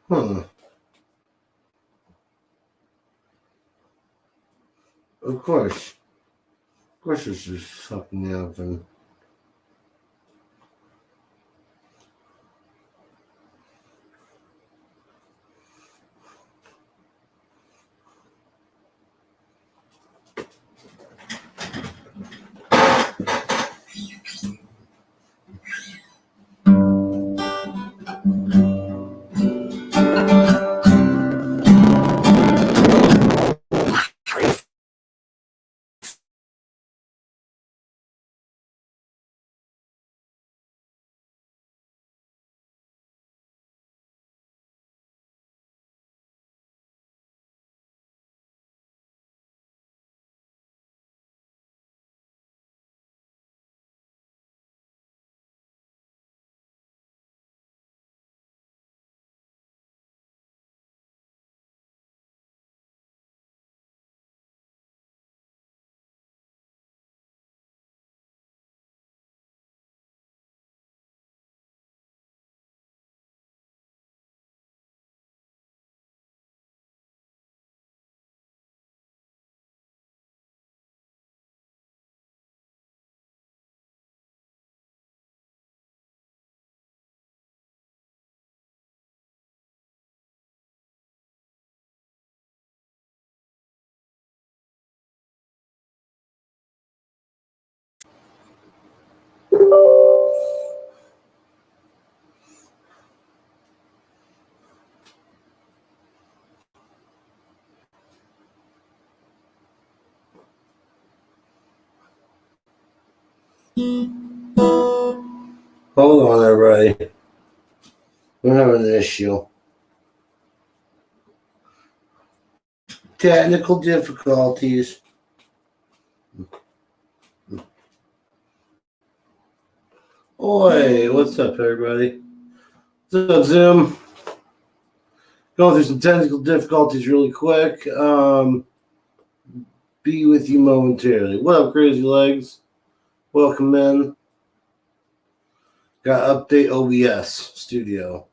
Huh. Of course. Of course this is fucking happening. Hold on, everybody. We're having an issue. Technical difficulties. Oi, what's up, everybody? What's up, Zoom? Going through some technical difficulties really quick. Be with you momentarily. What up, Crazy Legs? Welcome in. Got update OBS Studio.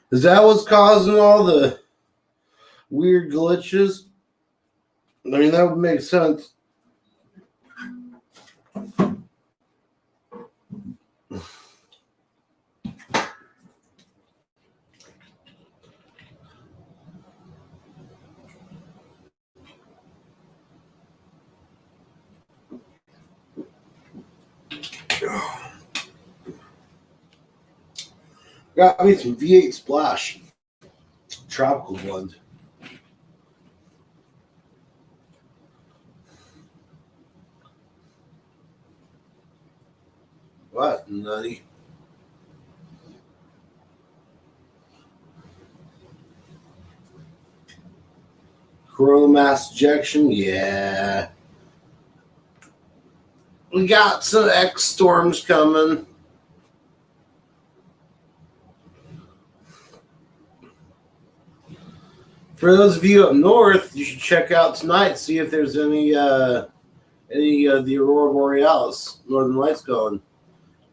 Is that what's causing all the weird glitches? I mean, that would make sense. Got me some V8 Splash. Tropical blend. What, nutty? Chrome mass ejection, yeah. We got some X storms coming. For those of you up north, you should check out tonight, see if there's any of the Aurora Borealis, Northern Lights going.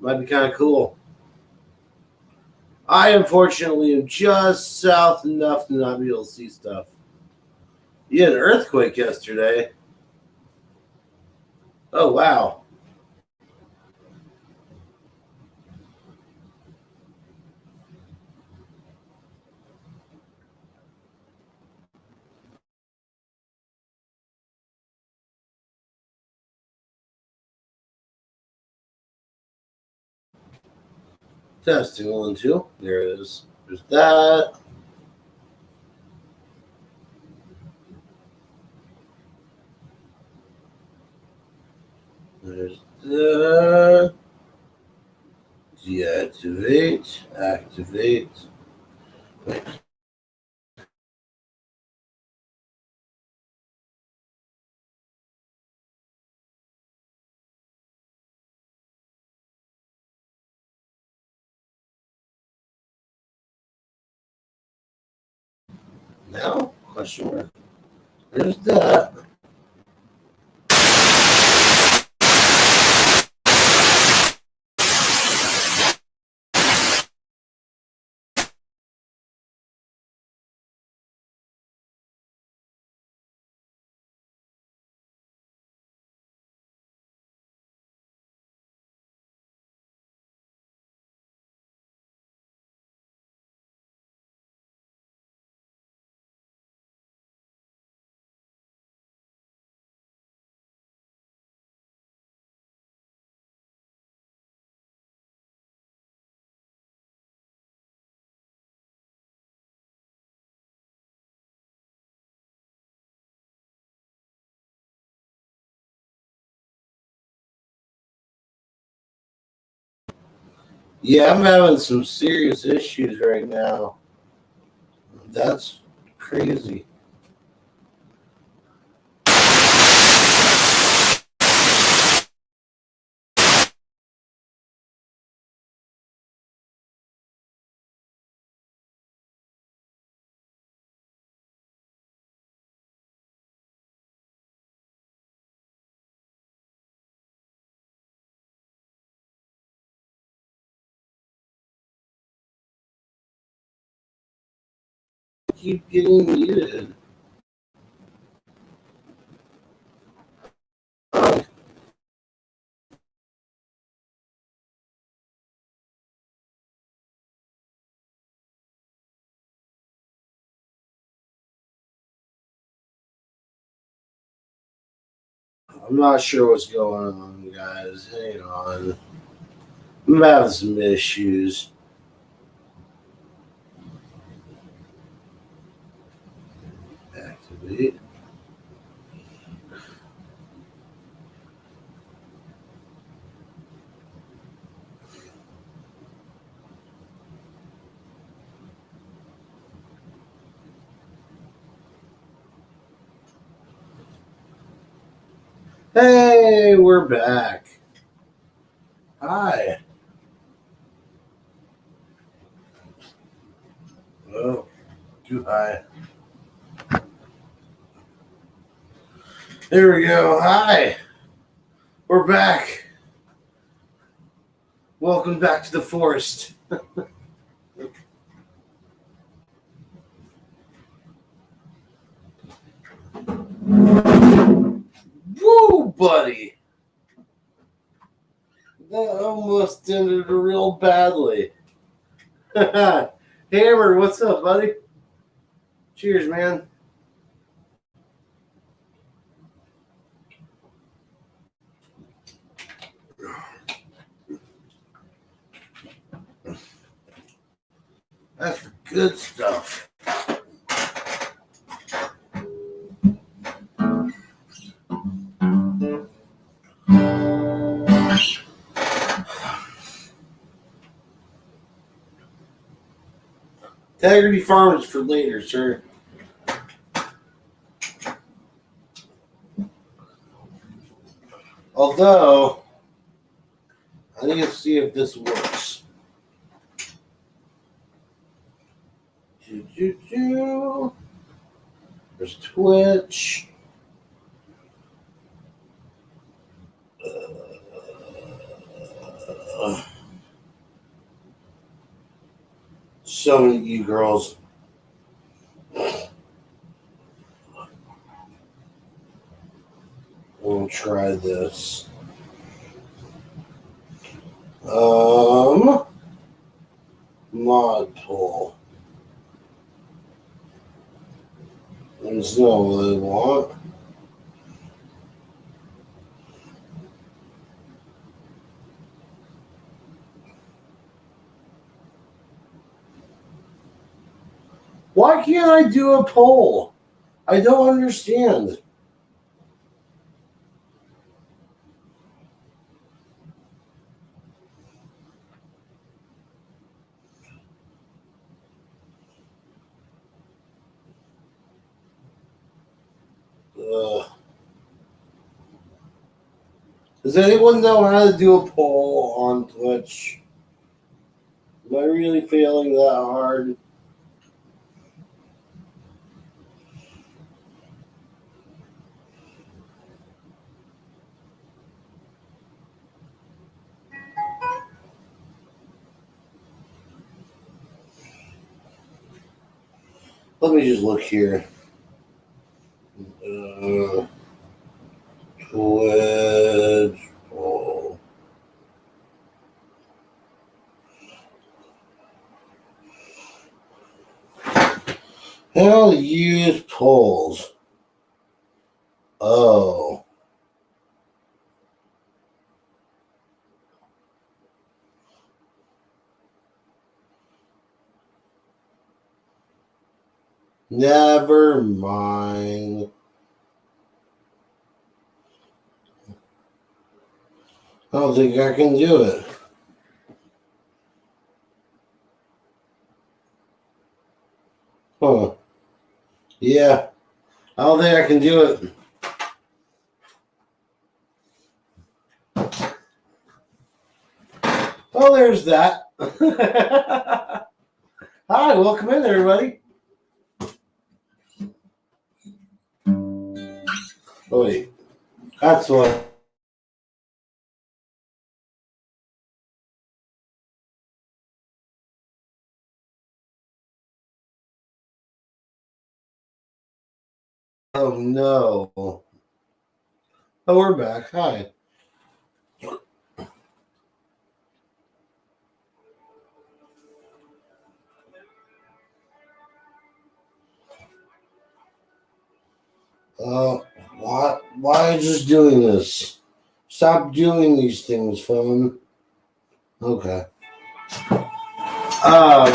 Might be kind of cool. I unfortunately am just south enough to not be able to see stuff. You had an earthquake yesterday. Oh, wow. Testing 1, 2. There it is. There's that. There's that. Deactivate. Activate. Wait. Now? Question mark. There's that. Yeah, I'm having some serious issues right now. That's crazy. Keep getting muted. I'm not sure what's going on, guys. Hang on. I'm having some issues. Activate. Hey, we're back. Hi. Oh, too high. There we go. Hi. We're back. Welcome back to the forest. Woo, buddy. That almost ended real badly. Hammer, what's up, buddy? Cheers, man. That's the good stuff. Integrity Farms for later, sir. Although, I need to see if this works. There's Twitch. So many you girls. We'll try this. Mod pool. There's no what I want. Why can't I do a poll? I don't understand. Does anyone know how to do a poll on Twitch? Am I really failing that hard? Let me just look here. Twitch poll. How to use polls. Oh. Never mind. I don't think I can do it. Huh. Yeah. I don't think I can do it. Oh, there's that. Hi, welcome in, everybody. Oh, wait. That's what. Oh, no. Oh, we're back. Hi. What? Why are you just doing this? Stop doing these things, phone. Okay. Um,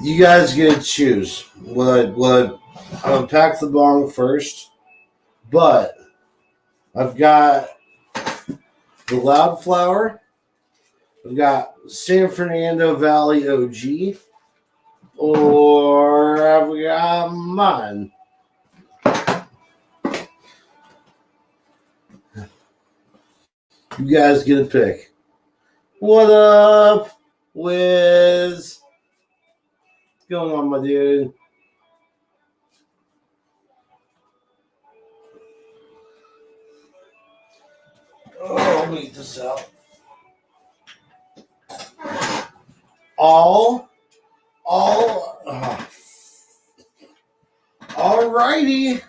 you guys get to choose. Will I unpack the bong first? But I've got the Loudflower. I've got San Fernando Valley OG. Or I've got mine. You guys get a pick. What up, Wiz? What's going on, my dude? Oh, I'll meet this out. All, alrighty.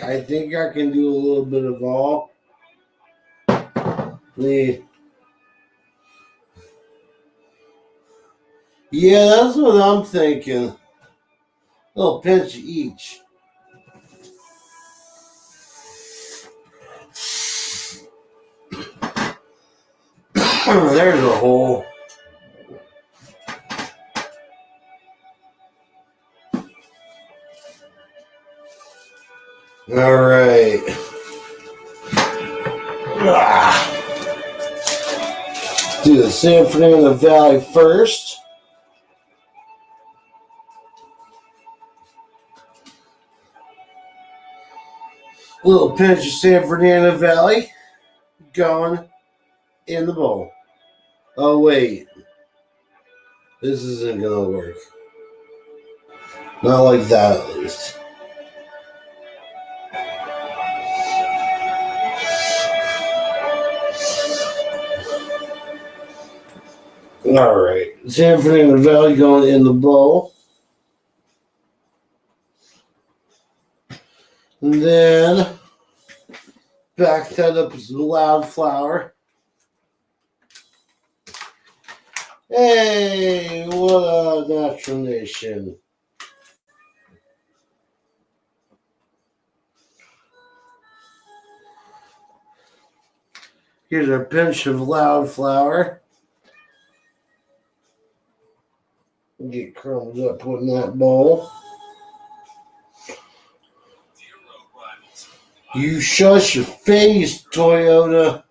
I think I can do a little bit of all. Yeah, that's what I'm thinking. A little pinch of each. There's a hole. All right. Do the San Fernando Valley first. A little pinch of San Fernando Valley going in the bowl. Oh, wait. This isn't going to work. Not like that, at least. All right. San Fernando Valley going in the bowl. And then back that up with some Loudflower. Hey, what a natural nation. Here's our pinch of Loudflower. Get curled up in that bowl. You shush your face, Toyota.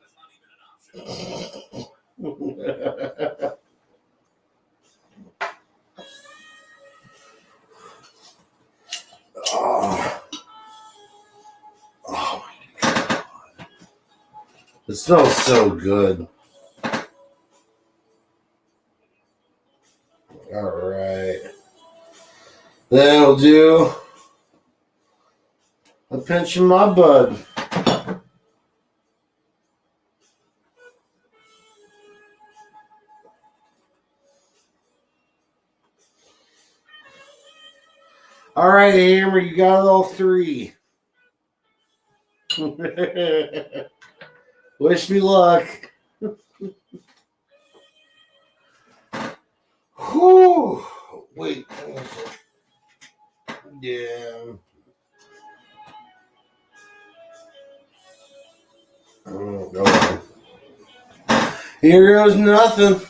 Oh. Oh my God. It smells so good. All right. Then I'll do a pinch of my bud. All right, Hammer, you got all three. Wish me luck. Whew. Wait. Yeah. Oh, no. Here goes nothing.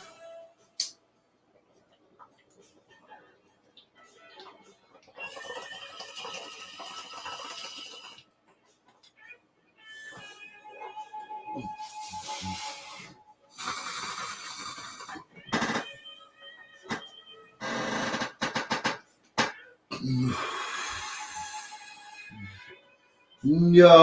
No.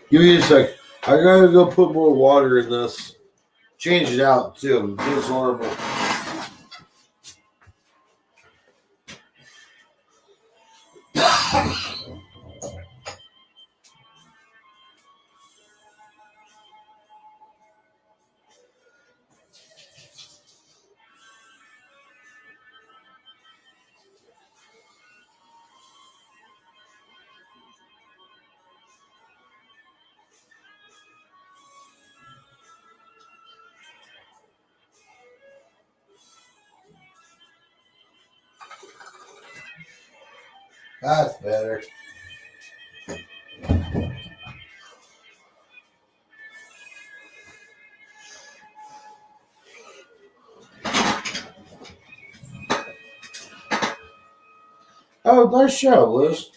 Give me a sec. I gotta go put more water in this. Change it out too. It's horrible. That's better. Oh, nice show, Liz.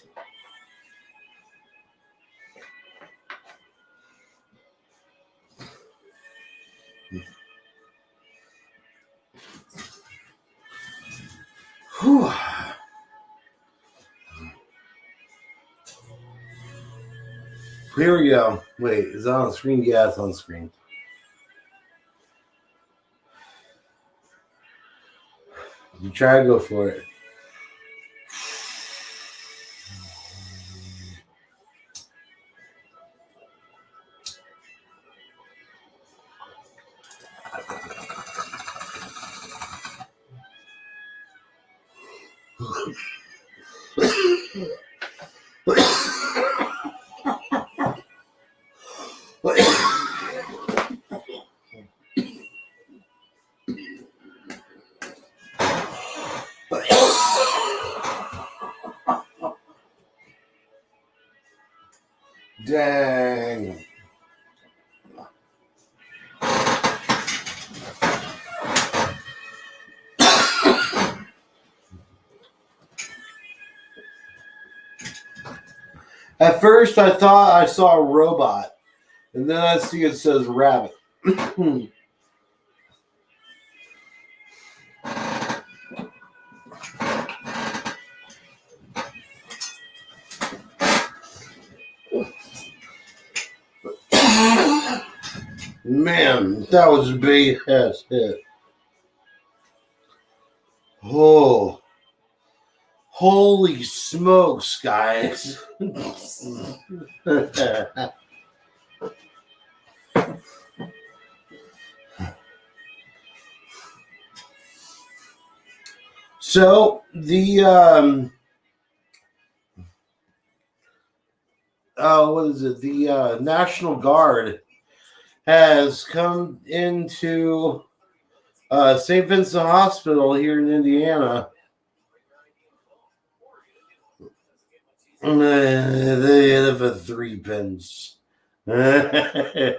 Whew. Here we go. Wait, is it on screen? Yeah, it's on screen. You try to go for it. Dang. At first, I thought I saw a robot, and then I see it says rabbit. Man, that was a big ass hit. Oh, holy smokes, guys. So, what is it? The National Guard has come into St. Vincent Hospital here in Indiana. They hit it for 3 pence. Yeah,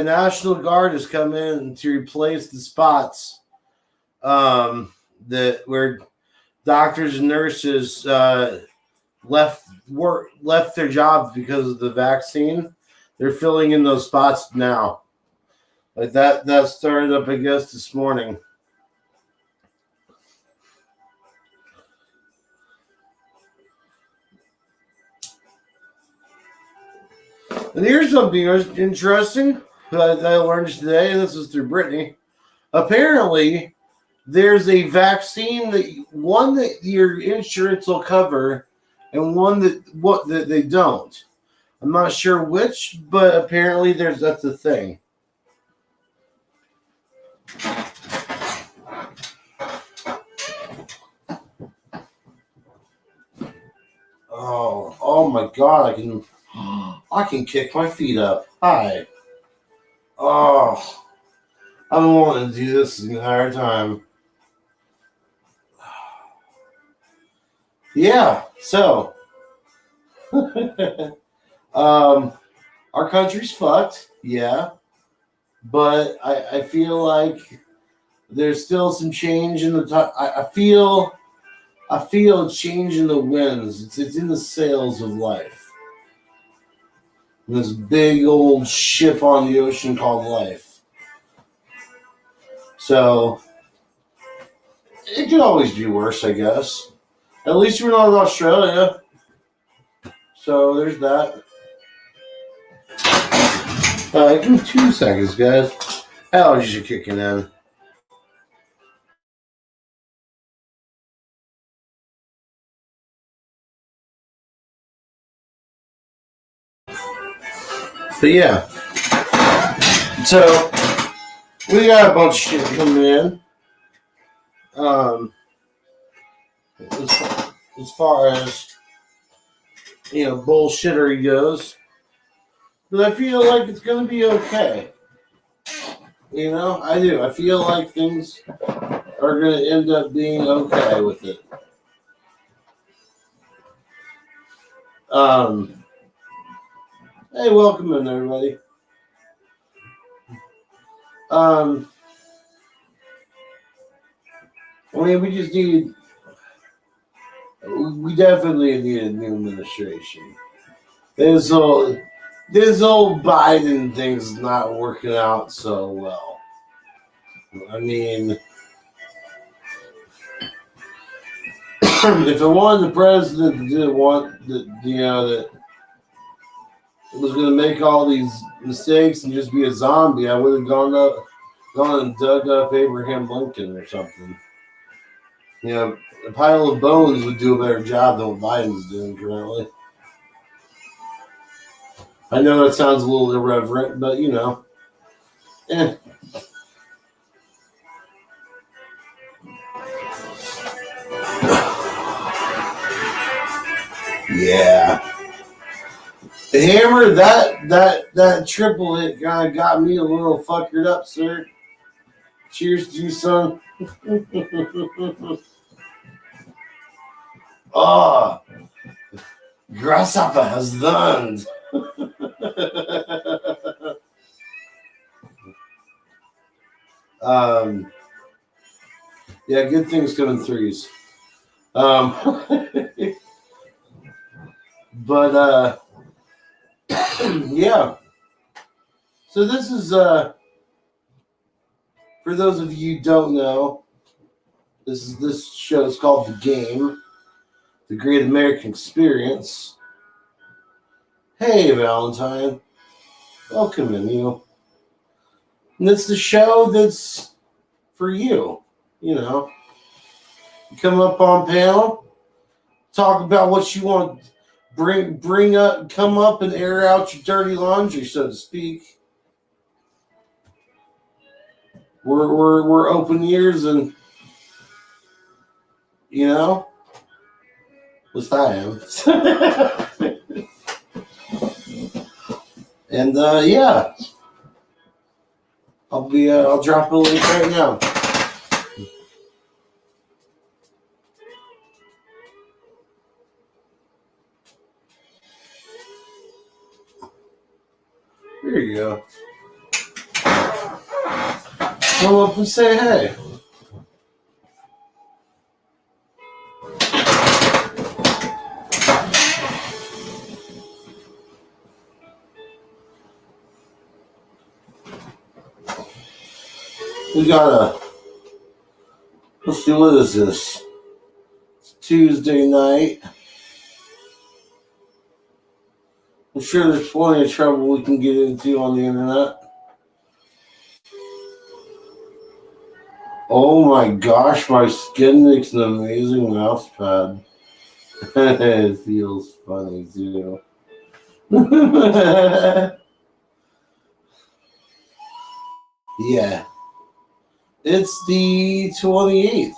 National Guard has come in to replace the spots that where doctors and nurses left their jobs because of the vaccine. They're filling in those spots now. Like that started up, I guess, this morning. And here's something interesting that I learned today, and this is through Brittany. Apparently, there's a vaccine that your insurance will cover, and one that they don't. I'm not sure which, but apparently that's a thing. Oh my God! I can kick my feet up. Hi. Oh, I've been wanting to do this the entire time. Yeah. So, Our country's fucked, yeah, but I feel like there's still some change in the top. I feel a change in the winds. It's in the sails of life. This big old ship on the ocean called life. So it could always be worse, I guess. At least we're not in Australia. So there's that. Give me 2 seconds, guys. Allergies are kicking in. But yeah. So we got a bunch of shit coming in. As far as bullshittery goes. But I feel like it's gonna be okay. I do. I feel like things are gonna end up being okay with it. Hey, welcome in, everybody. We definitely need a new administration. This whole Biden thing's not working out so well. I mean, if it wasn't the president that didn't want that was going to make all these mistakes and just be a zombie, I would have gone and dug up Abraham Lincoln or something. A pile of bones would do a better job than what Biden's doing currently. I know that sounds a little irreverent, but Yeah. The hammer, that triple hit kind of got me a little fuckered up, sir. Cheers to you, son. Oh, grasshopper has learned. Yeah, good things come in threes. But yeah. So this is for those of you who don't know, this show is called The Game, The Great American Experience. Hey, Valentine. Welcome in, you. And it's the show that's for you. You come up on panel, talk about what you want, bring up, come up and air out your dirty laundry, so to speak. We're open ears, and at least I am. And yeah, I'll drop a link right now. There you go. Come up and say hey. Let's see, what is this? It's Tuesday night. I'm sure there's plenty of trouble we can get into on the internet. Oh my gosh, my skin makes an amazing mouse pad. It feels funny too. Yeah. It's the 28th.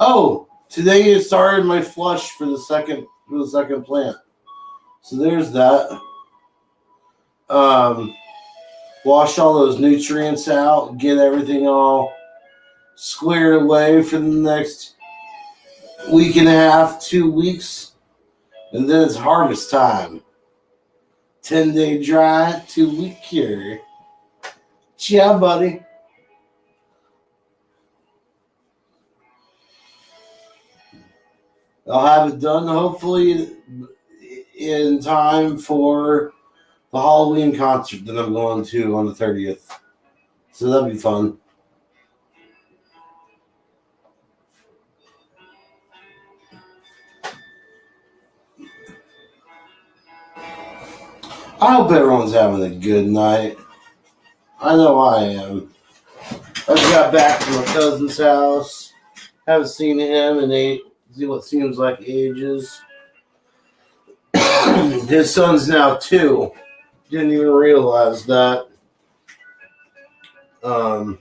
Oh, today it started my flush for the second plant. So there's that. Wash all those nutrients out, get everything all squared away for the next week and a half, 2 weeks, and then it's harvest time. 10-day dry, 2-week cure. Yeah, buddy. I'll have it done hopefully in time for the Halloween concert that I'm going to on the 30th. So that'll be fun. I hope everyone's having a good night. I know I am. I just got back from my cousin's house. Haven't seen him in what seems like ages. His son's now 2. Didn't even realize that. The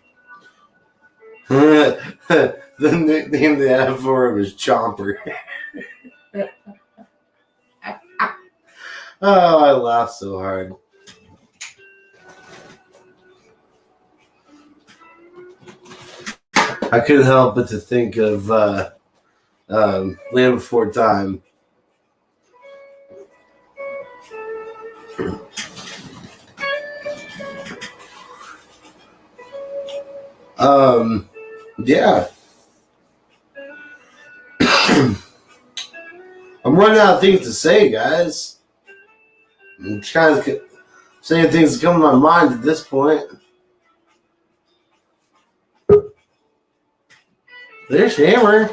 nickname they have for him is Chomper. Oh, I laughed so hard. I couldn't help but to think of Land Before Time. Yeah. I'm running out of things to say, guys. I'm trying to say things that come to my mind at this point. There's Hammer.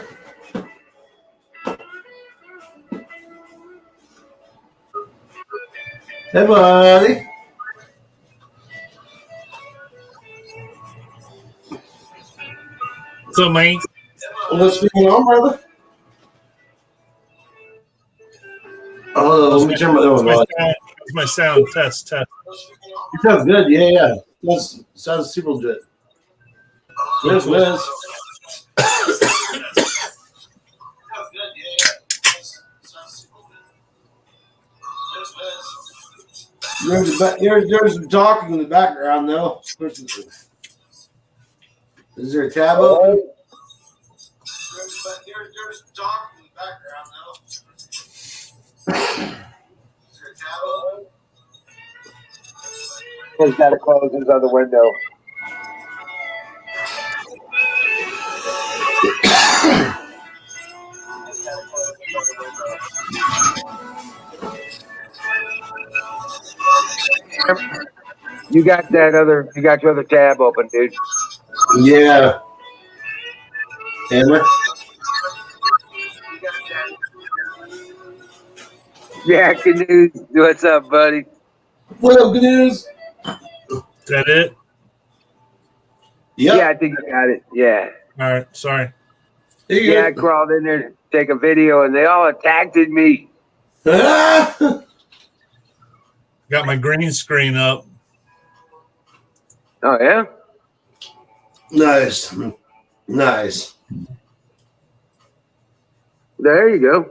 Hey, buddy. So, man, What's going on, brother? Oh, let me turn my other one on. It's my sound test. It sounds good. Yeah. Sounds super good. Yes, Liz. There's some talking in the background, though. Is there a tab open? There's some talking in the background, though. Is there a tab open? He's got to close his other window. You got your other tab open, dude. Yeah. Hammer? Yeah, good news. What's up, buddy? What up, good news? Is that it? Yep. Yeah, I think you got it. Yeah. All right. Sorry. I crawled in there to take a video, and they all attacked me. Got my green screen up. Oh, yeah? Nice. There you go.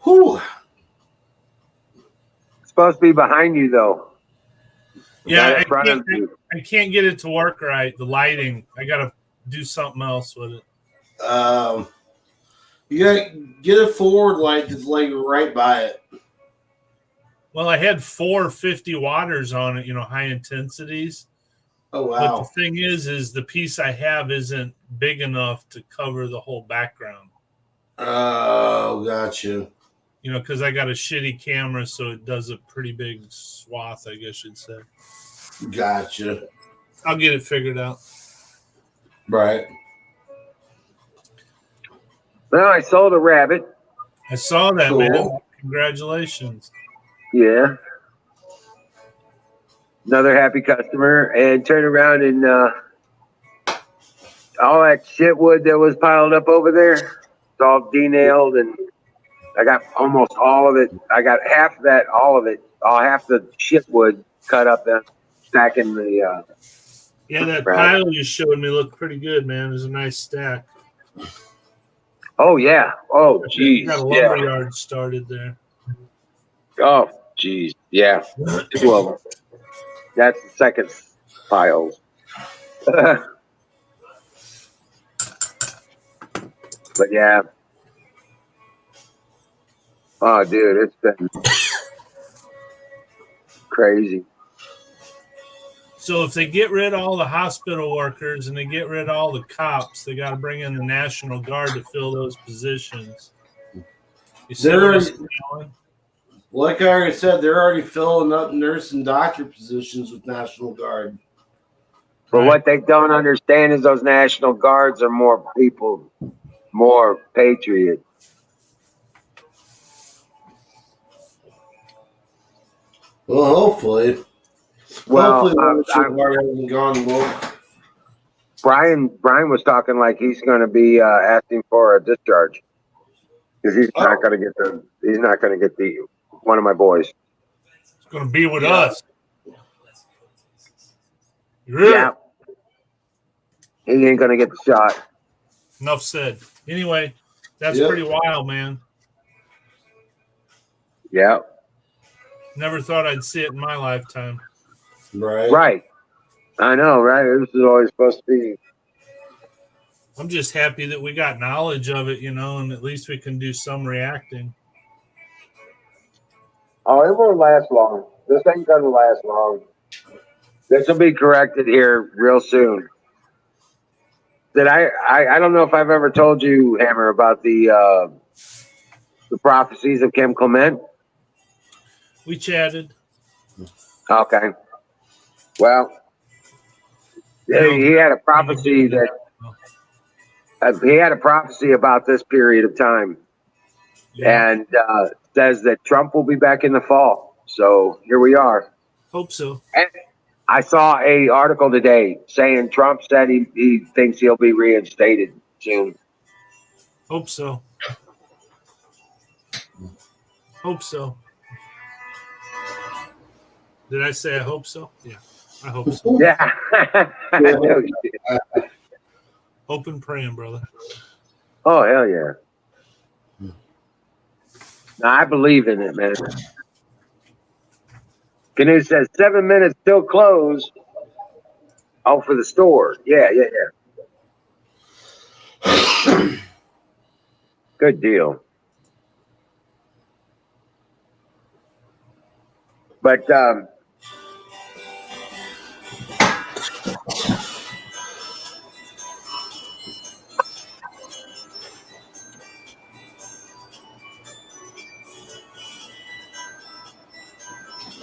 Whew. It's supposed to be behind you, though. Yeah, in front of you. I can't get it to work right. The lighting. I got to do something else with it. You gotta get a forward light that's like right by it. Well, I had 4 50 watters on it, high intensities. Oh, But wow. the thing is the piece I have isn't big enough to cover the whole background. Oh, gotcha. Because I got a shitty camera, so it does a pretty big swath, I guess you'd say. Gotcha. I'll get it figured out. Right. Well, I sold a rabbit. I saw that, Cool. man. Congratulations. Yeah. Another happy customer, and turn around and all that shit wood that was piled up over there, it's all denailed, and I got almost all of it. I got half that, all of it, half the shit wood cut up and stack in the. Yeah, that Right. pile you showed me looked pretty good, man. It was a nice stack. Oh yeah. Oh geez. Got a Yeah. lumberyard started there. Oh geez. Yeah. 2 of them. That's the second pile. But yeah. Oh, dude, it's been crazy. So if they get rid of all the hospital workers and they get rid of all the cops, they got to bring in the National Guard to fill those positions. You see where this is going? Like I already said, they're already filling up nurse and doctor positions with National Guard. But Right. what they don't understand is those National Guards are more people, more patriots. Well, hopefully. Well, Hopefully the National Guard hasn't gone woke. Brian was talking like he's going to be asking for a discharge because he's not going to get the one of my boys. It's going to be with Yeah. us. Yeah, he ain't going to get the shot. Enough said. Anyway, that's Yep. pretty wild, man. Yeah, Never thought I'd see it in my lifetime. Right. I know, right? This is always supposed to be. I'm just happy that we got knowledge of it, and at least we can do some reacting. Oh, it won't last long. This ain't going to last long. This will be corrected here real soon. Did I don't know if I've ever told you, Hammer, about the prophecies of Kim Clement. We chatted. Okay. Well, he had a prophecy that he had a prophecy about this period of time, Yeah. and says that Trump will be back in the fall. So here we are. Hope so. And I saw a article today saying Trump said he thinks he'll be reinstated soon. Hope so. Hope so. Did I say I hope so? Yeah, I hope so. Yeah. Hope and praying, brother. Oh, hell yeah. Now, I believe in it, man. Canoe says 7 minutes till close. Oh, for the store. Yeah. Good deal. But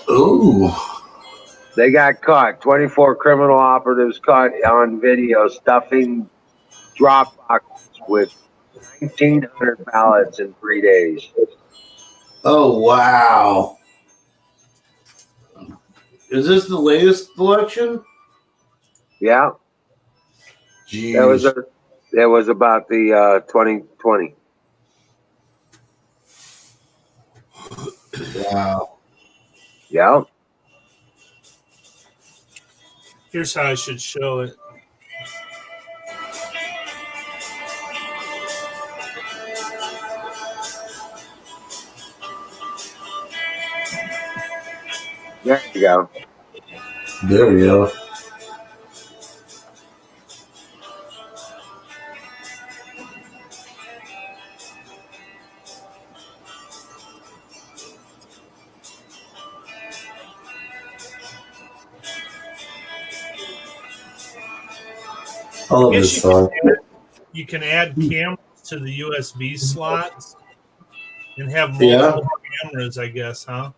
Ooh. they got caught. 24 criminal operatives caught on video stuffing drop boxes with 1,900 ballots in 3 days. Oh, wow. Is this the latest election? Yeah, Jeez. that was about the 2020. Wow. Yeah. Here's how I should show it. There you go. There we go. I love Yes, this song. You can add cameras to the USB slots and have Yeah. multiple cameras, I guess, huh?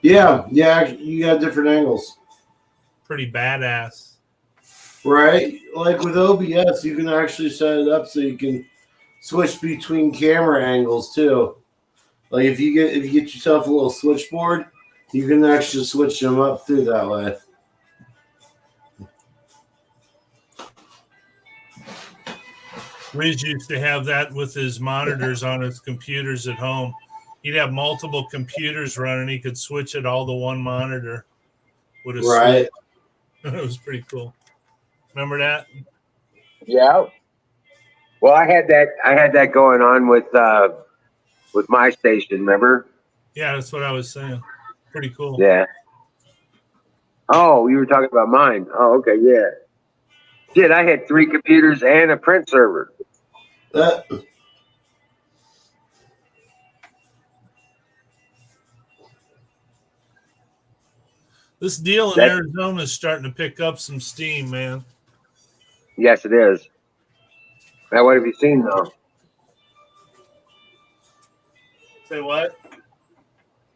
Yeah, you got different angles. Pretty badass. Right? Like with OBS, you can actually set it up so you can switch between camera angles too. Like if you get yourself a little switchboard, you can actually switch them up through that way. Riz used to have that with his monitors on his computers at home. He'd have multiple computers running. He could switch it all to one monitor with a Right. switch. It was pretty cool. Remember that? Yeah. Well, I had that going on with my station. Remember? Yeah, that's what I was saying. Pretty cool. Yeah. Oh, you were talking about mine. Oh, okay, yeah. Shit, I had 3 computers and a print server. That This deal in That- Arizona is starting to pick up some steam, man. Yes, it is. Now, what have you seen though? Say what?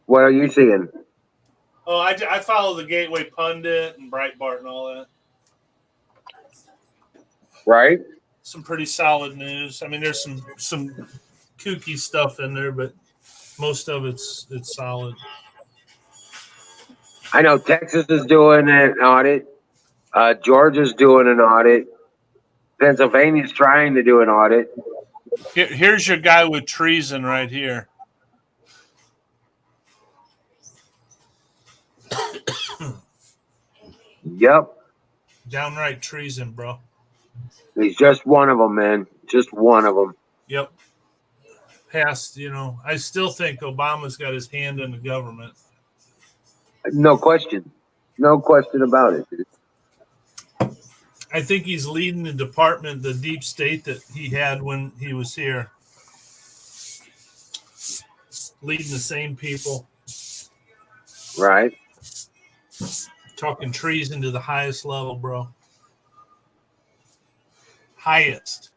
What are you seeing? Oh, I follow the Gateway Pundit and Breitbart and all that. Right? Some pretty solid news. I mean, there's some kooky stuff in there, but most of it's solid. I know Texas is doing an audit. Georgia's doing an audit. Pennsylvania's trying to do an audit. Here's your guy with treason right here. Yep. Downright treason, bro. He's just one of them, man. Just one of them. Yep. Past, I still think Obama's got his hand in the government. No question. No question about it, dude. I think he's leading the department, the deep state that he had when he was here. Leading the same people. Right? Talking treason to the highest level, bro. Highest.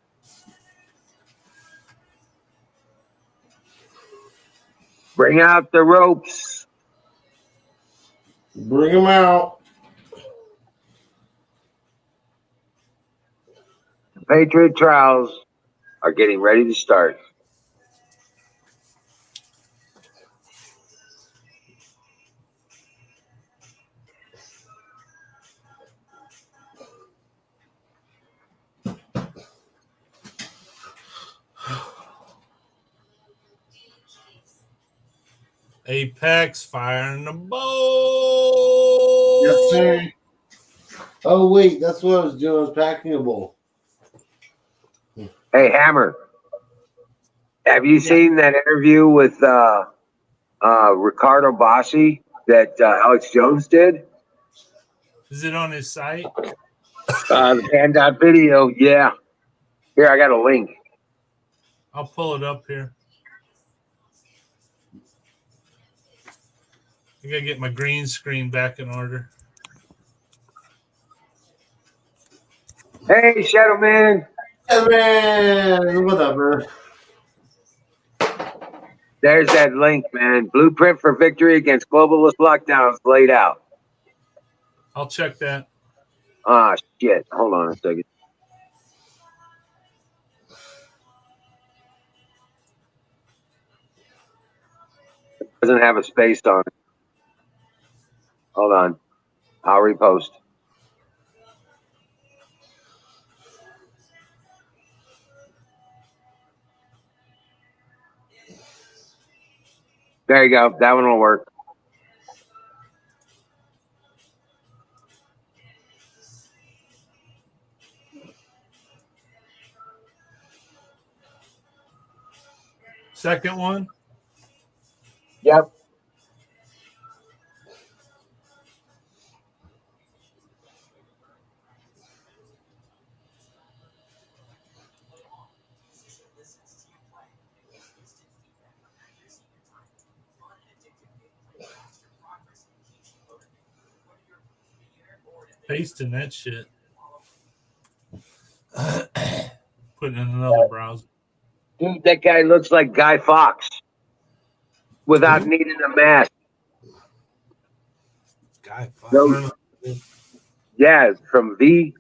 Bring out the ropes. bring them out. The Patriot trials are getting ready to start. Apex firing the bowl. Yes, sir. Oh wait, that's what I was doing. I was packing a bowl. Hey, Hammer. Have you seen that interview with Ricardo Bassi that Alex Jones did? Is it on his site? The Band video, yeah. Here, I got a link. I'll pull it up here. I gotta get my green screen back in order. Hey, Shadow Man. Hey, man, whatever. There's that link, man. Blueprint for victory against globalist lockdowns laid out. I'll check that. Ah, shit. Hold on a second. It doesn't have a space on it. Hold on. I'll repost. There you go. That one will work. Second one. Yep. Pasting that shit. Putting in another browser. Dude, that guy looks like Guy Fawkes without needing a mask. Guy, fuck. No. Yeah, from V.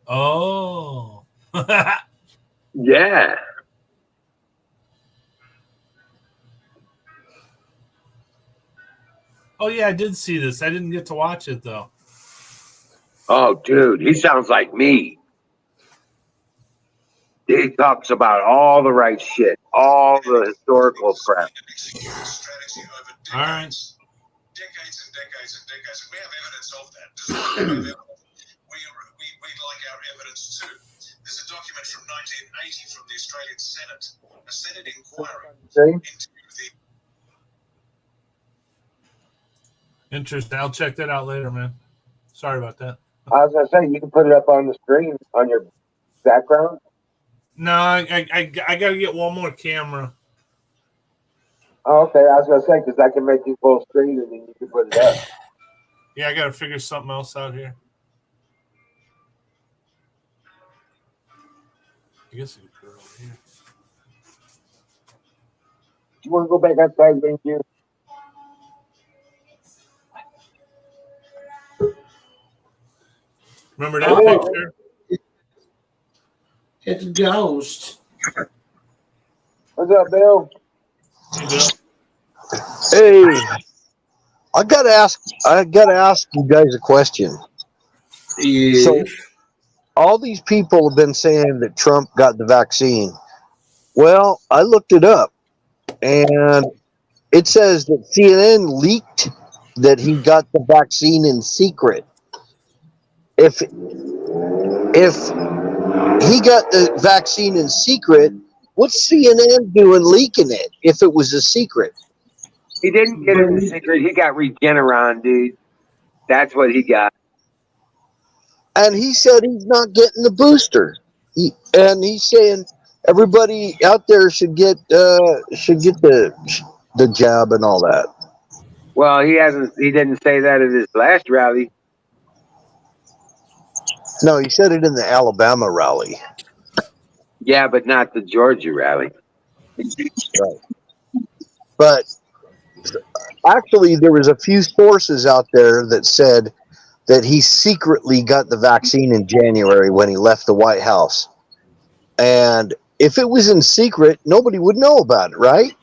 Oh. Yeah. Oh yeah, I did see this. I didn't get to watch it though. Oh, dude, he sounds like me. He talks about all the right shit, all the historical crap. All right. Decades and decades and decades. We have evidence of that. We like our evidence too. There's a document from 1980 from the Australian Senate, a Senate inquiry into the. Interesting. I'll check that out later, man. Sorry about that. I was gonna say you can put it up on the screen on your background. No, I got to get one more camera. Oh, okay. I was gonna say because I can make you full screen and then you can put it up. Yeah, I got to figure something else out here. I guess I can put it over here. You want to go back outside, thank you? Remember that Oh. picture? It's a ghost. What's up, Bill? Hey, Bill. Hey, I gotta ask you guys a question. Yeah. So, all these people have been saying that Trump got the vaccine. Well, I looked it up, and it says that CNN leaked that he got the vaccine in secret. If he got the vaccine in secret, what's CNN doing leaking it if it was a secret? He didn't get it in secret. He got Regeneron, dude. That's what he got. And he said he's not getting the booster. He's saying everybody out there should get the jab and all that. Well, he hasn't. He didn't say that at his last rally. No, he said it in the Alabama rally. Yeah, but not the Georgia rally. Right. But actually, there was a few sources out there that said that he secretly got the vaccine in January when he left the White House. And if it was in secret, nobody would know about it, right?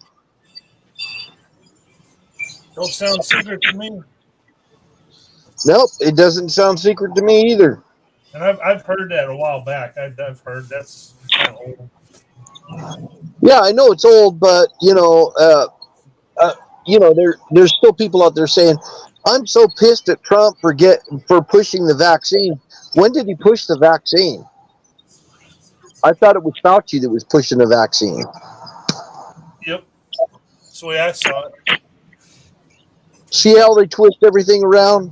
Don't sound secret to me. Nope, it doesn't sound secret to me either. And I've heard that a while back. I've heard that's kind of old. Yeah, I know it's old, but there's still people out there saying, "I'm so pissed at Trump for pushing the vaccine." When did he push the vaccine? I thought it was Fauci that was pushing the vaccine. Yep. That's the way I saw it. See how they twist everything around?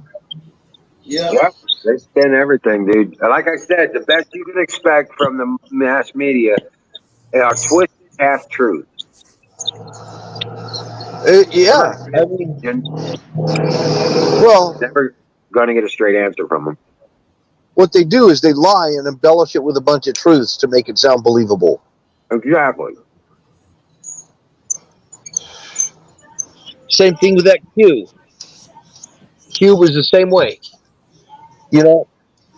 Yeah. Yep, they spin everything, dude. Like I said, the best you can expect from the mass media are twisted half truths. Yeah, I mean, well, Never going to get a straight answer from them. what they do is they lie and embellish it with a bunch of truths to make it sound believable. Exactly. Same thing with that Q. Q was the same way. You know,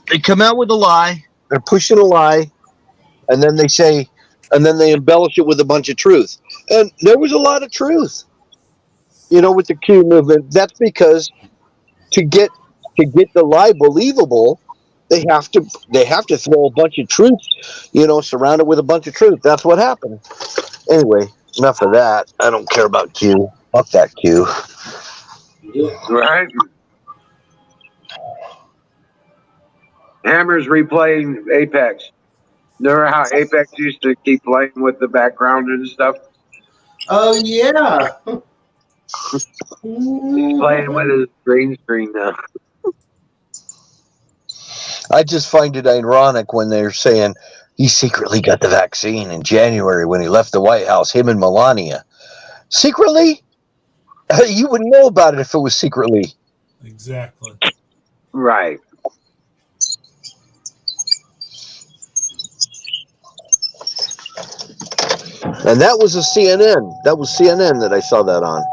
they come out with a lie, they're pushing a lie, and then they embellish it with a bunch of truth. And there was a lot of truth, with the Q movement. That's because to get the lie believable, they have to throw a bunch of truth, surround it with a bunch of truth. That's what happened. Anyway, enough of that. I don't care about Q. Fuck that Q. Yeah. Right? Hammer's replaying Apex. Remember how Apex used to keep playing with the background and stuff? Oh yeah. He's playing with his green screen now. I just find it ironic when they're saying he secretly got the vaccine in January when he left the White House, him and Melania. Secretly? You wouldn't know about it if it was secretly. Exactly. Right. And that was a CNN. That was CNN that I saw that on.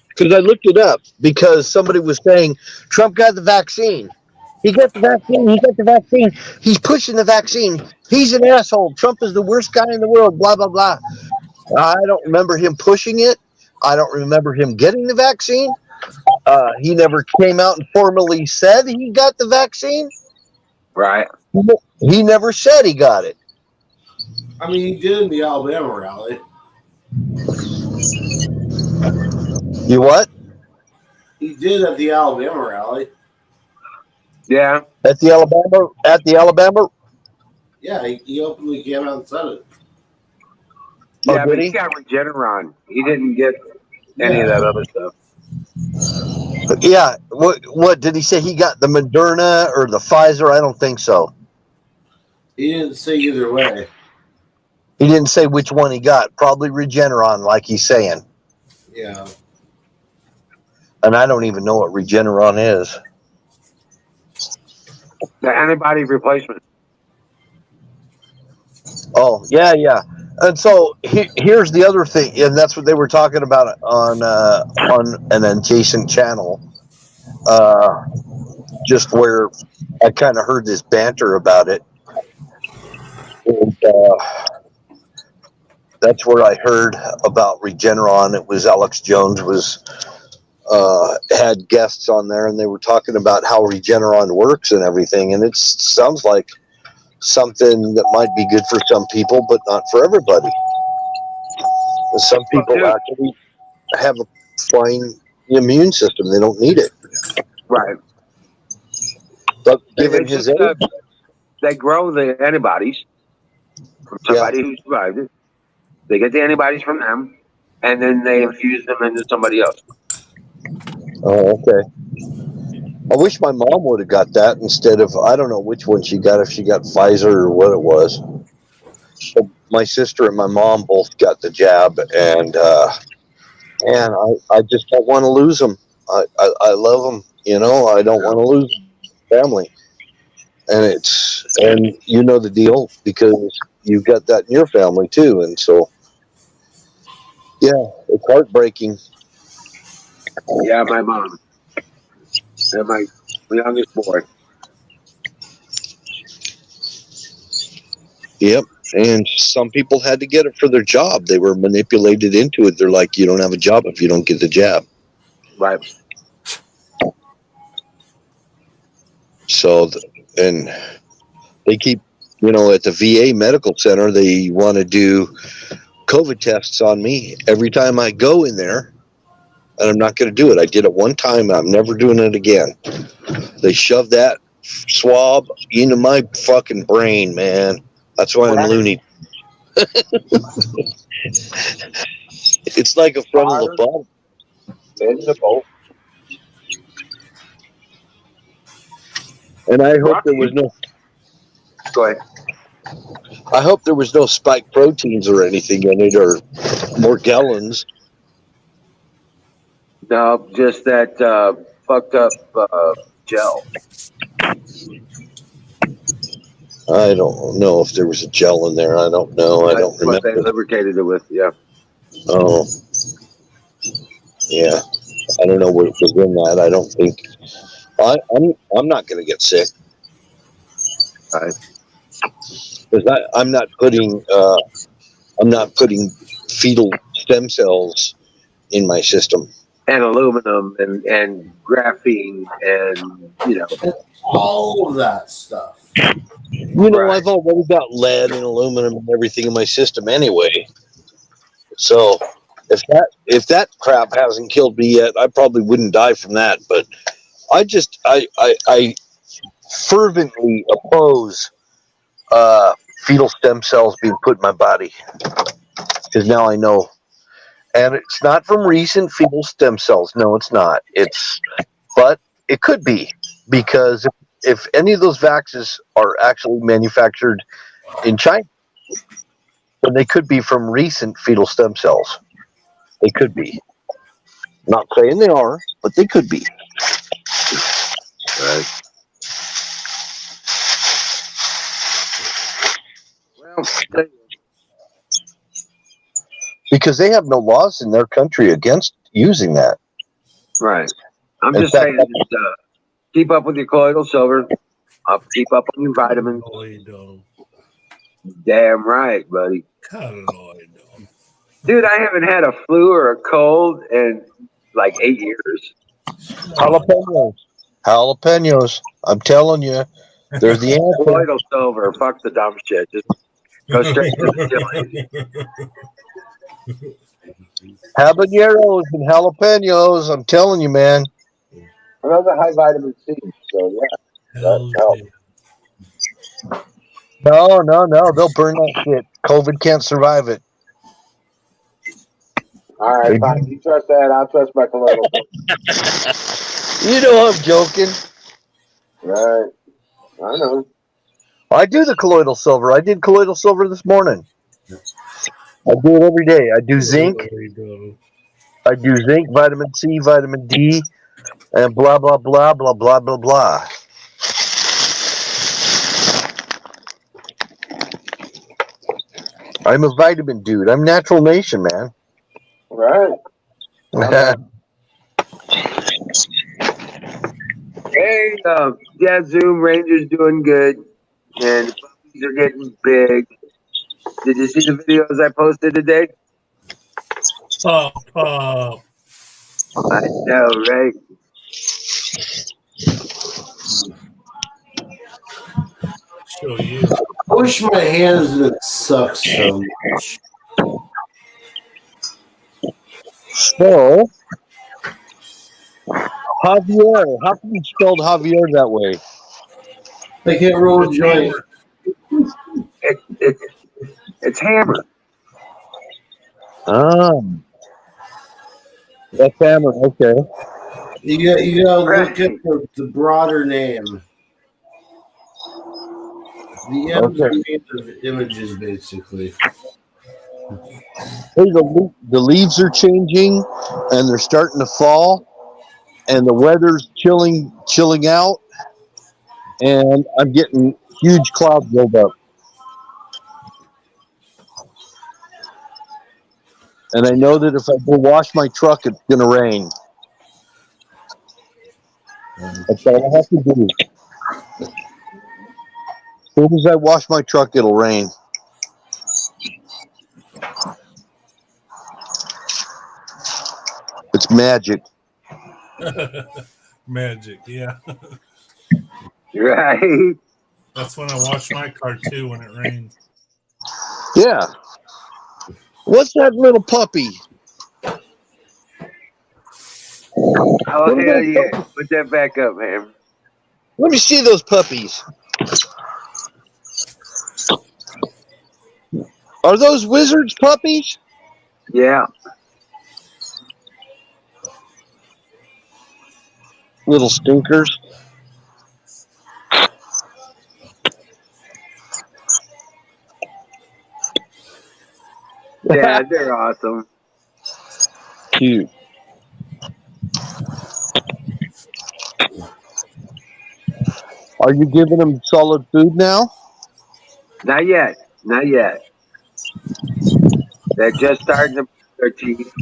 Because I looked it up because somebody was saying Trump got the vaccine. He got the vaccine. He got the vaccine. He's pushing the vaccine. He's an asshole. Trump is the worst guy in the world. Blah, blah, blah. I don't remember him pushing it. I don't remember him getting the vaccine. He never came out and formally said he got the vaccine. Right. He never said he got it. I mean, he did in the Alabama rally. You what? He did at the Alabama rally. Yeah. At the Alabama? Yeah, he openly came out and said it. Oh, Yeah, did but he? he got Regeneron. He didn't get any of that other stuff. Yeah. What did he say? He got the Moderna or the Pfizer? I don't think so. He didn't say either way. He didn't say which one he got. Probably Regeneron, like he's saying. Yeah. And I don't even know what Regeneron is. The antibody replacement. Oh, yeah, yeah. And so here's the other thing, and that's what they were talking about on an adjacent channel, just where I kind of heard this banter about it. And, that's where I heard about Regeneron. It was Alex Jones had guests on there, and they were talking about how Regeneron works and everything. And it sounds like something that might be good for some people, but not for everybody. Some people actually have a fine immune system; they don't need it. Right. But given his age, they grow the antibodies from somebody who survived it. They get the antibodies from them, and then they infuse them into somebody else. oh, okay. I wish my mom would have got that instead of, I don't know which one she got, if she got Pfizer or what it was. But my sister and my mom both got the jab, and I just don't want to lose them. I love them, I don't want to lose family. And you know the deal because you've got that in your family too. And so, yeah, it's heartbreaking. Yeah, my mom. And my youngest boy. Yep. And some people had to get it for their job. They were manipulated into it. They're like, you don't have a job if you don't get the jab. Right. So, and they keep, at the VA medical center, they want to do COVID tests on me every time I go in there. And I'm not going to do it. I did it one time. I'm never doing it again. They shoved that swab into my fucking brain, man. That's why I'm loony. It's like a frontal lobotomy. And I hope there was no. Go ahead. I hope there was no spike proteins or anything in it, or Morgellons. No, just that fucked up gel. I don't know if there was a gel in there. I don't know. I don't remember. What they lubricated it with, yeah. Oh, yeah. I don't know what was in that. I don't think. I'm not going to get sick. Right. Because I'm not putting fetal stem cells in my system. And aluminum and graphene and All of that stuff. Right. I've already got lead and aluminum and everything in my system anyway. So if that crap hasn't killed me yet, I probably wouldn't die from that. But I fervently oppose fetal stem cells being put in my body, because now I know. And it's not from recent fetal stem cells. No, it's not. But it could be, because if any of those vaccines are actually manufactured in China, then they could be from recent fetal stem cells. They could be. Not saying they are, but they could be. Right. Well, Because they have no laws in their country against using that. right. I'm In just fact, saying, just, keep up with your colloidal silver. Keep up on your vitamins. Colloidal. Damn right, buddy. Colloidal. Dude, I haven't had a flu or a cold in like 8 years. Jalapenos. I'm telling you, they're the answer. Colloidal silver. Fuck the dumb shit. Just go straight to the chili. Habaneros and jalapenos. I'm telling you, man. Another high vitamin C. So yeah. Hell helps. No. They'll burn that shit. COVID can't survive it. All right, fine. You trust that. I'll trust my colloidal. You know I'm joking. Right. I know. I do the colloidal silver. I did colloidal silver this morning. I do it every day. I do zinc. There you go. I do zinc, vitamin C, vitamin D, and blah, blah, blah, blah, blah, blah, blah. I'm a vitamin dude. I'm Natural Nation, man. Right. Hey, Zoom Rangers doing good, and the puppies are getting big. Did you see the videos I posted today? Pup. I know, right? Show you. I wish my hands didn't suck so much. So, Javier. How come you spelled Javier that way? I can't roll a joint. It's Hammer. That's Hammer. Okay. You gotta look at the broader name. The M's are made of images, basically. Hey, the leaves are changing, and they're starting to fall, and the weather's chilling out, and I'm getting huge cloud buildup. And I know that if I go wash my truck, it's going to rain. That's all I have to do. As soon as I wash my truck, it'll rain. It's magic. Magic, yeah. Right. That's when I wash my car too when it rains. Yeah. What's that little puppy? Oh, hell yeah. Put that back up, man. Let me see those puppies. Are those Wizards puppies? Yeah. Little stinkers. Yeah, they're awesome. Cute. Are you giving them solid food now? Not yet. Not yet. They're just starting to brush their teeth,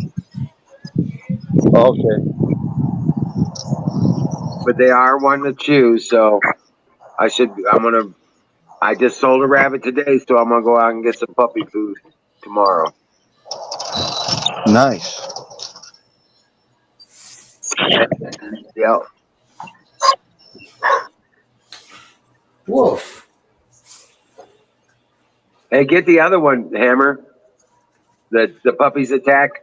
Okay. but they are wanting to chew, so I just sold a rabbit today, so I'm gonna go out and get some puppy food tomorrow. Nice. Yep. Woof. Hey, get the other one, Hammer. The puppies attack.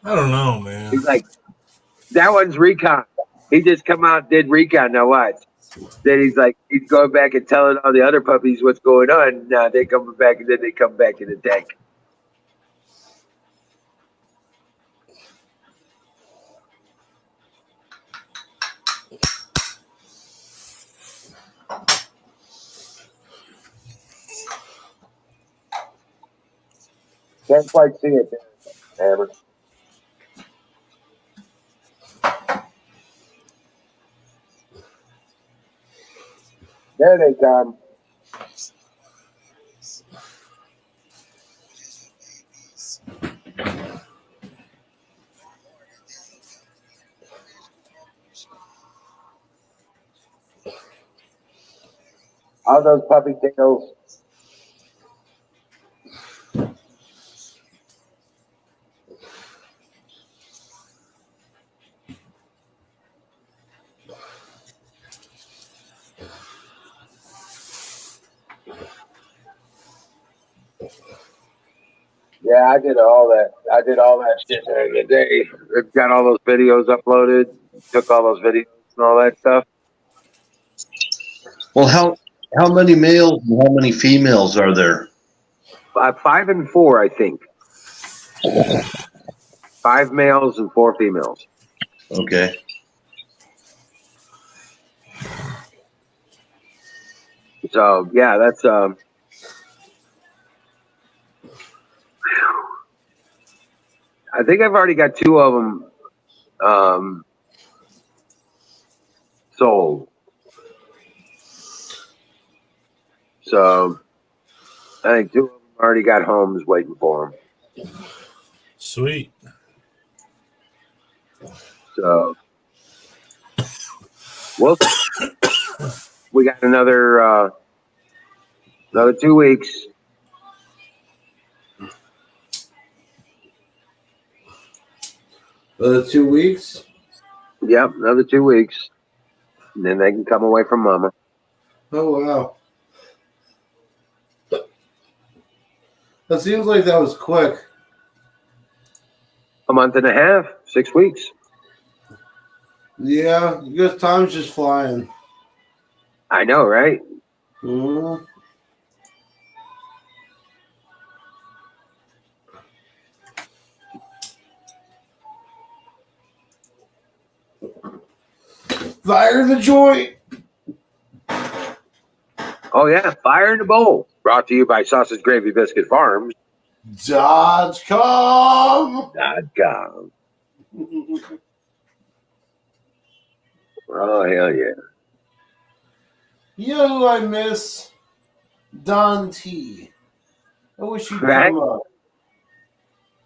I don't know, man. He's like, that one's recon. He just come out and did recon. Now watch. Then he's going back and telling all the other puppies what's going on. Now they coming back and then they come back and attack. Can't quite see it there, Hammer. There they come. All those puppy tails. Yeah, I did all that. I did all that shit during the day. Got all those videos uploaded. Took all those videos and all that stuff. Well, How many males and how many females are there? 5 and 4, I think. 5 males and 4 females. Okay. So yeah, that's I think I've already got 2 of them sold. So I think 2 of them already got homes waiting for them. Sweet. So well, we got another 2 weeks. The 2 weeks? Yep, another 2 weeks, and then they can come away from Mama. Oh, wow. That seems like that was quick. A month and a half, 6 weeks. Yeah, because time's just flying. I know, right? Mhm. Fire the joint. Oh yeah, Fire in the Bowl. Brought to you by Sausage Gravy Biscuit Farms. .com. .com. Oh hell yeah. You know who I miss? Don T. I wish he'd Right. come up.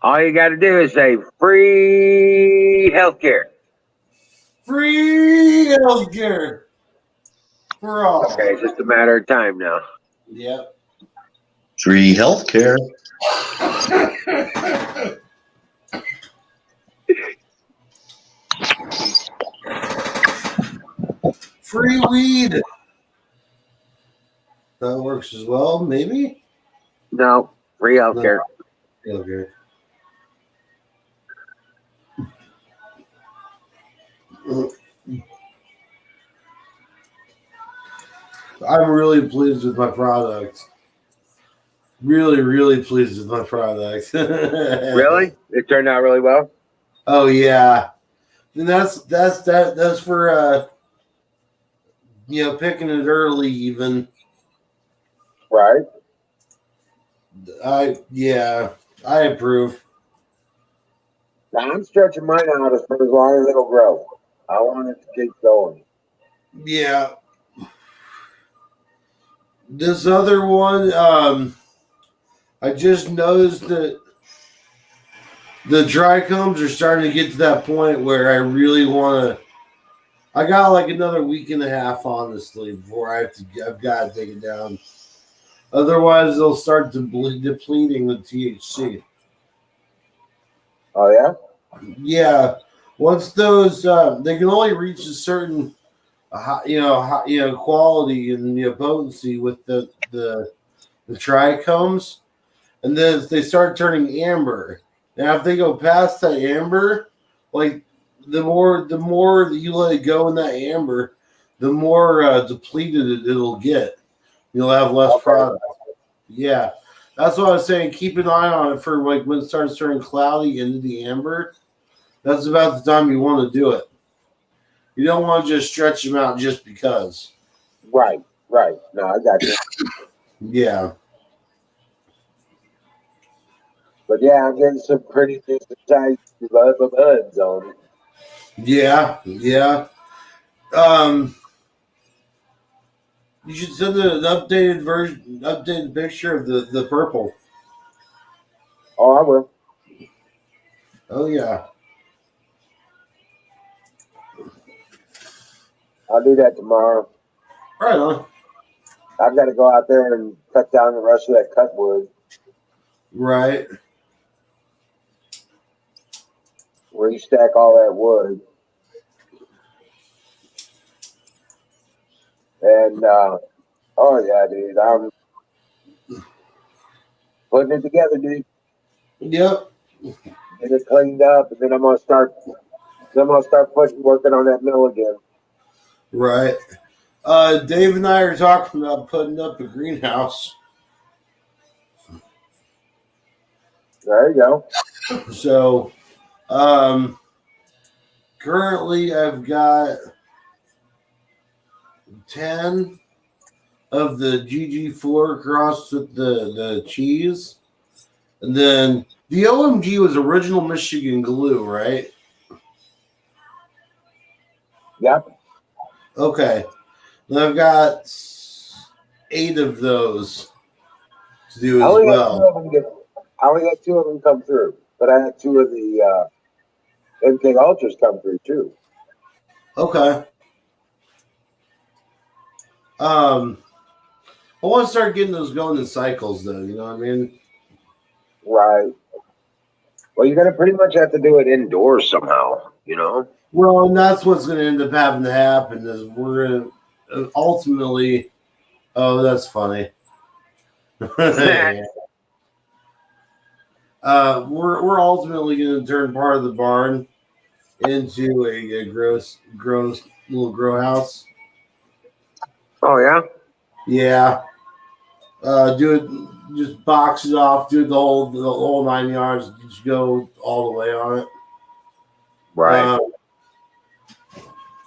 All you got to do is say free healthcare. Free healthcare for all. Okay, it's just a matter of time now. Yep. Free healthcare. Free weed. That works as well, maybe? No, free healthcare. Okay. I'm really pleased with my product. Really, really pleased with my product. Really? It turned out really well. Oh yeah. And that's for picking it early even. Right. I approve. Now I'm stretching mine out as long as it'll grow. I want it to keep going. Yeah. This other one, I just noticed that the dry combs are starting to get to that point where I really want to. I got like another week and a half, honestly, before I've got to take it down. Otherwise, they'll start depleting the THC. Oh yeah. Yeah, once those they can only reach a certain, quality and potency with the trichomes, and then if they start turning amber. Now, if they go past that amber, like the more that you let it go in that amber, the more depleted it'll get. You'll have less product. Yeah, that's what I was saying. Keep an eye on it for like when it starts turning cloudy into the amber. That's about the time you want to do it. You don't want to just stretch them out just because. Right. No, I got you. Yeah. But yeah, I'm getting some pretty decent sized buds on it. Yeah. You should send an updated picture of the purple. Oh, I will. Oh yeah. I'll do that tomorrow. Right on. I've got to go out there and cut down the rest of that cut wood. Right. Restack all that wood. And, oh yeah, dude, I'm putting it together, dude. Yep. Get it cleaned up, and then I'm gonna start working on that mill again. Right. Dave and I are talking about putting up a greenhouse. There you go. So, currently I've got 10 of the GG4 crossed with the cheese. And then the OMG was original Michigan glue, right? Yep. Okay. And I've got 8 of those to do I as only well. got 2 of them come through, but I had 2 of the MK Ultras come through too. Okay. I want to start getting those going in cycles, though. You know what I mean? Right. Well, you're gonna pretty much have to do it indoors somehow, you know. Well, and that's what's going to end up having to happen is we're going to ultimately. Oh, that's funny. We're ultimately going to turn part of the barn into a gross little grow house. Oh yeah. Yeah. Do it. Just box it off. Do the whole 9 yards. Just go all the way on it. Right.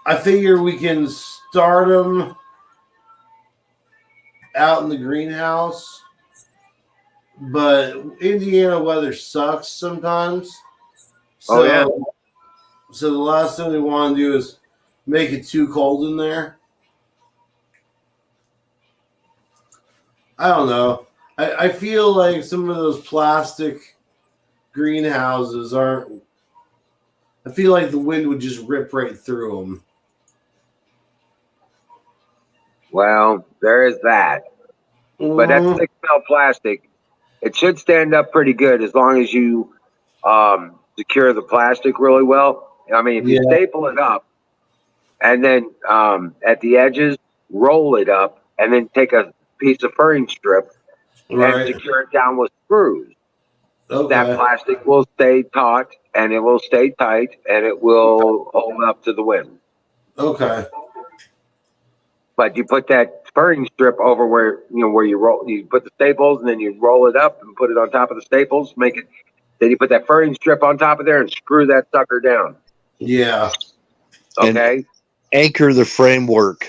I figure we can start them out in the greenhouse, but Indiana weather sucks sometimes. So, Oh, yeah. So the last thing we want to do is make it too cold in there. I don't know. I feel like some of those plastic greenhouses aren't. I feel like the wind would just rip right through them. Well, there is that. But that thick felt plastic, it should stand up pretty good as long as you secure the plastic really well. I mean, if you staple it up and then at the edges, roll it up and then take a piece of furring strip and secure it down with screws. Okay. That plastic will stay taut and it will stay tight and it will hold up to the wind. Okay. But you put that furring strip over where you roll. You put the staples and then you roll it up and put it on top of the staples. Make it. Then you put that furring strip on top of there and screw that sucker down. Yeah. Okay. And anchor the framework.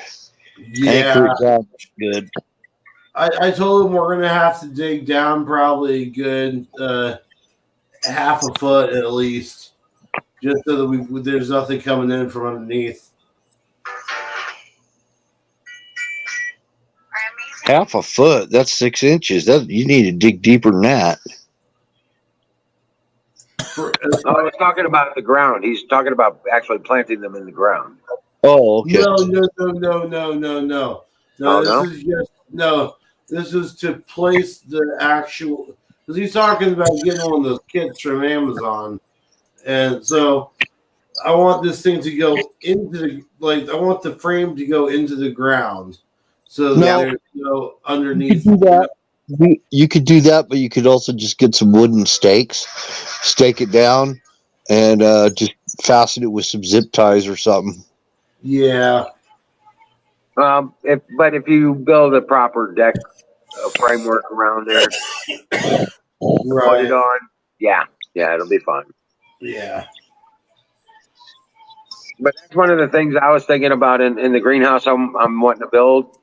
Yeah. Anchor it down good. I told him we're gonna have to dig down probably a good half a foot at least, just so that there's nothing coming in from underneath. Half a foot. That's 6 inches. That you need to dig deeper than that. I was talking about the ground. He's talking about actually planting them in the ground. Oh, okay. No. This is to place the actual. Because he's talking about getting one of those kits from Amazon, and so I want this thing to go into I want the frame to go into the ground, so that there's no underneath. You could do that. You could do that, but you could also just get some wooden stakes, stake it down, and just fasten it with some zip ties or something. Yeah. If you build a proper deck framework around there, put it on. Yeah, it'll be fun. Yeah. But that's one of the things I was thinking about in the greenhouse I'm wanting to build.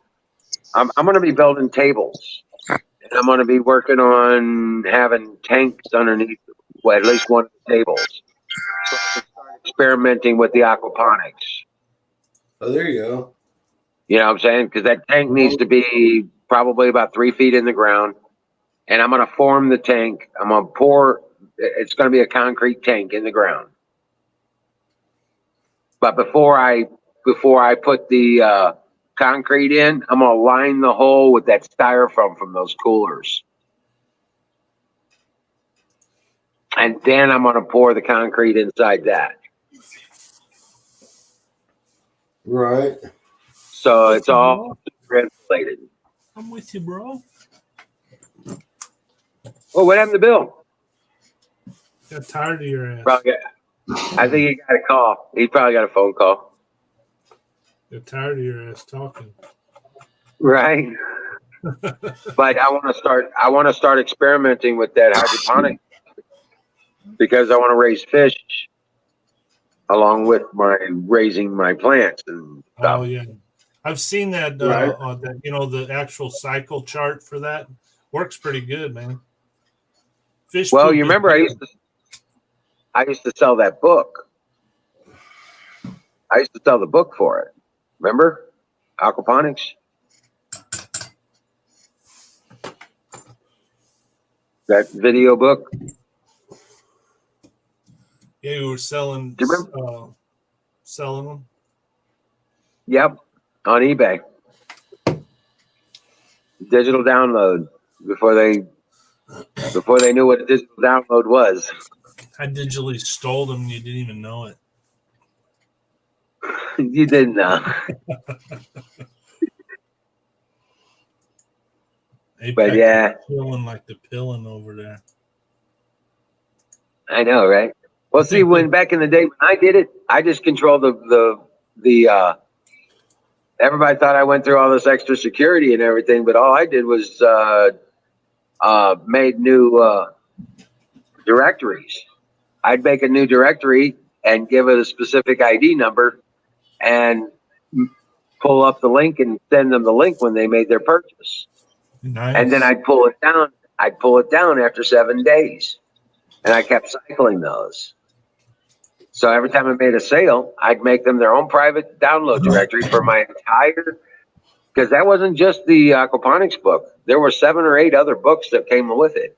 I'm going to be building tables. And I'm going to be working on having tanks underneath at least one of the tables. So I can start experimenting with the aquaponics. Oh, there you go. You know what I'm saying? Because that tank needs to be probably about 3 feet in the ground. And I'm going to form the tank. I'm going to pour. It's going to be a concrete tank in the ground. But before I put the concrete in, I'm going to line the hole with that styrofoam from those coolers. And then I'm going to pour the concrete inside that. Right. So it's all insulated. I'm with you, bro. Well, what happened to Bill? Got tired of your ass. I think he got a call. He probably got a phone call. They're tired of your ass talking. Right. But I want to start experimenting with that hydroponic because I want to raise fish along with raising my plants and stuff. Oh yeah, I've seen that. Right. That the actual cycle chart for that works pretty good, man. Fish. Well, poop you is remember good. I used to sell that book. I used to sell the book for it. Remember? Aquaponics. That video book. Yeah, you were selling. Do you Selling them. Yep. On eBay. Digital download before they knew what a digital download was. I digitally stole them. And you didn't even know it. You didn't know. But yeah, Feeling like the pilling over there. I know, right? Well, see, when back in the day when I did it, I just controlled the everybody thought I went through all this extra security and everything, but all I did was made new directories. I'd make a new directory and give it a specific ID number and pull up the link and send them the link when they made their purchase. Nice. And then I'd pull it down. I'd pull it down after 7 days. And I kept cycling those. So every time I made a sale, I'd make them their own private download directory for my entire, because that wasn't just the aquaponics book. There were 7 or 8 other books that came with it.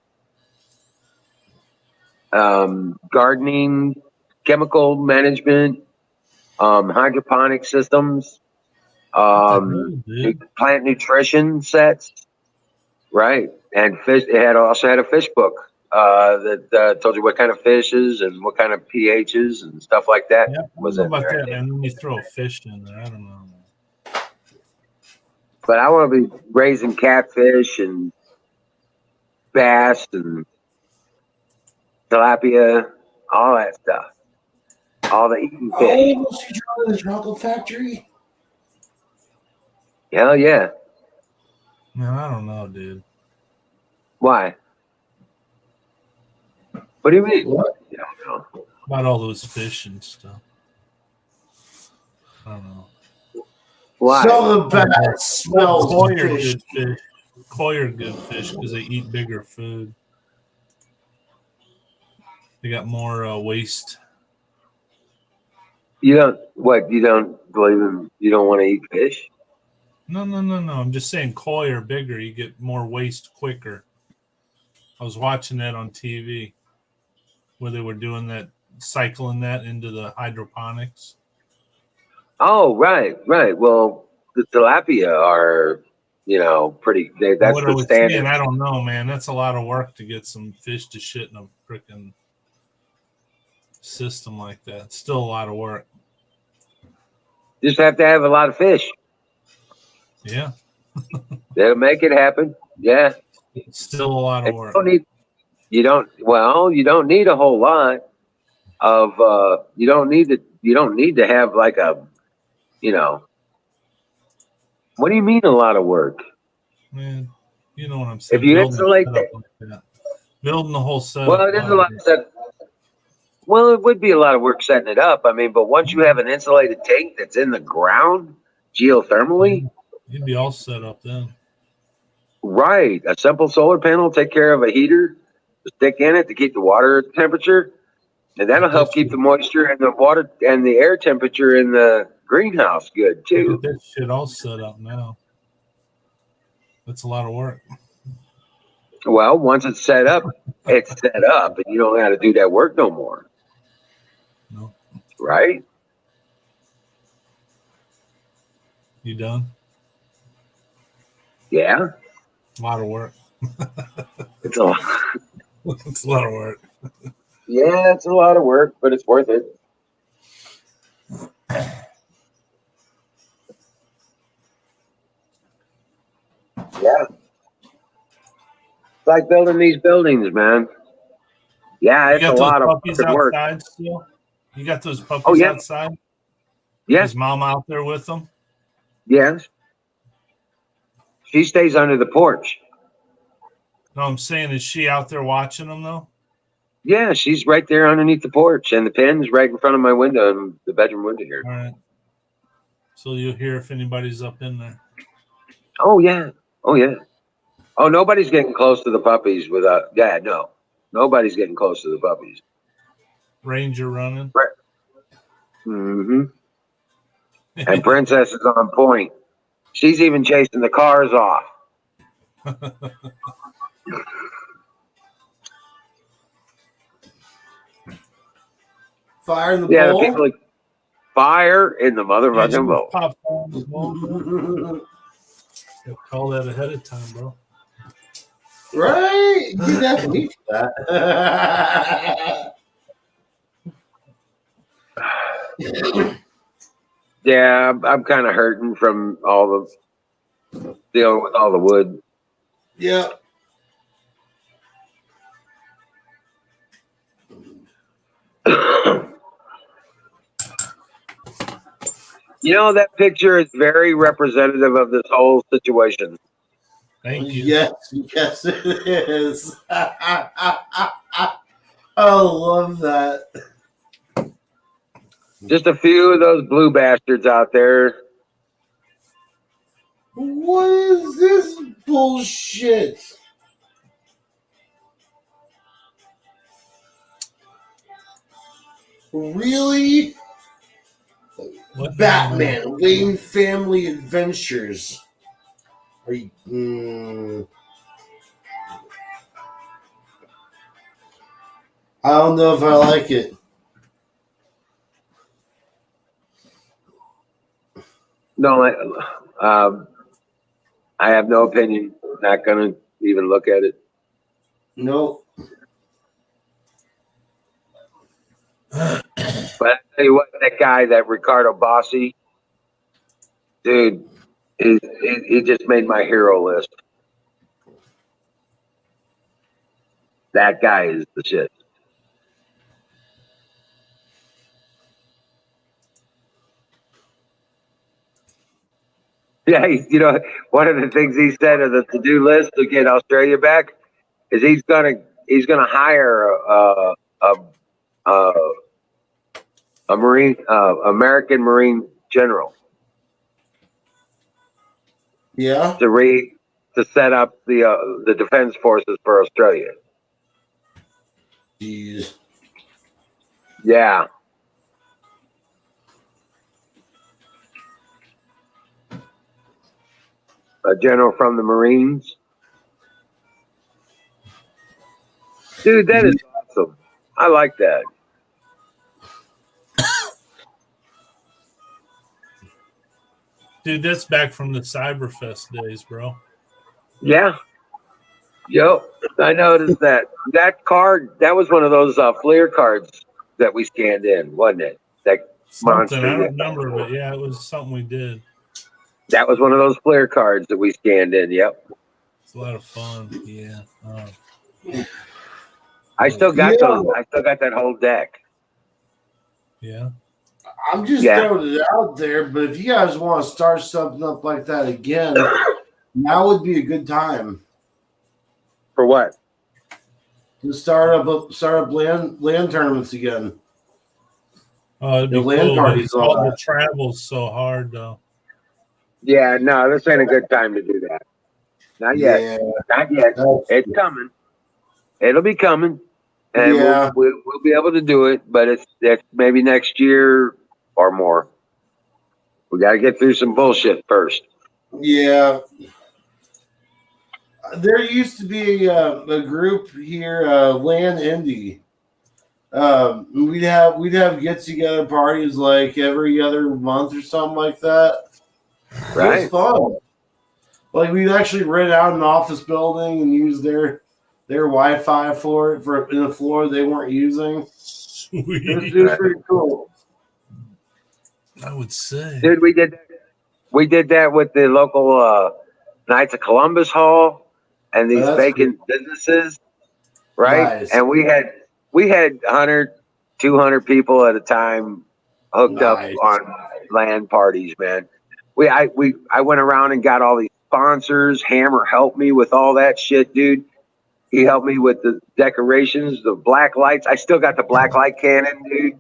Gardening, chemical management, hydroponic systems, plant nutrition sets, right? And fish. It also had a fish book that told you what kind of fishes and what kind of pHs and stuff like that was in about there. that, man. When you throw a fish in there, I don't know. But I want to be raising catfish and bass and tilapia, all that stuff. All the eating fish. Oh, was you driving the chocolate factory? Hell yeah. Man, I don't know, dude. Why? What do you mean? What? I don't know. About all those fish and stuff. I don't know. Why? So the bat smells Koi are fish. good fish. Koi are good fish because they eat bigger food. They got more waste. You don't believe in, you don't want to eat fish? No. I'm just saying koi are bigger. You get more waste quicker. I was watching that on TV where they were doing that, cycling that into the hydroponics. Oh, right. Well, the tilapia are, pretty. That's What I the was standard. saying, I don't know, man. That's a lot of work to get some fish to shit in a freaking system like that. It's still a lot of work. Just have to have a lot of fish. Yeah, They'll make it happen. Yeah. it's still a lot of And work. you don't need a whole lot of. You don't need to have like a. What do you mean a lot of work? Man, you know what I'm saying. If you Building insulate a setup like that. Building the whole setup. Well, it is a lot of set. Well, it would be a lot of work setting it up. I mean, but once you have an insulated tank that's in the ground geothermally, You'd be all set up then. right? A simple solar panel will take care of a heater, stick in it to keep the water temperature, and that'll help keep the moisture and the water and the air temperature in the greenhouse good too. Get that shit all set up now. That's a lot of work. Well, once it's set up, and you don't have to do that work no more. No. Right? You done? Yeah. A lot of work. It's a lot. It's a lot of work. Yeah, it's a lot of work, but it's worth it. Yeah. It's like building these buildings, man. Yeah, it's a lot of puppies fucking work. outside still? You got those puppies Oh, yeah. outside? Yeah. Is mom out there with them? Yes. She stays under the porch. No, I'm saying, is she out there watching them though? Yeah, she's right there underneath the porch, and the pen's right in front of my window, in the bedroom window here. All right. So you'll hear if anybody's up in there. Oh yeah. Oh yeah. Oh, nobody's getting close to the puppies without. Yeah, no, nobody's getting close to the puppies. Ranger running. Mm-hmm. And Princess is on point. She's even chasing the cars off. Fire in the Yeah, the bowl. people like fire in the Yeah, motherfucking just bowl. pop on the bowl. Call that ahead of time, bro. Right? You have me for that. Yeah, I'm kind of hurting from all the dealing with all the wood. Yeah. You know, that picture is very representative of this whole situation. Thank you. Yes, yes, it is. I love that. Just a few of those blue bastards out there. What is this bullshit? Really? What Batman, Wayne Family Adventures. Are you? I don't know if I like it. No, I have no opinion. Not gonna even look at it. Nope. But I tell you what, that guy, that Ricardo Bossi, dude, he just made my hero list. That guy is the shit. Yeah, you know, one of the things he said of the to-do list to get Australia back is he's gonna hire a Marine American Marine general Yeah. to set up the defense forces for Australia. Jeez. Yeah. A general from the Marines. Dude, that is awesome. I like that. Dude, that's back from the Cyberfest days, bro. Yeah. Yo, I noticed that. That card, that was one of those FLIR cards that we scanned in, wasn't it? That Something, monster. I don't remember, but yeah, it was something we did. That was one of those FLIR cards that we scanned in. Yep. It's a lot of fun. Yeah. I still got Yeah. those. I still got that whole deck. Yeah. I'm just Yeah. throwing it out there, but if you guys want to start something up like that again, now would be a good time For what? to start up land tournaments again. Oh, it'd be The land cool, but parties it's and all all the that. travel's so hard, though. Yeah, no, this ain't a good time to do that. Not yet. Yeah, Not yet. that's- It's coming. It'll be coming, and Yeah. we'll be able to do it. But it's maybe next year or more. We got to get through some bullshit first. yeah. There used to be a group here, Land Indie. We'd have get together parties like every other month or something like that. It Right? was fun. Like we'd actually rent out an office building and use their Wi-Fi for in the floor they weren't using. Sweet. It was pretty cool. I would say. Dude, we did that with the local Knights of Columbus Hall and these That's vacant businesses, right? Nice. And we had 100, 200 people at a time hooked Nice. up on land parties, man. I went around and got all these sponsors. Hammer helped me with all that shit, dude. He helped me with the decorations, the black lights. I still got the black light cannon, dude.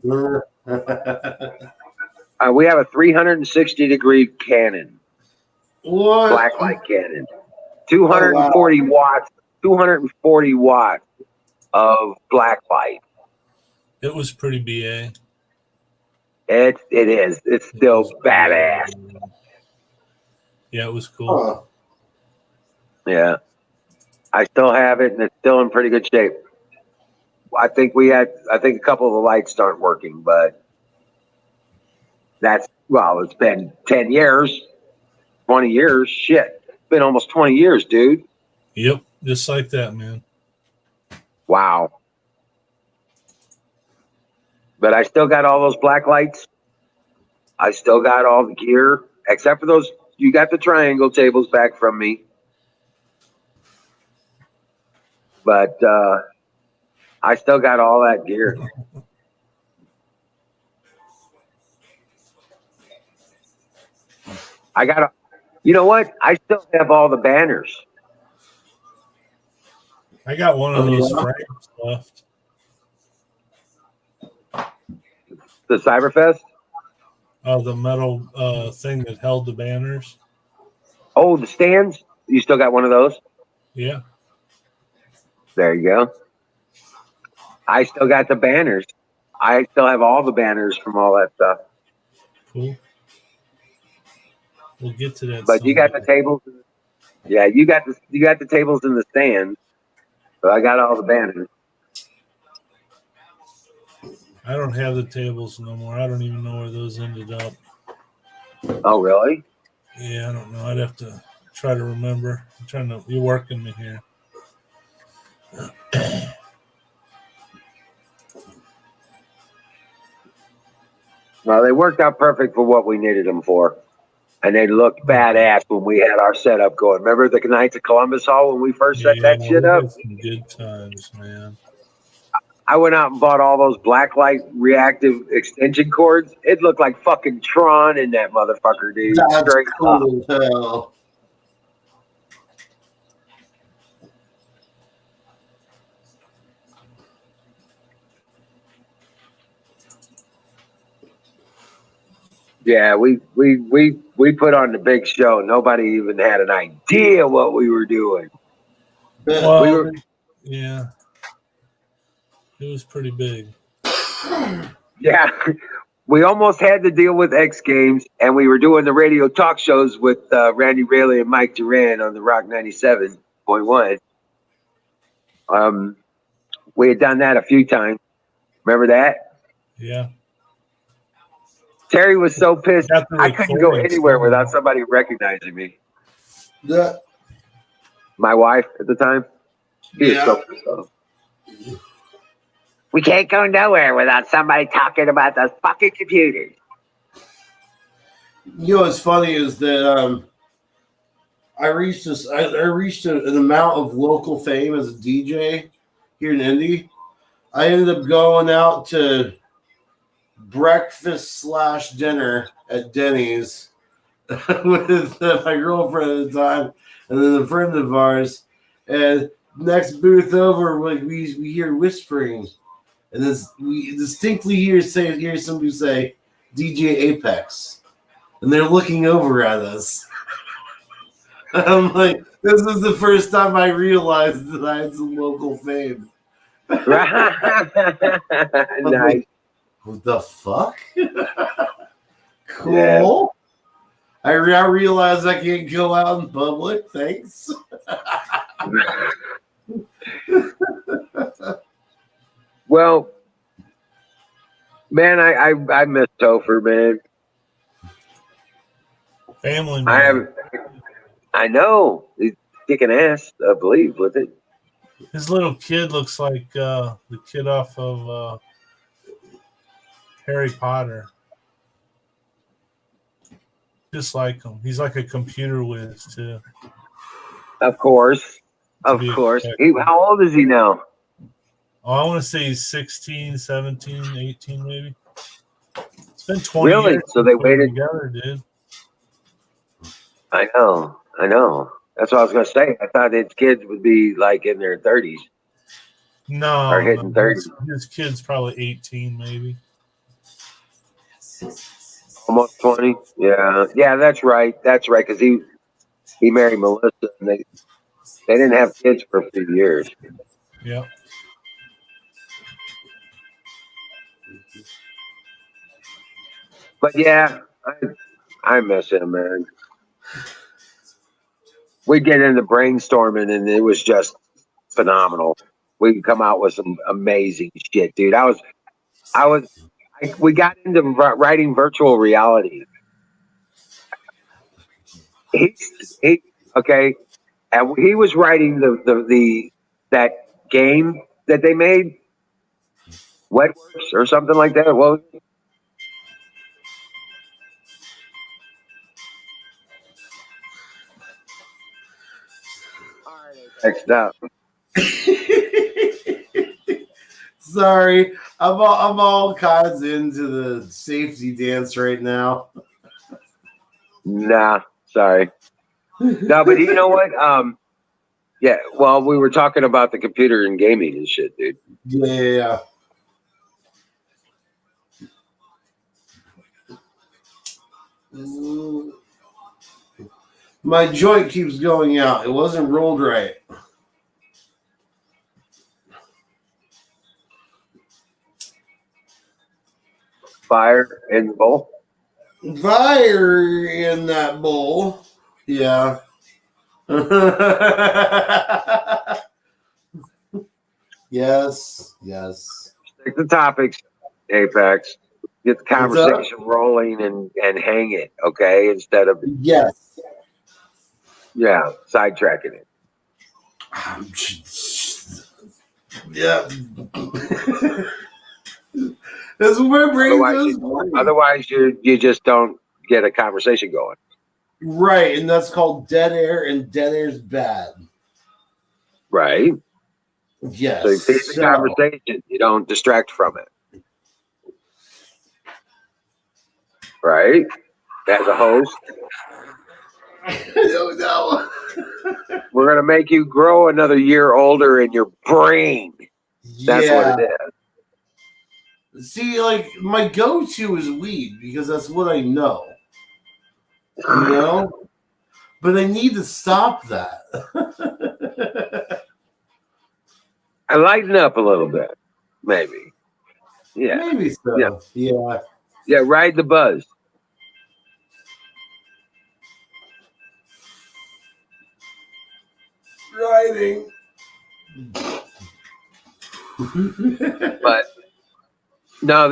We have a 360-degree cannon, What? black light cannon, 240 watts, 240 watts of black light. It was pretty BA. It is. It's still badass. Yeah, it was cool. Huh. Yeah, I still have it, and it's still in pretty good shape. I think a couple of the lights aren't working, but it's been 10 years, 20 years. Shit, it's been almost 20 years, dude. Yep, just like that, man. Wow. But I still got all those black lights. I still got all the gear, except for those. You got the triangle tables back from me. But I still got all that gear. You know what? I still have all the banners. I got one of those frames left. The Cyberfest? Oh, the metal thing that held the banners. Oh, the stands? You still got one of those? Yeah. There you go. I still got the banners. I still have all the banners from all that stuff. Cool. We'll get to that. But you got the tables. Yeah, you got the tables in the stands. But I got all the banners. I don't have the tables no more. I don't even know where those ended up. Oh, really? Yeah, I don't know. I'd have to try to remember. You're working me here. Well, they worked out perfect for what we needed them for. And they looked badass when we had our setup going. Remember the Knights of Columbus Hall when we first set that shit up? Some good times, man. I went out and bought all those blacklight reactive extension cords. It looked like fucking Tron in that motherfucker, dude. That's Straight up. cool as hell. Yeah, we put on the big show. Nobody even had an idea what we were doing. Well, yeah. It was pretty big. Yeah. We almost had to deal with X Games, and we were doing the radio talk shows with Randy Rayleigh and Mike Duran on the Rock 97.1. We had done that a few times. Remember that? Yeah. Terry was so pissed. I couldn't go anywhere without somebody recognizing me. Yeah. My wife at the time. She was so pissed off. We can't go nowhere without somebody talking about those fucking computers. You know what's funny is that I reached an amount of local fame as a DJ here in Indy. I ended up going out to breakfast/dinner at Denny's with my girlfriend at the time, and then a friend of ours. And next booth over, like we hear whispering, and we distinctly hear somebody say DJ Apex, and they're looking over at us. I'm like, this is the first time I realized that I had some local fame. Nice. What the fuck? Cool. Yeah. I realize I can't go out in public. Thanks. Well, man, I miss Topher, man. Family man. I know. He's kicking ass, I believe, with it. His little kid looks like the kid off of Harry Potter. Just like him. He's like a computer whiz, too. Of course. Of course. How old is he now? Oh, I want to say he's 16, 17, 18 maybe. It's been 20 Really? years. So they waited. Together, dude. I know. That's what I was gonna say. I thought his kids would be like in their 30s No, or hitting 30s, his kid's probably 18, maybe. almost 20. Yeah, that's right. Because he married Melissa, and they didn't have kids for a few years. Yep. But yeah, I miss him, man. We'd get into brainstorming, and it was just phenomenal. We could come out with some amazing shit, dude. We got into writing virtual reality. He okay, and he was writing that game that they made, Wetworks or something like that. Well, all right, next up. Sorry, I'm all kinds into the safety dance right now. Nah, sorry. No, but you know what? Yeah. Well, we were talking about the computer and gaming and shit, dude. Yeah. My joint keeps going out. It wasn't rolled right. Fire in the bowl. Fire in that bowl. Yeah. Yes. Stick to topics, Apex. Get the conversation rolling and hang it, okay? Instead of Yes. sidetracking it. Yeah. That's where my brain goes. Otherwise, you just don't get a conversation going. Right, and that's called dead air, and dead air's bad. Right? Yes. So you keep the conversation. You don't distract from it. Right? As a host. I don't know. We're going to make you grow another year older in your brain. That's what it is. See, like, my go-to is weed because that's what I know. You know? But I need to stop that. I lighten up a little bit. Maybe. Yeah. Maybe so. Yeah. Yeah, ride the buzz. Riding. But no,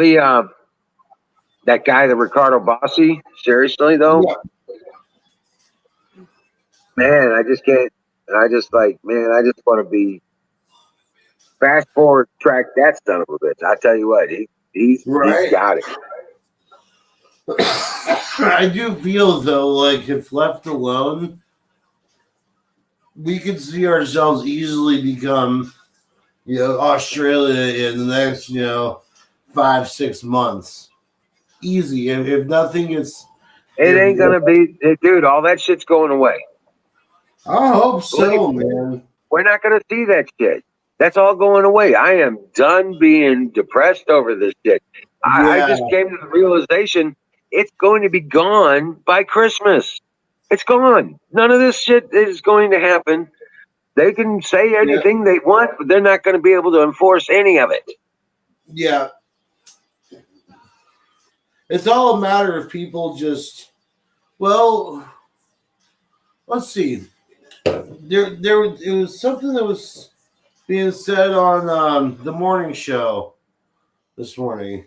that guy, the Ricardo Bossi, seriously though, man, I just can't. I just want to be fast forward track that son of a bitch. I tell you what, he's got it. I do feel though, like if left alone, we could see ourselves easily become, Australia in the next, 5-6 months. Easy. If nothing is. It ain't gonna be, dude. All that shit's going away. I hope so, man. We're not gonna see that shit. That's all going away. I am done being depressed over this shit. I just came to the realization it's going to be gone by Christmas. It's gone. None of this shit is going to happen. They can say anything they want, but they're not going to be able to enforce any of it. Yeah. It's all a matter of people just, let's see. It was something that was being said on the morning show this morning.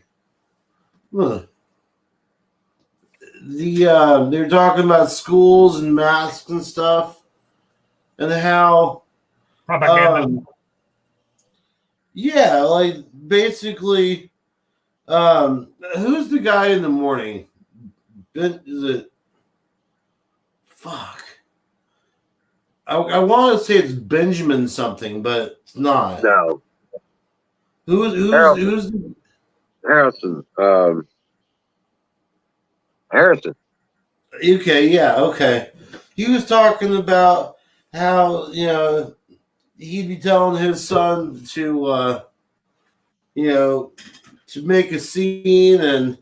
They're talking about schools and masks and stuff, and how propaganda. Like basically, who's the guy in the morning? Is it? Fuck. I want to say it's Benjamin something, but it's not. No. Who's Harrison? Harrison. Okay, yeah, okay. he was talking about how he'd be telling his son to to make a scene and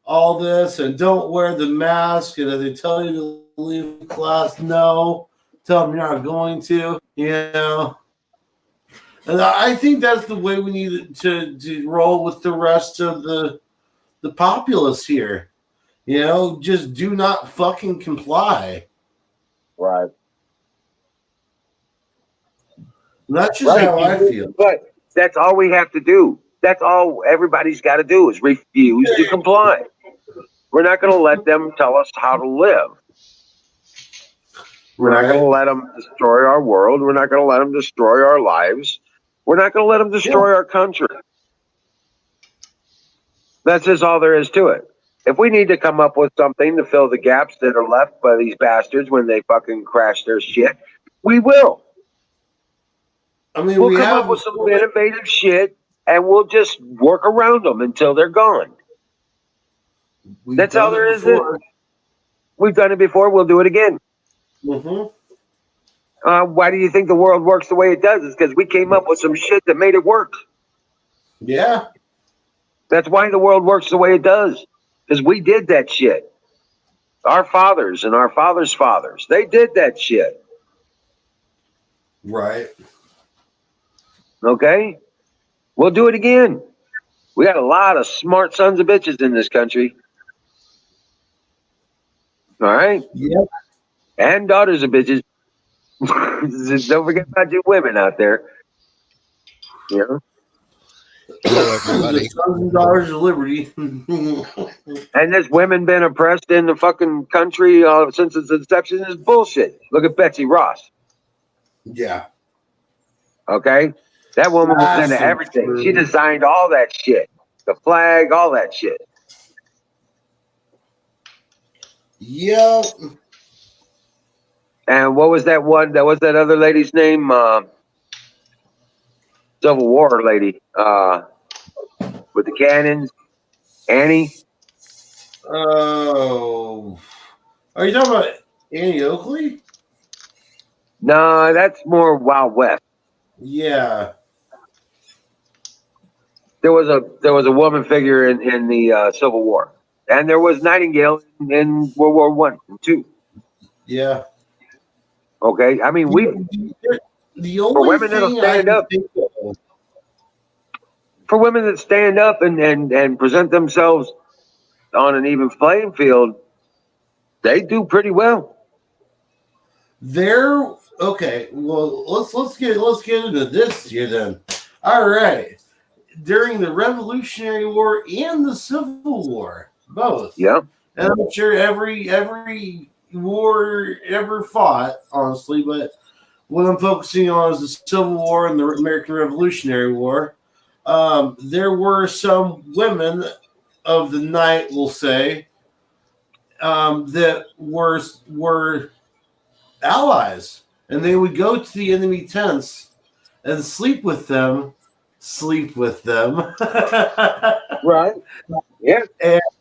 all this, and don't wear the mask, and if they tell you to leave class, no, tell them you're not going to, And I think that's the way we need to roll with the rest of the populace here. Just do not fucking comply. Right. That's just how I feel. But that's all we have to do. That's all everybody's got to do is refuse to comply. We're not going to let them tell us how to live. We're not going to let them destroy our world. We're not going to let them destroy our lives. We're not going to let them destroy our country. That's just all there is to it. If we need to come up with something to fill the gaps that are left by these bastards when they fucking crash their shit, we will. I mean, We'll come up with some innovative shit, and we'll just work around them until they're gone. That's all there is. We've done it before. We'll do it again. Mm-hmm. Why do you think the world works the way it does? It's because we came up with some shit that made it work. Yeah. That's why the world works the way it does. Because we did that shit. Our fathers and our fathers' fathers, they did that shit. Right. Okay? We'll do it again. We got a lot of smart sons of bitches in this country. All right? Yep. And daughters of bitches. Don't forget about you women out there. Hello, everybody. The Sons and Daughters of Liberty. And this women been oppressed in the fucking country since its inception is bullshit. Look at Betsy Ross. Yeah. Okay? That woman was into everything. true. She designed all that shit. The flag, all that shit. Yep. And what was that one? That was that other lady's name? Civil War lady. With the cannons. Annie. Oh. Are you talking about Annie Oakley? No, that's more Wild West. Yeah. There was a woman figure in the Civil War. And there was Nightingale in World War I and II. Yeah. Okay? I mean, The only women that'll thing stand I up. think of, for women that stand up and present themselves on an even playing field, they do pretty well. they're okay. Well, let's get into this here then. All right. During the Revolutionary War and the Civil War, both. Yeah. And I'm sure every war ever fought, honestly, but what I'm focusing on is the Civil War and the American Revolutionary War. There were some women of the night, we'll say, that were allies, and they would go to the enemy tents and sleep with them. Right. Yeah.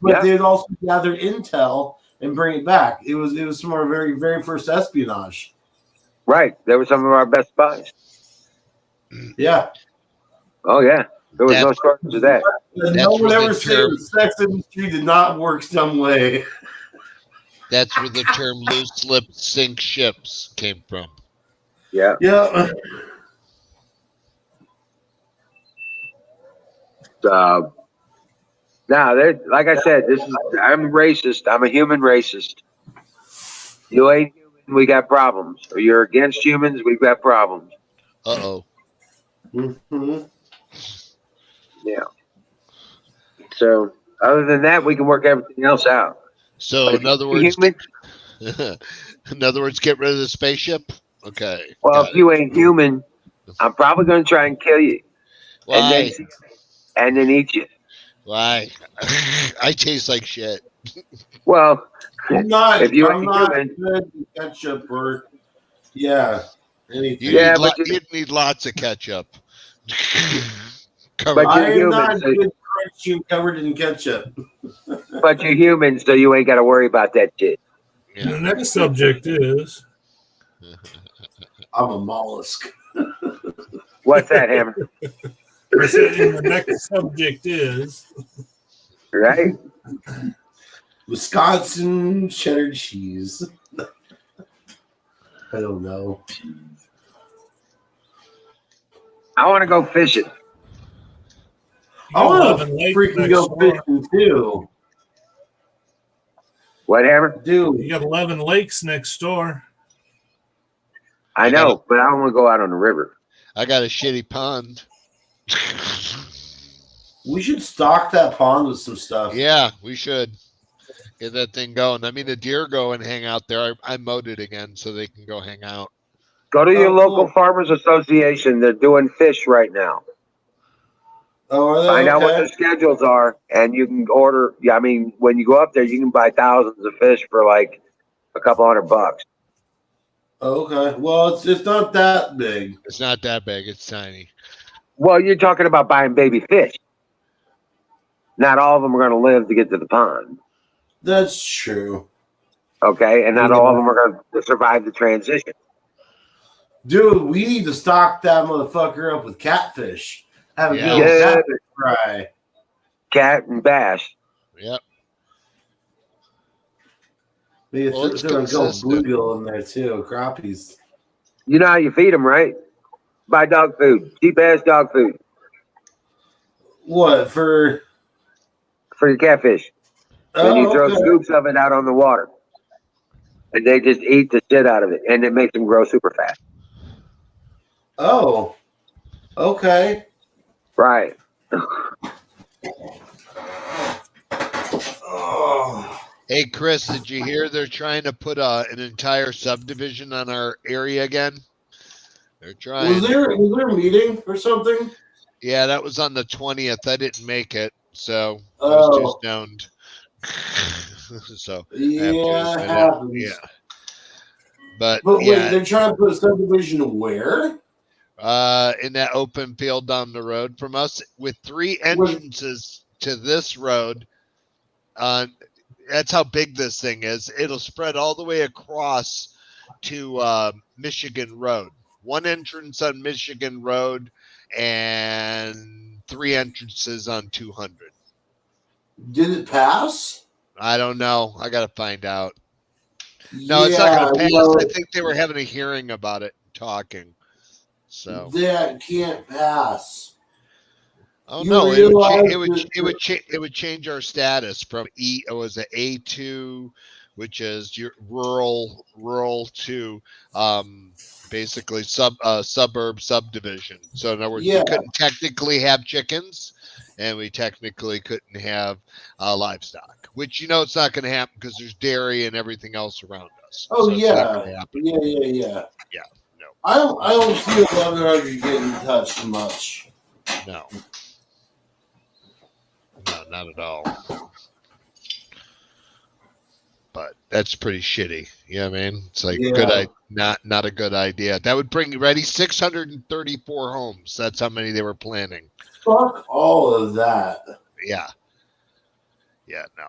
But they'd also gather intel and bring it back. It was some of our very, very first espionage. Right. They were some of our best spies. Yeah. Oh, yeah. There was no shortage of that. No one ever said the sex industry did not work some way. That's where the term loose lips sink ships came from. Yeah. Yeah. Now, like I said, I'm racist. I'm a human racist. You ain't human, we got problems. Or you're against humans, we've got problems. Uh-oh. Mm-hmm. Yeah. So, other than that, we can work everything else out. So, in other words, get rid of the spaceship? Okay. Well, if you ain't human, I'm probably going to try and kill you. Why? And then eat you. Why? I taste like shit. Well, I'm not human, good with ketchup or anything. You'd need lots of ketchup. But I am human, not good crunchy covered in ketchup. but you're human, so you ain't got to worry about that shit. And the next subject is I'm a mollusk. What's that, Hammer? I said, and the next subject is Right? Wisconsin cheddar cheese. I don't know. I want to go fishing. you I got want 11 to lakes freaking next go door. fishing too. What, Hammer? Dude, You got 11 lakes next door. I know, but I don't want to go out on the river. I got a shitty pond. we should stock that pond with some stuff. Yeah, we should get that thing going. I mean, the deer go and hang out there. I mowed it again so they can go hang out. Go to your Oh, local cool. farmers association. They're doing fish right now. Oh, are they? Find out what Okay. their schedules are, and you can order. Yeah, I mean, when you go up there, you can buy thousands of fish for like a couple $100. Okay. Well, it's not that big. It's not that big. It's tiny. Well, you're talking about buying baby fish. Not all of them are going to live to get to the pond, That's true. okay? And not all of them are going to survive the transition. Dude, we need to stock that motherfucker up with catfish. Have a Yeah. good old Yeah. catfish fry. Cat and bass. Yep. Maybe Well, it's throw a gold consistent. bluegill in there too. Crappies. You know how you feed them, right? Buy dog food, cheap ass dog food What for? for your catfish. Then Oh, you throw okay. scoops of it out on the water, and they just eat the shit out of it, and it makes them grow super fast. Oh, okay. Right. Oh. Hey, Chris, did you hear they're trying to put an entire subdivision on our area again? They're trying. Was there a meeting or something? Yeah, that was on the 20th. I didn't make it, so I was too Oh, stoned. So yeah, it admit happens. yeah. But But wait, yeah, they're trying to put a subdivision where? in that open field down the road from us with 3 entrances to this road. That's how big this thing is. It'll spread all the way across to Michigan Road. 1 entrance on Michigan Road and 3 entrances on 200. Did it pass? I don't know. I got to find out. No, it's not going to pass. well, I think they were having a hearing about it, talking. So, that can't pass. oh You no, realize it would change our status from E. It was an A2, which is your rural to basically suburb subdivision. So in other words, Yeah. we couldn't technically have chickens, and we technically couldn't have livestock. Which it's not going to happen because there's dairy and everything else around us. Oh, So it's not gonna yeah. happen. Yeah. Yeah, no. I don't see 1100 getting touched much. No, not at all. But that's pretty shitty. You know what I mean? It's like Yeah. not a good idea. That would bring ready 634 homes. That's how many they were planning. Fuck all of that. Yeah. Yeah, no.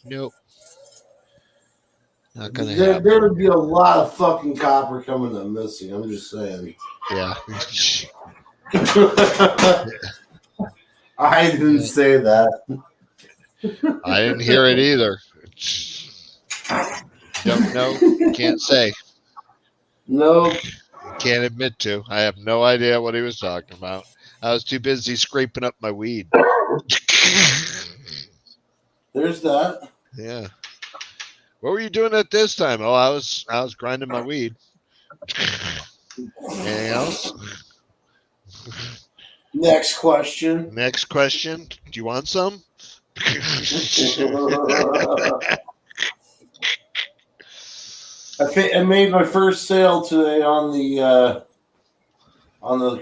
Nope. Not gonna happen. There would be a lot of fucking copper coming up missing. I'm just saying. Yeah. I didn't say that. I didn't hear it either. Don't know. Can't say. No. Can't admit to. I have no idea what he was talking about. I was too busy scraping up my weed. There's that. Yeah. What were you doing at this time? Oh, I was grinding my weed. Anything else? Next question. Next question. Do you want some? I made my first sale today on the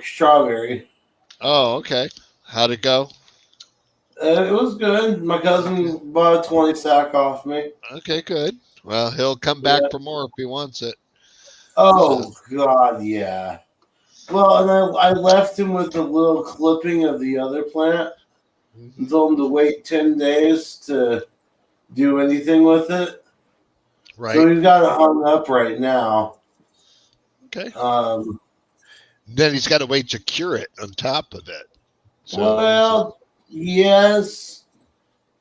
strawberry. Oh, okay. How'd it go? It was good. My cousin bought a 20 sack off me. Okay, good. Well, he'll come back Yeah. for more if he wants it. Oh God, yeah. Well, and I left him with a little clipping of the other plant and told him to wait 10 days to do anything with it. Right. So we've got it hung up right now. Okay. Then he's got to wait to cure it on top of it. So Well, yes.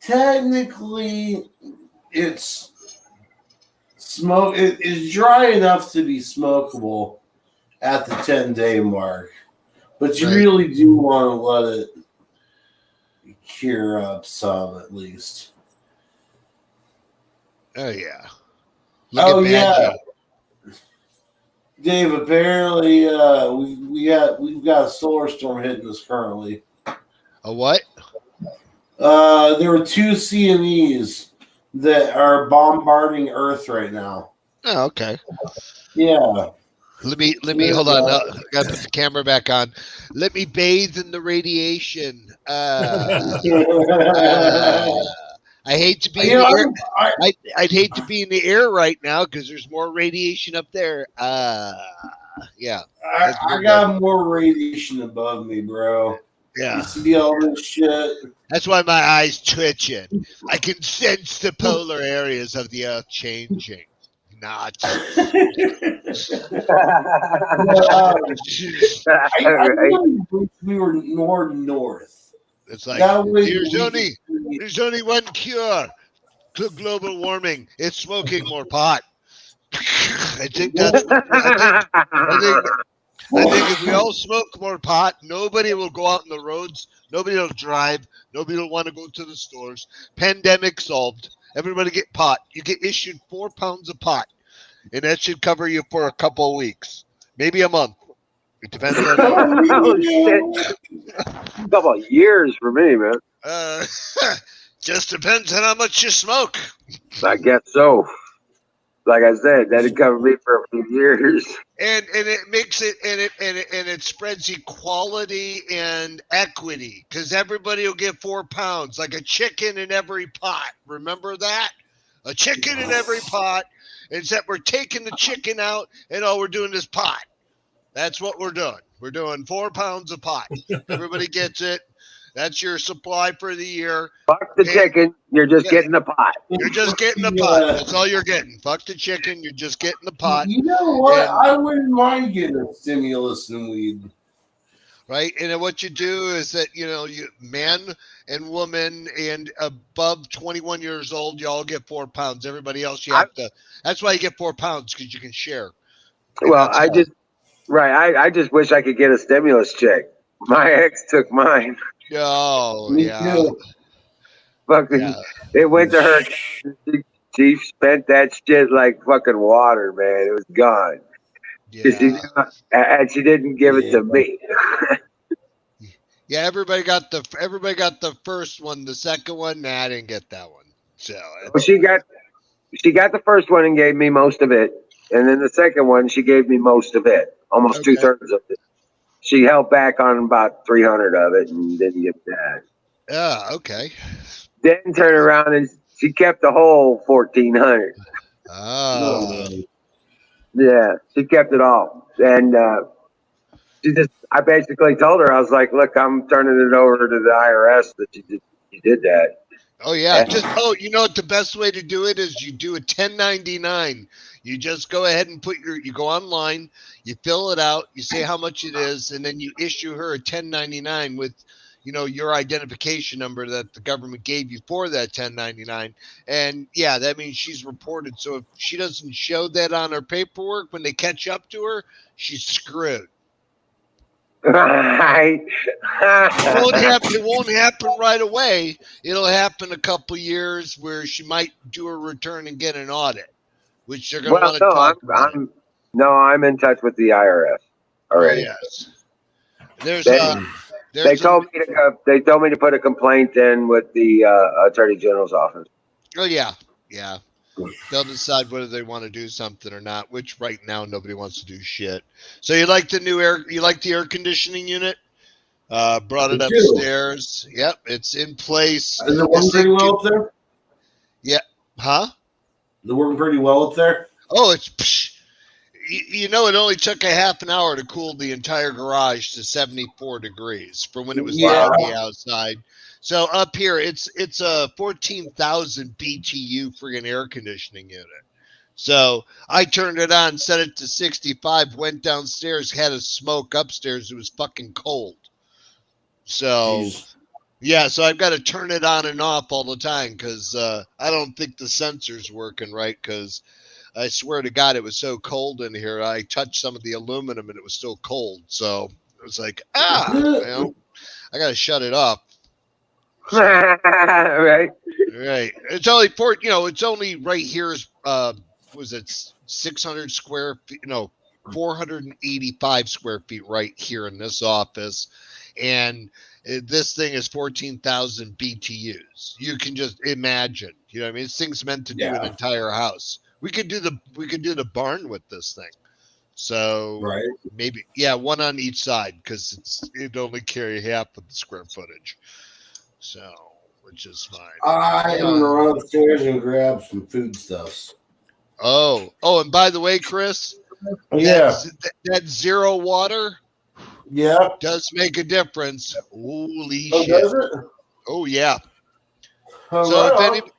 Technically, it's smoke. It is dry enough to be smokable at the 10-day mark, but you Right. really do want to let it cure up some at least. oh yeah. Look Oh at yeah, Banji. Dave. Apparently, we've got a solar storm hitting us currently. A what? There were 2 CMEs that are bombarding Earth right now. Oh, okay. Yeah. Let me hold on. I gotta put the camera back on. Let me bathe in the radiation. I hate to be in You the know, air. I, I'd hate to be in the air right now because there's more radiation up there. Yeah, I got more radiation above me, bro. yeah. You see all this shit? That's why my eyes twitching. I can sense the polar areas of the Earth changing. Not. I really wish we were more north. It's like That way there's only one cure to global warming. It's smoking more pot. I think that's. I think if we all smoke more pot, nobody will go out on the roads. Nobody will drive. Nobody will want to go to the stores. Pandemic solved. Everybody get pot. You get issued 4 pounds of pot, and that should cover you for a couple of weeks, maybe a month. It depends on. Oh, shit. A couple of years for me, man. Just depends on how much you smoke. I guess so. Like I said, that'd cover me for a few years. And it makes it and it spreads equality and equity because everybody will get 4 pounds, like a chicken in every pot. Remember that? A chicken in every pot, except we're taking the chicken out and all we're doing is pot. That's what we're doing. We're doing 4 pounds of pot. Everybody gets it. That's your supply for the year. Fuck the chicken. You're just getting the pot. You're just getting the pot. That's all you're getting. Fuck the chicken. You're just getting the pot. You know what? And- I wouldn't mind getting a stimulus and weed. Right, and then what you do is that you man and woman and above 21 years old, you all get 4 pounds. Everybody else, you have to. That's why you get 4 pounds because you can share. And Well, that's all. I just wish I could get a stimulus check. My ex took mine. Oh Me yeah, too. Fucking, yeah. it went to her. She spent that shit like fucking water, man. It was gone. 'Cause and she didn't give it to me. Yeah, everybody got the first one. The second one, nah, I didn't get that one. So Well, she got the first one and gave me most of it, and then the second one she gave me most of it, almost Okay. 2/3 of it. She held back on about 300 of it and didn't get that. okay. Then turned around and she kept the whole 1,400. Oh, Yeah, she kept it all, and I basically told her, I was like, look, I'm turning it over to the IRS that you did that. oh yeah. And- You know what the best way to do it is? You do a 1099. You just go ahead and you go online, you fill it out, you say how much it is, and then you issue her a 1099 with, your identification number that the government gave you for that 1099. And yeah, that means she's reported. So if she doesn't show that on her paperwork when they catch up to her, she's screwed. Right. It won't happen right away. It'll happen a couple years where she might do a return and get an audit, which they're going to want to talk about. I'm in touch with the IRS already. Oh, yes. They told me to go. They told me to put a complaint in with the Attorney General's office. Oh yeah. They'll decide whether they want to do something or not. Which right now nobody wants to do shit. So you like the new air? You like the air conditioning unit? Brought it upstairs. Yep, it's in place. Is it working pretty well up there? Yeah. Huh? Is it working pretty well up there? Oh, it's. It only took a half an hour to cool the entire garage to 74 degrees from when it was foggy outside. So up here, it's a 14,000 BTU friggin' air conditioning unit. So I turned it on, set it to 65, went downstairs, had a smoke upstairs. It was fucking cold. So Jeez. yeah, so I've got to turn it on and off all the time because I don't think the sensor's working right. Because I swear to God, it was so cold in here. I touched some of the aluminum and it was still cold. So it was like, I got to shut it off. So, Right. right. It's only it's only right here is was it 600 square feet? No, 485 square feet right here in this office. And this thing is 14,000 BTUs. You can just imagine, you know what I mean? This thing's meant to do an entire house. We could do the barn with this thing. So Right. maybe one on each side because it'd only carry half of the square footage. So, which is fine. I am gonna run upstairs and grab some foodstuffs. Oh, and by the way, Chris, Yeah. that zero water Yeah. does make a difference. Holy Oh, shit! does it? Oh yeah. Oh, So right on.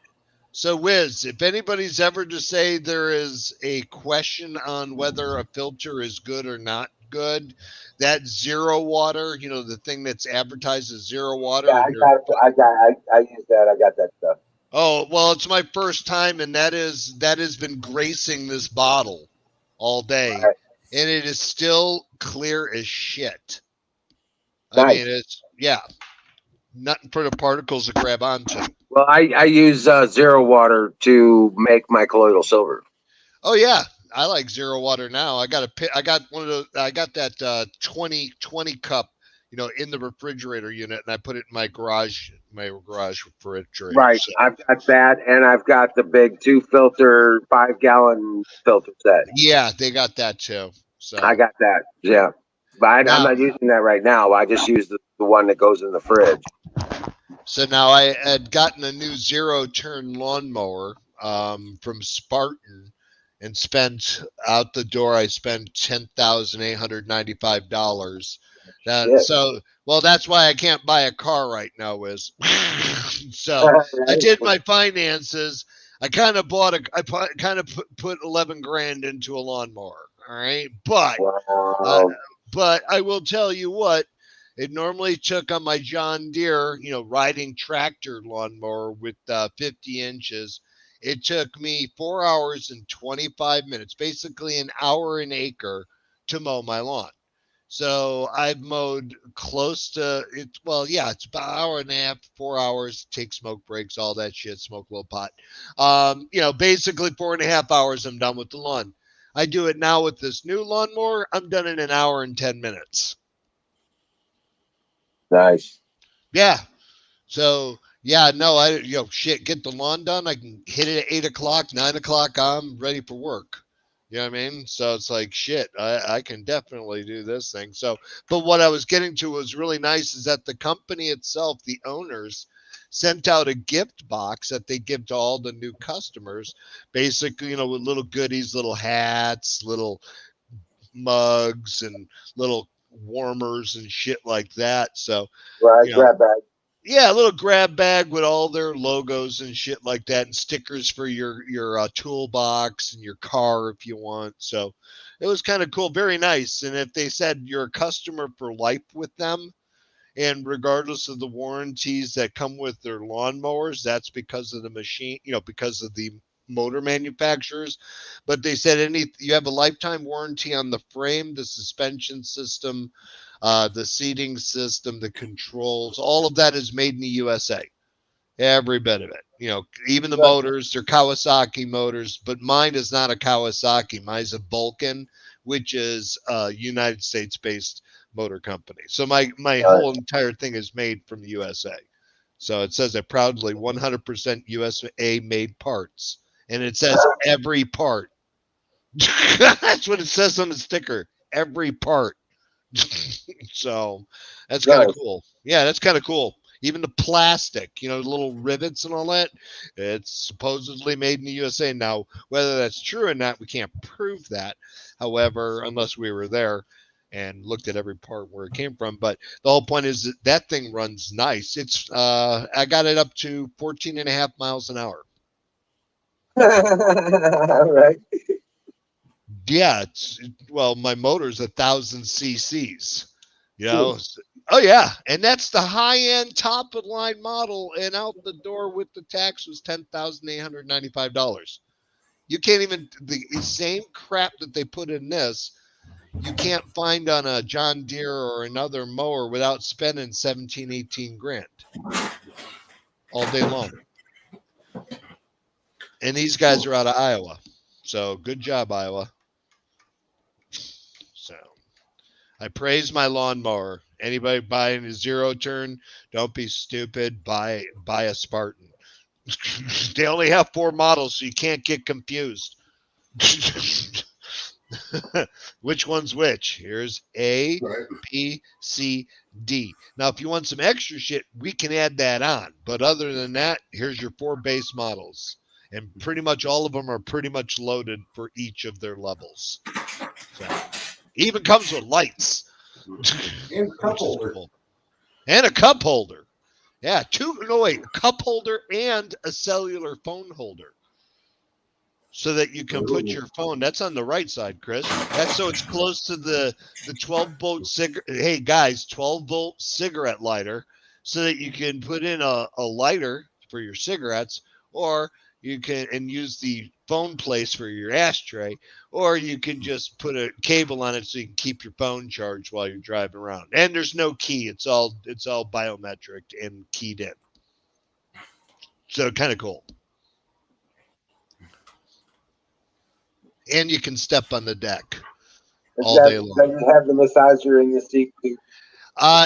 Wiz, if anybody's ever to say there is a question on whether a filter is good or not good, that zero water, the thing that's advertised as zero water. Yeah, I use that. I got that stuff. Oh, well, it's my first time, and that has been gracing this bottle all day, Right. and it is still clear as shit. Nice. I mean, it's nothing for the particles to grab onto. Well, I use zero water to make my colloidal silver. Oh yeah, I like zero water now. I got one of those. I got that 20 cup, in the refrigerator unit, and I put it in my garage refrigerator. Right. So. I've got that, and I've got the big 2-filter, 5-gallon filter set. Yeah, they got that too. So I got that. Yeah, but I'm not using that right now. I just use the one that goes in the fridge. So now I had gotten a new zero-turn lawnmower from Spartan, and spent out the door. I spent $10,895. So, well, that's why I can't buy a car right now, Wiz. So I did my finances. I kind of put 11 grand into a lawnmower. All right, but I will tell you what. It normally took on my John Deere, riding tractor lawnmower with 50 inches. It took me 4 hours and 25 minutes, basically an hour an acre, to mow my lawn. So I've mowed close to it. Well, yeah, it's about an hour and a half, 4 hours. Take smoke breaks, all that shit. Smoke a little pot. Basically 4.5 hours. I'm done with the lawn. I do it now with this new lawnmower. I'm done in an hour and 10 minutes. Nice. Yeah. So yeah, no, get the lawn done. I can hit it at 8 o'clock, 9 o'clock. I'm ready for work. You know what I mean? So it's like, shit, I can definitely do this thing. So, but what I was getting to was really nice is that the company itself, the owners, sent out a gift box that they give to all the new customers, basically, with little goodies, little hats, little mugs, and little warmers and shit like that. So, right, grab bag. Yeah, a little grab bag with all their logos and shit like that, and stickers for your toolbox and your car if you want. So it was kind of cool, very nice. And if they said you're a customer for life with them, and regardless of the warranties that come with their lawnmowers, that's because of the machine, because of the motor manufacturers. But they said you have a lifetime warranty on the frame, the suspension system, the seating system, the controls, all of that is made in the USA. Every bit of it. Even the motors, they're Kawasaki motors, but mine is not a Kawasaki. Mine's a Vulcan, which is a United States-based motor company. So my whole entire thing is made from the USA. So it says it proudly 100% USA made parts. And it says every part. That's what it says on the sticker. Every part. So that's kind of cool. Yeah, that's kind of cool. Even the plastic, the little rivets and all that, it's supposedly made in the USA. Now, whether that's true or not, we can't prove that. However, unless we were there and looked at every part where it came from. But the whole point is that thing runs nice. It's I got it up to 14.5 miles an hour. Right. Yeah, well, my motor's 1,000 cc's. You know, oh yeah, and that's the high end, top of the line model, and out the door with the tax was $10,895. You can't even the same crap that they put in this. You can't find on a John Deere or another mower without spending 17, 18 grand all day long. And these guys are out of Iowa. So good job, Iowa. So I praise my lawnmower. Anybody buying a zero turn, don't be stupid. Buy a Spartan. They only have 4 models, so you can't get confused. Which one's which? Here's A, Right. B, C, D. Now, if you want some extra shit, we can add that on. But other than that, here's your 4 base models. And pretty much all of them are pretty much loaded for each of their levels. So, even comes with lights. And cup holder. Cool. And a cup holder. Yeah, a cup holder and a cellular phone holder. So that you can put your phone. That's on the right side, Chris. That's so it's close to the 12-volt cigarette. Hey guys, 12-volt cigarette lighter, so that you can put in a lighter for your cigarettes, or you can use the phone place for your ashtray, or you can just put a cable on it so you can keep your phone charged while you're driving around. And there's no key. It's all biometric and keyed in. So kind of cool. And you can step on the deck all day long. Does it have the massager in the seat too?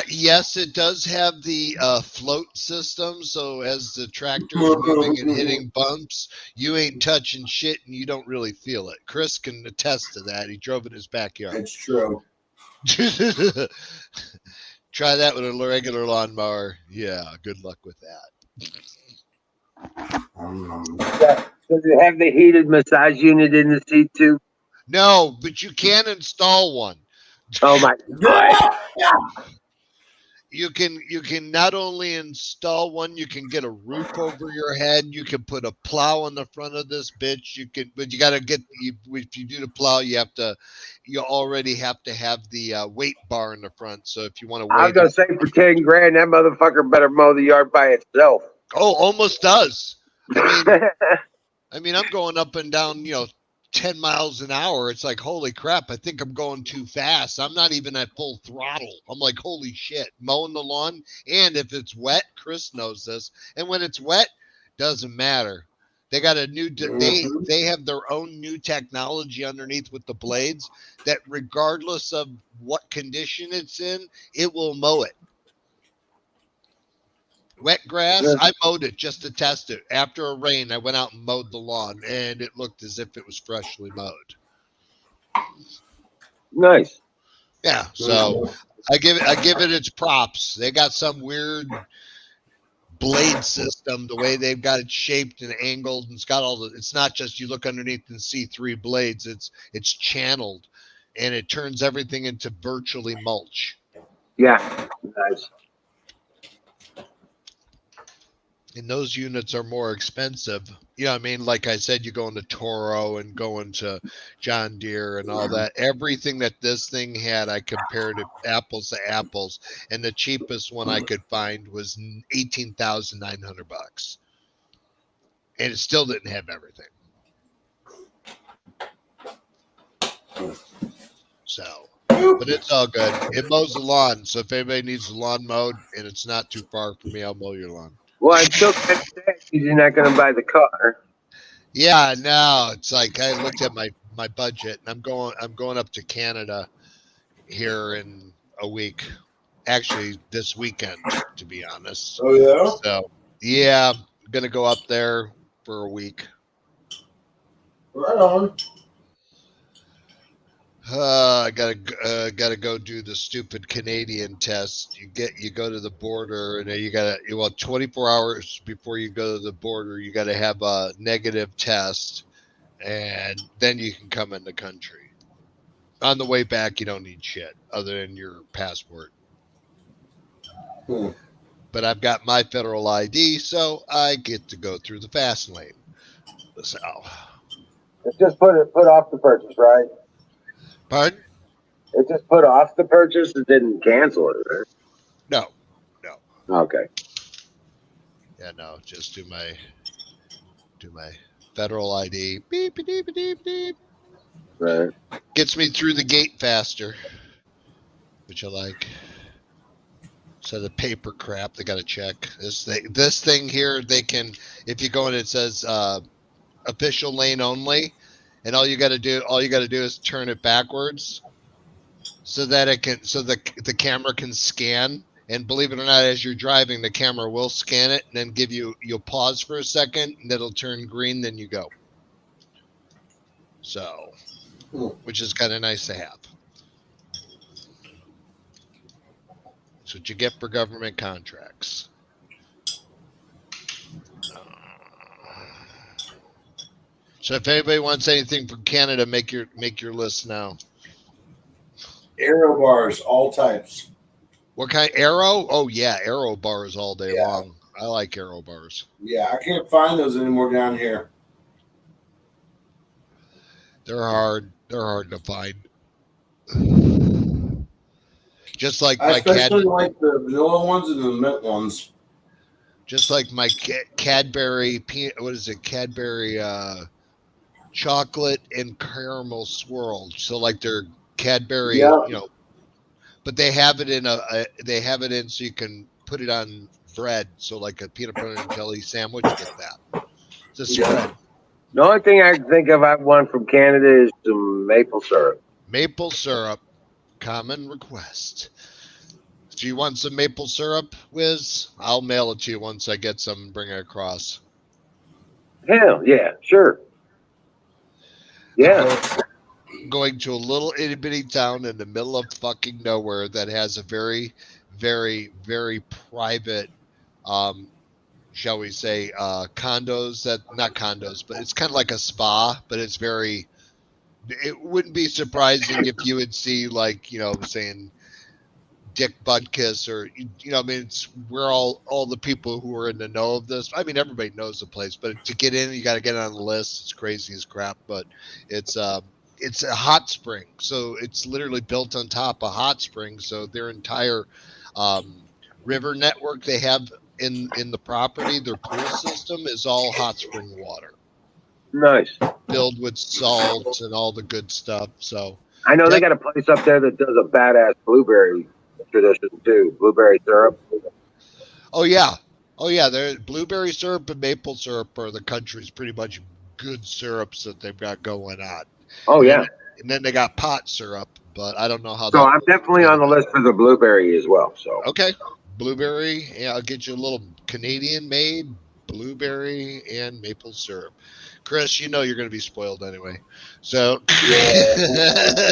Yes, it does have the float system. So as the tractor's moving and hitting bumps, you ain't touching shit and you don't really feel it. Chris can attest to that. He drove in his backyard. That's true. Try that with a regular lawnmower. Yeah, good luck with that. Does it have the heated massage unit in the seat too? No, but you can install one. Oh my God. You can not only install one, you can get a roof over your head. You can put a plow on the front of this bitch. But you got to if you do the plow, you already have to have the weight bar in the front. So if you want to I was gonna say for 10 grand, that motherfucker better mow the yard by itself. Oh, almost does. I mean, I'm going up and down, 10 miles an hour. It's like, holy crap, I think I'm going too fast. I'm not even at full throttle. I'm like, holy shit, mowing the lawn. And if it's wet, Chris knows this. And when it's wet, doesn't matter. They got a new, they have their own new technology underneath with the blades that regardless of what condition it's in, it will mow it. Wet grass, I mowed it just to test it. After a rain, I went out and mowed the lawn, and it looked as if it was freshly mowed. Nice. Yeah, so I give it its props. They got some weird blade system, the way they've got it shaped and angled, and it's got it's not just you look underneath and see 3 blades. It's channeled, and it turns everything into virtually mulch. Yeah, nice. And those units are more expensive. You know what I mean? Like I said, you go into Toro and going to John Deere and all that. Everything that this thing had, I compared it apples to apples. And the cheapest one I could find was $18,900. And it still didn't have everything. So, but it's all good. It mows the lawn. So if anybody needs the lawn mowed and it's not too far from me, I'll mow your lawn. Well, until you're not going to buy the car. Yeah, no, it's like I looked at my budget, and I'm going up to Canada here in a week. Actually, this weekend, to be honest. Oh yeah. So yeah, I'm gonna go up there for a week. Right on. I gotta go do the stupid Canadian test. You go to the border, and you 24 hours before you go to the border, you gotta have a negative test, and then you can come in the country. On the way back, you don't need shit other than your passport. But I've got my federal ID, so I get to go through the fast lane. So, It just put off the purchase, right? pardon? It just put off the purchase. It didn't cancel it, right? No. Okay. Yeah, no. Just do my federal ID. Beep, beep, beep, beep, beep. Right. Gets me through the gate faster, which I like. So the paper crap, they got to check this thing here. They can, if you go in, it says official lane only, and all you got to do is turn it backwards, so that it can, so the camera can scan. And believe it or not, as you're driving, the camera will scan it and then you'll pause for a second, and it'll turn green, then you go. So, which is kind of nice to have. That's what you get for government contracts. So if anybody wants anything from Canada, make your list now. Aero bars, all types. What kind? Arrow? Oh yeah, Arrow bars all day Yeah. long. I like Arrow bars. Yeah, I can't find those anymore down here. They're hard. They're hard to find. Just like I my especially like the vanilla ones and the mint ones. just like my Cadbury what is it? Cadbury chocolate and caramel swirl. So like they're Cadbury, Yeah. you know, but they have it in so you can put it on bread. So like a peanut butter and jelly sandwich, get that. It's a spread. The only thing I can think of I want from Canada is some maple syrup. Maple syrup, common request. Do you want some maple syrup, Wiz? I'll mail it to you once I get some and bring it across. Hell yeah, sure. Yeah. Going to a little itty bitty town in the middle of fucking nowhere that has a very, very, very private, shall we say, condos not condos, but it's kind of like a spa, but it's very. It wouldn't be surprising if you would see, like, you know, saying Dick Butkus or, you know, I mean, we're all the people who are in the know of this. I mean, everybody knows the place, but to get in, you got to get on the list. It's crazy as crap, but it's a hot spring. So it's literally built on top of hot spring. So their entire river network they have in the property, their pool system is all hot spring water. Nice. Filled with salt and all the good stuff. So I know they got a place up there that does a badass blueberry tradition too. Blueberry syrup. oh yeah, there blueberry syrup and maple syrup are the country's pretty much good syrups that they've got going on. Oh yeah. And then they got pot syrup, but I don't know how. So I'm definitely on the list for the blueberry as well. So okay, blueberry. Yeah, I'll get you a little Canadian made blueberry and maple syrup. Chris, you know you're going to be spoiled anyway, so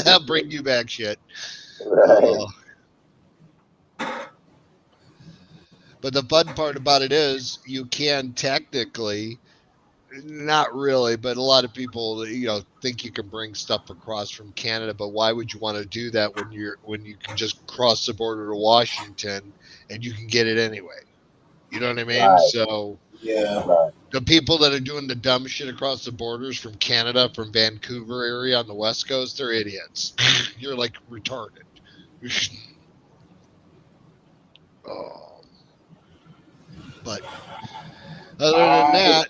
I'll bring you back shit. right. But the fun part about it is you can technically, not really, but a lot of people, you know, think you can bring stuff across from Canada. But why would you want to do that when you can just cross the border to Washington and you can get it anyway? You know what I mean? Right. So Yeah. the people that are doing the dumb shit across the borders from Canada, from Vancouver area on the West Coast, they're idiots. You're like retarded. Oh. But other than that,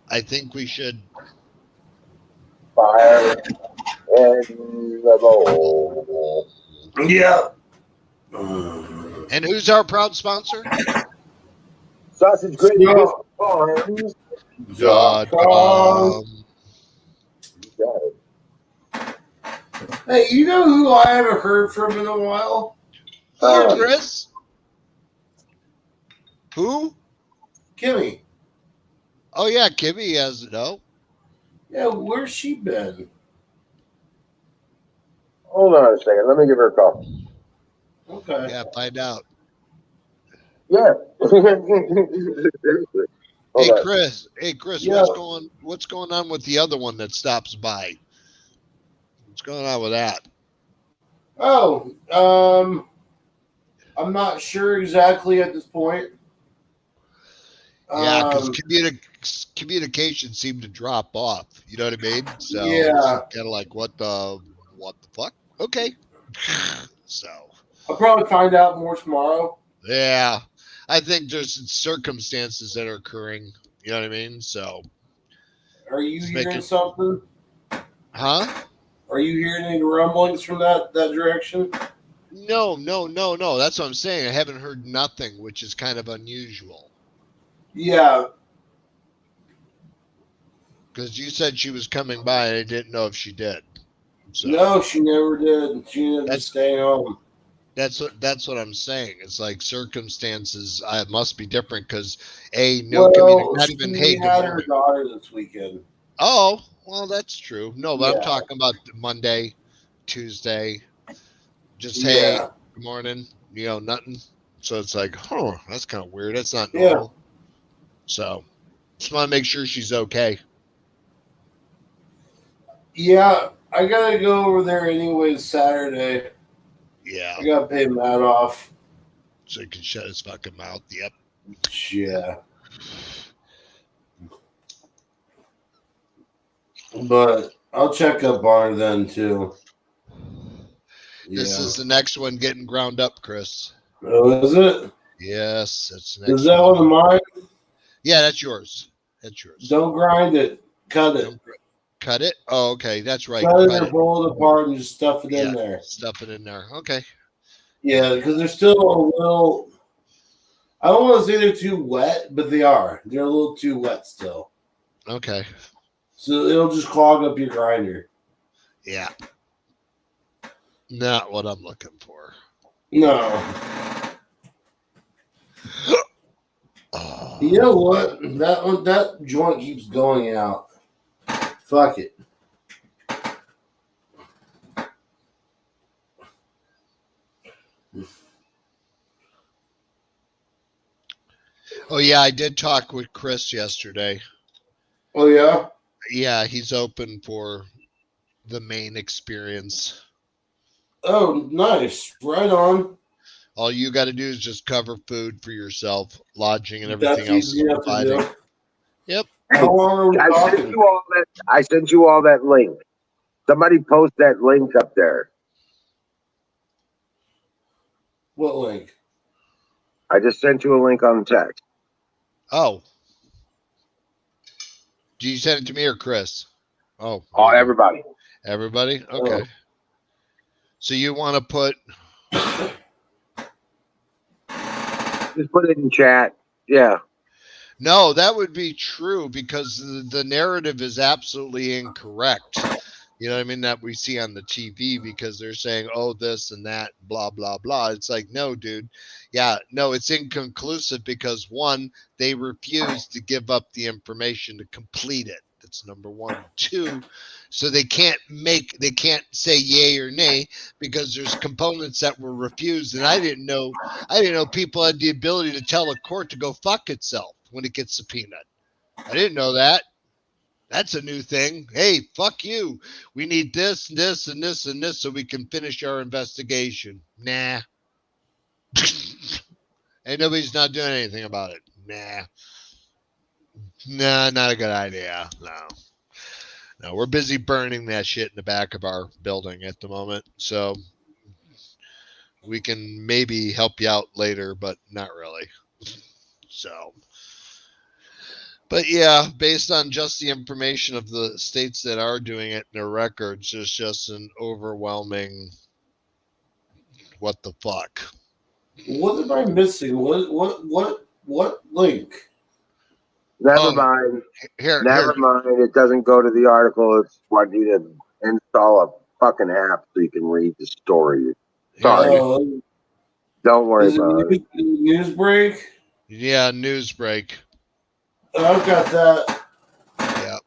I think we should. Fire in the bowl. Yeah. And who's our proud sponsor? Sausage gravy Yeah. farms. .com. You got it. Hey, you know who I haven't heard from in a while? Who, Chris? Who? Kimmy. Oh yeah, Kimmy has no. Yeah, where's she been? Hold on a second. Let me give her a call. Okay. Yeah, find out. Yeah. Hold Hey on. Chris, Yeah. what's going on with the other one that stops by? What's going on with that? Oh, I'm not sure exactly at this point. Yeah, because Um, communication seemed to drop off. You know what I mean? So yeah, kind of like what the fuck? Okay. So I'll probably find out more tomorrow. yeah, I think there's circumstances that are occurring. You know what I mean? So Are you just make hearing it, something? huh? Are you hearing any rumblings from that direction? No, no, no, no. That's what I'm saying. I haven't heard nothing, which is kind of unusual. Yeah, Because you said she was coming by, and I didn't know if she did. So no, she never did. She ended up that's staying home. that's what I'm saying. It's like circumstances must be different because no Well, not even she hey, good had her morning. daughter this weekend. Oh, well, that's true. No, but I'm Yeah, talking about Monday, Tuesday. Just hey, yeah, good morning. Nothing. So it's like, that's kind of weird. That's not yeah, normal. So just want to make sure she's okay. yeah. I gotta go over there anyways Saturday. Yeah. I gotta pay Matt off. So he can shut his fucking mouth. Yep. Yeah, but I'll check up on her then too. This Yeah. is the next one getting ground up, Chris. Oh, is it? Yes, that's the Is next that one. one of mine? Yeah, that's yours. That's yours. Don't grind it. Cut it. Don't cut it. Oh, okay. That's right. Cut it Cut and it. pull it apart and just stuff it Yeah. in there. Stuff it in there. Okay. Yeah, because they're still a little. I don't want to say they're too wet, but they are. They're a little too wet still. Okay. So it'll just clog up your grinder. Yeah. Not what I'm looking for. No. Oh. You know what? That joint keeps going out. Fuck it. Oh yeah, I did talk with Chris yesterday. Oh yeah? Yeah, he's open for the main experience. Oh, nice. Right on. All you got to do is just cover food for yourself, lodging, and everything That's else is easy enough to provided. do. Yep. How long are we I sent talking? you all that. I sent you all that link. Somebody post that link up there. What link? I just sent you a link on text. Oh. Do you send it to me or Chris? Oh. Oh, everybody. Everybody? Okay. Oh. So you want to put Just put it in chat. Yeah. no, that would be true because the narrative is absolutely incorrect. You know what I mean? That we see on the TV because they're saying, oh, this and that, blah, blah, blah. It's like, no, dude. Yeah, no, it's inconclusive because one, they refuse to give up the information to complete it. That's number one. Two, so they can't say yay or nay because there's components that were refused. And I didn't know people had the ability to tell a court to go fuck itself when it gets subpoenaed. I didn't know that. That's a new thing. Hey, fuck you. We need this, this, and this, and this so we can finish our investigation. Nah. And nobody's not doing anything about it. Nah. Nah, not a good idea. No, we're busy burning that shit in the back of our building at the moment. So we can maybe help you out later, but not really. So. But yeah, based on just the information of the states that are doing it in their records, it's just an overwhelming what the fuck. What am I missing? What link? Never mind. Here, Never mind. It doesn't go to the article. It's what you to install a fucking app so you can read the story. Sorry. Don't worry Is about it. it news break? Yeah, Newsbreak. I've got that. Yeah.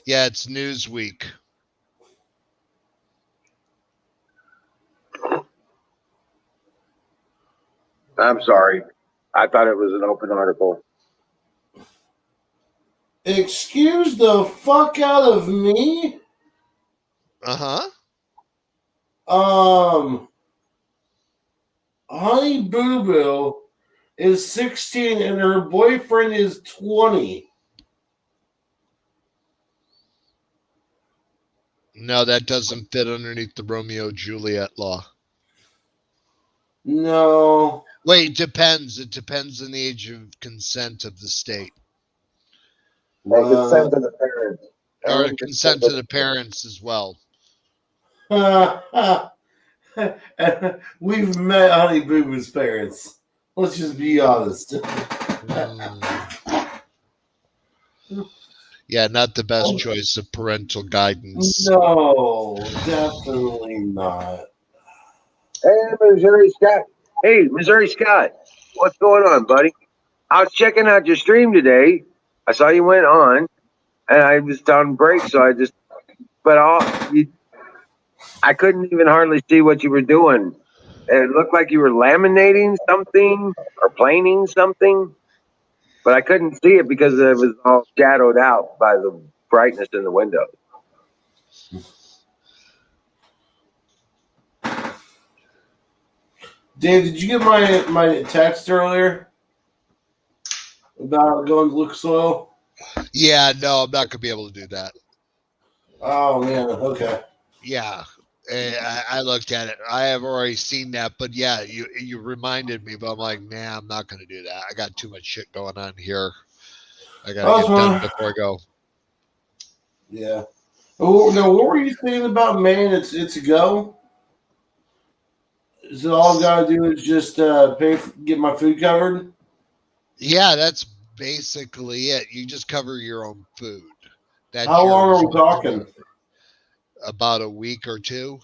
Yeah, it's Newsweek. I'm sorry. I thought it was an open article. Excuse the fuck out of me? Uh-huh. Honey Boo Boo is 16 and her boyfriend is 20. No, that doesn't fit underneath the Romeo Juliet law. No. Wait, it depends. It depends on the age of consent of the state. And consent to the parents. Or consent to the parents as well. We've met Honey Boo Boo's parents. Let's just be honest. Yeah, not the best choice of parental guidance. No, definitely not. Hey, Missouri Scott. Hey, Missouri Scott. What's going on, buddy? I was checking out your stream today. I saw you went on, and I was on break, so I just. But I couldn't even hardly see what you were doing. It looked like you were laminating something or planing something, but I couldn't see it because it was all shadowed out by the brightness in the window. Dave, did you get my text earlier about going to Lucas Oil? Yeah, no, I'm not going to be able to do that. Oh, man. Okay. Yeah, I looked at it. I have already seen that, but yeah, you reminded me, but I'm like, nah, I'm not going to do that. I got too much shit going on here. I got to get done before I go. Yeah. Oh, now, what were you saying about Maine? It's a go? Is it all I got to do is just get my food covered? Yeah, that's basically it. You just cover your own food. That's How your long are we talking? About a week or two.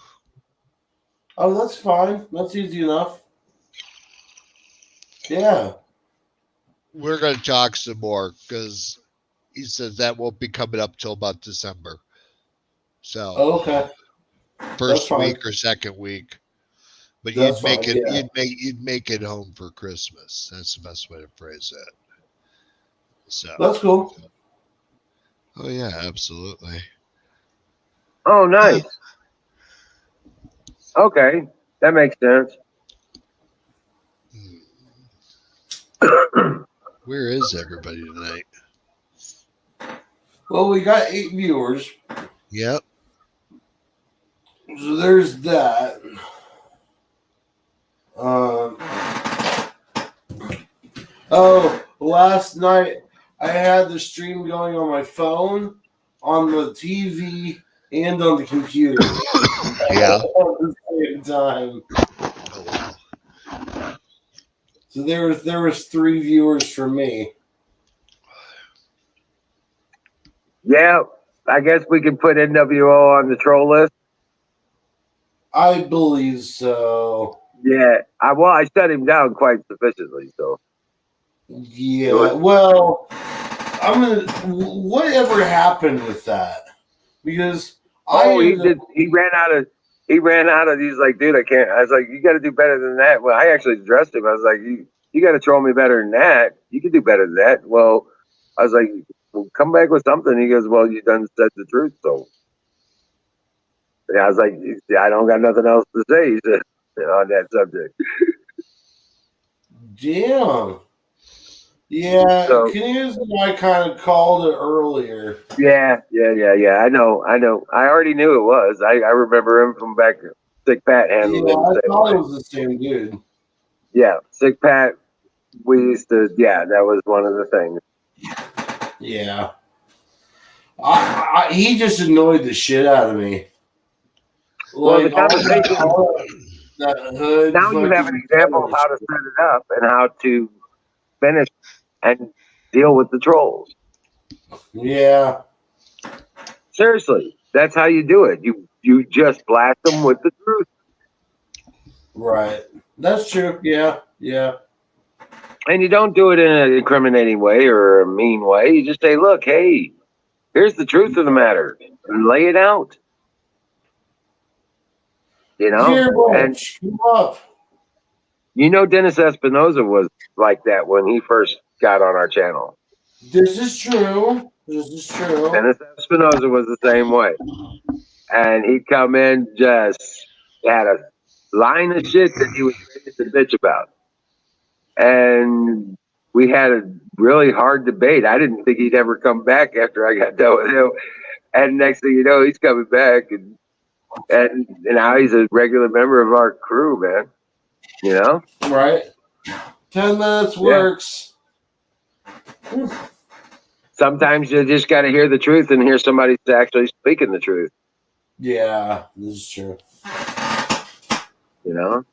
Oh, that's fine. That's easy enough. Yeah. We're going to talk some more because he says that won't be coming up till about December. So, Okay. First week or second week. But you'd make it home for Christmas. That's the best way to phrase it. So that's cool. Oh yeah, absolutely. Oh, nice. Okay, that makes sense. Where is everybody tonight? Well, we got 8 viewers. Yep. So there's that. Last night I had the stream going on my phone, on the TV, and on the computer. Yeah. At the same time. Oh, wow. So there was 3 viewers for me. Yeah, I guess we can put NWO on the troll list. I believe so. Yeah, I shut him down quite sufficiently. So yeah, well, whatever happened with that? Because he ran out of He's like, dude, I can't. I was like, you got to do better than that. Well, I actually addressed him. I was like, you got to troll me better than that. You can do better than that. Well, I was like, well, come back with something. He goes, well, you done said the truth. So yeah, I was like, I don't got nothing else to say. He said, on that subject. Damn. Yeah, So, Canoes and I kind of called it earlier. Yeah. I know. I already knew it was. I remember him from back. Sick Pat handled Yeah, him. I thought it was the same dude. Yeah, Sick Pat. We used to. Yeah, that was one of the things. Yeah. He just annoyed the shit out of me. Well, the conversation. That hood. Now you have an example of how to set it up and how to finish and deal with the trolls. Yeah. Seriously, that's how you do it. You just blast them with the truth. Right. That's true. Yeah. And you don't do it in an incriminating way or a mean way. You just say, look, hey, here's the truth of the matter. And lay it out. You know? And come up. you know Dennis Espinosa was like that when he first got on our channel. This is true. Dennis Espinosa was the same way. And he'd come in, just had a line of shit that he was ready to bitch about. And we had a really hard debate. I didn't think he'd ever come back after I got done with him. And next thing you know, he's coming back, and now he's a regular member of our crew, man. You know? Right. 10 minutes works. Sometimes you just got to hear the truth and hear somebody actually speaking the truth. Yeah, this is true. You know?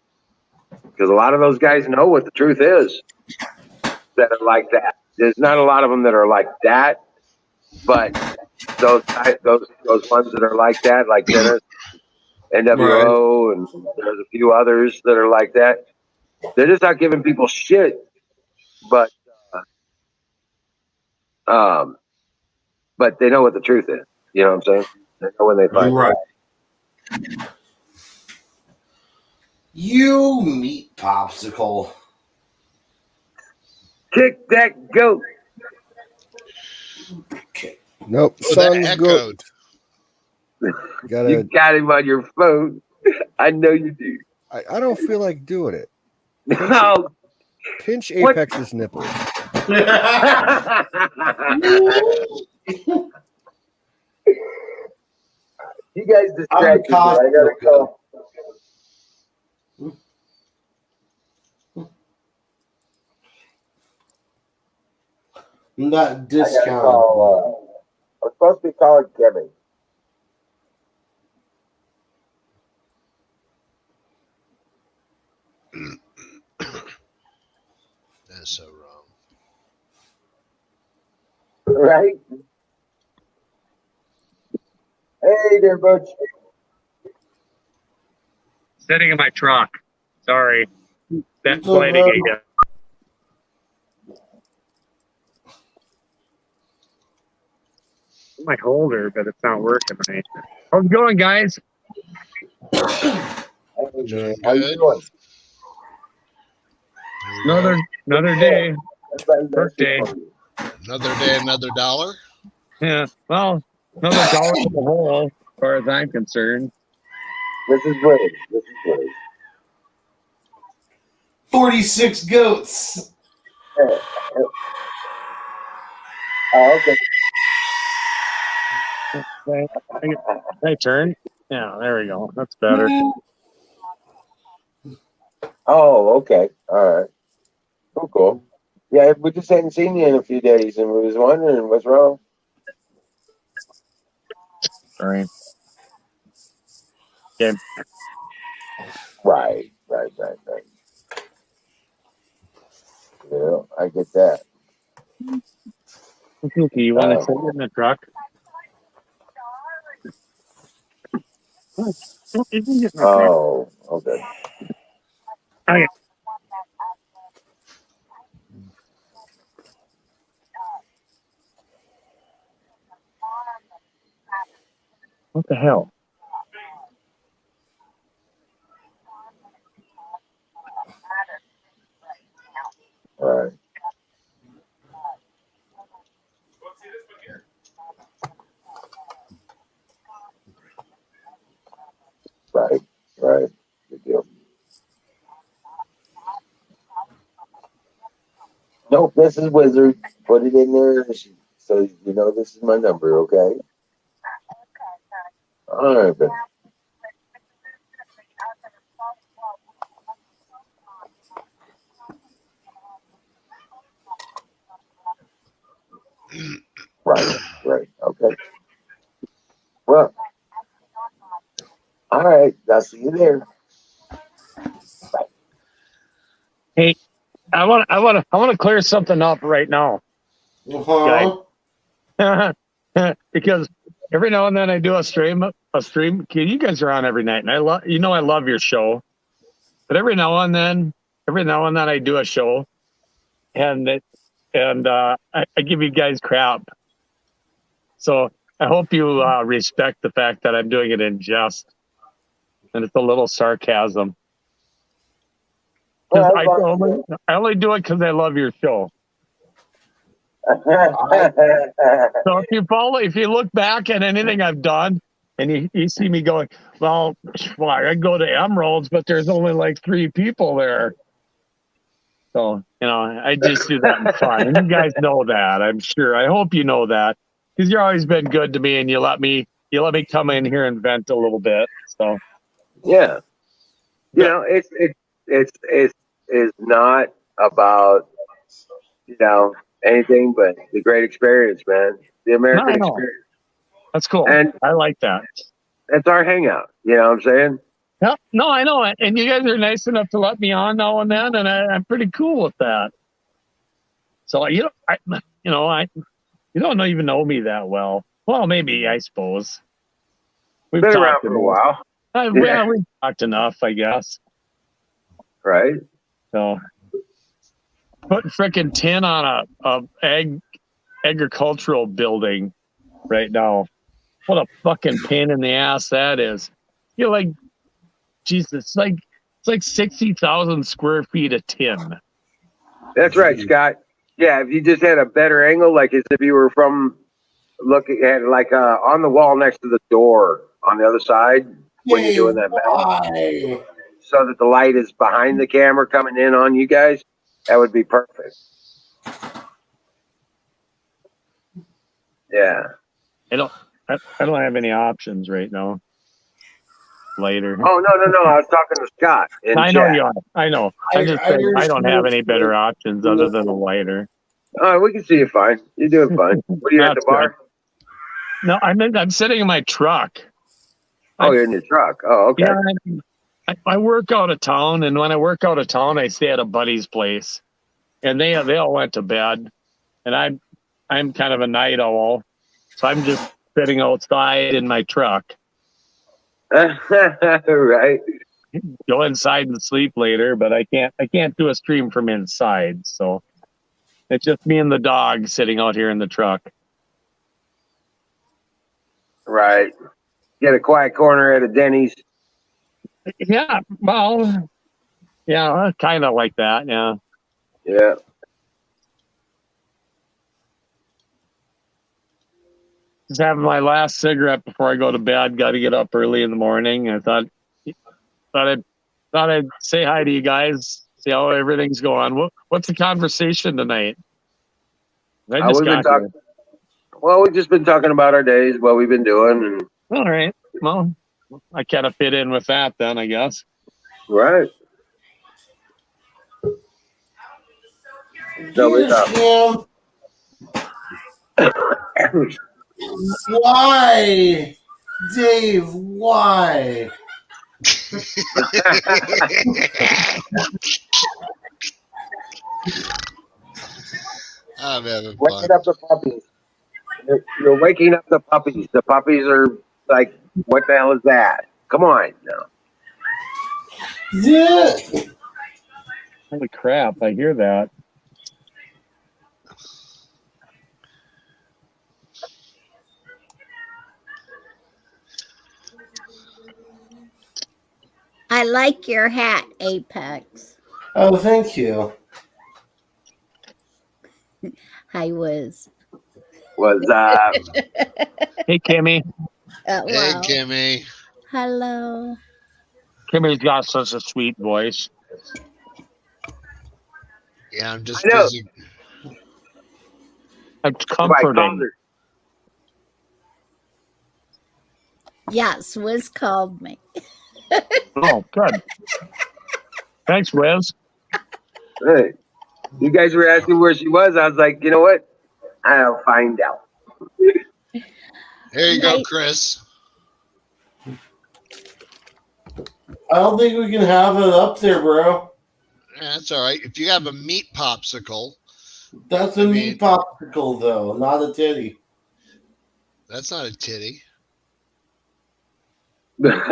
Because a lot of those guys know what the truth is that are like that. There's not a lot of them that are like that, but those ones that are like that, like Dennis, NWO, and there's a few others that are like that. They're just not giving people shit, but they know what the truth is. You know what I'm saying? They know when they find Right. it. You meat popsicle. Kick that goat. Nope. Oh, that Sun's go. echoed. You Gotta. got him on your phone. I know you do. I don't feel like doing it. No. Pinch What? Apex's nipples. You guys distract me. I Costco. gotta go. Not I gotta discounted. call. I'm supposed to be calling Kevin. That's so wrong. Right? Hey there, Butch. Sitting in my truck. Sorry. That's So, lighting again. My holder, but it's not working right. How's it going, guys? How you Good. doing? Another day. Work day. Another day, another dollar. Yeah. Well, another dollar in the hole, as far as I'm concerned. This is Willie. 46 goats. Oh, okay. Hey, turn. Yeah, there we go. That's better. Oh, okay. All right. Cool. Yeah, we just hadn't seen you in a few days, and we was wondering what's wrong. Sorry. Okay. Right. Yeah, I get that. Okay, you want to sit in the truck? You can get in the truck. Oh, okay. Okay. What the hell? All right. Right. Good deal. Nope, this is Wizard. Put it in there so you know this is my number, okay? All right, then. Right. Okay. Well, all right. I'll see you there. Hey, I want to clear something up right now. Uh-huh. Because every now and then I do a stream. You guys are on every night, and I love your show. But every now and then I do a show, and I give you guys crap. So I hope you respect the fact that I'm doing it in jest, and it's a little sarcasm. 'Cause I only do it because I love your show. So if you look back at anything I've done, And you see me going, well, I go to Emeralds, but there's only like 3 people there. So, I just do that in fun. And you guys know that, I'm sure. I hope you know that. Because you've always been good to me and you let me come in here and vent a little bit. So Yeah. It's not about, anything but the great experience, man. The American I know. experience. That's cool. And I like that. it's our hangout. You know what I'm saying? Yeah, no, I know it. And you guys are nice enough to let me on now and then, and I'm pretty cool with that. So you don't even know me that well. Well, maybe, I suppose. We've Been around talked for a while. Well, we've talked enough, I guess. Right? So putting frickin' tin on a agricultural building right now. What a fucking pain in the ass that is. You're like, Jesus, it's like 60,000 square feet of tin. That's right, Scott. Yeah, if you just had a better angle, like as if you were from looking at on the wall next to the door on the other side when you're doing that metal, Why? so that the light is behind the camera coming in on you guys, that would be perfect. Yeah. I don't have any options right now. Later. Oh, no. I was talking to Scott. I know you are. I know. I'm just saying I don't have any better understand. options other than a lighter. Oh, we can see you fine. You're doing fine. What are you at the That's bar? No, I'm sitting in my truck. Oh, you're in your truck. Oh, okay. Yeah, I work out of town, and when I work out of town, I stay at a buddy's place, and they all went to bed, and I'm kind of a night owl, so I'm just sitting outside in my truck. Right. Go inside and sleep later, but I can't do a stream from inside, so it's just me and the dog sitting out here in the truck. Right. Get a quiet corner at a Denny's. Yeah, well, yeah, kind of like that. Yeah. Yeah. Just having my last cigarette before I go to bed. Got to get up early in the morning. I thought I'd say hi to you guys. See how everything's going. What's the conversation tonight? I just got here. Well, we've just been talking about our days, what we've been doing, and All right. Well, I kind of fit in with that then, I guess. right. So Yes, Cam. Why? Dave, why? I'm having fun. waking up the puppies. You're waking up the puppies. The puppies are like, what the hell is that? Come on now. Yeah. Holy crap! I hear that. I like your hat, Apex. Oh, thank you. Hi, Wiz. Was Hey, Kimmy. Oh, Hey, wow. Kimmy. Hello. Kimmy's got such a sweet voice. Yeah, I'm just I know. busy. It's comforting. Yes, Wiz called me. Oh, good. Thanks, Wiz. Hey, you guys were asking where she was. I was like, you know what? I'll find out. Here you go, Right. Chris. I don't think we can have it up there, bro. Yeah, that's all right. If you have a meat popsicle, That's a meat popsicle, though, not a titty. that's not a titty. That's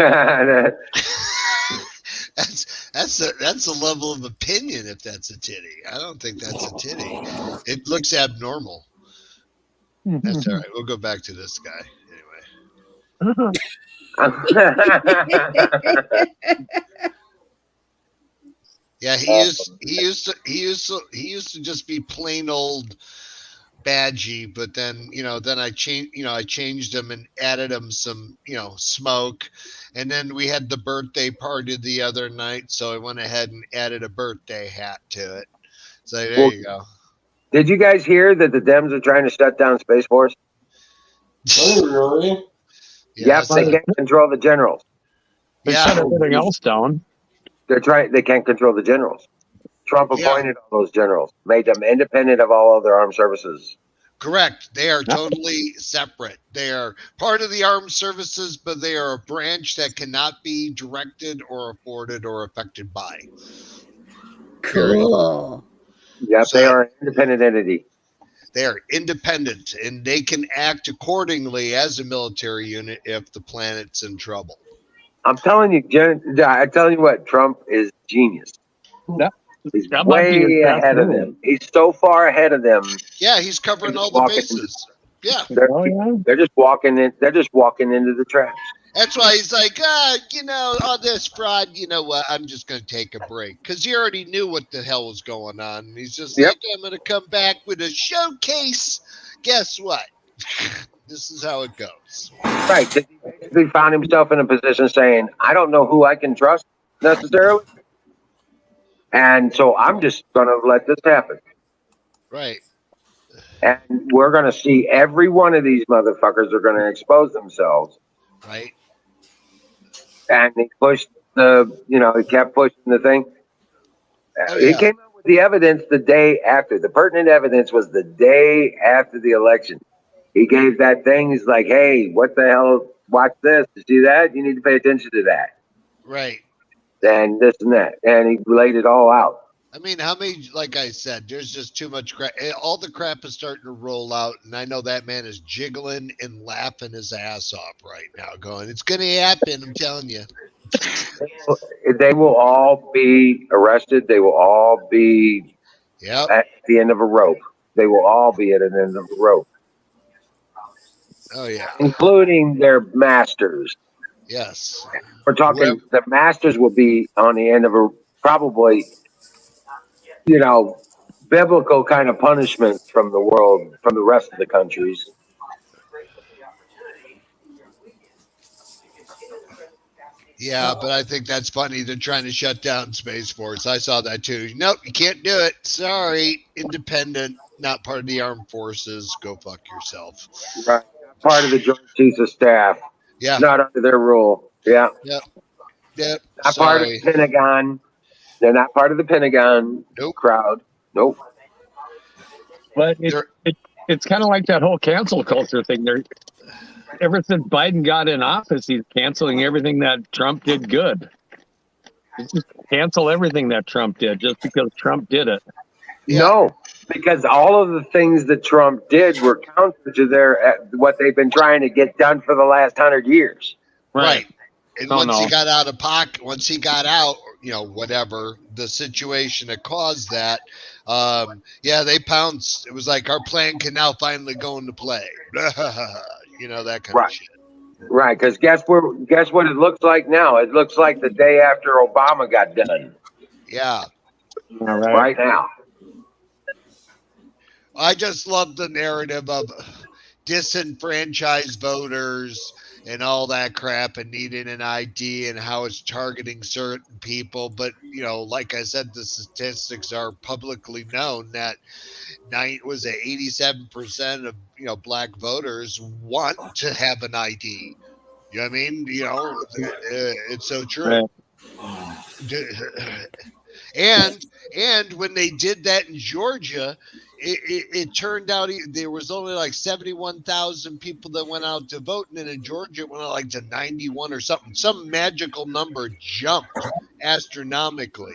the level of opinion if that's a titty. I don't think that's a titty. It looks abnormal. That's all right. We'll go back to this guy anyway. Yeah, he used to just be plain old badgy, but then then I changed them and added them some smoke, and then we had the birthday party the other night, so I went ahead and added a birthday hat to it. So there you go. Did you guys hear that the Dems are trying to shut down Space Force? Oh, really? Yes, they can't control the generals. They shut everything else down. They can't control the generals. Trump appointed all those generals, made them independent of all other armed services. Correct. They are totally separate. They are part of the armed services, but they are a branch that cannot be directed or afforded or affected by. Cool. Yep, they are an independent entity. They are independent, and they can act accordingly as a military unit if the planet's in trouble. I'm telling you, I tell you what, Trump is genius. Yeah. He's way ahead of them. He's so far ahead of them. Yeah, he's covering all the bases. Yeah. They're just walking in. They're just walking into the traps. That's why he's like, all this fraud, you know what? I'm just going to take a break. Because he already knew what the hell was going on. And he's just like, I'm going to come back with a showcase. Guess what? This is how it goes. Right. He basically found himself in a position saying, I don't know who I can trust necessarily. And so I'm just going to let this happen. Right. And we're going to see every one of these motherfuckers are going to expose themselves. Right. And he pushed he kept pushing the thing. He came out with the evidence the day after. The pertinent evidence was the day after the election. He gave that thing. He's like, hey, what the hell? Watch this. You see that? You need to pay attention to that. Right. And this and that. And he laid it all out. I mean, how many, like I said, there's just too much crap. All the crap is starting to roll out. And I know that man is jiggling and laughing his ass off right now, going, it's going to happen. I'm telling you. They will all be arrested. They will all be at the end of a rope. They will all be at an end of a rope. Oh, yeah. Including their masters. Yes. We're talking, the masters will be on the end of a, probably, biblical kind of punishments from the world, from the rest of the countries. Yeah, but I think that's funny. They're trying to shut down Space Force. I saw that too. Nope, you can't do it. Sorry. Independent, not part of the armed forces. Go fuck yourself. Right. Part of the Joint Chiefs of Staff. Yeah. Not under their rule. Yeah. Yep. Not part of the Pentagon. They're not part of the Pentagon crowd. Nope. But it's kind of like that whole cancel culture thing. Ever since Biden got in office, he's canceling everything that Trump did good. Just cancel everything that Trump did just because Trump did it. Yeah. No, because all of the things that Trump did were counter to what they've been trying to get done for the last 100 years. Right. And he got out of pocket, once he got out, whatever the situation that caused that, they pounced. It was like, our plan can now finally go into play. That kind of shit. Right, because guess what it looks like now? It looks like the day after Obama got done. Yeah. Right now. I just love the narrative of disenfranchised voters and all that crap and needing an ID and how it's targeting certain people. But, like I said, the statistics are publicly known that 87% of, black voters want to have an ID. You know what I mean? It's so true. And when they did that in Georgia, it turned out there was only like 71,000 people that went out to vote, and then in Georgia it went out like to 91 or something. Some magical number jumped astronomically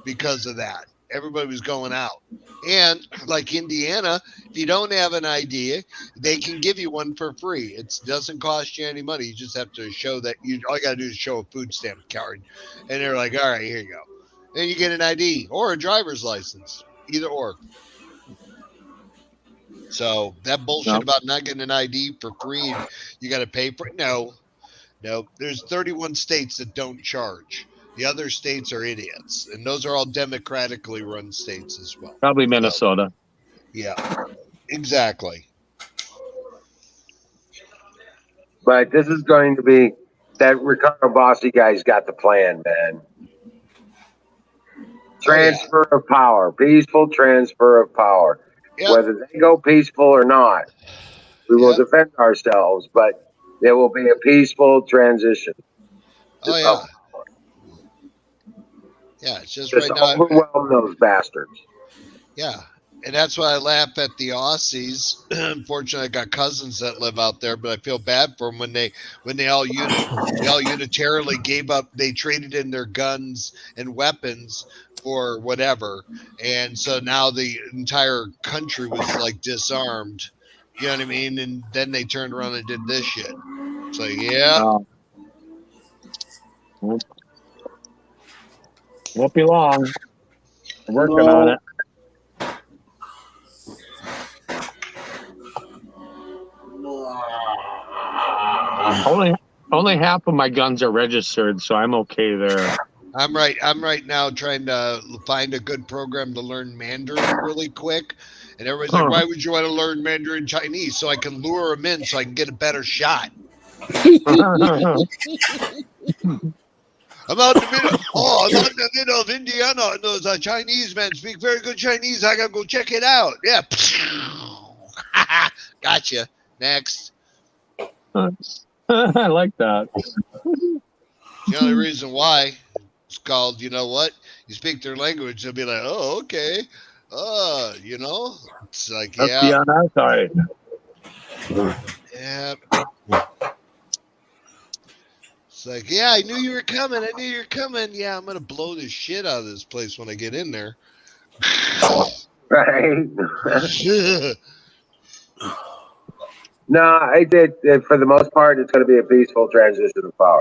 because of that. Everybody was going out. And like Indiana, if you don't have an ID, they can give you one for free. It doesn't cost you any money. You just have to show that all you got to do is show a food stamp card. And they're like, all right, here you go. Then you get an ID or a driver's license, either or. So that bullshit about not getting an ID for free, you got to pay for it. No. There's 31 states that don't charge. The other states are idiots, and those are all democratically run states as well. Probably Minnesota. Yeah. Exactly. But this is going to be that Ricardo Bossy guy's got the plan, man. Transfer of power, peaceful transfer of power. Yep. Whether they go peaceful or not, we will Yep. defend ourselves, but there will be a peaceful transition. Oh yeah. Yeah, it's just Just right now. overwhelm those bastards. Yeah, and that's why I laugh at the Aussies. Unfortunately, I got cousins that live out there, but I feel bad for them when they all unitarily gave up. They traded in their guns and weapons for whatever, and so now the entire country was like disarmed. You know what I mean? And then they turned around and did this shit. It's like, yeah, Won't be long. I'm working on it. Only half of my guns are registered, so I'm okay there. I'm right now trying to find a good program to learn Mandarin really quick. And everybody's like, why would you want to learn Mandarin Chinese? So I can lure them in so I can get a better shot. I'm out in the middle of Indiana, and those Chinese men speak very good Chinese. I gotta go check it out. Yeah. Gotcha. Next. I like that. The only reason why it's called, you know what? You speak their language, they'll be like, oh, okay. You know? It's like, Let's yeah. be on our side. Yeah. It's like, yeah, I knew you were coming. Yeah, I'm going to blow the shit out of this place when I get in there. Right? No, I did. For the most part, it's going to be a peaceful transition of power.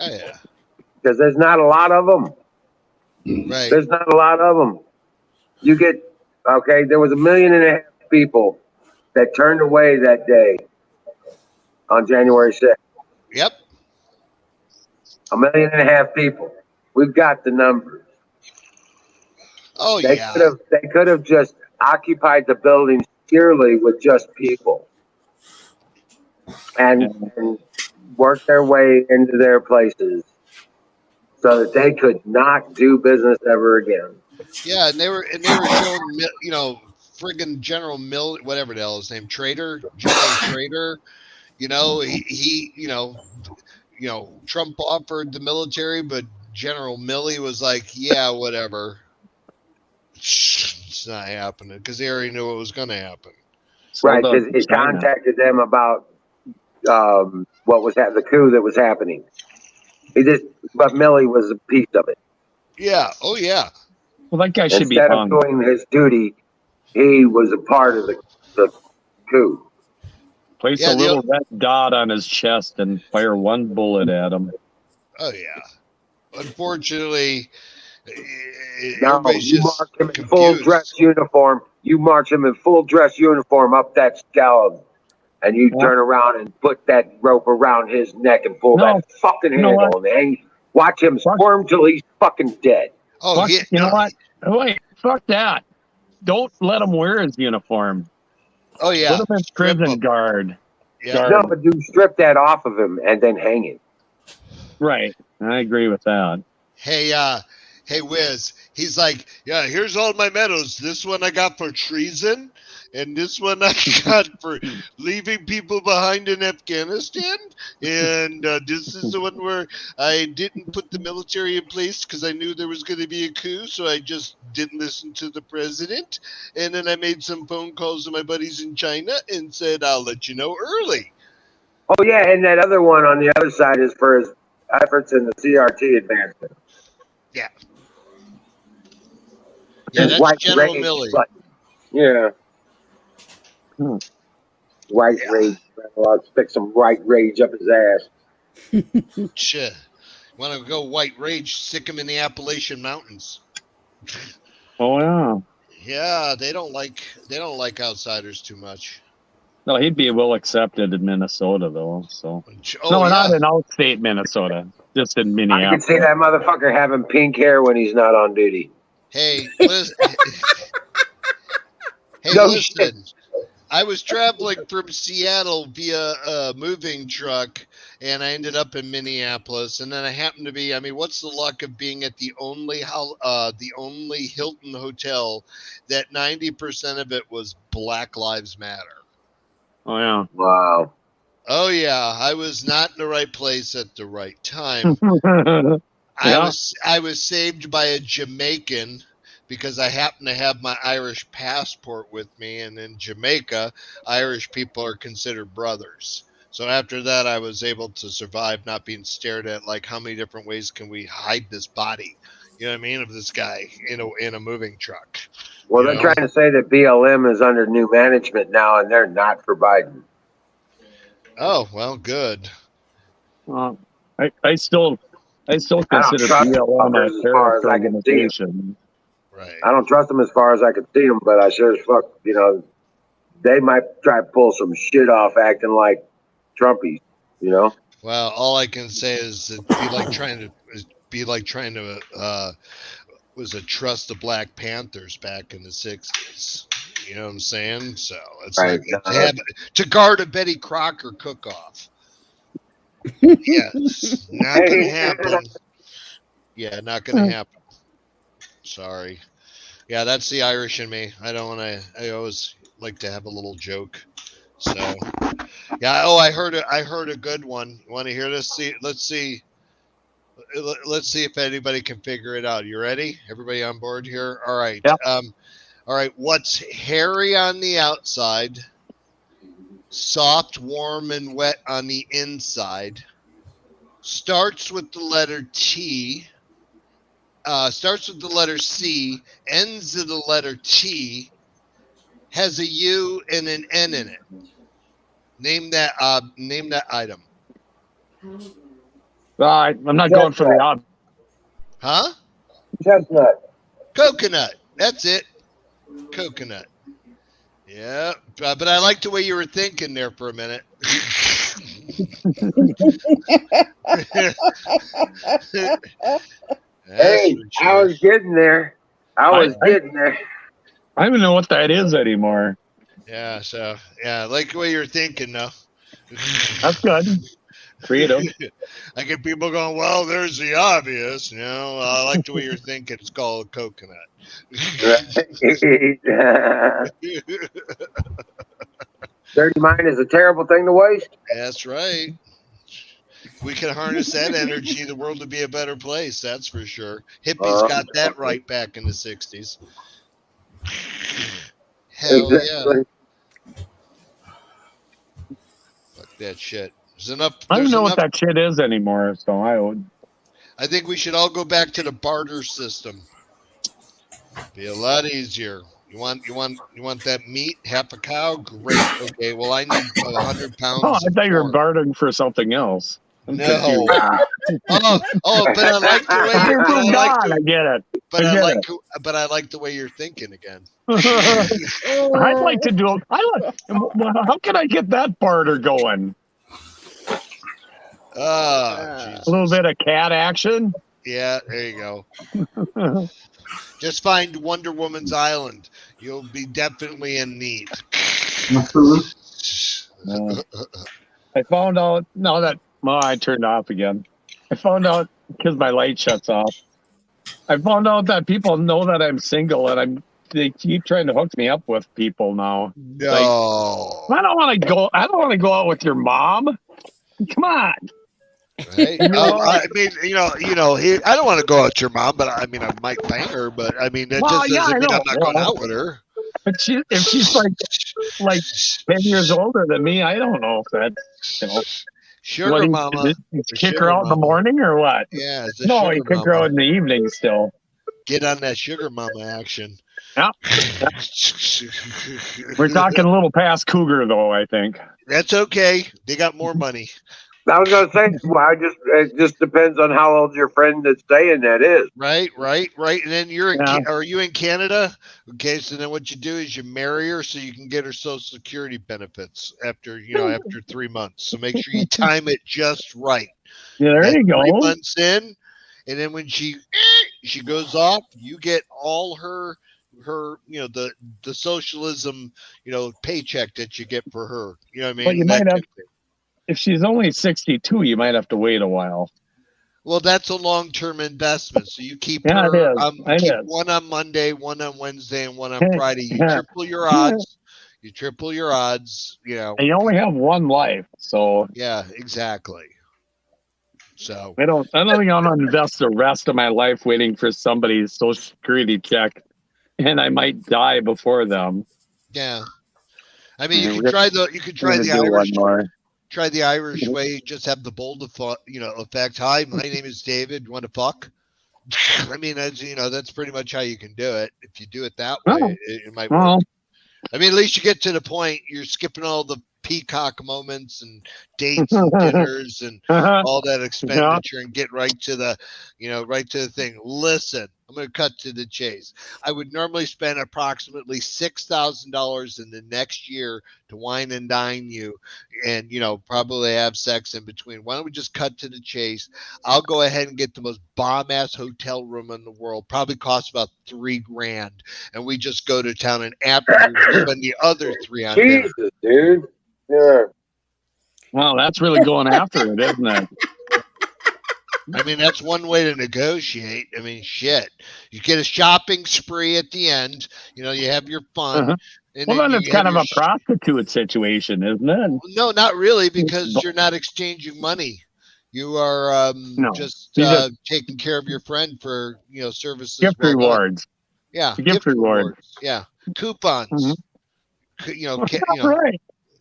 Oh, yeah. Because there's not a lot of them. Right. There's not a lot of them. You get, okay, there was 1.5 million people that turned away that day on January 6th. Yep. 1.5 million people. We've got the numbers. Oh, They yeah. could have just occupied the buildings purely with just people and worked their way into their places so that they could not do business ever again. Yeah, and they were showing, you know, friggin' General whatever the hell his name, General Trader. You know, he you know, Trump offered the military, but General Milley was like, yeah, whatever. It's not happening because they already knew it was going to happen. Right, because he contacted them about what was the coup that was happening. But Milley was a piece of it. Yeah. Oh, yeah. Well, that guy should be Instead of hung. doing his duty, he was a part of the coup. Place a little red dot on his chest and fire one bullet at him. Oh, yeah. Unfortunately, No, everybody's you just march him in confused. full dress uniform. You march him in full dress uniform up that scallop, and you turn around and put that rope around his neck and pull that fucking handle and hang. Watch him squirm till he's fucking dead. Oh, Fuck, yeah. you know what? Wait, fuck that. Don't let him wear his uniform. Oh, yeah. Put him in prison guard. Yeah. No, but you strip that off of him and then hang him. Right. I agree with that. Hey, Wiz. He's like, yeah, here's all my medals. This one I got for treason, and this one I got for leaving people behind in Afghanistan, and this is the one where I didn't put the military in place because I knew there was going to be a coup, so I just didn't listen to the president, and then I made some phone calls to my buddies in China and said, I'll let you know early. Oh yeah, and that other one on the other side is for his efforts in the CRT advancement. Yeah. Yeah, His that's white General rage, Milley. but- yeah. White rage. I'll stick some white rage up his ass. Shit. Want to go white rage? Stick him in the Appalachian Mountains. Oh yeah. Yeah, they don't like outsiders too much. No, he'd be well accepted in Minnesota though. So Oh, no, yeah. not in outstate Minnesota, just in I can Minneapolis. see that motherfucker having pink hair when he's not on duty. Hey, listen. Hey, No listen. I was traveling from Seattle via a moving truck, and I ended up in Minneapolis. And then I happened to be, I mean, what's the luck of being at the only Hilton hotel that 90% of it was Black Lives Matter? Oh yeah. Wow. Oh yeah, I was not in the right place at the right time. Yeah. I was saved by a Jamaican because I happen to have my Irish passport with me, and in Jamaica, Irish people are considered brothers. So after that, I was able to survive not being stared at like, how many different ways can we hide this body? You know what I mean? Of this guy in a moving truck. Well, You they're know? trying to say that BLM is under new management now, and they're not for Biden. Oh, well, good. I still consider trust BLM fuckers a as far terrorist as I can see it. organization. Right. I don't trust them as far as I can see them, but I sure as fuck, you know, they might try to pull some shit off acting like Trumpies, you know? Well, all I can say is it'd be like trying to trust the Black Panthers back in the 60s. You know what I'm saying? So it's Right. like to guard a Betty Crocker cook-off. Yes, not gonna happen. Yeah, not gonna happen. Sorry. Yeah, that's the Irish in me. I always like to have a little joke. So yeah. Oh, I heard a good one. You want to hear this? Let's see if anybody can figure it out. You ready? Everybody on board here? All right. Yep. All right. What's hairy on the outside, soft, warm, and wet on the inside, starts with the letter T, starts with the letter C, ends in the letter T, has a U and an N in it? Name that item. I'm not going for the ob. Huh? Chestnut. Coconut. That's it. Coconut. Yeah, but I like the way you were thinking there for a minute. Hey, I was getting there. I getting there. I don't even know what that is anymore. Yeah, so yeah, I like the way you're thinking though. That's good. Creative. I get people going, well, there's the obvious, you know. I like the way you're thinking. It's called coconut. Dirty mind is a terrible thing to waste. That's right. If we can harness that energy, the world would be a better place. That's for sure. Hippies got that right back in the 60s. Hell Exactly. yeah. Fuck that shit. There's enough. I don't there's know enough- what that shit is anymore, so I would. I think we should all go back to the barter system. Be a lot easier. You want that meat? Half a cow? Great. Okay. Well, I need 100 pounds. Oh, I of thought you were corn. bartering for something else. I'm No. confused. But I like the way You're from I like God, I get it. but I I get like it. but I like the way you're thinking again. I'd like to do. How can I get that barter going? Oh, A little bit of cat action. yeah, there you go. Just find Wonder Woman's Island. You'll be definitely in need. I found out I turned off again. I found out because my light shuts off. I found out that people know that I'm single and they keep trying to hook me up with people now. No. I don't want to go out with your mom. Come on. Right? I mean, I don't want to go out with your mom, but I mean, I might bang her, but I mean, that Well, just yeah, doesn't I mean know. I'm not going out with her. But if she's like 10 years older than me, I don't know if that's, Sugar what, mama. you kick Sugar her out in the mama. morning or what? Yeah, it's a No, sugar you kick her mama. out in the evening still. Get on that sugar mama action. Yeah. We're talking a little past cougar though, I think. That's okay. They got more money. I was gonna say, it just depends on how old your friend that's saying that is. Right. And then Yeah. are you in Canada? Okay, so then what you do is you marry her so you can get her Social Security benefits after 3 months. So make sure you time it just right. Yeah, there you go. 3 months in, and then when she goes off, you get all her her, the socialism, paycheck that you get for her. You know what I mean? But you That might kind have, of thing. if she's only 62, you might have to wait a while. Well, that's a long-term investment. So you keep Yeah, it her, is. It keep is. one on Monday, one on Wednesday, and one on Yeah. Friday. You Yeah. triple your odds. You triple your odds. And you only have one life, so Yeah, exactly. So I don't think I'm gonna invest the rest of my life waiting for somebody's Social Security check, and I might die before them. yeah, I mean, Yeah, you could try the do one Irish. more. Try the Irish way. Just have the bold effect. Hi, my name is David. Want to fuck? I mean, that's pretty much how you can do it. If you do it that way, Oh. it might Well, work. I mean, at least you get to the point. You're skipping all the peacock moments and dates and dinners and all that expenditure and get right to the thing. Listen, I'm going to cut to the chase. I would normally spend approximately $6,000 in the next year to wine and dine you and, probably have sex in between. Why don't we just cut to the chase? I'll go ahead and get the most bomb ass hotel room in the world. Probably costs about $3,000. And we just go to town, and after we spend the other $3 on dinner. Jesus, dude. Yeah. well, that's really going after it, isn't it? I mean, that's one way to negotiate. I mean, shit. You get a shopping spree at the end. You have your fun. Uh-huh. And Well, then you it's have kind of your a prostitute situation, isn't it? No, not really, because you're not exchanging money. You are No. just You just- taking care of your friend for services. Gift well done. rewards. Yeah, Gift rewards. Yeah, coupons. Mhm. Yeah, Right.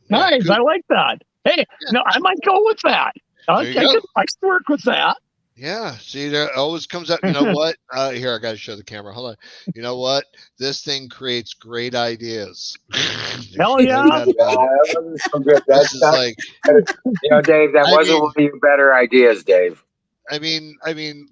Nice. I like that. Hey, no, I might go with that. I There you go. could work with that. Yeah, see, there always comes up. You know what? Here, I got to show the camera. Hold on. You know what? This thing creates great ideas. Hell There's yeah. no doubt about it. That wasn't so good. This That's is not, like, Dave, that I wasn't mean- one of your better ideas, Dave. I mean,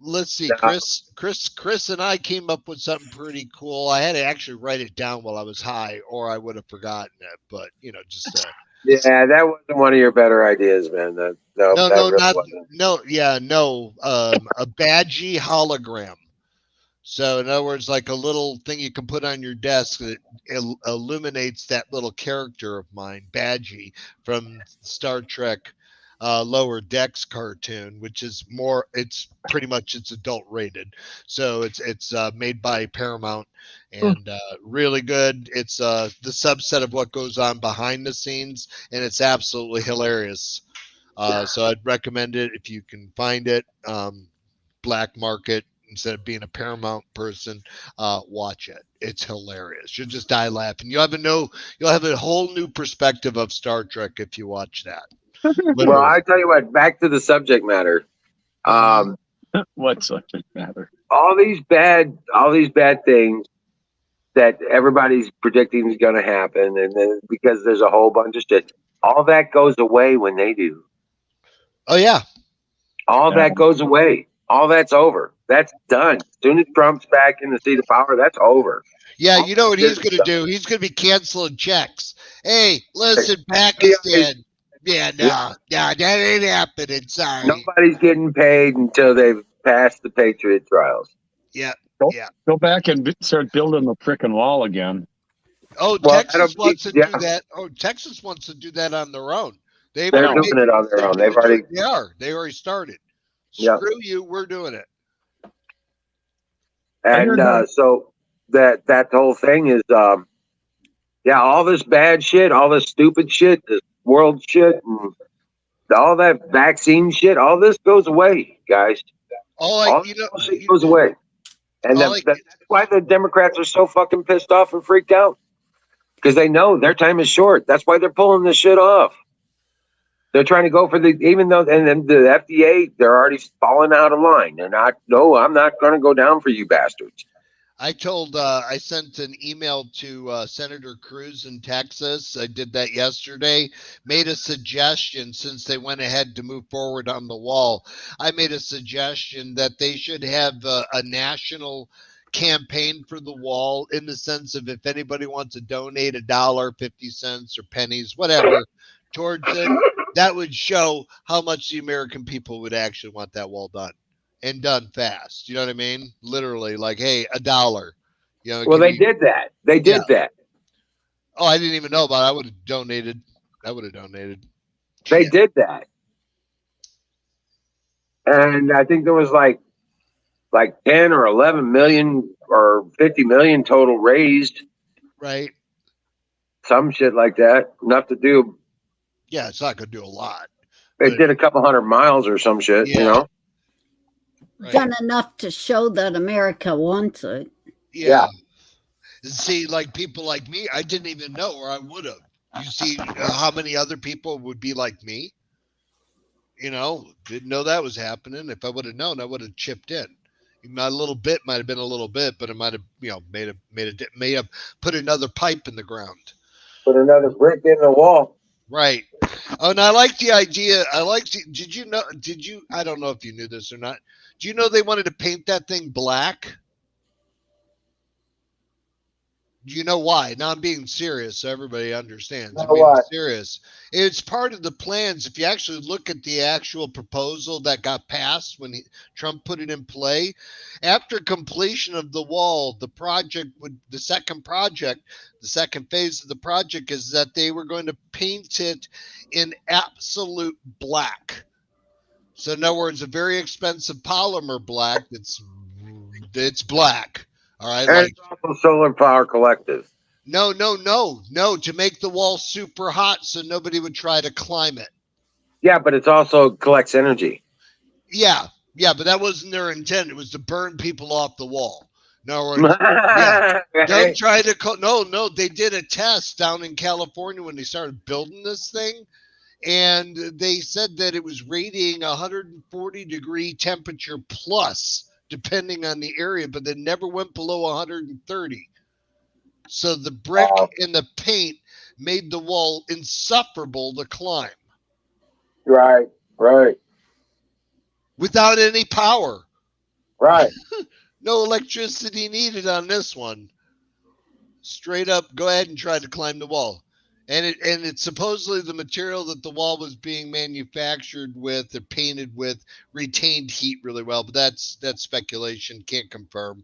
let's see. Yeah. Chris and I came up with something pretty cool. I had to actually write it down while I was high, or I would have forgotten it. But just Yeah, that wasn't one of your better ideas, man. That really wasn't. a badgie hologram. So in other words, like a little thing you can put on your desk that illuminates that little character of mine, Badgie, from Star Trek Lower Decks cartoon, which is it's adult rated. So it's made by Paramount and really good. It's the subset of what goes on behind the scenes, and it's absolutely hilarious. So I'd recommend it if you can find it. Black market. Instead of being a Paramount person, watch it. It's hilarious. You'll just die laughing. You'll have a whole new perspective of Star Trek if you watch that. Well, I tell you what. Back to the subject matter. What subject matter? All these bad things that everybody's predicting is going to happen, and then because there's a whole bunch of shit, all that goes away when they do. Oh yeah, All that goes away. All that's over. That's done. As soon as Trump's back in the seat of power, that's over. yeah. You know what he's going to do? He's going to be canceling checks. Hey, listen, Pakistan. Yeah, no, that ain't happening. Sorry. Nobody's getting paid until they've passed the Patriot trials. Yeah. Go back and start building the frickin' wall again. Oh, Well, Texas wants to yeah. do that. Oh, Texas wants to do that on their own. They're doing it on their own. They've already. They already started. Yeah. Screw you. We're doing it. And so that whole thing is, all this bad shit, all this stupid shit, this world shit, and all that vaccine shit, all this goes away, guys. All this shit goes away. And that's why the Democrats are so fucking pissed off and freaked out. Because they know their time is short. That's why they're pulling this shit off. They're trying to go for even though, and then the FDA, they're already falling out of line. They're not, no, I'm not going to go down for you bastards. I sent an email to Senator Cruz in Texas. I did that yesterday. Made a suggestion since they went ahead to move forward on the wall. I made a suggestion that they should have a national campaign for the wall in the sense of if anybody wants to donate $1, 50 cents, or pennies, whatever, towards it, that would show how much the American people would actually want that wall done. And done fast. You know what I mean? Literally, like, hey, $1. You know, Well, give they you- did that. They did that. Oh, I didn't even know about it. I would have donated. I would have donated. They Shit. did that. And I think there was like 10 or 11 million or 50 million total raised, Right. some shit like that. Enough to do. Yeah, it's not going to do a lot. It But- did a couple 100 miles or some shit, you Yeah. know? Right. Done enough to show that America wants it. Yeah. And see, like people like me, I didn't even know, or I would have. You see how many other people would be like me? You know, didn't know that was happening. If I would have known, I would have chipped in. My little bit might have been a little bit, but it might have, you know, made up, put another pipe in the ground. Put another brick in the wall. Right. Oh, and I like the idea. Did you know, I don't know if you knew this or not. Do you know they wanted to paint that thing black? Do you know why? Now I'm being serious so everybody understands. I'm being Why? serious. It's part of the plans. If you actually look at the actual proposal that got passed when Trump put it in play, after completion of the wall, the second phase of the project is that they were going to paint it in absolute black. So in other words, a very expensive polymer black it's black. All right. And it's also solar power collective. No, to make the wall super hot so nobody would try to climb it. Yeah, but it also collects energy. Yeah, but that wasn't their intent. It was to burn people off the wall. No, don't try to. No, they did a test down in California when they started building this thing, and they said that it was rating 140-degree temperature plus, depending on the area, but they never went below 130. So the brick and the paint made the wall insufferable to climb. Right. Without any power. Right. No electricity needed on this one. Straight up, go ahead and try to climb the wall. And it's supposedly the material that the wall was being manufactured with or painted with retained heat really well, but that's speculation, can't confirm.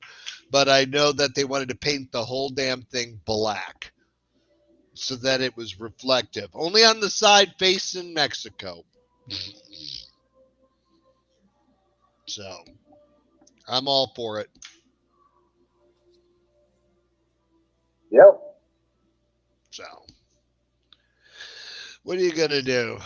But I know that they wanted to paint the whole damn thing black so that it was reflective. Only on the side facing Mexico. So, I'm all for it. Yep. So, what are you going to do?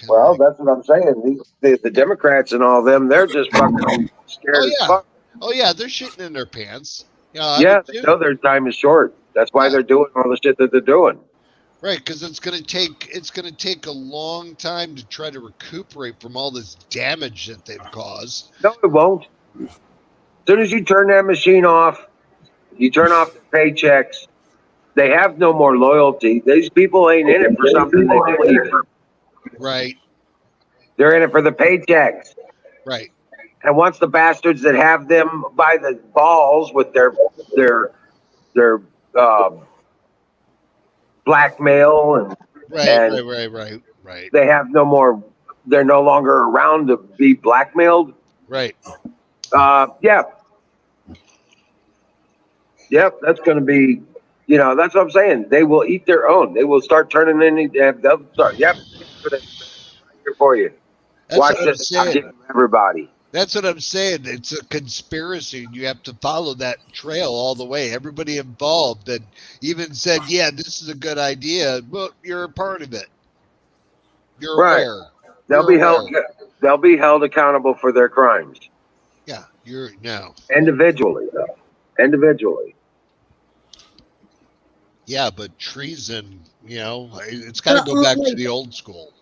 Well, that's what I'm saying. The Democrats and all them, they're just fucking scared as fuck. Oh, yeah, they're shitting in their pants. Yeah, Yeah, they know their time is short. That's why they're doing all the shit that they're doing. Right, because it's gonna take a long time to try to recuperate from all this damage that they've caused. No, it won't. As soon as you turn that machine off, you turn off the paychecks, they have no more loyalty. These people ain't in it for something they believe. Right. They're in it for the paychecks. Right. And once the bastards that have them by the balls with their blackmail and Right. they have no more. They're no longer around to be blackmailed. Right. Yep. That's going to be. That's what I'm saying. They will eat their own. They will start turning in. They'll start. Yep. Here for you. That's Watch what I'm this. I'm saying. giving everybody. That's what I'm saying. It's a conspiracy. You have to follow that trail all the way. Everybody involved that even said, yeah, this is a good idea. Well, you're a part of it. You're aware. They'll be held accountable for their crimes. Yeah, Individually, though. Individually. Yeah, but treason, it's got to go back to the old school.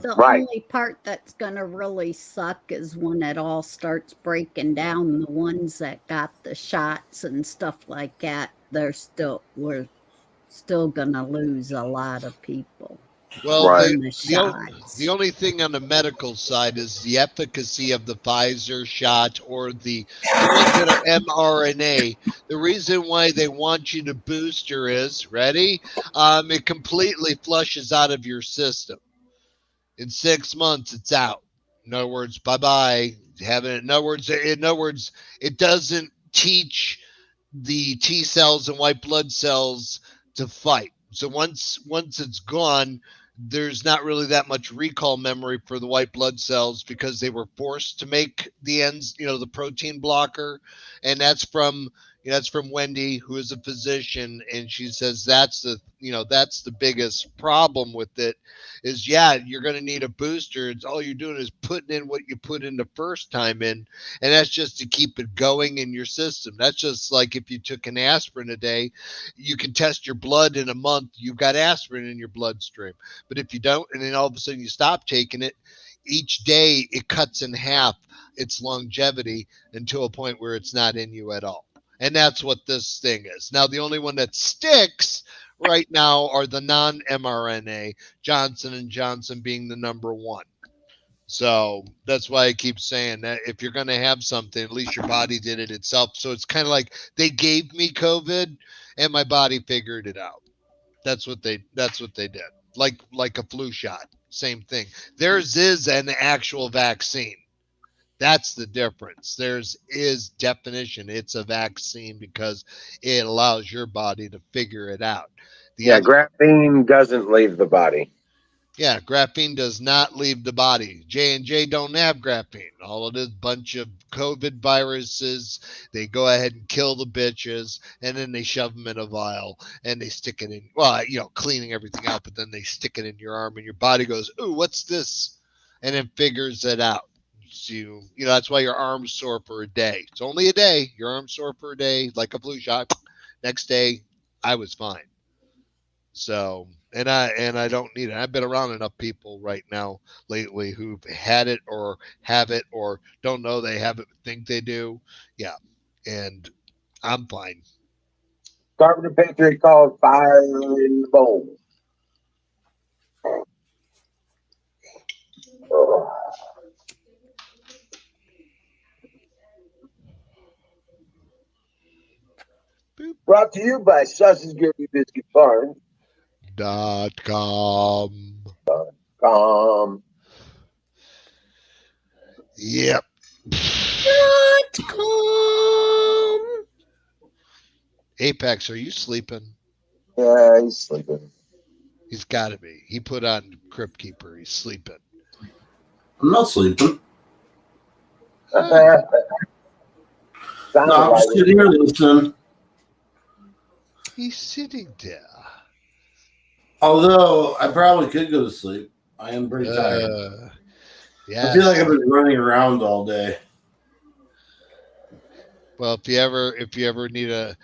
The only part that's going to really suck is when it all starts breaking down. The ones that got the shots and stuff like that, we're still going to lose a lot of people. Well, the only thing on the medical side is the efficacy of the Pfizer shot or the ones that are mRNA. The reason why they want you to booster is, ready? It completely flushes out of your system. In 6 months, it's out. In other words, bye-bye. In other words, it doesn't teach the T cells and white blood cells to fight. So once it's gone, there's not really that much recall memory for the white blood cells because they were forced to make the ends, the protein blocker, and that's from Wendy, who is a physician, and she says that's the biggest problem with it is you're going to need a booster. It's all you're doing is putting in what you put in the first time in, and that's just to keep it going in your system. That's just like if you took an aspirin a day, you can test your blood in a month, you've got aspirin in your bloodstream. But if you don't, and then all of a sudden you stop taking it, each day it cuts in half its longevity until a point where it's not in you at all. And that's what this thing is. Now, the only one that sticks right now are the non-mRNA, Johnson & Johnson being the number one. So that's why I keep saying that if you're going to have something, at least your body did it itself. So it's kind of like they gave me COVID and my body figured it out. That's what they did. Like a flu shot. Same thing. Theirs is an actual vaccine. That's the difference. Theirs is definition. It's a vaccine because it allows your body to figure it out. Graphene doesn't leave the body. Yeah, graphene does not leave the body. J&J don't have graphene. All it is, bunch of COVID viruses. They go ahead and kill the bitches, and then they shove them in a vial, and they stick it in, cleaning everything out, but then they stick it in your arm, and your body goes, ooh, what's this? And then figures it out. So, that's why your arm's sore for a day. It's only a day. Your arm's sore for a day, like a flu shot. Next day, I was fine. So, and I don't need it. I've been around enough people right now lately who've had it or have it or don't know they have it, think they do. Yeah, and I'm fine. Carpenter Patriot called fire in the bowl. Brought to you by Sausage Gravy Biscuit Farm. .com. Yep. .com. Apex, are you sleeping? Yeah, he's sleeping. He's got to be. He put on Crypt Keeper. He's sleeping. I'm not sleeping. Sounded No, I'm like just sitting here listening. He's sitting there. Although I probably could go to sleep. I am pretty tired. Yeah. I feel like I've been running around all day. Well, if you ever need a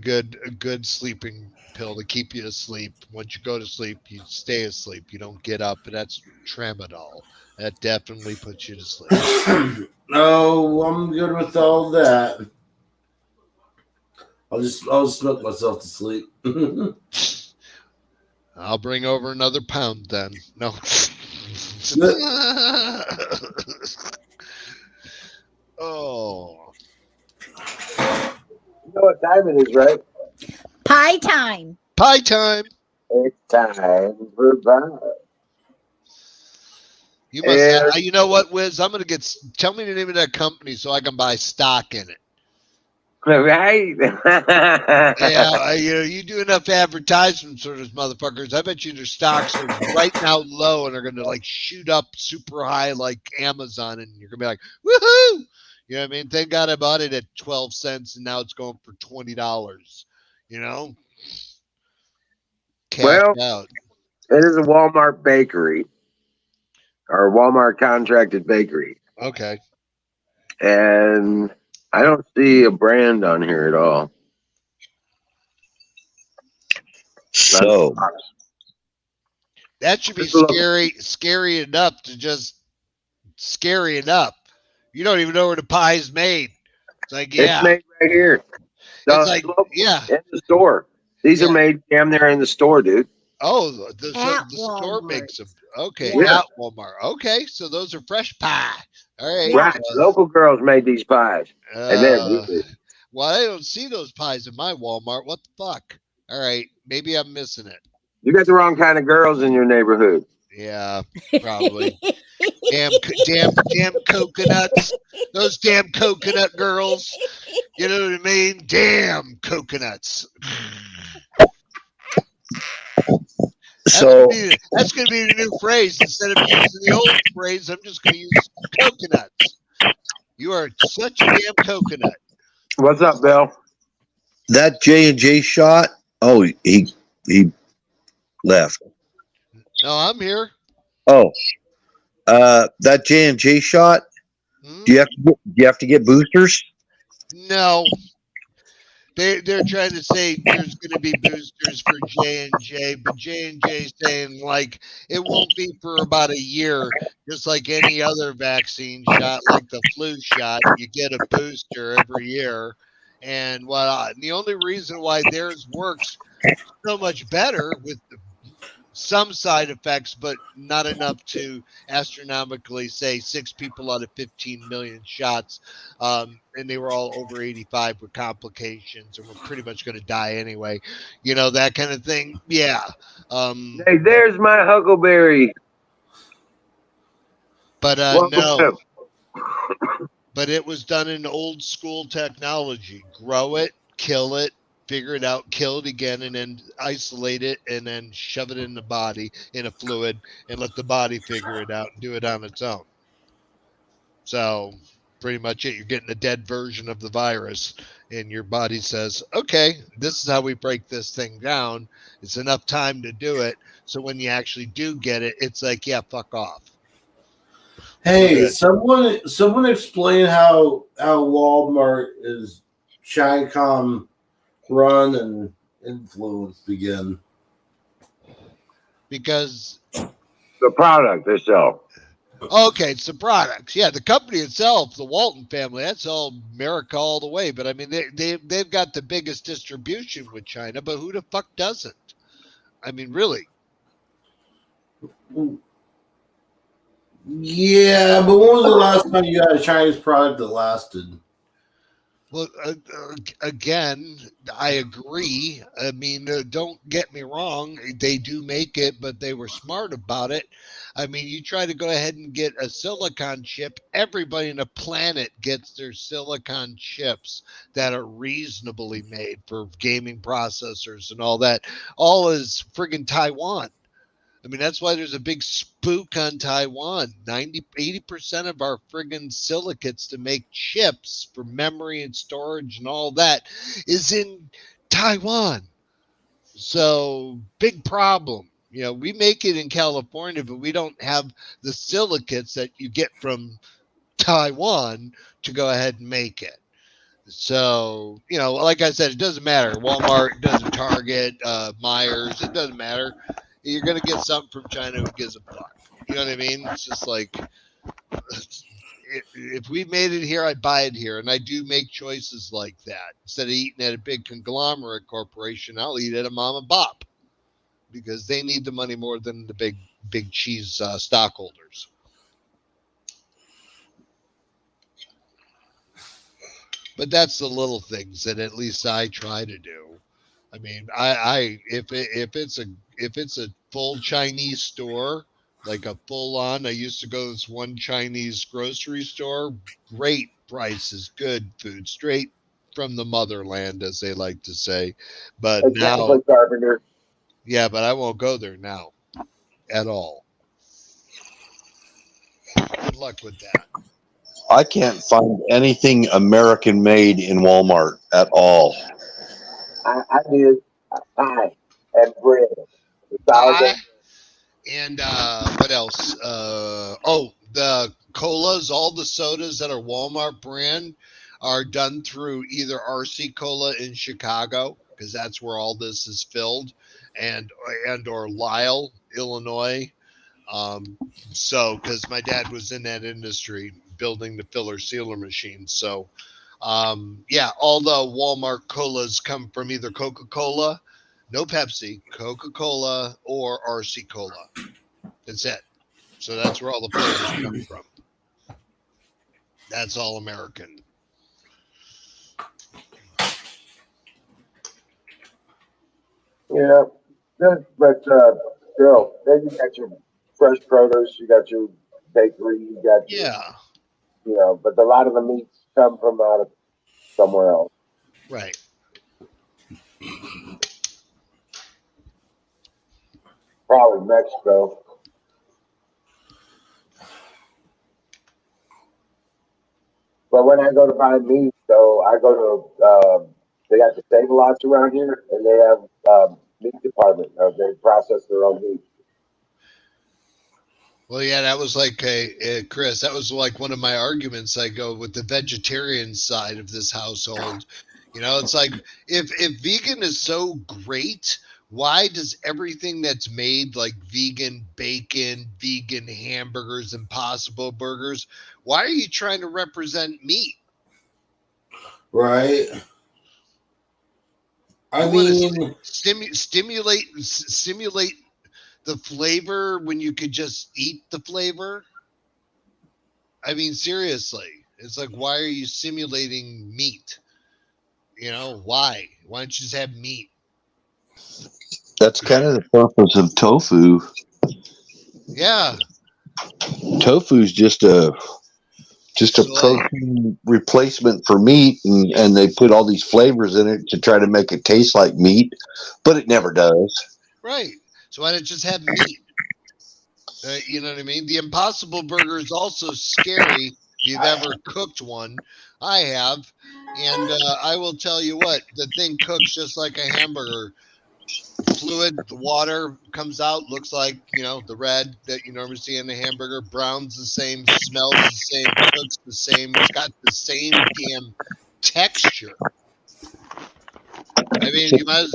good sleeping pill to keep you asleep, once you go to sleep, you stay asleep. You don't get up, and that's Tramadol. That definitely puts you to sleep. No, I'm good with all that. I'll just smoke myself to sleep. I'll bring over another pound then. No. Oh. You know what time it is, right? Pie time. Pie time. It's time for pie. You must. You know what, Wiz? I'm gonna tell me the name of that company so I can buy stock in it. Right? Yeah, you do enough advertisements for those motherfuckers. I bet you their stocks are right now low and are going to like shoot up super high like Amazon, and you're going to be like, woohoo! You know what I mean? Thank God I bought it at 12 cents and now it's going for $20. You know? Cash out. It is a Walmart bakery or a Walmart contracted bakery. Okay. And I don't see a brand on here at all. So that should be scary enough to just scary enough. You don't even know where the pie is made. It's like, yeah. It's made right here. It's like, yeah. In the store. These are made damn near in the store, dude. Oh, the store makes them. Okay, at Walmart. Okay, so those are fresh pie. All right. Right. Local girls made these pies. And they're good. Well, I don't see those pies in my Walmart. What the fuck? All right, maybe I'm missing it. You got the wrong kind of girls in your neighborhood. Yeah, probably. Damn coconuts. Those damn coconut girls. You know what I mean? Damn coconuts. So That's gonna be the new phrase. Instead of using the old phrase, I'm just gonna use coconuts. You are such a damn coconut. What's up, Bill? that J&J shot. Oh, he left. No, I'm here. Oh, that J&J shot. Hmm? Do you have to get boosters? No. They're trying to say there's going to be boosters for J&J, but J&J saying like it won't be for about a year, just like any other vaccine shot, like the flu shot. You get a booster every year, and the only reason why theirs works so much better with some side effects, but not enough to astronomically say 6 people out of 15 million shots. And they were all over 85 with complications and were pretty much going to die anyway. You know, that kind of thing. Yeah. Hey, there's my huckleberry. But Welcome no, to- but it was done in old school technology. Grow it, kill it, figure it out, kill it again, and then isolate it, and then shove it in the body in a fluid, and let the body figure it out and do it on its own. So, pretty much it. You're getting a dead version of the virus, and your body says, "Okay, this is how we break this thing down. It's enough time to do it." So when you actually do get it, it's like, "Yeah, fuck off." Hey, Good. someone explain how Walmart is Chicom run and influence begin. Because the product itself. okay, it's the products. Yeah, the company itself, the Walton family, that's all America all the way. But I mean, they've got the biggest distribution with China, but who the fuck doesn't? I mean, really. Yeah, but when was the last time you got a Chinese product that lasted? Well, again, I agree. I mean, don't get me wrong. They do make it, but they were smart about it. I mean, you try to go ahead and get a silicon chip, everybody on the planet gets their silicon chips that are reasonably made for gaming processors and all that. All is friggin' Taiwan. I mean, that's why there's a big spook on Taiwan. 80% of our friggin' silicates to make chips for memory and storage and all that is in Taiwan. So, big problem. You know, we make it in California, but we don't have the silicates that you get from Taiwan to go ahead and make it. So, you know, like I said, it doesn't matter. Walmart, it doesn't Target, Myers, it doesn't matter. You're going to get something from China who gives a fuck. You know what I mean? It's just like, if we made it here, I'd buy it here. And I do make choices like that. Instead of eating at a big conglomerate corporation, I'll eat at a mom and pop because they need the money more than the big cheese stockholders. But that's the little things that at least I try to do. I mean, if it's a full Chinese store, like a full on, I used to go to this one Chinese grocery store. Great prices, good food, straight from the motherland, as they like to say. But now, Carpenter. yeah, but I won't go there now at all. Good luck with that. I can't find anything American made in Walmart at all. I did pie and bread. Pie and what else? The colas, all the sodas that are Walmart brand are done through either RC Cola in Chicago, because that's where all this is filled, and or Lyle, Illinois. So because my dad was in that industry building the filler sealer machines. So yeah, all the Walmart colas come from either Coca-Cola, no Pepsi, Coca-Cola, or RC Cola. That's it. So that's where all the flavors come from. That's all American. Yeah, good, but still, then you got your fresh produce, you got your bakery. You got, Yeah, you know, but a lot of the meats come from out of somewhere else. right. Probably Mexico. But when I go to buy meat, so I go to, they got the Save Lots around here, and they have meat department. They process their own meat. Well, yeah, that was like Chris. That was like one of my arguments. I go with the vegetarian side of this household. You know, it's like if vegan is so great, why does everything that's made like vegan bacon, vegan hamburgers, Impossible burgers? Why are you trying to represent meat? Right. I You want mean, to simulate the flavor when you could just eat the flavor? I mean, seriously, it's like, why are you simulating meat? You know, why? Why don't you just have meat? That's kind of the purpose of tofu. Yeah, Tofu's just a Soy. protein replacement for meat, and they put all these flavors in it to try to make it taste like meat, but it never does. Right. So why not just have meat? You know what I mean? The Impossible Burger is also scary. If you've ever cooked one, I have, and I will tell you what, the thing cooks just like a hamburger. Fluid, the water comes out, looks like, you know, the red that you normally see in the hamburger. Brown's the same, smells the same, cooks the same. It's got the same damn texture. I mean, you might,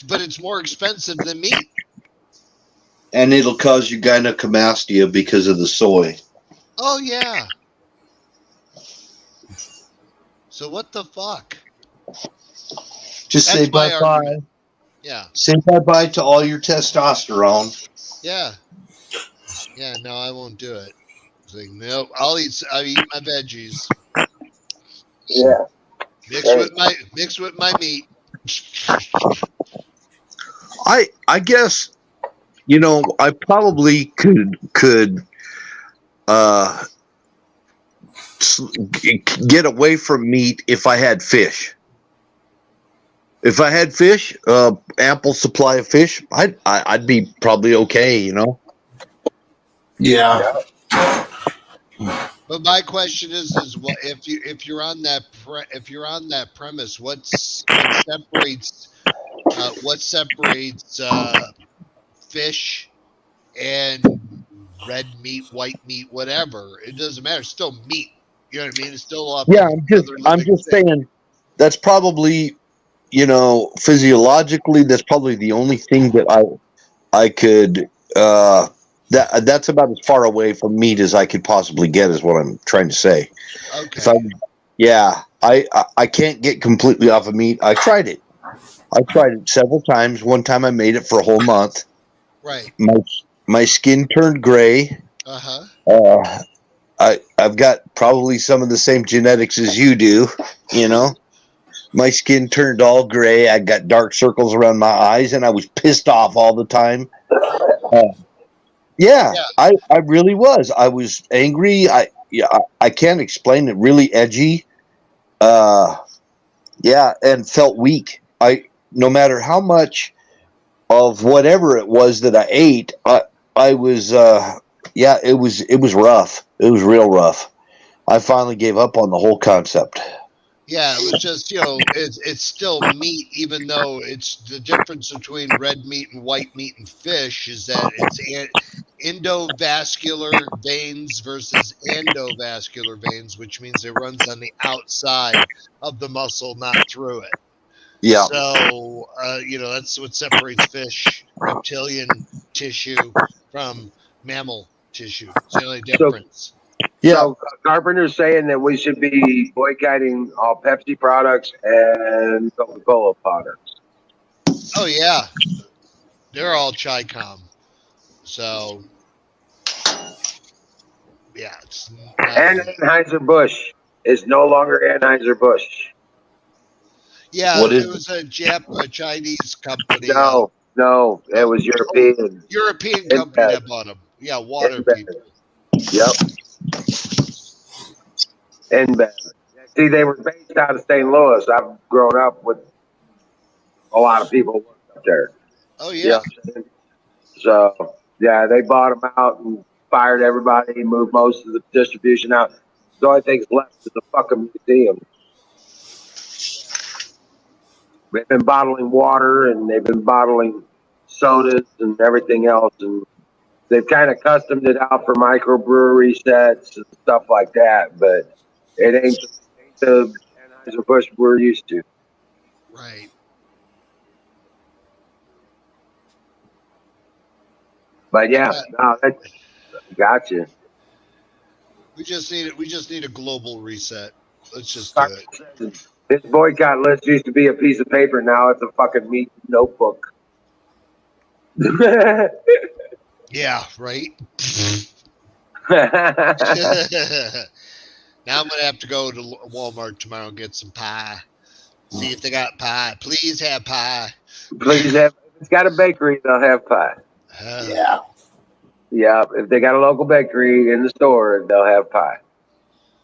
but it's more expensive than meat. And it'll cause you gynecomastia because of the soy. Oh yeah. So what the fuck? Just say That's my bye-bye. argument. Yeah. Say bye-bye to all your testosterone. Yeah. Yeah, no, I won't do it. It's like, nope, I'll eat my veggies. Yeah. Mix with my meat. I guess, you know, I probably could get away from meat if I had fish. If I had fish, ample supply of fish, I'd be probably okay, you know. yeah. But my question is what if you're on that premise, what separates fish and red meat, white meat, whatever? It doesn't matter. It's still meat. You know what I mean? It's still Yeah, I'm just saying that's probably, you know, physiologically, that's probably the only thing that I could that's about as far away from meat as I could possibly get, is what I'm trying to say. Okay. I can't get completely off of meat. I tried it several times. One time I made it for a whole month. Right. My skin turned gray. Uh-huh. I've got probably some of the same genetics as you do, you know. My skin turned all gray. I got dark circles around my eyes, and I was pissed off all the time. I really was. I was angry. I can't explain it. Really edgy. And felt weak. No matter how much of whatever it was that I ate, I was it was rough. It was real rough. I finally gave up on the whole concept. Yeah, it was just, you know, it's still meat, even though it's the difference between red meat and white meat and fish is that it's endovascular veins versus endovascular veins, which means it runs on the outside of the muscle, not through it. Yeah. So, you know, that's what separates fish, reptilian tissue, from mammal tissue. It's the only difference. So Carpenter's saying that we should be boycotting all Pepsi products and Coca-Cola products. Oh yeah, they're all Chi-Com. So yeah, it's And Anheuser-Busch is no longer Anheuser-Busch. Yeah, What is it was a Chinese company. No, it was European. European company that bought them. Yeah, water people. Yep. And see, they were based out of St. Louis. I've grown up with a lot of people who worked up there. Oh You know yeah. what I'm saying? So yeah, they bought them out and fired everybody, moved most of the distribution out. The only thing's left is the fucking museum. They've been bottling water and they've been bottling sodas and everything else, and they've kind of customed it out for microbrewery sets and stuff like that. But it ain't the Anheuser-Busch we're used to. Right. But yeah, no, that gotcha. We just need a global reset. Let's just do it. This boycott list used to be a piece of paper. Now it's a fucking meat notebook. Yeah, right. Now I'm gonna have to go to Walmart tomorrow and get some pie. See if they got pie. Please have pie. Please have. If it's got a bakery, they'll have pie. Yeah. Yeah, if they got a local bakery in the store, they'll have pie.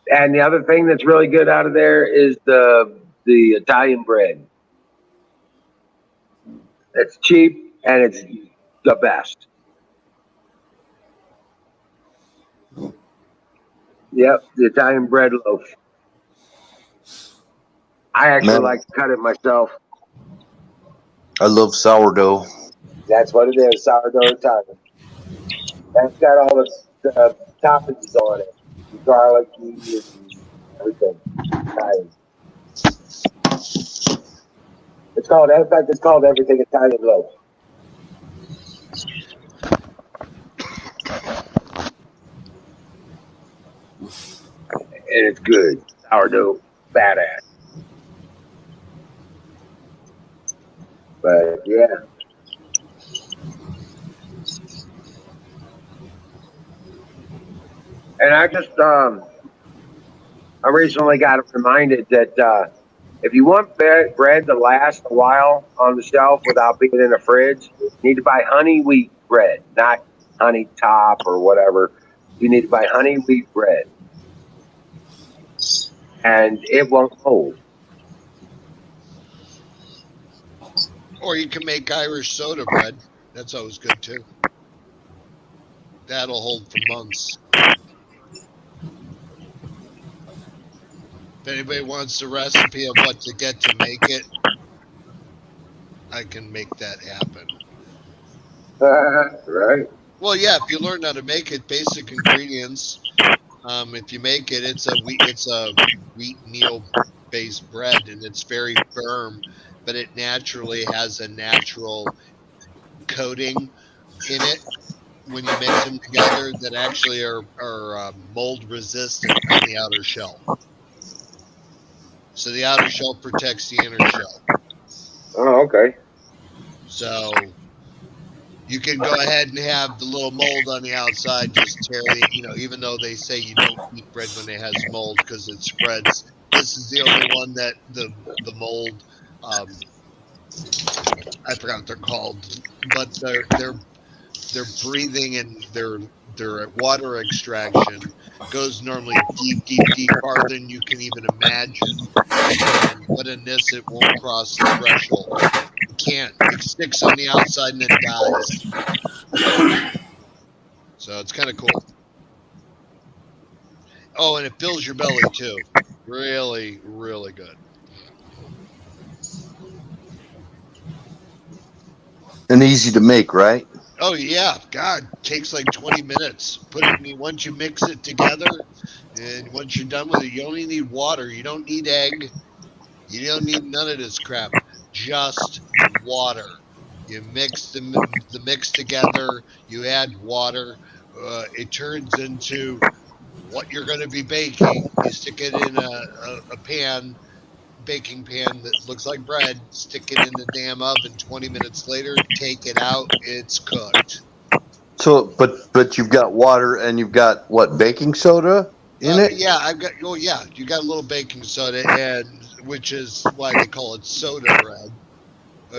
And the other thing that's really good out of there is the Italian bread. It's cheap and it's the best. Yep, the Italian bread loaf. I actually Man. like to cut it myself. I love sourdough. That's what it is, sourdough Italian. That's got all the toppings on it, garlic and everything. Italian. It's called, in fact, it's called everything Italian loaf. And it's good. Sourdough, badass. But yeah. And I just, I recently got reminded that if you want bread to last a while on the shelf without being in a fridge, you need to buy honey wheat bread, not honey top or whatever. You need to buy honey wheat bread. And it won't hold. Or you can make Irish soda bread. That's always good too. That'll hold for months. If anybody wants the recipe of what to get to make it, I can make that happen. Right. Well, yeah, if you learn how to make it, basic ingredients. If you make it, it's a wheat meal based bread, and it's very firm, but it naturally has a natural coating in it when you mix them together that actually are mold resistant on the outer shell. So the outer shell protects the inner shell. Oh, okay. So you can go ahead and have the little mold on the outside, just tear the, even though they say you don't eat bread when it has mold because it spreads. This is the only one that the mold, I forgot what they're called, but they're breathing and their water extraction goes normally deep farther than you can even imagine. But in this, it won't cross the threshold. It can't. It sticks on the outside and then dies. So it's kind of cool. Oh, and it fills your belly too. Really, really good. And easy to make, right? Oh yeah, God, takes like 20 minutes. Once you mix it together, and once you're done with it, you only need water. You don't need egg. You don't need none of this crap. Just water. You mix the mix together. You add water. It turns into what you're going to be baking. You stick it in a pan, baking pan that looks like bread. Stick it in the damn oven. 20 minutes later, take it out. It's cooked. So, but you've got water and you've got what, baking soda in it? Yeah, I've got. Oh yeah, you got a little baking soda, and which is why they call it soda bread.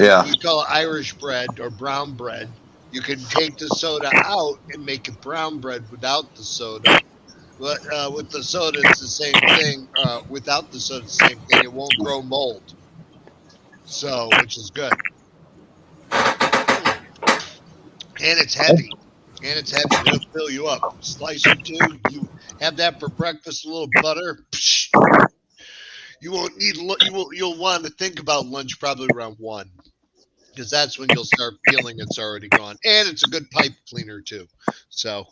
Yeah. You call it Irish bread or brown bread. You can take the soda out and make it brown bread without the soda. But with the soda, it's the same thing. Without the soda, it's the same thing. It won't grow mold. So, which is good. And it's heavy. It'll fill you up. Slice or two. You have that for breakfast. A little butter. You won't need. You'll want to think about lunch probably around 1, because that's when you'll start feeling it's already gone. And it's a good pipe cleaner too. So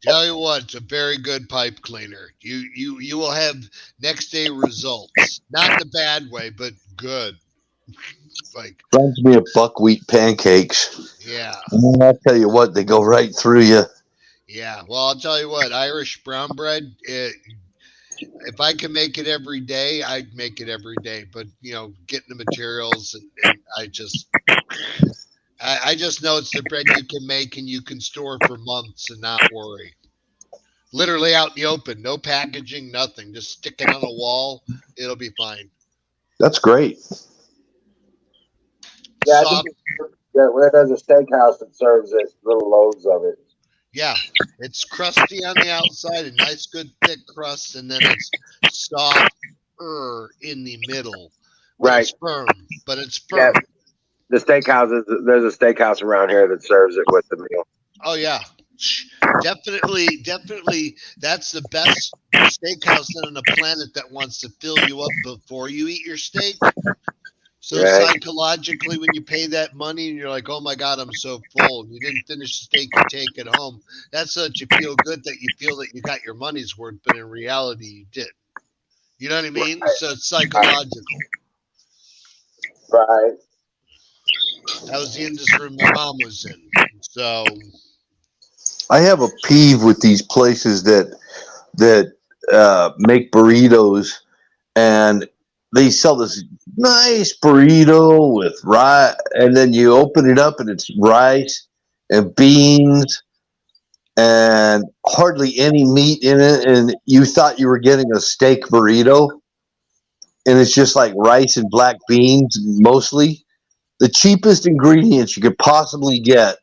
tell you what, it's a very good pipe cleaner. You will have next day results. Not in a bad way, but good. Like, Reminds me of buckwheat pancakes. yeah. And I'll tell you what, they go right through you. Yeah, well, I'll tell you what, Irish brown bread, if I can make it every day, I'd make it every day. But, getting the materials, and I just know it's the bread you can make and you can store for months and not worry. Literally out in the open, no packaging, nothing. Just stick it on a wall. It'll be fine. That's great. Yeah, I think there's a steakhouse that serves it, little loaves of it. Yeah, it's crusty on the outside, a nice, good, thick crust, and then it's soft in the middle. Right. It's firm, but it's firm. Yeah. There's a steakhouse around here that serves it with the meal. Oh, yeah. Definitely. That's the best steakhouse on the planet that wants to fill you up before you eat your steak. So psychologically, when you pay that money and you're like, oh my God, I'm so full, and you didn't finish the steak, you take it home. That's so that you feel good, that you feel that you got your money's worth, but in reality, you didn't. You know what I mean? Right. So it's psychological. Right. That was the industry my mom was in. So I have a peeve with these places that make burritos, and they sell this nice burrito with rice, and then you open it up and it's rice and beans and hardly any meat in it, and you thought you were getting a steak burrito, and it's just like rice and black beans mostly. The cheapest ingredients you could possibly get,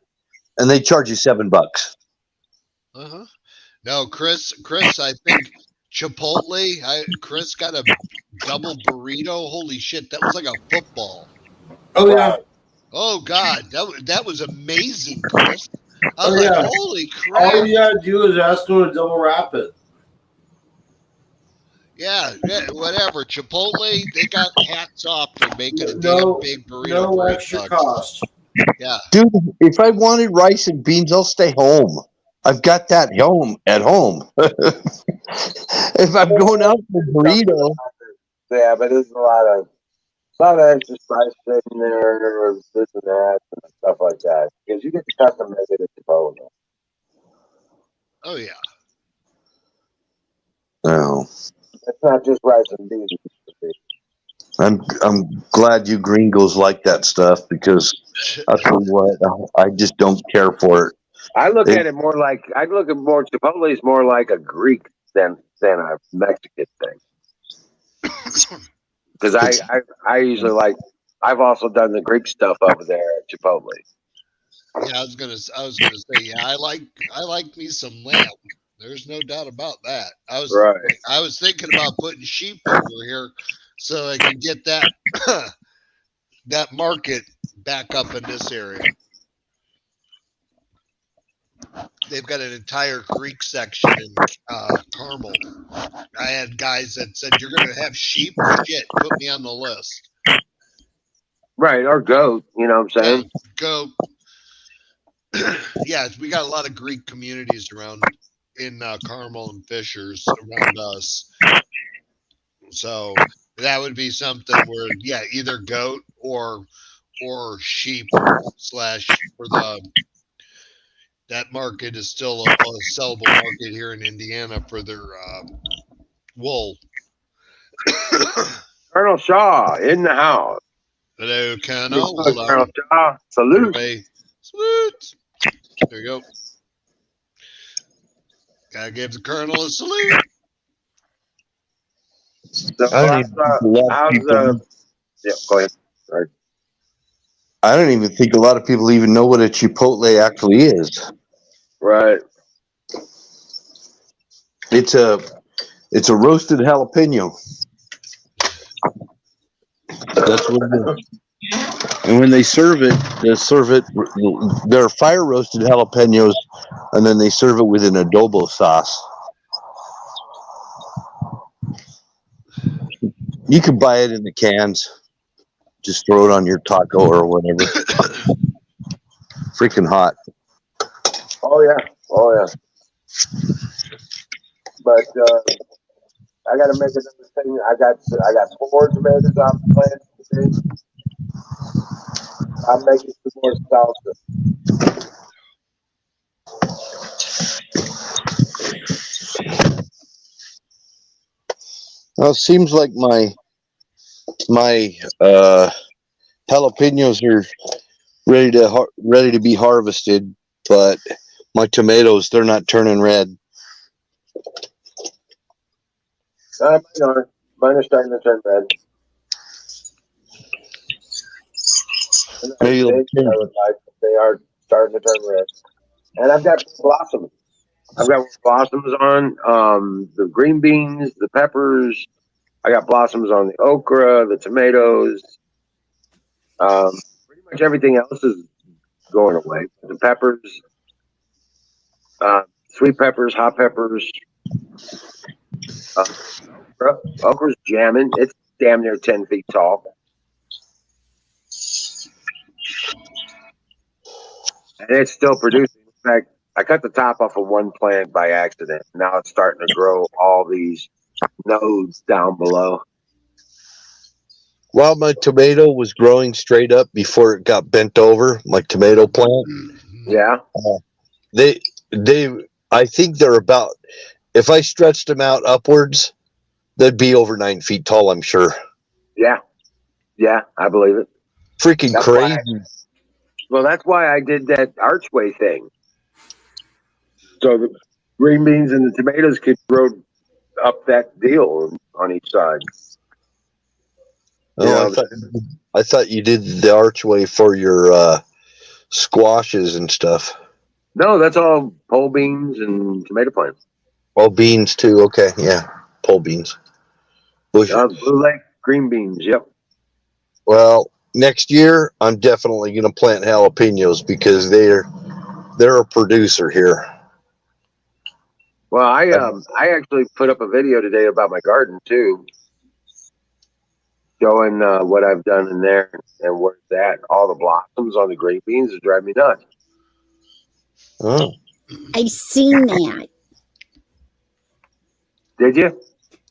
and they charge you $7. Uh-huh. No, Chris, I think Chipotle, Chris got a double burrito. Holy shit, that was like a football. Oh yeah. Oh God, that was amazing, Chris. I was like, holy crap. All you gotta do is ask them to double wrap it. Yeah, whatever. Chipotle, they got hats off for making a damn big burrito. No extra cost. Yeah. Dude, if I wanted rice and beans, I'll stay home. I've got that at home. If I'm going out for a burrito. Yeah, but there's a lot of extra spice in there, this and that, and stuff like that. Because you get to custom make it at Chipotle. Oh yeah. No. It's not just rice and beans. I'm glad you gringos like that stuff, because I'll tell you what, I just don't care for it. I look at Chipotle is more like a Greek than a Mexican thing. Because I usually I've also done the Greek stuff over there at Chipotle. Yeah, I was gonna say, yeah, I like me some lamb. There's no doubt about that. I was thinking about putting sheep over here so I can get that that market back up in this area. They've got an entire Greek section in Carmel. I had guys that said, you're going to have sheep? Shit, put me on the list. Right, or goat, you know what I'm saying? Goat. Yeah, we got a lot of Greek communities around in Carmel and Fishers around us. So that would be something where, yeah, either goat or sheep / for that market is still a sellable market here in Indiana for their wool. Colonel Shaw in the house. Hello, Colonel. Colonel Shaw. Salute. Everybody. Salute. There you go. Gotta give the Colonel a salute. So yeah, go ahead. Sorry. I don't even think a lot of people even know what a chipotle actually is. Right. It's a roasted jalapeno. That's what it is. And when they serve it, they're fire roasted jalapenos, and then they serve it with an adobo sauce. You can buy it in the cans. Just throw it on your taco or whatever. Freaking hot. Oh yeah. But I got to make another thing. I got 4 tomatoes off the plant today. I'm making some more salsa. Well, it seems like my jalapenos are ready to be harvested, but my tomatoes, they're not turning red. Mine are starting to turn red. Maybe They are starting to turn red. And I've got blossoms. I've got blossoms on the green beans, the peppers. I got blossoms on the okra, the tomatoes. Pretty much everything else is going away. The peppers, sweet peppers, hot peppers. Okra's jamming. It's damn near 10 feet tall. And it's still producing. In fact, I cut the top off of one plant by accident. Now it's starting to grow all these nodes down below. While my tomato was growing straight up before it got bent over, my tomato plant, Yeah. I think they're about, if I stretched them out upwards, they'd be over 9 feet tall, I'm sure. Yeah. Yeah, I believe it. Freaking That's crazy. Well, that's why I did that archway thing. So the green beans and the tomatoes could grow up that deal on each side. Oh, I thought you did the archway for your squashes and stuff. No, that's all pole beans and tomato plants. Oh, beans too. Okay, yeah, pole beans. Bush. Blue Lake green beans. Yep. Well, next year I'm definitely going to plant jalapenos because they're a producer here. Well, I actually put up a video today about my garden too, showing what I've done in there and where it's at. All the blossoms on the green beans is driving me nuts. Oh, I seen that. Did you?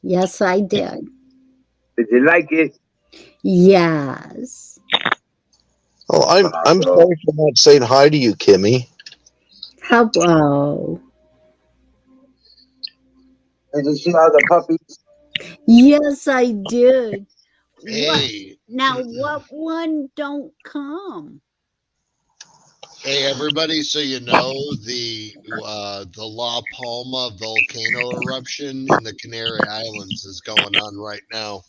Yes, I did. Did you like it? Yes. well, I'm sorry for not saying hi to you, Kimmy. Hello. Did you see all the puppies? Yes, I did. Hey, What one don't come? hey, everybody! So you know the La Palma volcano eruption in the Canary Islands is going on right now.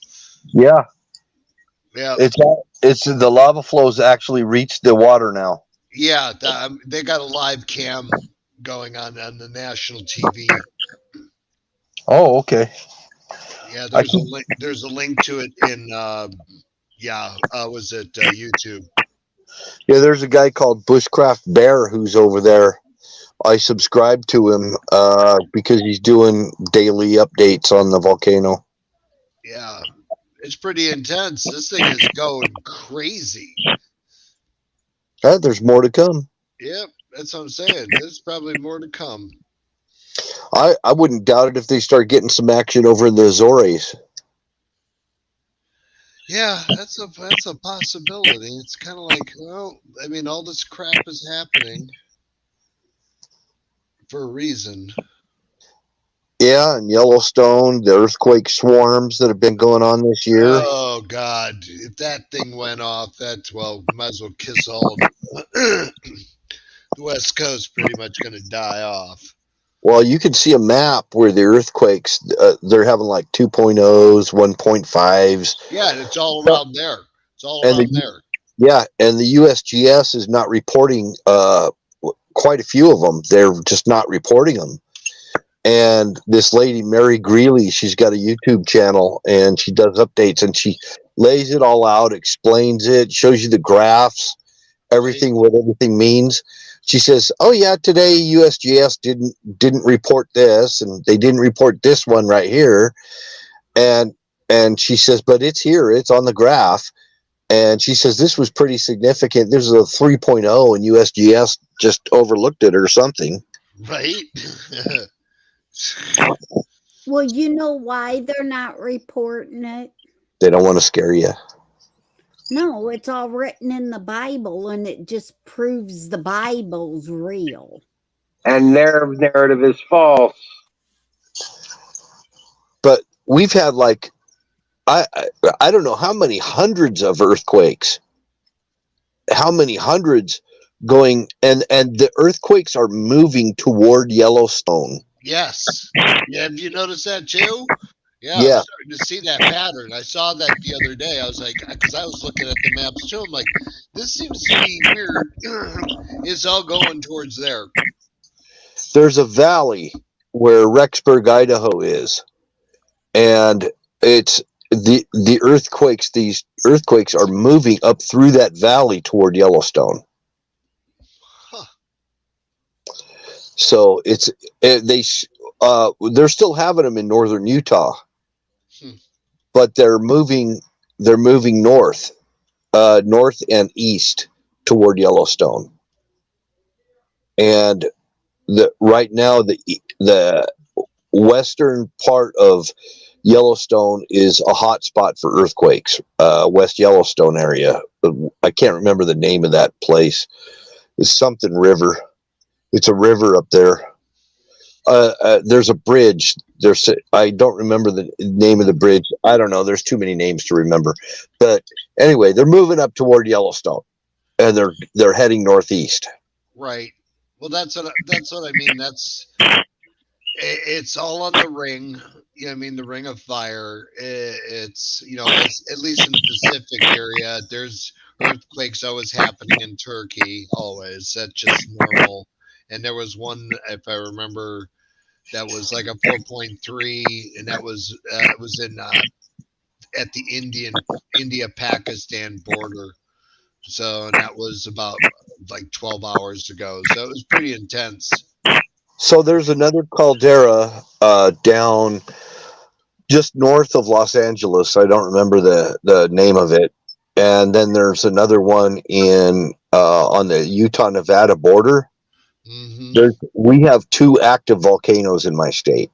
Yeah, Yeah, it's the lava flows actually reached the water now. yeah. They got a live cam going on the national TV. Oh, okay. Yeah, there's a link to it in was it YouTube? Yeah, there's a guy called Bushcraft Bear who's over there. I subscribe to him because he's doing daily updates on the volcano. Yeah, it's pretty intense. This thing is going crazy. There's more to come. Yep, that's what I'm saying. There's probably more to come. I wouldn't doubt it if they start getting some action over in the Azores. Yeah, that's a possibility. It's kind of like, well, I mean, all this crap is happening for a reason. Yeah, and Yellowstone, the earthquake swarms that have been going on this year. Oh God, if that thing went off, might as well kiss all of the West Coast. Pretty much going to die off. Well, you can see a map where the earthquakes, they're having like 2.0s, 1.5s. Yeah, it's all around there. It's all around there. Yeah, and the USGS is not reporting quite a few of them. They're just not reporting them. And this lady, Mary Greeley, she's got a YouTube channel and she does updates and she lays it all out, explains it, shows you the graphs, everything, what everything means. She says, "Oh yeah, today USGS didn't report this, and they didn't report this one right here." And she says, "But it's here, it's on the graph." And she says this was pretty significant. There's a 3.0 and USGS just overlooked it or something. Right? Well, you know why they're not reporting it? They don't want to scare you. No, it's all written in the Bible and it just proves the Bible's real. And their narrative is false. But we've had like I don't know how many hundreds of earthquakes. How many hundreds going and the earthquakes are moving toward Yellowstone. Yes. Yeah, have you noticed that too? Yeah, Yeah. I'm starting to see that pattern. I saw that the other day. I was like, because I was looking at the maps too. I'm like, this seems to be weird. It's all going towards there. There's a valley where Rexburg, Idaho is, and it's the earthquakes. These earthquakes are moving up through that valley toward Yellowstone. Huh. So they're still having them in northern Utah, but they're moving north and east toward Yellowstone. And right now the western part of Yellowstone is a hot spot for earthquakes. West Yellowstone area. I can't remember the name of that place. It's something river. It's a river up there. There's a bridge. I don't remember the name of the bridge. I don't know. There's too many names to remember. But anyway, they're moving up toward Yellowstone, and they're heading northeast. Right. Well, that's what I mean. It's all on the ring. I mean, the Ring of Fire. It's at least in the Pacific area. There's earthquakes always happening in Turkey. Always. That's just normal. And there was one, if I remember, that was like a 4.3, and that was it was in at the India-Pakistan border. So, and that was about like 12 hours ago. So it was pretty intense. So there's another caldera down just north of Los Angeles. I don't remember the name of it. And then there's another one in on the Utah-Nevada border. Mm-hmm. We have 2 active volcanoes in my state,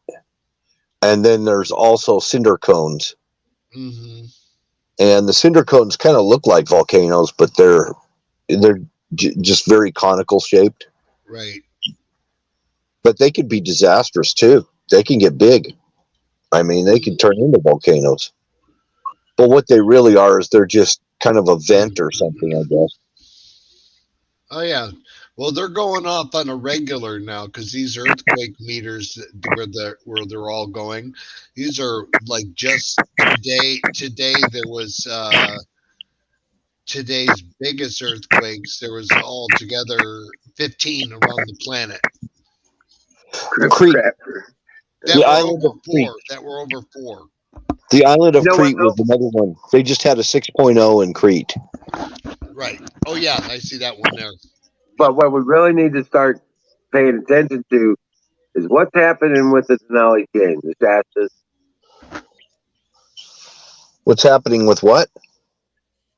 and then there's also cinder cones. Mm-hmm. And the cinder cones kind of look like volcanoes, but they're just very conical shaped. Right. But they could be disastrous too. They can get big. I mean, they can turn into volcanoes. But what they really are is they're just kind of a vent or something, I guess. Oh yeah. Well, they're going off on a regular now because these earthquake meters where they're all going. These are like just today. Today there was today's biggest earthquakes. There was altogether 15 around the planet. Crete. The island of Crete. That were over 4. The island of Crete was another one. They just had a 6.0 in Crete. Right. Oh yeah, I see that one there. But what we really need to start paying attention to is what's happening with the Denali Canyon, the Shastas. What's happening with what?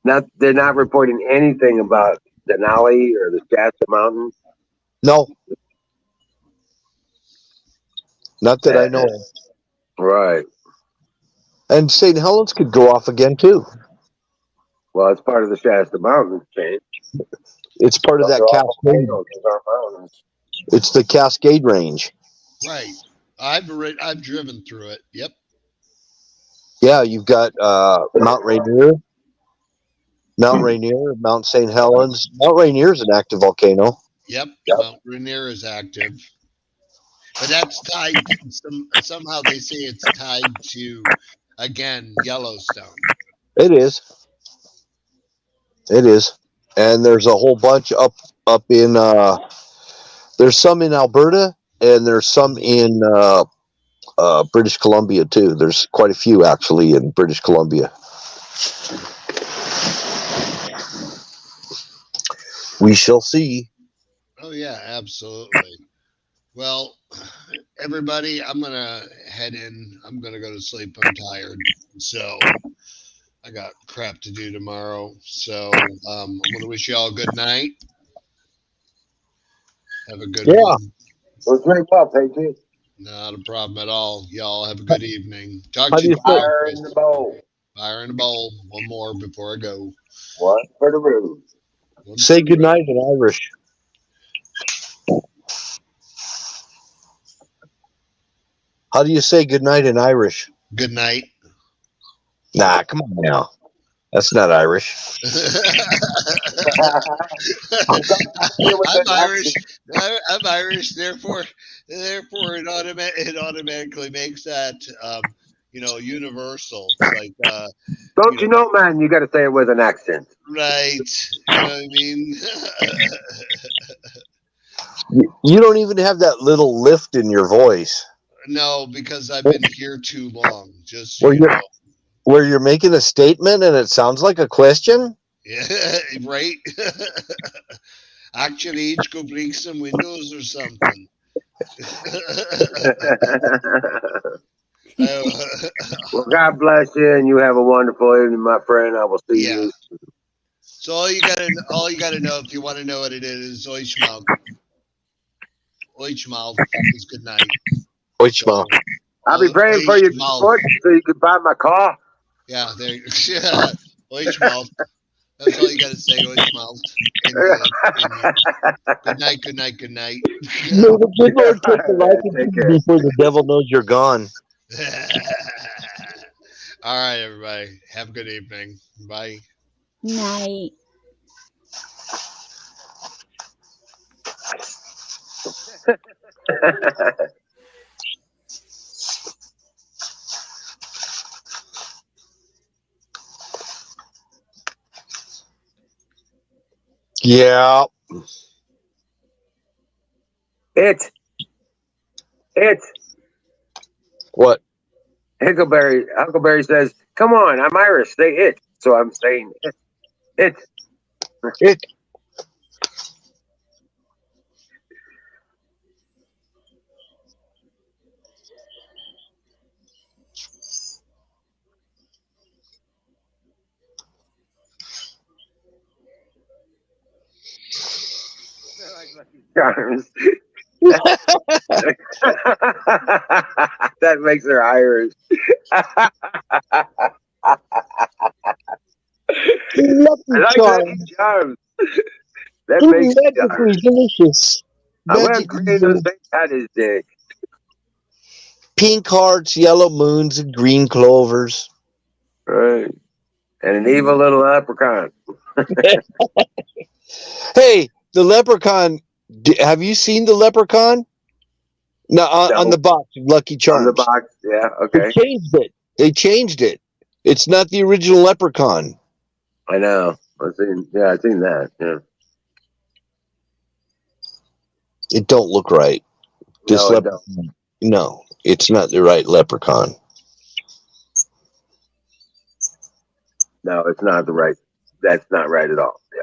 They're not reporting anything about Denali or the Shasta Mountain. No. Not that I know of. Right. And St. Helens could go off again too. Well, it's part of the Shasta Mountains chain. It's part of that Cascade. It's the Cascade Range. Right. I've driven through it. Yep. Yeah, you've got Mount Rainier, Mount St. Helens. Mount Rainier is an active volcano. Yep. Mount Rainier is active. But that's tied. Somehow they say it's tied to, again, Yellowstone. It is. It is. And there's a whole bunch up in there's some in Alberta and there's some in British Columbia too. There's quite a few actually in British Columbia. We shall see. Oh yeah, absolutely. Well, everybody, I'm gonna head in. I'm gonna go to sleep. I'm tired, so I got crap to do tomorrow. So I'm gonna wish you all a good night. Have a good Yeah. one. Well, drink up, Patriot. Not a problem at all. Y'all have a good evening. Talk How to do you you tomorrow, Fire Chris. in the bowl. Fire in a bowl. One more before I go. One for the road. One Say for the road. goodnight in Irish. How do you say goodnight in Irish? Good night. Nah, come on now. That's not Irish. I'm Irish. I'm Irish. Therefore, it automatically makes that universal. It's like Don't you know, man? You got to say it with an accent. right. You know what I mean? You don't even have that little lift in your voice No, because I've been here too long. Just where you're making a statement and it sounds like a question. yeah, right. Actually, each go break some windows or something. Well, God bless you, and you have a wonderful evening, my friend. I will see Yeah. you. So all you gotta know if you want to know what it is, Oishmal. Oishmal is good night. Oishmal. I'll be praying for your foot so you can buy my car. Yeah, there. Yeah, Oishmal. That's all you gotta say, Oishmal. Good night, good night, good night. May the good Lord take the life of you before the devil knows you're gone. All right, everybody. Have a good evening. Bye. Night. Yeah. It. What? Huckleberry says, "Come on, I'm Irish. Say it." So I'm saying it. It. Charms. That makes her Irish. Lucky Charms. Charms. That makes Magically delicious. I went Magically green to St. Patty's Day. Pink hearts, yellow moons, and green clovers. Right. And an evil little leprechaun. Hey, the leprechaun. Have you seen the leprechaun? No, on the box of Lucky Charms. On the box, yeah, okay. They changed it. It's not the original leprechaun. I know. I've seen that. Yeah. It don't look right. This No, leprechaun. No, it's not the right leprechaun. No, it's not the right. That's not right at all. Yeah.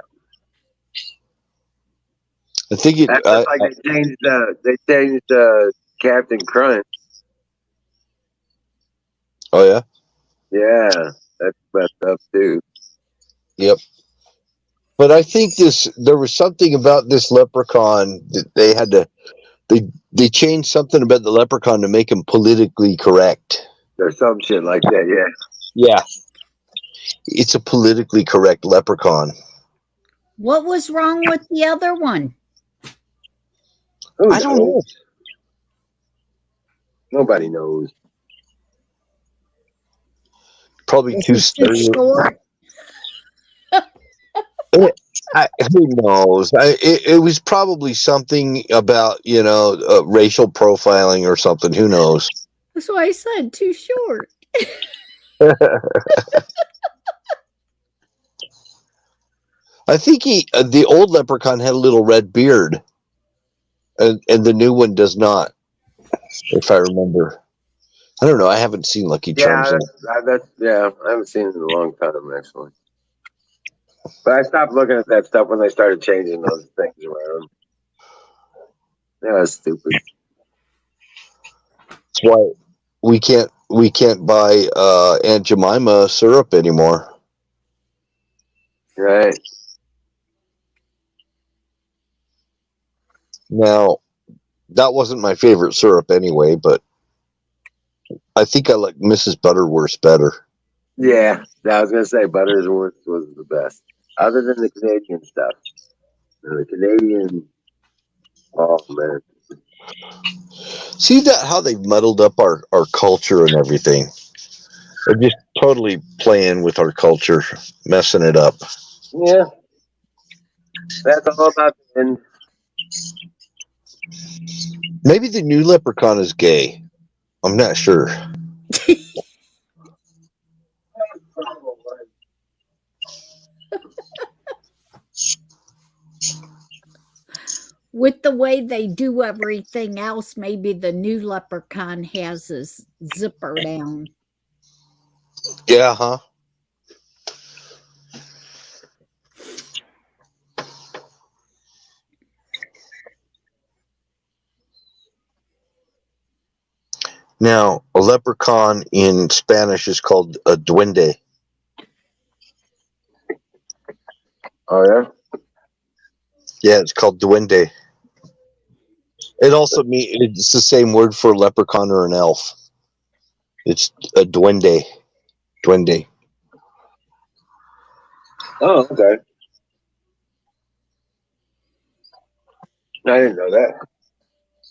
I think it. That's like they changed Captain Crunch. Oh yeah. Yeah, that's messed up too. Yep. But I think there was something about this leprechaun that they had to. They changed something about the leprechaun to make him politically correct. There's some shit like that. Yeah. Yeah. It's a politically correct leprechaun. What was wrong with the other one? I don't know. Nobody knows. Probably too short. Who knows? It was probably something about racial profiling or something. Who knows? That's why I said too short. I think the old leprechaun had a little red beard, and the new one does not, if I remember. I don't know. I haven't seen Lucky Charms. Yeah, I haven't seen it in a long time actually. But I stopped looking at that stuff when they started changing those things around. Yeah, that's stupid. That's why we can't buy Aunt Jemima syrup anymore. Right. Now, that wasn't my favorite syrup anyway, but I think I like Mrs. Butterworth better. Yeah, I was gonna say Buttersworth was the best, other than the Canadian stuff. The Canadian, oh man, See that how they've muddled up our culture and everything. They're just totally playing with our culture, messing it up. yeah, that's all about the end. Maybe the new leprechaun is gay. I'm not sure. With the way they do everything else, maybe the new leprechaun has his zipper down. Yeah, huh? Now, a leprechaun in Spanish is called a duende. Oh yeah. Yeah, it's called duende. It also means it's the same word for leprechaun or an elf. It's a duende. Duende. Oh, okay. I didn't know that.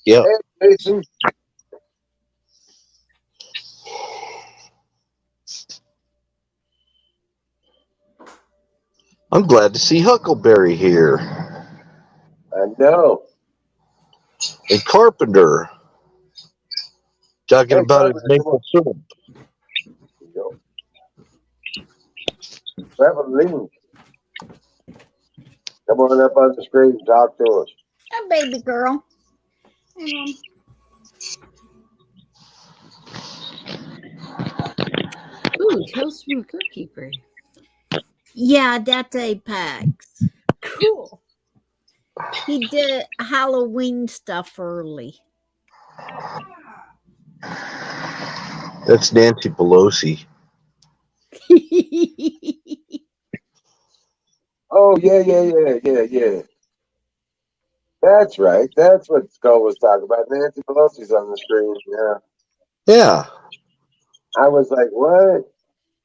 Yeah. Hey, Jason. I'm glad to see Huckleberry here. I know. And Carpenter. Talking Hey, about his Carpenter, maple syrup. Reveille. Come on up on the screen and talk to us. A baby girl. Ooh, Toast from Cookeeper. Yeah, that's Apex. Cool. He did Halloween stuff early. That's Nancy Pelosi. Oh yeah. That's right. That's what Skull was talking about. Nancy Pelosi's on the screen. Yeah. Yeah. I was like, what?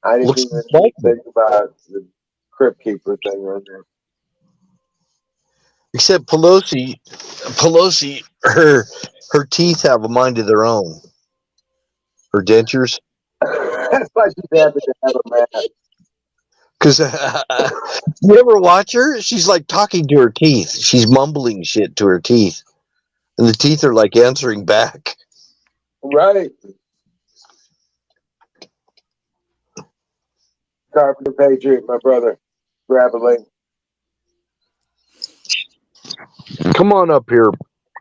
I didn't Looks even like think about the Crypt Keeper thing on there. Except Pelosi, her teeth have a mind of their own. Her dentures. That's why she's happy to have a man. Because you ever watch her? She's like talking to her teeth. She's mumbling shit to her teeth. And the teeth are like answering back. Right. Carpenter Patriot, my brother. Grab a link. Come on up here,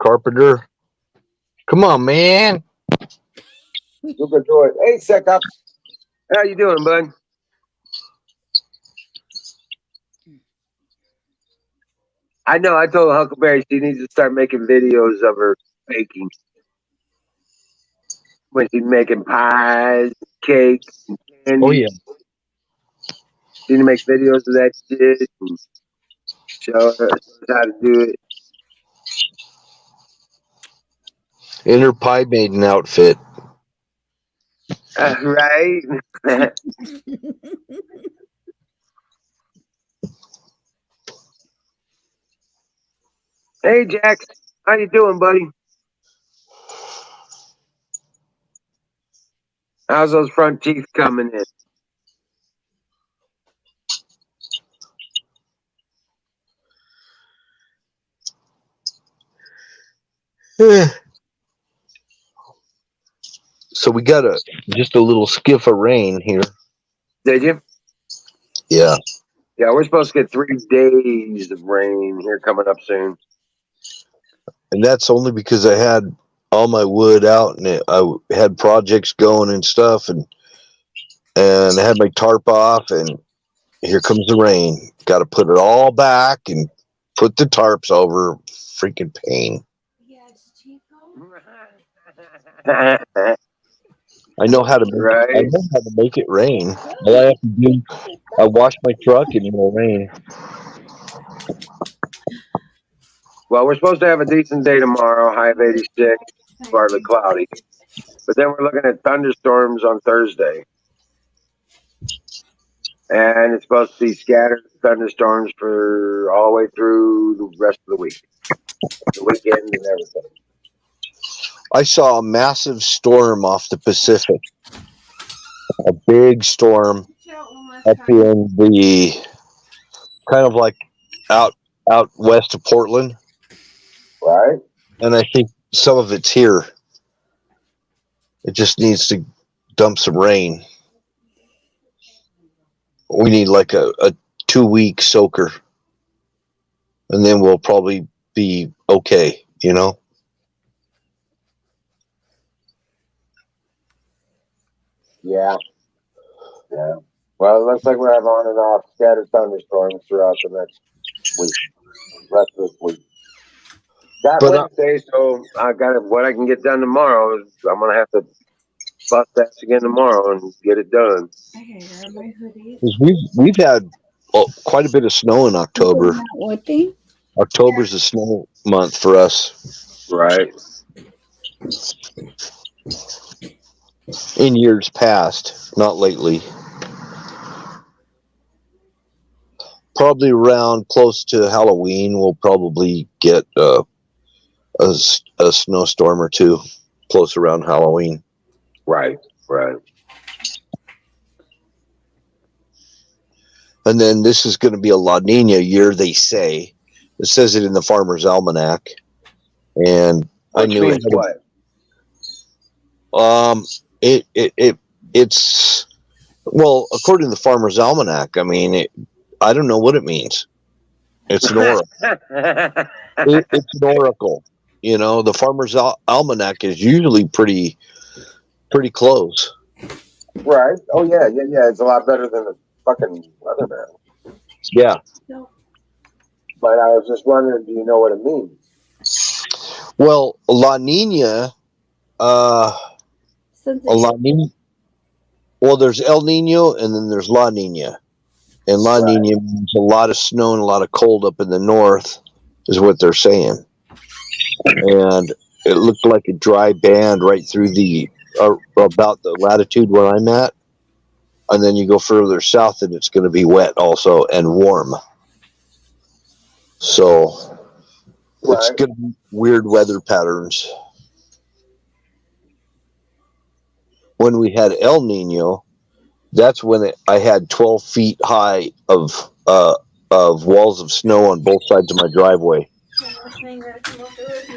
Carpenter. Come on, man. You can do it. Hey, Secups. How you doing, bud? I know. I told Huckleberry she needs to start making videos of her baking. When she's making pies, cakes, and candy. Oh, yeah. She need to make videos of that shit and show her how to do it. In her pie maiden outfit. Right? Hey, Jax. How you doing, buddy? How's those front teeth coming in? So we got just a little skiff of rain here. Did you? Yeah. Yeah, we're supposed to get 3 days of rain here coming up soon. And that's only because I had all my wood out and I had projects going and stuff, and I had my tarp off, and here comes the rain. Got to put it all back and put the tarps over. Freaking pain. I know how to make Right. I know how to make it rain. All I have to do, I wash my truck and it'll rain. Well, we're supposed to have a decent day tomorrow, high of 86, partly cloudy. But then we're looking at thunderstorms on Thursday. And it's supposed to be scattered thunderstorms for all the way through the rest of the week, the weekend and everything. I saw a massive storm off the Pacific. A big storm up in the kind of like out west of Portland. Right? And I think some of it's here. It just needs to dump some rain. We need like a 2-week soaker. And then we'll probably be okay, you know? Yeah. Yeah. Well, it looks like we're having on and off scattered thunderstorms throughout the next week, rest of this week. That But, Wednesday, so I got what I can get done tomorrow is I'm gonna have to bust that again tomorrow and get it done. we've had quite a bit of snow in October. What thing? October's a snow month for us. Right. In years past, not lately. Probably around close to Halloween, we'll probably get a snowstorm or two close around Halloween. Right. Right. And then this is going to be a La Nina year, they say. It says it in the Farmer's Almanac. And I knew means what? It's well, according to the Farmer's Almanac, I mean, I don't know what it means. It's an oracle. It's an oracle. You know, the Farmer's Almanac is usually pretty close. Right. Oh yeah. It's a lot better than the fucking weatherman. Yeah. But I was just wondering, do you know what it means? Well, La Nina, La Nina. Well, there's El Nino and then there's La Nina. And La Nina means a lot of snow and a lot of cold up in the north, is what they're saying. And it looked like a dry band right through the about the latitude where I'm at. And then you go further south and it's going to be wet also and warm. So it's going to be weird weather patterns. When we had El Nino, that's when I had 12 feet high of walls of snow on both sides of my driveway.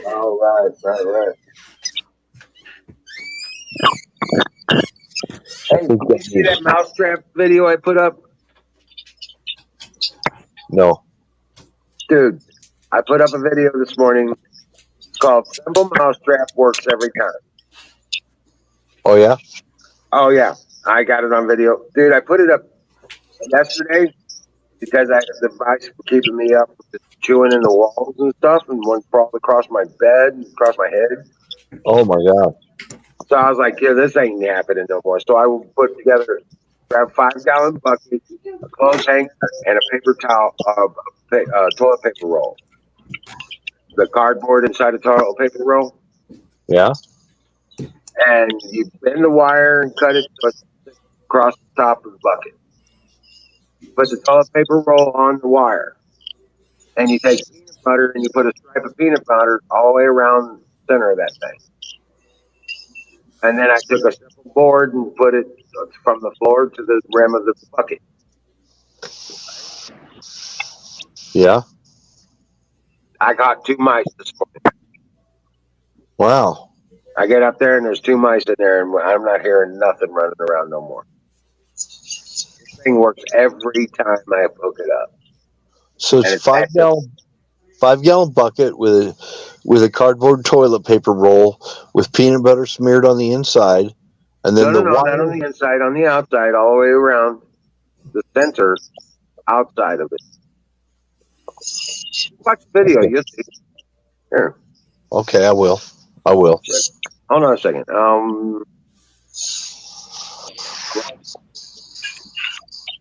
Oh, right. Hey, did you see that mousetrap video I put up? No. Dude, I put up a video this morning called Simple Mousetrap Works Every Time. Oh, yeah? Oh, yeah. I got it on video. Dude, I put it up yesterday because the mice were keeping me up with chewing in the walls and stuff, and one crawled across my bed and across my head. Oh, my God. So I was like, yeah, this ain't happening no more. So I will put together, grab 5-gallon bucket, a clothes hanger, and a paper towel, toilet paper roll. The cardboard inside a toilet paper roll. Yeah. And you bend the wire and cut it across the top of the bucket. You put the toilet paper roll on the wire. And you take peanut butter and you put a stripe of peanut butter all the way around the center of that thing. And then I took a simple board and put it from the floor to the rim of the bucket. Yeah. I caught 2 mice this morning. Wow. I get up there and there's 2 mice in there, and I'm not hearing nothing running around no more. thing works every time I hook it up. So And it's it's 5 gallon bucket with a cardboard toilet paper roll with peanut butter smeared on the inside, and then No, the not water. on the inside, on the outside, all the way around the sensor outside of it. Watch the video, you'll see. Here, Okay, I will. hold on a second.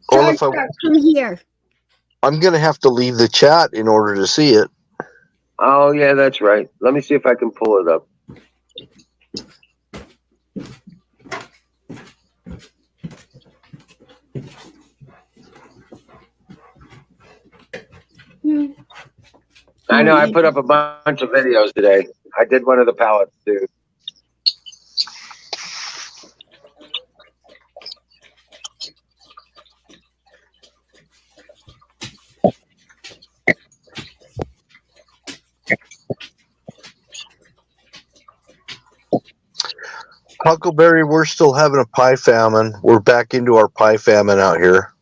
Well, if George, come here. I'm gonna have to leave the chat in order to see it. Oh yeah, that's right. Let me see if I can pull it up. I know I put up a bunch of videos today. I did one of the pallets too. Huckleberry, we're still having a pie famine. We're back into our pie famine out here.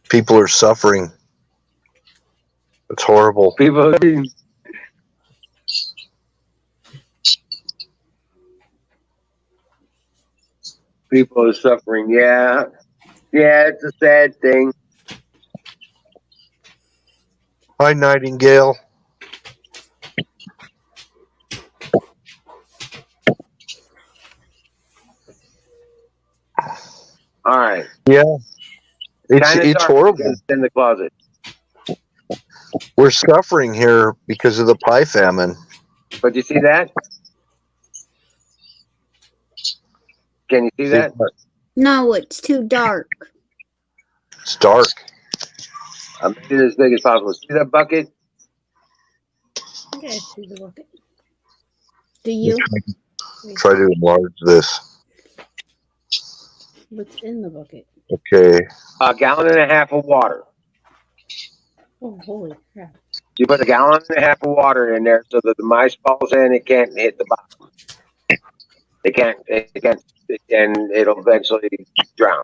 People are suffering. It's horrible. People are suffering. Yeah, it's a sad thing. Hi, Nightingale. All right. Yeah, it's Kinda dark horrible. because it's in the closet. We're suffering here because of the pie famine. But you see that? Can you see that? No, it's too dark. It's dark. I made it as big as possible. See that bucket? Okay, I see the bucket. Do you? Try to enlarge this. What's in the bucket? Okay. A gallon and a half of water. Oh, holy crap. You put a gallon and a half of water in there so that the mice falls in, it can't hit the bottom. It can't, and it'll eventually drown.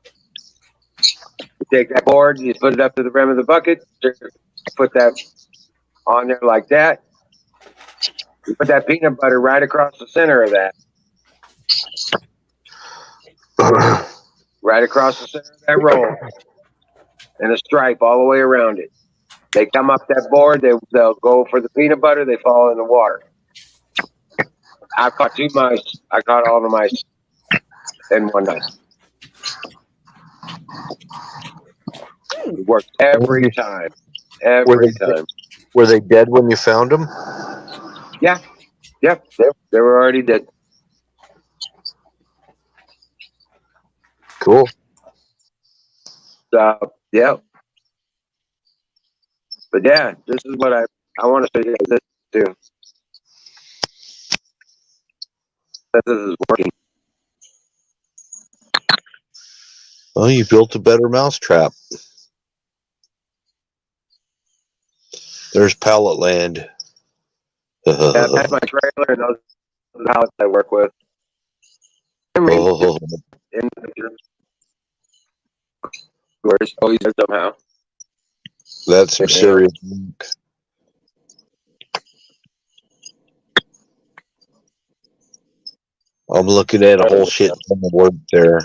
You take that board, you put it up to the rim of the bucket, put that on there like that. You put that peanut butter right across the center of that. Right across the center of that roll. And a stripe all the way around it. They come up that board, they'll go for the peanut butter, they fall in the water. I caught 2 mice. I caught all the mice in one night. It worked every time. Every time. Were they dead when you found them? Yeah. Yep. They were already dead. Cool. So, yeah. But yeah, this is what I want to show you guys this too. That this is working. Well, you built a better mousetrap. There's pallet land. Yeah, that's my trailer and those are the pallets I work with. Oh, In Where's always there somehow. that's some serious work. I'm looking at a whole shit ton of work there.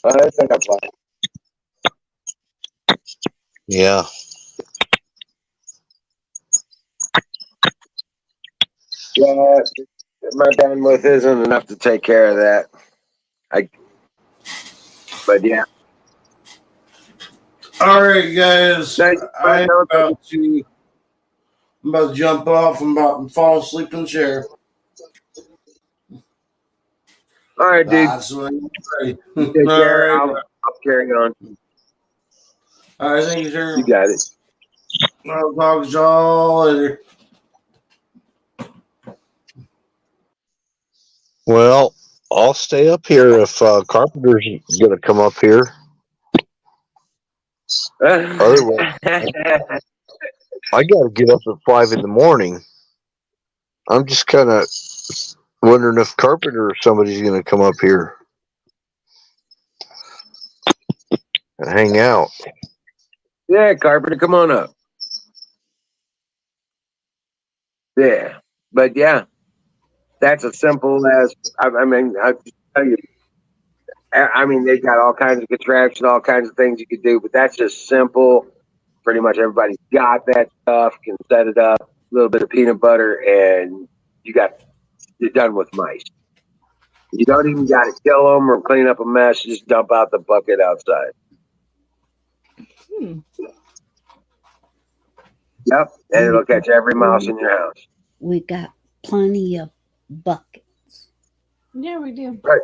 I think I'm fine. Yeah. Yeah, my bandwidth isn't enough to take care of that. But yeah. All right, guys. Thanks, I'm about to jump off. I'm about to fall asleep in the chair. All right, dude. That's what I'm ready. Take care. All right. I'll carry on. All right, thank you, sir. You got it. I'll talk to y'all later. Well, I'll stay up here if Carpenter's going to come up here. Otherwise, I got to get up at 5 in the morning. I'm just kind of wondering if Carpenter or somebody's going to come up here and hang out. Yeah, Carpenter, come on up. Yeah, but yeah, that's as simple as I mean. I just tell you. I mean, they got all kinds of contraptions, all kinds of things you could do, but that's just simple. Pretty much everybody's got that stuff, can set it up, a little bit of peanut butter, and you're done with mice. You don't even got to kill them or clean up a mess. Just dump out the bucket outside. Yep, and it'll catch every mouse in your house. We got plenty of buckets. Yeah, we do. Right.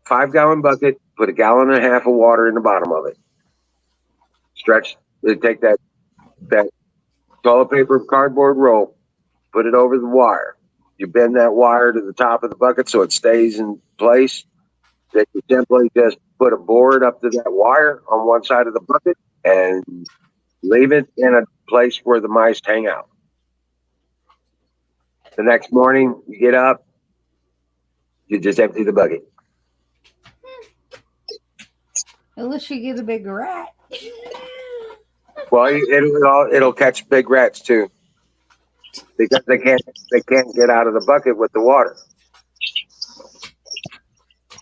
5-gallon bucket, put 1.5 gallons of water in the bottom of it. Stretch, take that toilet paper cardboard roll, put it over the wire. You bend that wire to the top of the bucket so it stays in place. Then you simply just put a board up to that wire on one side of the bucket and leave it in a place where the mice hang out. The next morning, you get up, you just empty the bucket. Unless you get a big rat. Well, it'll catch big rats too, because they can't get out of the bucket with the water.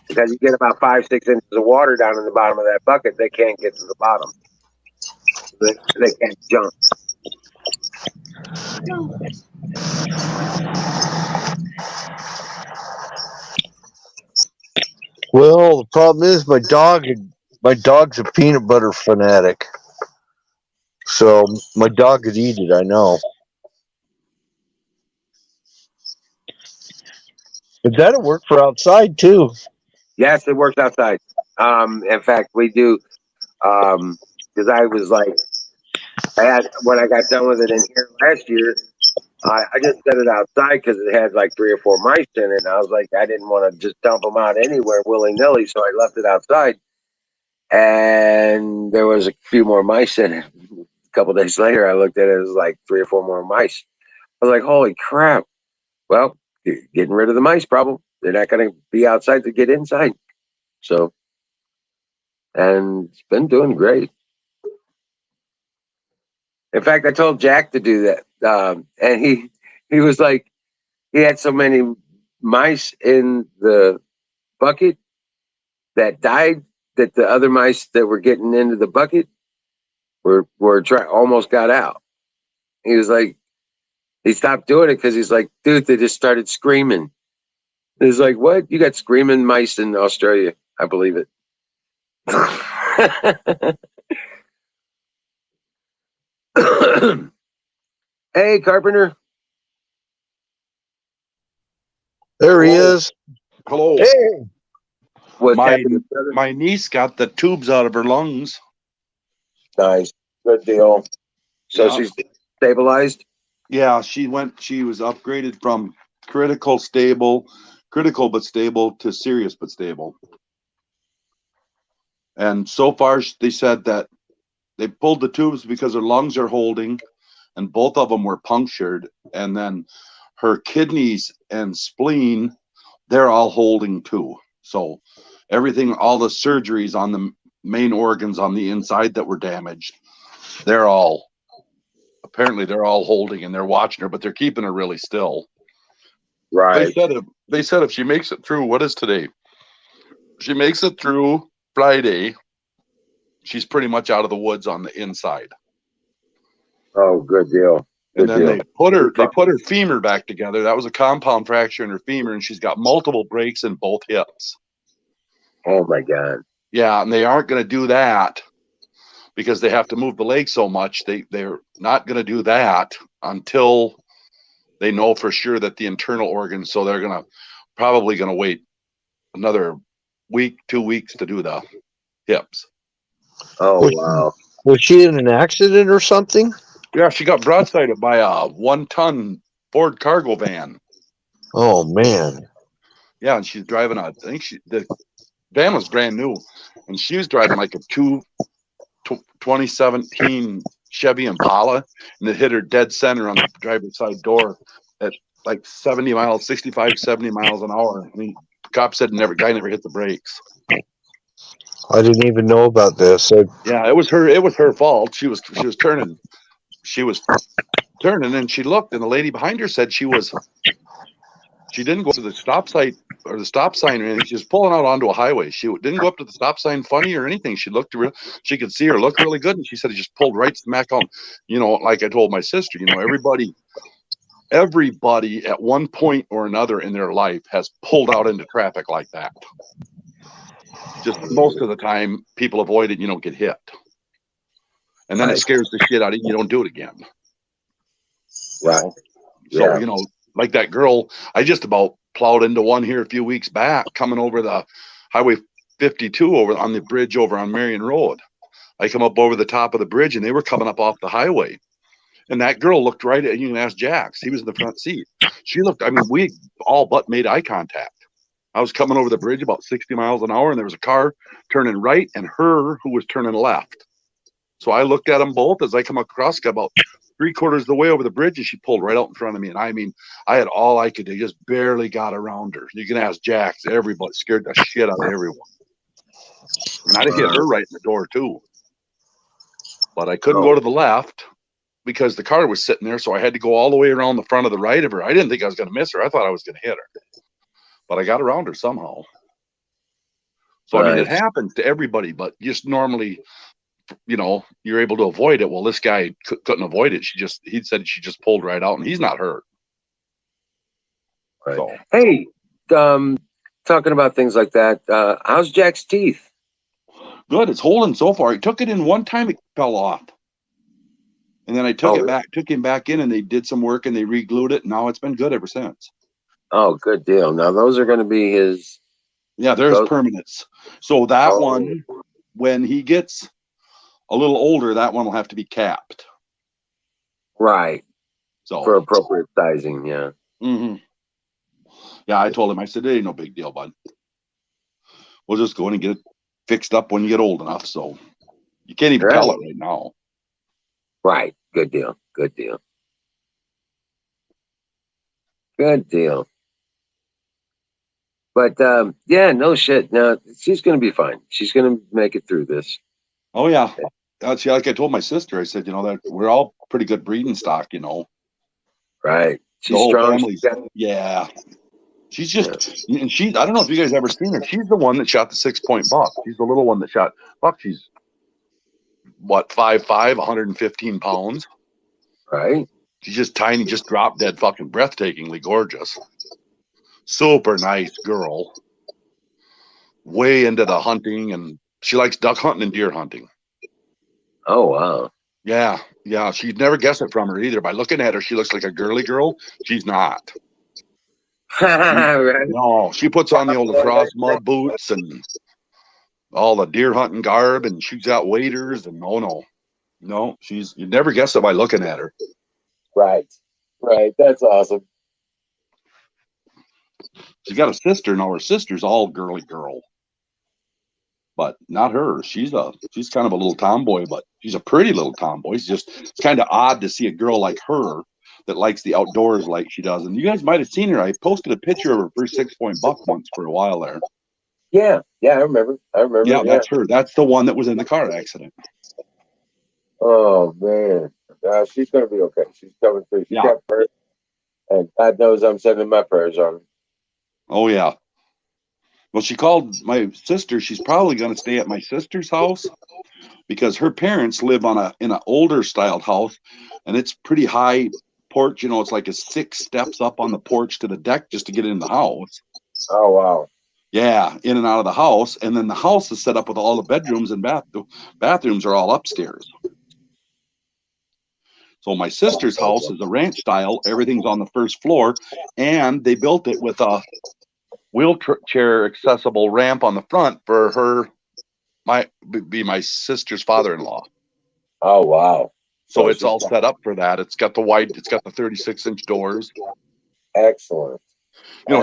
Because you get about 5-6 inches of water down in the bottom of that bucket, they can't get to the bottom. They can't jump. Well, the problem is my dog's a peanut butter fanatic. So my dog could eat it, I know. But that'll work for outside too. Yes, it works outside. In fact, we do. Because I was like, when I got done with it in here last year, I just set it outside because it had like 3 or 4 mice in it. And I was like, I didn't want to just dump them out anywhere willy nilly. So I left it outside. And there was a few more mice in it. A couple days later, I looked at it, it was like 3 or 4 more mice. I was like, holy crap. Well, getting rid of the mice problem. They're not going to be outside to get inside. So, and it's been doing great. In fact, I told Jack to do that. And he was like, he had so many mice in the bucket that died that the other mice that were getting into the bucket almost got out. He was like, he stopped doing it because he's like, dude, they just started screaming. He's like, what? You got screaming mice in Australia? I believe it. Hey, Carpenter. There he is. Hello. Hey. What's My happening, brother? my niece got the tubes out of her lungs. Nice. Good deal. So Yeah. she's stabilized? Yeah, she was upgraded from critical but stable to serious but stable. And so far they said that they pulled the tubes because her lungs are holding and both of them were punctured, and then her kidneys and spleen, they're all holding too. So everything, all the surgeries on the main organs on the inside that were damaged, apparently they're all holding and they're watching her, but they're keeping her really still. Right. They said if she makes it through, what is today? She makes it through Friday, she's pretty much out of the woods on the inside. Oh, good deal. And then they put her femur back together. That was a compound fracture in her femur, and she's got multiple breaks in both hips. Oh my God. Yeah, and they aren't going to do that because they have to move the leg so much. They're not going to do that until they know for sure that the internal organs. So they're probably going to wait another week, 2 weeks to do the hips. Oh wow. Was she in an accident or something? Yeah, she got broadsided by a 1-ton Ford cargo van. Oh man. Yeah, and she's driving the van was brand new, and she was driving like a 2017 Chevy Impala, and it hit her dead center on the driver's side door at like 70 miles, 65, 70 miles an hour. I mean, cop said guy never hit the brakes. I didn't even know about this. Yeah, it was her fault. She was turning and she looked, and the lady behind her said she didn't go to the stop sign or anything. She was pulling out onto a highway. She didn't go up to the stop sign funny or anything. She could see her look really good, and she said he just pulled right smack on. You know, like I told my sister, you know, everybody at one point or another in their life has pulled out into traffic like that. Just most of the time, people avoid it. You don't get hit, and then it scares the shit out of you. You don't do it again. Right. So you know, like that girl, I just about plowed into one here a few weeks back, coming over the Highway 52 over on the bridge over on Marion Road. I come up over the top of the bridge, and they were coming up off the highway. And that girl looked right at you, and asked Jax. He was in the front seat. She looked, I mean, we all but made eye contact. I was coming over the bridge about 60 miles an hour, and there was a car turning right and her who was turning left. So I looked at them both as I come across, got about 3/4 of the way over the bridge, and she pulled right out in front of me. And I mean, I had all I could do, just barely got around her. You can ask Jax. Everybody scared the shit out of everyone. And I'd have hit her right in the door, too. But I couldn't go to the left because the car was sitting there, so I had to go all the way around the front of the right of her. I didn't think I was going to miss her. I thought I was going to hit her. But I got around her somehow. So, I mean, it happens to everybody, but just normally, you know, you're able to avoid it. Well, this guy couldn't avoid it. He said she just pulled right out, and he's not hurt. Right. So. Hey, talking about things like that, how's Jack's teeth? Good. It's holding so far. He took it in one time, it fell off. And then I took him back in, and they did some work, and they re-glued it, and now it's been good ever since. Oh, good deal. Now those are going to be his. Yeah, there's permanents. So that one, when he gets a little older, that one will have to be capped. Right. So for appropriate sizing, yeah. Mm-hmm. Yeah, I told him, I said, it ain't no big deal, bud. We'll just go in and get it fixed up when you get old enough. So you can't even tell it right now. Right. Good deal. Good deal. Good deal. But yeah, no shit. No, she's gonna be fine. She's gonna make it through this. Oh yeah. See, like I told my sister, I said, you know, that we're all pretty good breeding stock, you know. Right. She's strong. Yeah. She's just, and I don't know if you guys ever seen her. She's the one that shot the 6-point buck. She's the little one that shot buck. She's what, 5'5", 115 pounds. Right. She's just tiny, just drop dead, fucking breathtakingly gorgeous. Super nice girl. Way into the hunting, and she likes duck hunting and deer hunting. Oh wow. Yeah, yeah. She'd never guess it from her either. By looking at her, she looks like a girly girl. She's not. Right. No, she puts on the old lacrosse mud boots and all the deer hunting garb, and she's got waders, and no, you'd never guess it by looking at her. Right. Right. That's awesome. She's got a sister. Now her sister's all girly girl, but not her. She's kind of a little tomboy, but she's a pretty little tomboy. It's kind of odd to see a girl like her that likes the outdoors like she does. And you guys might have seen her. I posted a picture of her first 6-point buck once for a while there. Yeah, I remember. Yeah, that's her. That's the one that was in the car accident. Oh man, she's gonna be okay. She's coming through. She got hurt, and God knows I'm sending my prayers on her. Oh yeah. Well, she called my sister. She's probably going to stay at my sister's house because her parents live in an older styled house, and it's pretty high porch. You know, it's like a 6 steps up on the porch to the deck just to get in the house. Oh wow. Yeah, in and out of the house, and then the house is set up with all the bedrooms and bathrooms are all upstairs. So my sister's house is a ranch style. Everything's on the first floor, and they built it with a wheelchair accessible ramp on the front for my sister's father-in-law. Oh wow. So it's all set up for that. It's got the 36-inch doors. Excellent. You know,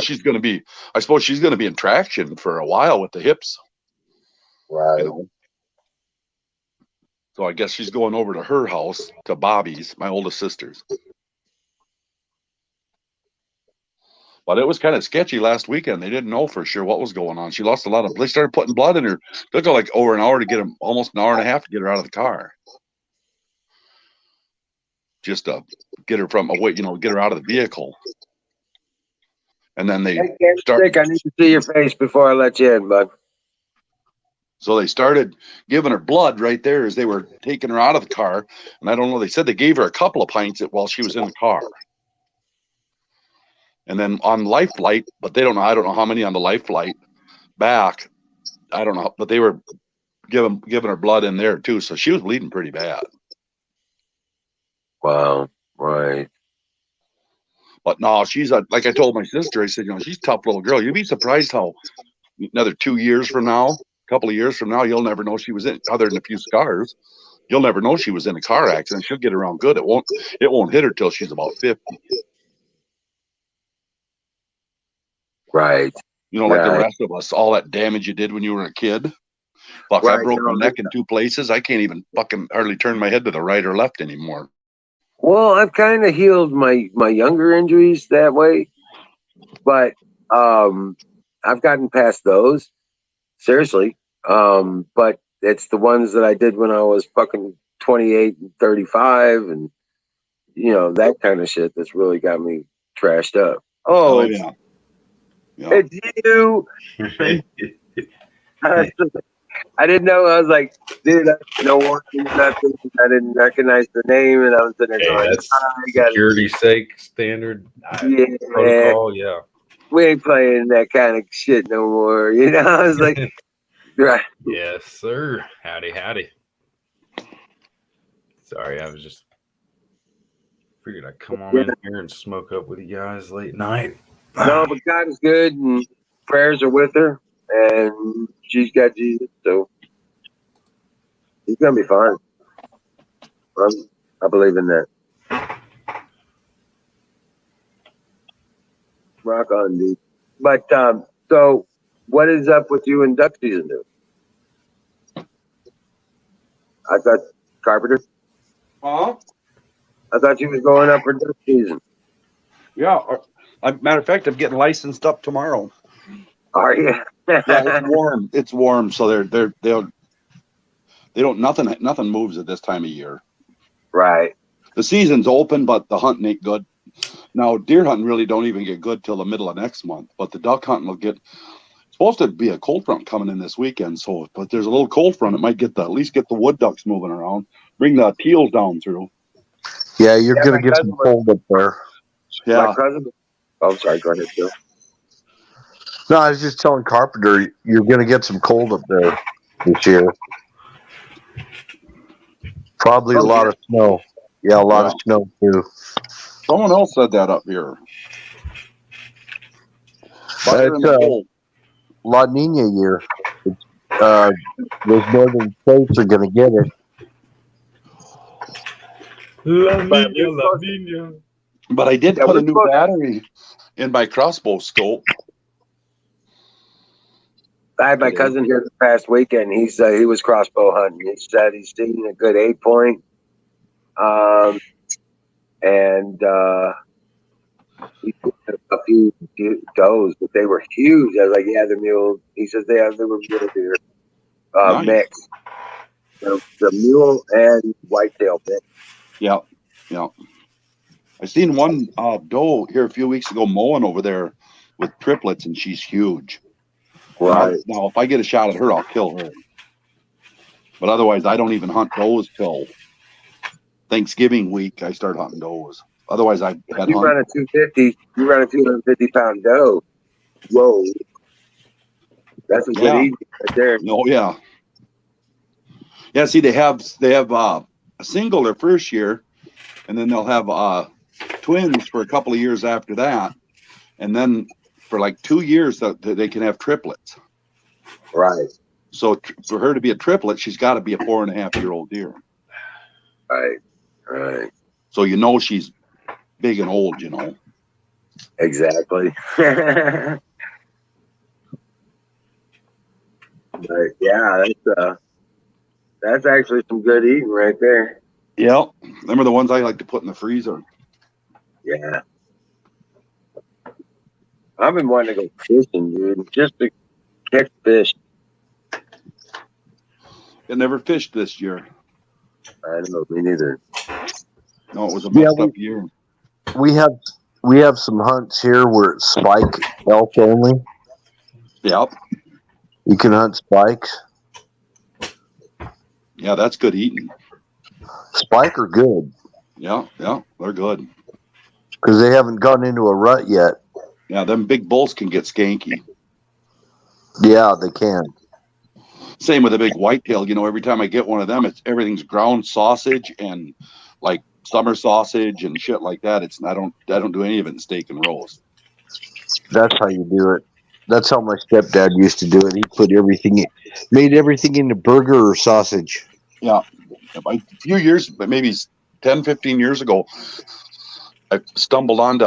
I suppose she's going to be in traction for a while with the hips. Right. You know? So I guess she's going over to her house, to Bobby's, my oldest sister's. But it was kind of sketchy last weekend. They didn't know for sure what was going on. She lost a lot of. They started putting blood in her. It took her like over an hour to get him, almost an hour and a half to get her out of the car. Just to get her from away, get her out of the vehicle. And then they Dick, I need to see your face before I let you in, bud. So they started giving her blood right there as they were taking her out of the car. And I don't know. They said they gave her a couple of pints while she was in the car. And then on Life Flight, but they don't know. I don't know how many on the Life Flight back. I don't know, but they were giving her blood in there too. So she was bleeding pretty bad. Wow. Right. But no, she's like I told my sister, I said, she's a tough little girl. You'd be surprised how another 2 years from now, a couple of years from now, you'll never know she was in, other than a few scars. You'll never know she was in a car accident. She'll get around good. It won't hit her till she's about 50. Right. Like the rest of us, all that damage you did when you were a kid. Fuck, I broke my neck in 2 places. I can't even fucking hardly turn my head to the right or left anymore. Well, I've kind of healed my younger injuries that way, but I've gotten past those. Seriously. But it's the ones that I did when I was fucking 28 and 35 and, that kind of shit that's really got me trashed up. Oh, yeah. It's you. I didn't know. I was like, dude, no one, nothing. I didn't recognize the name, and I was sitting there going, that's security's sake, standard protocol. Yeah, we ain't playing that kind of shit no more. I was like, right. Yes, sir. Howdy. Sorry, I was just figured I'd come on in here and smoke up with you guys late night. No, but God is good, and prayers are with her, and she's got Jesus, so she's gonna be fine. I believe in that. Rock on, dude. But so, what is up with you in duck season, dude? I thought Carpenter. Huh? I thought you was going up for duck season. Yeah. Matter of fact, I'm getting licensed up tomorrow. Are you? Yeah, it's warm. It's warm, so they don't nothing moves at this time of year. Right. The season's open, but the hunting ain't good. Now, deer hunting really don't even get good till the middle of next month, but the duck hunting will get. It's supposed to be a cold front coming in this weekend, but there's a little cold front. It might at least get the wood ducks moving around, bring the teals down through. Yeah, you're gonna get some cold up there. Yeah. My cousin. Oh, sorry. Go ahead, Joe. No, I was just telling Carpenter you're gonna get some cold up there this year. Probably a lot of snow. Yeah, a lot of snow too. Someone else said that up here. It's La Nina year. Those northern states are going to get it. La Nina. But I did put a new battery in my crossbow scope. I had my cousin here this past weekend. He said he was crossbow hunting. He said he's seen a good 8-point. And he put a few does, but they were huge. I was like, yeah, they're mule. He says they were mule deer mix. The mule and whitetail mix. Yeah. I seen one doe here a few weeks ago mowing over there with triplets, and she's huge. Right. Now, if I get a shot at her, I'll kill her. But otherwise, I don't even hunt does till Thanksgiving week. I start hunting does. Otherwise, I run a 250. You run a 250-pound doe. Whoa, that's a good easy right there. Oh yeah. Yeah. See, they have a single their first year, and then they'll have twins for a couple of years after that, and then for like 2 years they can have triplets. Right. So for her to be a triplet, she's got to be a 4.5-year-old deer. Right. So she's big and old, Exactly. But yeah, That's actually some good eating right there. Yeah, them are the ones I like to put in the freezer. Yeah. I've been wanting to go fishing, dude, just to catch fish. I never fished this year. I don't know, me neither. No, it was a Yeah, messed up year. we have some hunts here where it's spike elk only. Yep. You can hunt spikes. Yeah, that's good eating. Spike are good Yeah, they're good. because they haven't gotten into a rut yet. Yeah, them big bulls can get skanky. Yeah, they can. Same with a big whitetail. You know, every time I get one of them, it's everything's ground sausage and like summer sausage and shit like that. I don't do any of it in steak and roast. That's how you do it. That's how my stepdad used to do it. He put made everything into burger or sausage. Yeah. A few years, maybe 10, 15 years ago, I stumbled onto,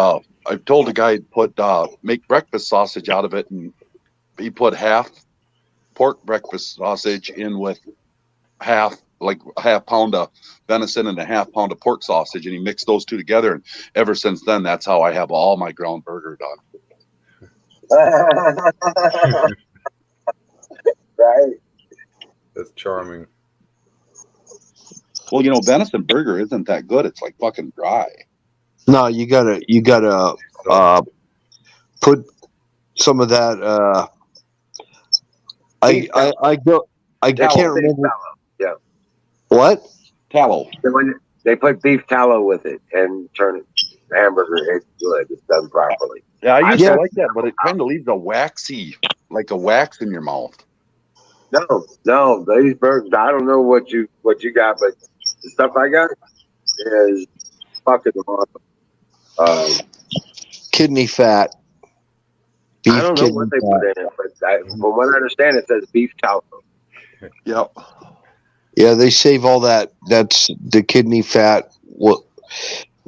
I told a guy to make breakfast sausage out of it, and he put half pork breakfast sausage in with half pound of venison and a half pound of pork sausage, and he mixed those two together. And ever since then, that's how I have all my ground burger done. Right. That's charming. Well, you know, venison burger isn't that good. It's like fucking dry. No, you gotta put some of that. I Tallow, can't beef remember tallow. Yeah. what. Tallow. They put beef tallow with it and turn it hamburger. It's good. It's done properly. Yeah, I used Yeah. to like that, but it kind of leaves a waxy, like a wax in your mouth. No, these burgers. I don't know what you got, but the stuff I got is fucking awesome. Kidney fat. Beef I don't know what they kidney put in it, but from what I understand, it says beef tallow. Yep. Yeah, they save all that. That's the kidney fat. Well,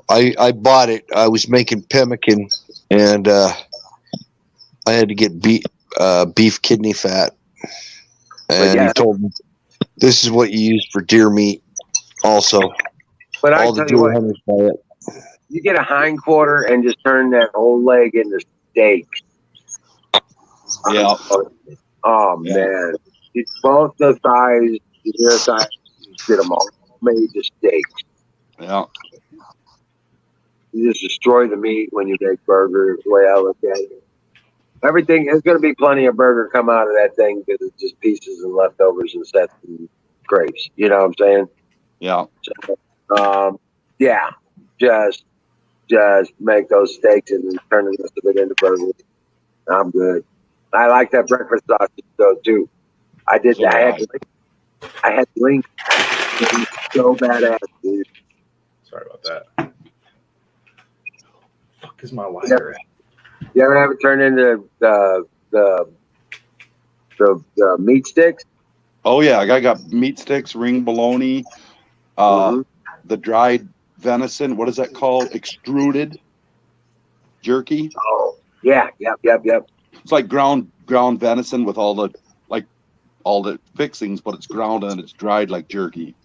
I bought it. I was making pemmican, and I had to get beef kidney fat. And yeah. he told me this is what you use for deer meat. Also, But I all the tell you deer what, hunters buy it. you get a hind quarter and just turn that whole leg into steak. Yeah. Oh Yeah. man, it's both the thighs, the rear thighs, get them all made to steak. Yeah. You just destroy the meat when you make burgers. The way I look at it, everything there's going to be plenty of burger come out of that thing because it's just pieces and leftovers and sets and grapes. You know what I'm saying? Yeah. So, yeah, just make those steaks and then turn the rest of it into burgers. I'm good. I like that breakfast sausage though too. I did So that. I had link. It was so badass, dude. Sorry about that. Fuck is my lighter at? You ever have it turned into the meat sticks? Oh yeah, I got meat sticks, ring bologna, the dried venison. What is that called? Extruded jerky. Oh yeah, yep. It's like ground venison with all the fixings, but it's ground and it's dried like jerky.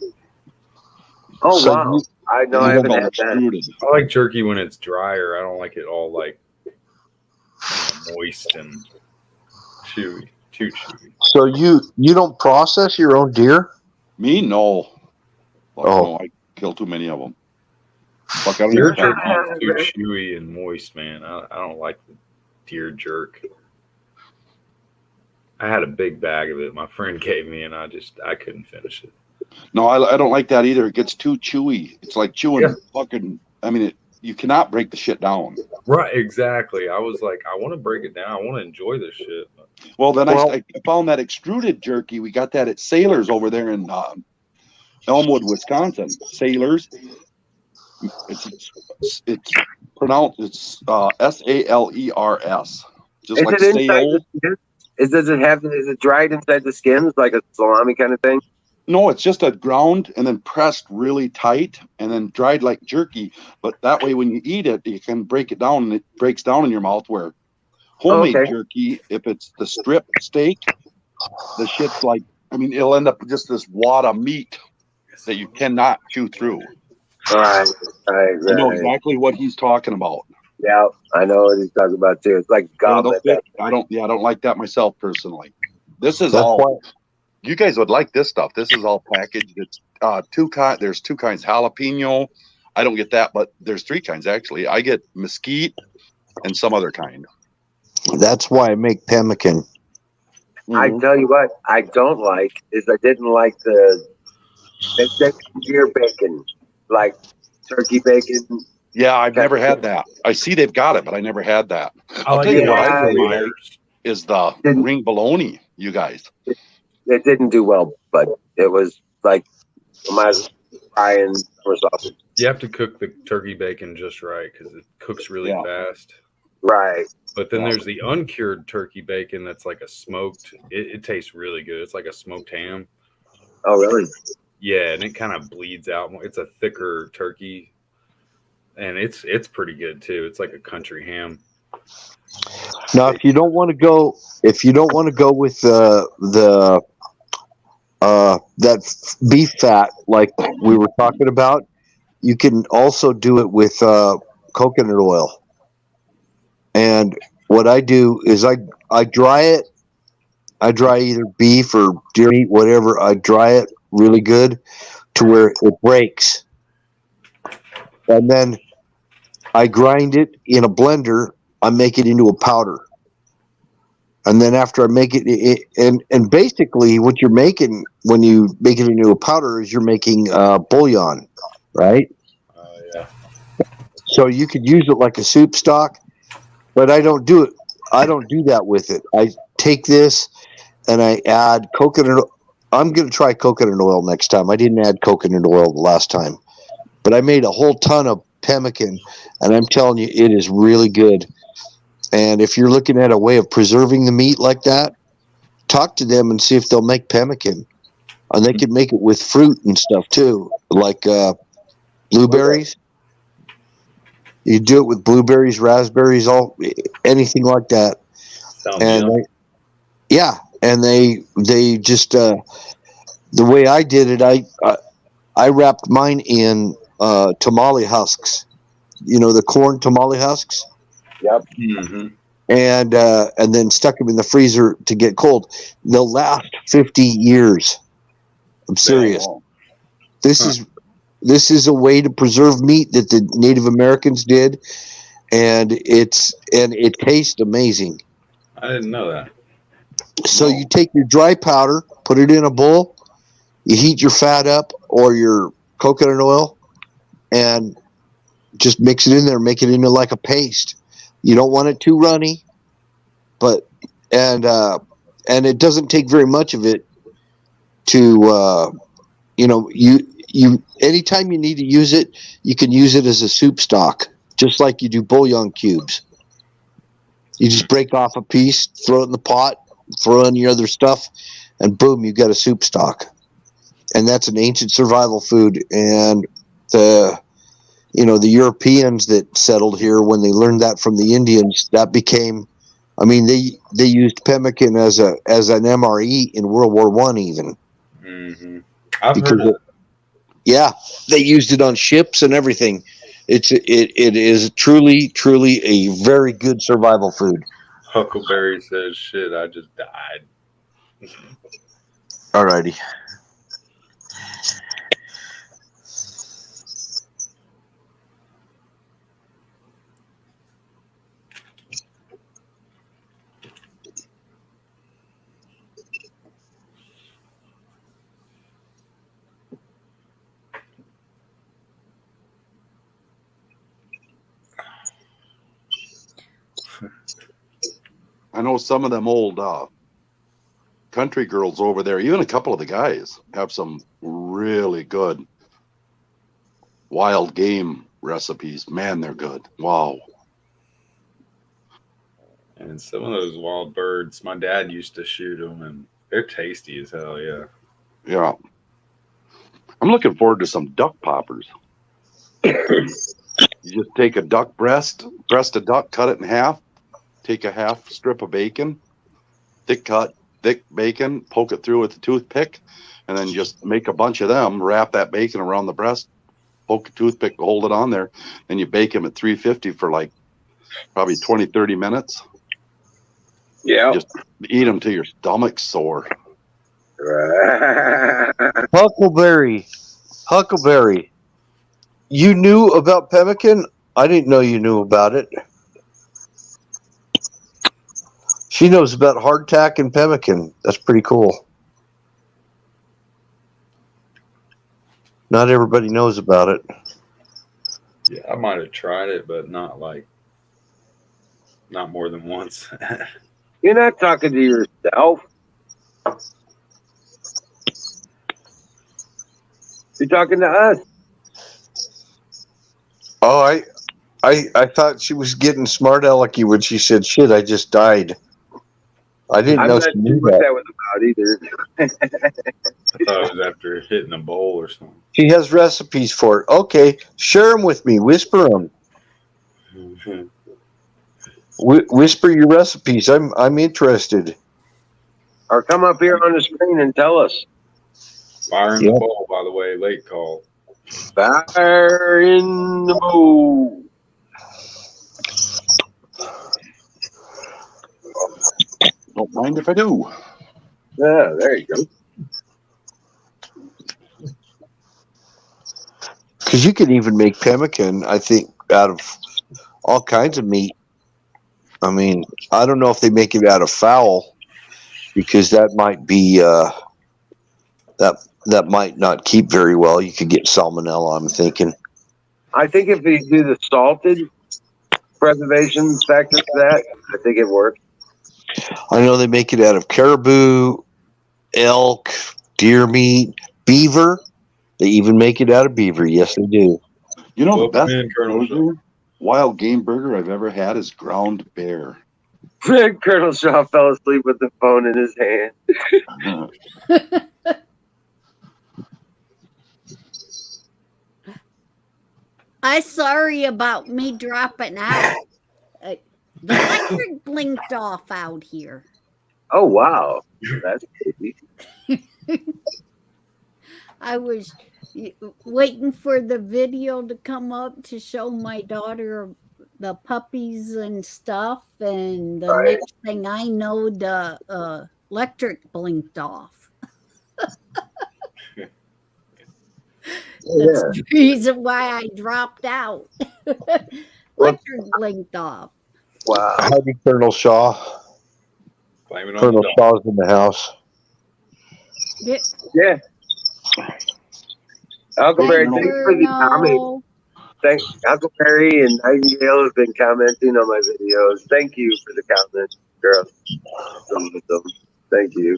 Oh So wow! I know It's I haven't called had that. extruded. I like jerky when it's drier. I don't like it all like moist and chewy. Too chewy. So you don't process your own deer? Me, no. Fuck Oh. no, I kill too many of them. Fuck, I don't Deer even jerky is too chewy and moist, man. I don't like the deer jerk. I had a big bag of it. My friend gave me, and I couldn't finish it. No, I don't like that either. It gets too chewy. It's like chewing fucking. I mean, you cannot break the shit down. Right, exactly. I was like, I want to break it down. I want to enjoy this shit. Well, then I found that extruded jerky. We got that at Sailors over there in Elmwood, Wisconsin. Sailors. It's pronounced. It's SALERS. Just Is like it inside sale. the skin? Is it dried inside the skins like a salami kind of thing? No, it's just a ground and then pressed really tight and then dried like jerky. But that way, when you eat it, you can break it down and it breaks down in your mouth. Where homemade jerky, if it's the strip steak, the shit's like I mean, it'll end up just this wad of meat that you cannot chew through. Right. I know exactly what he's talking about. Yeah, I know what he's talking about too. It's like Yeah, gum. I don't like that myself personally. This is That's all. why- You guys would like this stuff. This is all packaged. It's there's two kinds, jalapeno. I don't get that, but there's three kinds actually. I get mesquite and some other kind. That's why I make pemmican. I tell you what, I don't like is I didn't like the deer bacon, like turkey bacon. Yeah, I've never had that. I see they've got it, but I never had that. I I'll like tell you it what on I really Myers. like is the ring bologna, you guys. It didn't do well, but it was like my frying or sausage. You have to cook the turkey bacon just right because it cooks really fast. Right. But then there's the uncured turkey bacon that's like a smoked. It tastes really good. It's like a smoked ham. Oh, really? Yeah, and it kind of bleeds out more. It's a thicker turkey, and it's pretty good too. It's like a country ham. Now, if you don't want to go with that beef fat like we were talking about, you can also do it with coconut oil. And what I do is I dry it. I dry either beef or deer meat, whatever. I dry it really good to where it breaks. And then I grind it in a blender. I make it into a powder. And then after I make it, and basically what you're making when you make it into a powder is you're making bouillon, right? Yeah. So you could use it like a soup stock, but I don't do it. I don't do that with it. I take this and I add coconut. I'm going to try coconut oil next time. I didn't add coconut oil the last time, but I made a whole ton of pemmican, and I'm telling you, it is really good. And if you're looking at a way of preserving the meat like that, talk to them and see if they'll make pemmican. And they can make it with fruit and stuff too, like blueberries. You do it with blueberries, raspberries, anything like that. Sounds And they just the way I did it, I wrapped mine in tamale husks. You know, the corn tamale husks. Yep. Mm-hmm. And then stuck them in the freezer to get cold. They'll last 50 years. I'm serious. This is a way to preserve meat that the Native Americans did, and it tastes amazing. I didn't know that. So you take your dry powder, put it in a bowl, you heat your fat up or your coconut oil, and just mix it in there, make it into like a paste. You don't want it too runny, and it doesn't take very much of it to you anytime you need to use it, you can use it as a soup stock, just like you do bouillon cubes. You just break off a piece, throw it in the pot, throw in your other stuff, and boom, you got a soup stock. And that's an ancient survival food. And the Europeans that settled here, when they learned that from the Indians, that became, I mean, they used pemmican as an MRE in World War I even. Mm-hmm. I've heard of Yeah, they used it on ships and everything. It is truly a very good survival food. Huckleberry says, "Shit, I just died." Alrighty. I know some of them old country girls over there, even a couple of the guys, have some really good wild game recipes. Man, they're good. Wow. And some of those wild birds, my dad used to shoot them, and they're tasty as hell. Yeah. Yeah. I'm looking forward to some duck poppers. You just take a duck breast a duck, cut it in half, take a half strip of bacon, thick cut, thick bacon, poke it through with a toothpick, and then just make a bunch of them, wrap that bacon around the breast, poke a toothpick, hold it on there, and you bake them at 350 for like probably 20, 30 minutes. Yeah. Just eat them till your stomach's sore. Huckleberry. You knew about pemmican? I didn't know you knew about it. She knows about hardtack and pemmican. That's pretty cool. Not everybody knows about it. Yeah, I might have tried it, but not more than once. You're not talking to yourself. You're talking to us. Oh, I thought she was getting smart alecky when she said, "Shit, I just died." I didn't I'm know not she sure knew what that. that was about either. I thought it was after hitting a bowl or something. She has recipes for it. Okay, share them with me. Whisper them. Whisper your recipes. I'm interested. Or come up here on the screen and tell us. Fire in the bowl, by the way, late call. Fire in the bowl. Don't mind if I do. Yeah, there you go. Because you can even make pemmican, I think, out of all kinds of meat. I mean, I don't know if they make it out of fowl, because that might be that might not keep very well. You could get salmonella, I'm thinking. I think if you do the salted preservation factor for that, I think it works. I know they make it out of caribou, elk, deer meat, beaver. They even make it out of beaver. Yes, they do. You know, the Welcome best in, Colonel burger, wild game burger I've ever had is ground bear. Colonel Shaw fell asleep with the phone in his hand. I'm sorry about me dropping out. The electric blinked off out here. Oh, wow. That's crazy. I was waiting for the video to come up to show my daughter the puppies and stuff, and the next thing I know, the electric blinked off. That's the reason why I dropped out. Electric blinked off. Wow. Howdy, Colonel Shaw. Blame it on Colonel the dog. Shaw's in the house. Yeah. Huckleberry, thanks for the comment. Thanks, Huckleberry and Nightingale have been commenting on my videos. Thank you for the comments, girl. Thank you.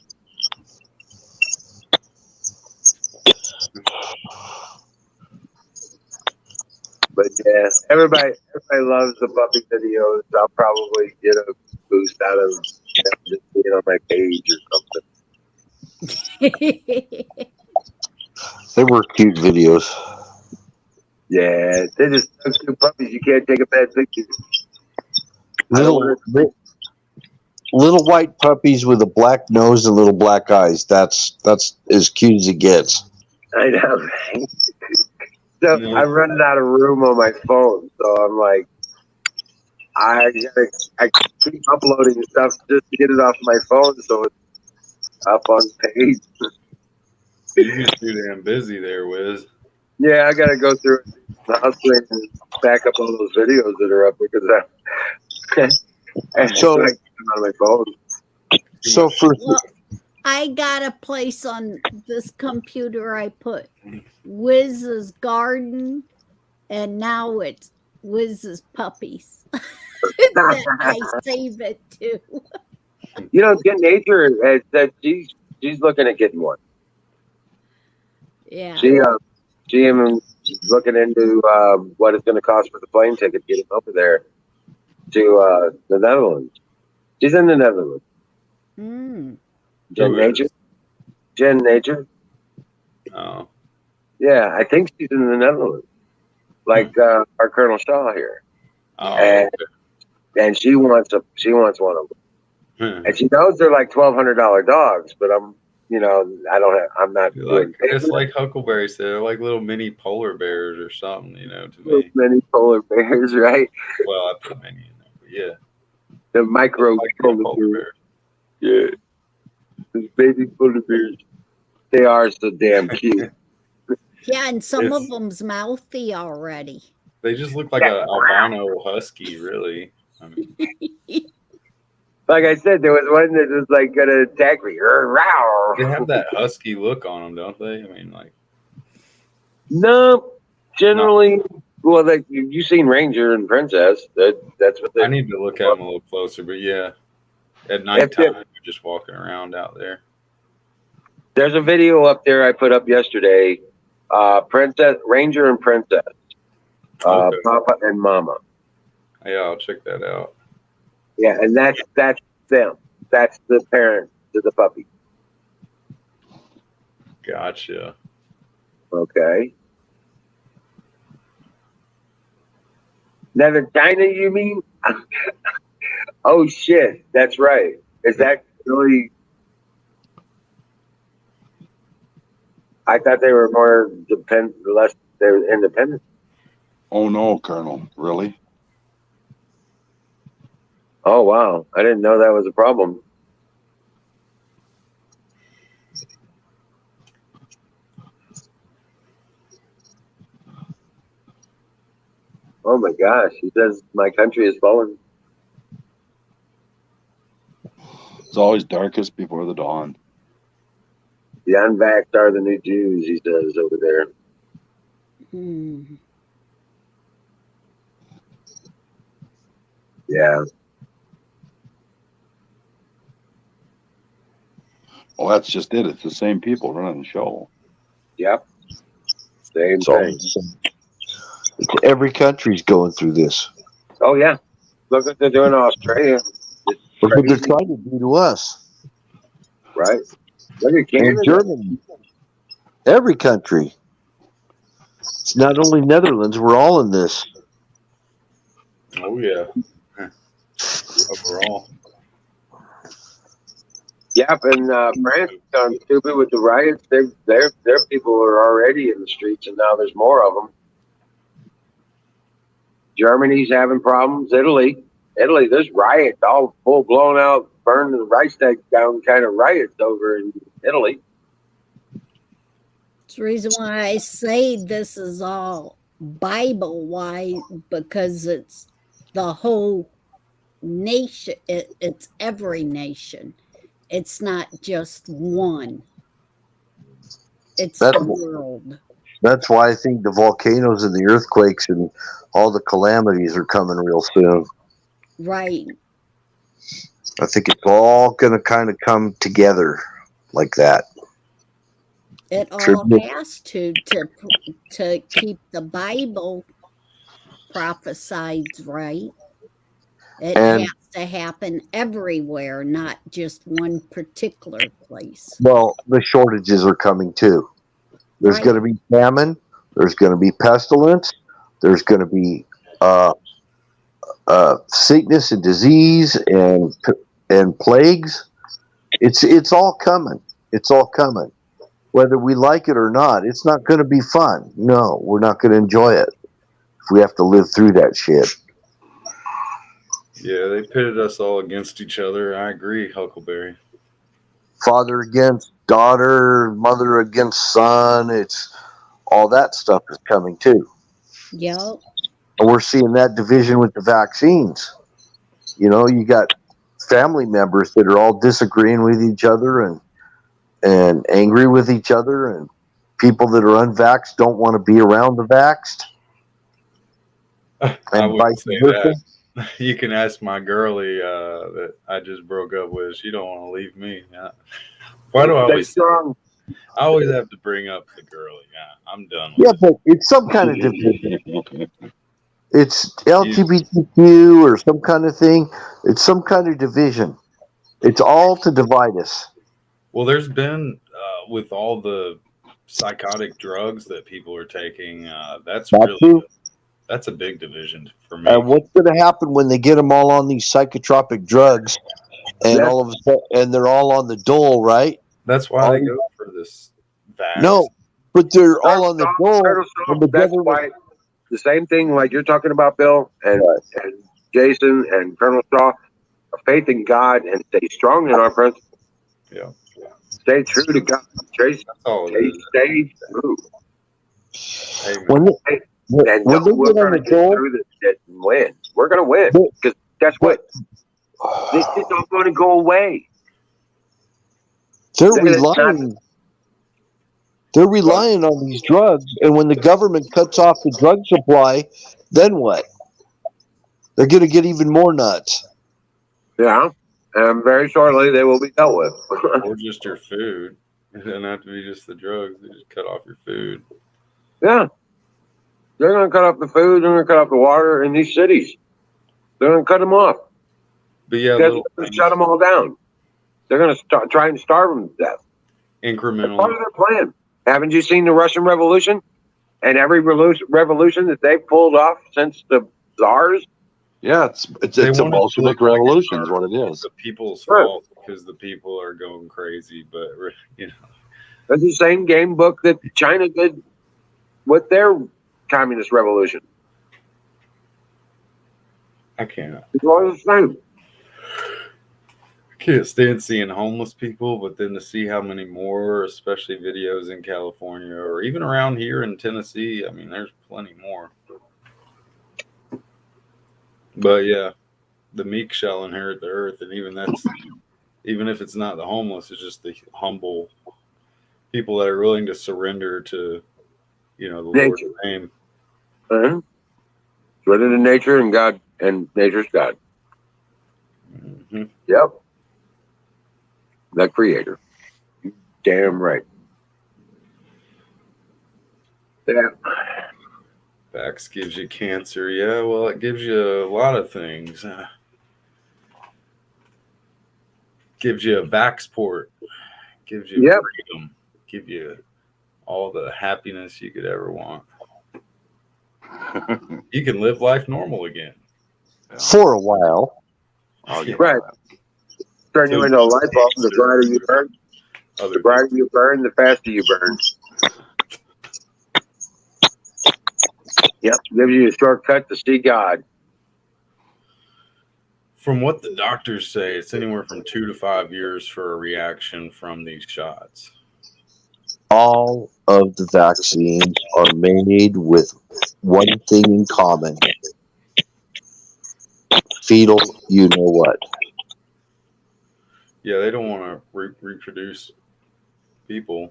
But yeah, everybody loves the puppy videos. I'll probably get a boost out of them just being on my page or something. They were cute videos. Yeah, they're just so cute puppies. You can't take a bad picture. Little white puppies with a black nose and little black eyes. That's as cute as it gets. I know, right? So I'm running out of room on my phone, so I'm like, I keep uploading stuff just to get it off my phone, so it's up on the page. You get too damn busy there, Wiz. Yeah, I gotta go through the hustling and back up all those videos that are up because So- I keep them on my phone. So for Well, I got a place on this computer. I put Wiz's Garden, and now it's Wiz's Puppies. That I save it to. You know, Get Nature has said she's looking at getting one. Yeah. She even looking into what it's going to cost for the plane ticket to get him over there to the Netherlands. She's in the Netherlands. Mm. Jen Who is? Nature. Jen Nature. Oh, Yeah, I think she's in the Netherlands, like our Colonel Shaw here, oh, and she wants one of them. And she knows they're like $1,200 dogs, but I'm not doing It's like Huckleberry said, they're like little mini polar bears or something, to those me. many polar bears, right? Well, I put mini in there, but yeah. The micro Like polar polar bears. bears. Yeah. Those baby polar bears. They are so damn cute. Yeah, and some of It's- them's mouthy already. They just look like a albino husky, really. I mean, Like I said, there was one that was like gonna attack me. they have that husky look on them, don't they? I mean, like, No, generally, well, like you seen Ranger and Princess. That's what they. I need to look at them a little closer, but yeah, at nighttime, they're just walking around out there. There's a video up there I put up yesterday. Princess, Ranger, and Princess. Okay. Papa and Mama. Yeah, I'll check that out. Yeah, and that's them. That's the parent to the puppy. Gotcha. Okay. Never China, you mean? Oh shit, that's right. Is that really? I thought they were more less. They were independent. Oh no, Colonel, really? Oh wow, I didn't know that was a problem. Oh my gosh, he says my country is falling. It's always darkest before the dawn. The unvaxxed are the new Jews, he says over there. Hmm. Yeah. Well, that's just it. It's the same people running the show. Yep. Same It's all thing. the same. Every country's going through this. Oh yeah. Look what they're doing in Australia. It's Look what they're crazy, trying to do to us. right? Look at In Canada. Germany, every country. It's not only Netherlands. We're all in this. Oh yeah. Overall. Yep, and France has gone stupid with the riots. Their people are already in the streets, and now there's more of them. Germany's having problems. Italy, there's riots, all full blown out, burn the Reichstag down kind of riots over in Italy. It's the reason why I say this is all Bible. Why? Because it's the whole nation. It's every nation. It's not just one. It's That's- the world. That's why I think the volcanoes and the earthquakes and all the calamities are coming real soon. Right. I think it's all going to kind of come together like that. It all Tribute. has to keep the Bible prophesied right. It And- has to happen everywhere, not just one particular place. Well, the shortages are coming too. There's Right. going to be famine. There's going to be pestilence. There's going to be sickness and disease and plagues. It's all coming. It's all coming. Whether we like it or not, it's not going to be fun. No, we're not going to enjoy it if we have to live through that shit. Yeah, they pitted us all against each other. I agree, Huckleberry. Father against daughter, mother against son. It's all that stuff is coming too. Yep. And we're seeing that division with the vaccines. You know, you got family members that are all disagreeing with each other and angry with each other, and people that are unvaxxed don't want to be around the vaxxed. I And would vice say versa. that. You can ask my girlie that I just broke up with. She don't want to leave me. Why do I always? strong. I always have to bring up the girlie. Yeah, I'm done. Yeah, With it. but it's some kind of division. It's LGBTQ or some kind of thing. It's some kind of division. It's all to divide us. Well, there's been with all the psychotic drugs that people are taking. That's That really too. that's a big division for me. And what's going to happen when they get them all on these psychotropic drugs and Yeah. all of a sudden, and they're all on the dole, right? That's why they go for this vax. No, but they're all on the dole. And the That's government, why the same thing like you're talking about, Bill, and Jason and Colonel Shaw, faith in God and stay strong in our principles. Yeah. Stay true to God. Stay true. when they, And when they we're get on going to the get dole, through this shit and win. We're going to win. Because guess what? This is not going to go away. they're relying. They're relying on these drugs, and when the government cuts off the drug supply, then what? They're going to get even more nuts. Yeah, and very shortly they will be dealt with. Or just your food. It doesn't have to be just the drugs. They just cut off your food. Yeah, they're going to cut off the food. They're going to cut off the water in these cities. They're going to cut them off. But yeah, They're going to shut them all down. They're going to try and starve them to death. Incremental. Part of their plan. Haven't you seen the Russian Revolution? And every revolution that they've pulled off since the czars? Yeah, it's a Bolshevik revolution is what it is. The people's fault because the people are going crazy. But you know, That's the same game book that China did with their communist revolution. I can't. It's all the same. Can't stand seeing homeless people, but then to see how many more, especially videos in California or even around here in Tennessee, I mean, there's plenty more. But yeah, the meek shall inherit the earth, and even if it's not the homeless, it's just the humble people that are willing to surrender to, the Lord's name. Surrender to nature and God, and nature's God. Mm-hmm. Yep. The creator. Damn right. Yeah. Vax gives you cancer. Yeah, well, it gives you a lot of things. Gives you a Vaxport. Gives you freedom. Give you all the happiness you could ever want. You can live life normal again. For a while. Right. Turn you into a light bulb. The brighter you burn, the faster you burn. Yep. Gives you a shortcut to see God. From what the doctors say, it's anywhere from 2 to 5 years for a reaction from these shots. All of the vaccines are made with one thing in common. Fetal, you know what? Yeah, they don't want to reproduce people.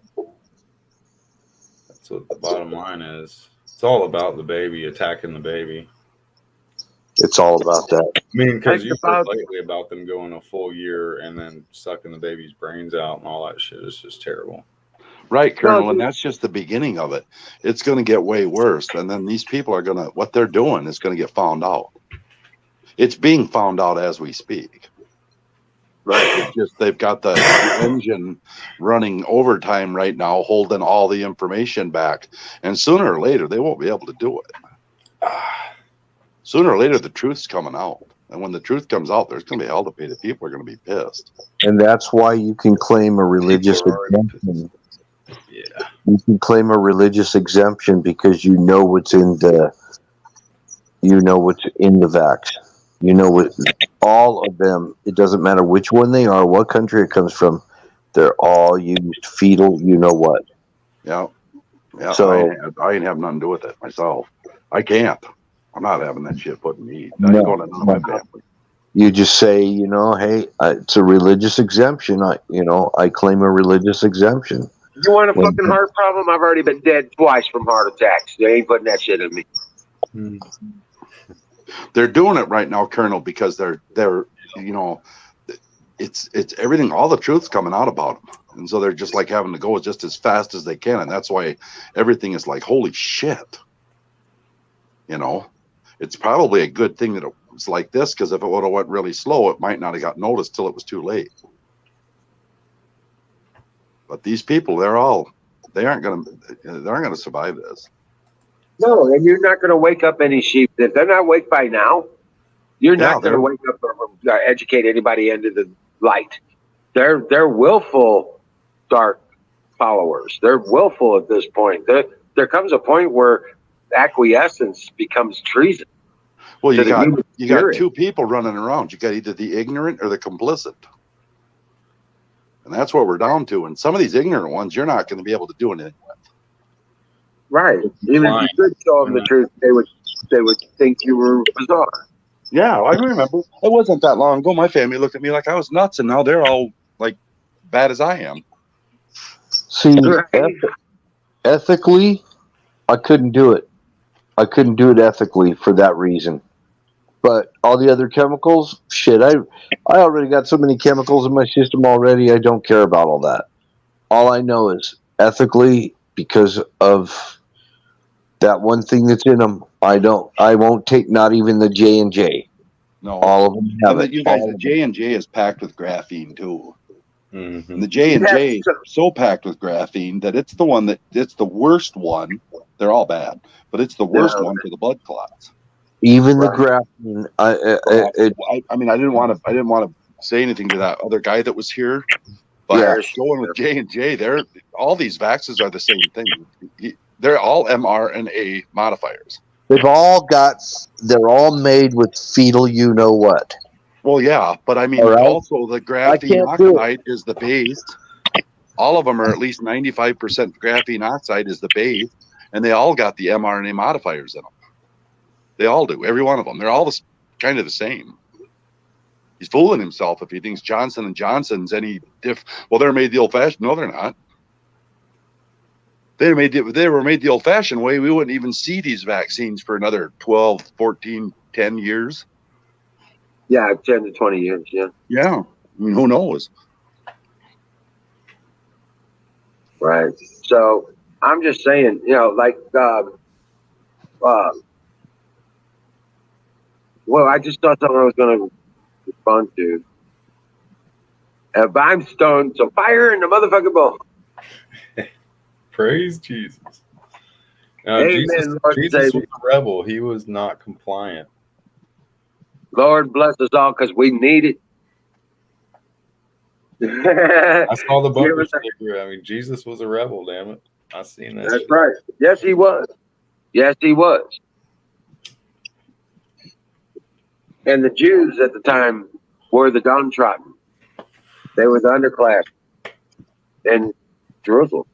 That's what the bottom line is. It's all about the baby, attacking the baby. It's all about that. I mean, because you've heard lately about them going a full year and then sucking the baby's brains out and all that shit. It's just terrible. Right, Colonel, and that's just the beginning of it. It's going to get way worse, and then these people are going to, what they're doing is going to get found out. It's being found out as we speak. Right. It's just they've got the engine running overtime right now, holding all the information back. And sooner or later, they won't be able to do it. Sooner or later, the truth's coming out. And when the truth comes out, there's going to be hell to pay. The people are going to be pissed. And that's why you can claim a religious exemption. Yeah. You can claim a religious exemption because you know what's in the vax. You know what all of them, it doesn't matter which one they are, what country it comes from, they're all used fetal, you know what. Yeah. Yeah. So I ain't have nothing to do with it myself. I can't. I'm not having that shit put in me. No, Going to none of my family. you just say, hey, it's a religious exemption. I claim a religious exemption. You want a fucking heart problem? I've already been dead twice from heart attacks. They ain't putting that shit in me. They're doing it right now, Colonel, because they're it's everything, all the truth's coming out about them. And so they're just like having to go just as fast as they can. And that's why everything is like, holy shit. It's probably a good thing that it was like this, because if it would have went really slow, it might not have got noticed till it was too late. But these people, they aren't going to survive this. No, and you're not going to wake up any sheep. If they're not awake by now, you're not going to wake up or educate anybody into light. They're willful dark followers. They're willful at this point. There comes a point where acquiescence becomes treason. Well, to the human you got spirit. two people running around. You got either the ignorant or the complicit. And that's what we're down to. And some of these ignorant ones, you're not going to be able to do anything with. Right. Even if you could show them the truth, they would think you were bizarre. Yeah, I remember. It wasn't that long ago. My family looked at me like I was nuts, and now they're all like bad as I am. See, ethically, I couldn't do it. I couldn't do it ethically for that reason. But all the other chemicals, shit, I already got so many chemicals in my system already. I don't care about all that. All I know is ethically, because of that one thing that's in them, I won't take not even the J&J. No, all of them have it. You guys, All the of J&J is packed with graphene too. Mm-hmm. And the J&J is so packed with graphene that it's the one it's the worst one. They're all bad, but it's the worst one for the blood clots. even the graphene. I mean, I didn't want to say anything to that other guy that was here, but going with J&J, all these vaccines are the same thing. They're all mRNA modifiers. They're all made with fetal you know what. Well, yeah, but I mean, also the graphene oxide is the base. All of them are at least 95% graphene oxide is the base, and they all got the mRNA modifiers in them. They all do, every one of them. They're all kind of the same. He's fooling himself if he thinks Johnson & Johnson's any different. Well, they're made the old-fashioned. No, they're not. They were made the old-fashioned way. We wouldn't even see these vaccines for another 12, 14, 10 years. Yeah, 10 to 20 years, yeah. Yeah. I mean, who knows? Right. So I'm just saying, like, well, I just thought something I was going to respond to. If I'm stoned, so fire in the motherfucking bowl. Praise Jesus. Amen, Lord, Jesus was a rebel. He was not compliant. Lord bless us all because we need it. I saw the bumper sticker. I mean, Jesus was a rebel, damn it. I seen that. That's right. Yes, he was. Yes, he was. And the Jews at the time were the downtrodden. They were the underclass in Jerusalem.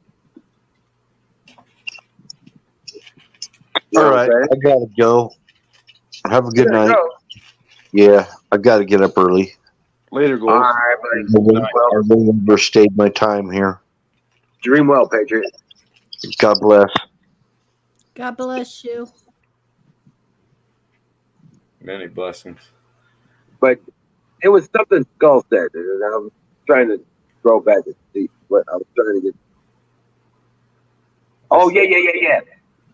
All right, I gotta go. Have a good night. Yeah, I gotta get up early. Later, Gold. All right, buddy. I really overstayed my time here. Dream well, Patriot. God bless. God bless you. Many blessings. But it was something Skull said, and I was trying to throw back and see what I was trying to get. Oh, yeah.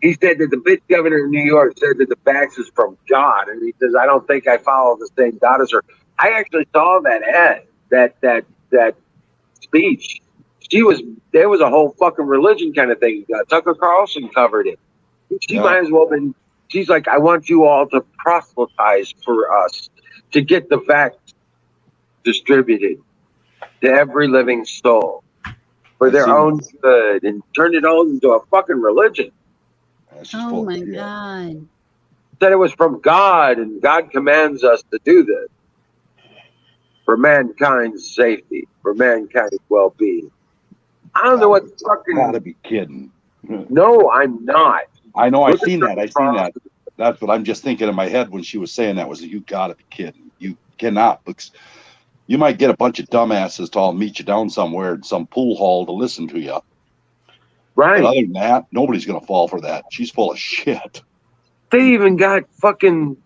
He said that the bitch governor of New York said that the fax is from God, and he says, I don't think I follow the same God as her. I actually saw that ad, that speech. There was a whole fucking religion kind of thing. Tucker Carlson covered it. She might as well been. She's like, I want you all to proselytize for us to get the facts distributed to every living soul for their own good and turn it all into a fucking religion. Oh my God. Said it was from God and God commands us to do this for mankind's safety, for mankind's well-being. I don't know what fucking. Gotta be kidding. No, I'm not. I know. I seen that. That's what I'm just thinking in my head when she was saying that was, you gotta be kidding. You cannot. Because you might get a bunch of dumbasses to all meet you down somewhere in some pool hall to listen to you. Right. But other than that, nobody's gonna fall for that. She's full of shit. They even got fucking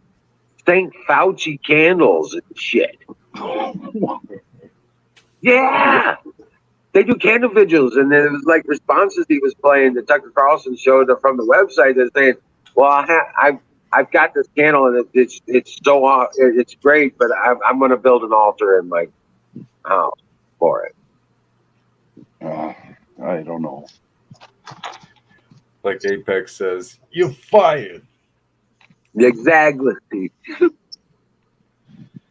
St. Fauci candles and shit. Yeah. They do candle vigils, and then it was like responses he was playing. The Tucker Carlson showed from the website that saying, "Well, I've got this candle, and it's so it's great, but I'm going to build an altar in my house for it." I don't know. Like Apex says, "You're fired." Exactly.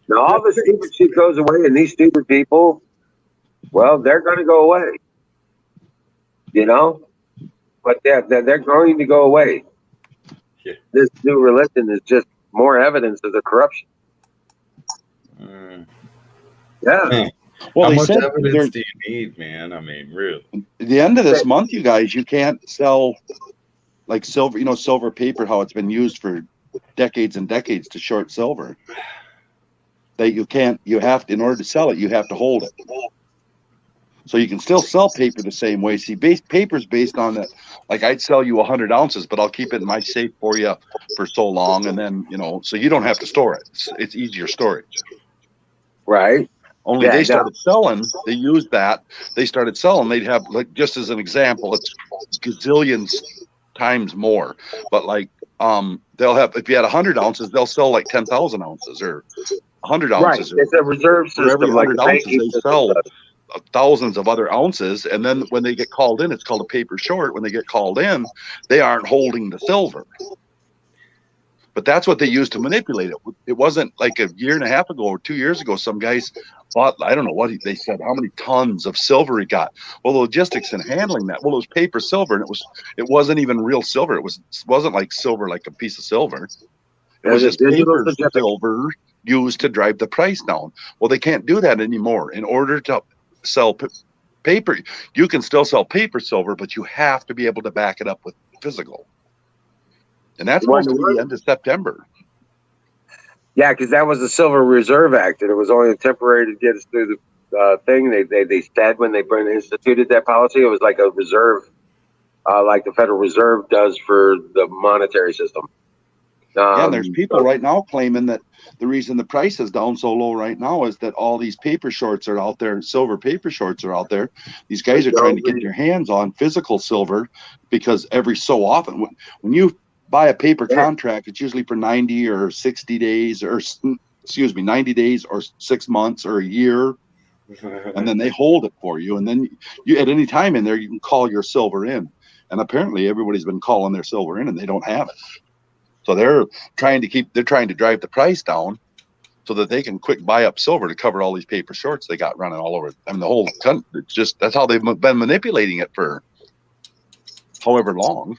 Now all the stupid shit goes away, and these stupid people, well, they're going to go away. You know, but they're going to go away. Yeah. This new religion is just more evidence of the corruption. Yeah. Well, How they much said evidence do you need, man? I mean, really. at the end of this month, you guys, you can't sell like silver, silver paper, how it's been used for decades and decades to short silver. That you have to, in order to sell it, you have to hold it. So you can still sell paper the same way. See, paper's based on that. Like I'd sell you 100 ounces, but I'll keep it in my safe for you for so long. And then, so you don't have to store it. It's easier storage. Right. Only they started selling, they used that. They started selling, they'd have, like, just as an example, it's gazillions times more. But like, they'll have, if you had 100 ounces, they'll sell like 10,000 ounces or 100 ounces. Right. It's a reserve system. For every 100 like ounces, they sell thousands of other ounces. And then when they get called in, it's called a paper short. When they get called in, they aren't holding the silver. But that's what they used to manipulate it. It wasn't like a year and a half ago or 2 years ago. Some guys bought, I don't know what they said, how many tons of silver he got. Well, the logistics in handling that. Well, it was paper silver, and it wasn't even real silver. It wasn't like silver, like a piece of silver. It was just paper silver used to drive the price down. Well, they can't do that anymore. In order to sell paper, you can still sell paper silver, but you have to be able to back it up with physical. And that's supposed to be the end of September. Yeah, because that was the Silver Reserve Act, and it was only temporary to get us through the thing. They said when they instituted that policy, it was like a reserve, like the Federal Reserve does for the monetary system. And there's people right now claiming that the reason the price is down so low right now is that all these paper shorts are out there, silver paper shorts are out there. These guys are trying to get their hands on physical silver because every so often, when you buy a paper contract, it's usually for 90 or 60 days, or 90 days or 6 months or a year. And then they hold it for you. And then you at any time in there, you can call your silver in. And apparently everybody's been calling their silver in and they don't have it. So they're trying to drive the price down so that they can quick buy up silver to cover all these paper shorts they got running all over. I mean, the whole country, that's how they've been manipulating it for however long.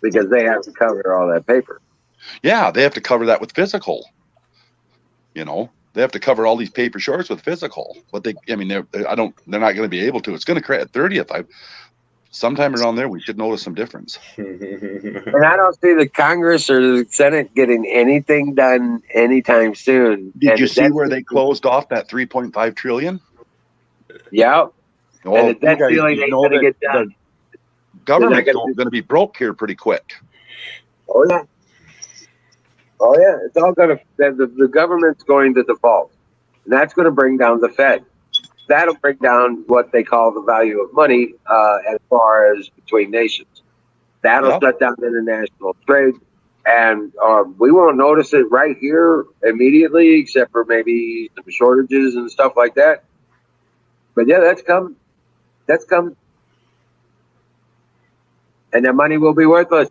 Because they have to cover all that paper. Yeah, they have to cover that with physical. They have to cover all these paper shorts with physical. But they're not going to be able to. It's going to create 30th. Sometime around there, we should notice some difference. And I don't see the Congress or the Senate getting anything done anytime soon. Did you see where they closed off that 3.5 trillion? Yeah. Well, and the debt ceiling ain't going to get done. Government's going to be broke here pretty quick. Oh yeah. It's all going to. The government's going to default, and that's going to bring down the Fed. That'll bring down what they call the value of money as far as between nations. That'll shut down international trade, and we won't notice it right here immediately, except for maybe some shortages and stuff like that. But yeah, that's coming. That's coming. And that money will be worthless.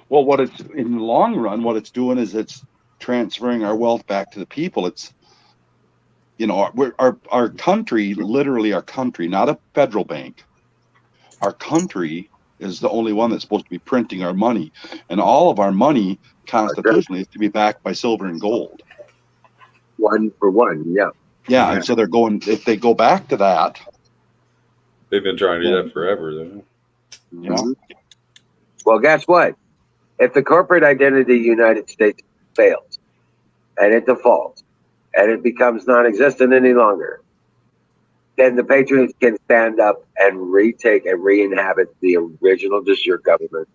Well, what it's in the long run, what it's doing is it's transferring our wealth back to the people. It's, our country, literally our country, not a federal bank. Our country is the only one that's supposed to be printing our money, and all of our money constitutionally is to be backed by silver and gold. 1 for 1, yeah. Yeah, and so if they go back to that. They've been trying to do that forever, though. Yeah. Well, guess what? If the corporate identity United States fails and it defaults and it becomes non-existent any longer, then the Patriots can stand up and retake and re-inhabit the original de jure government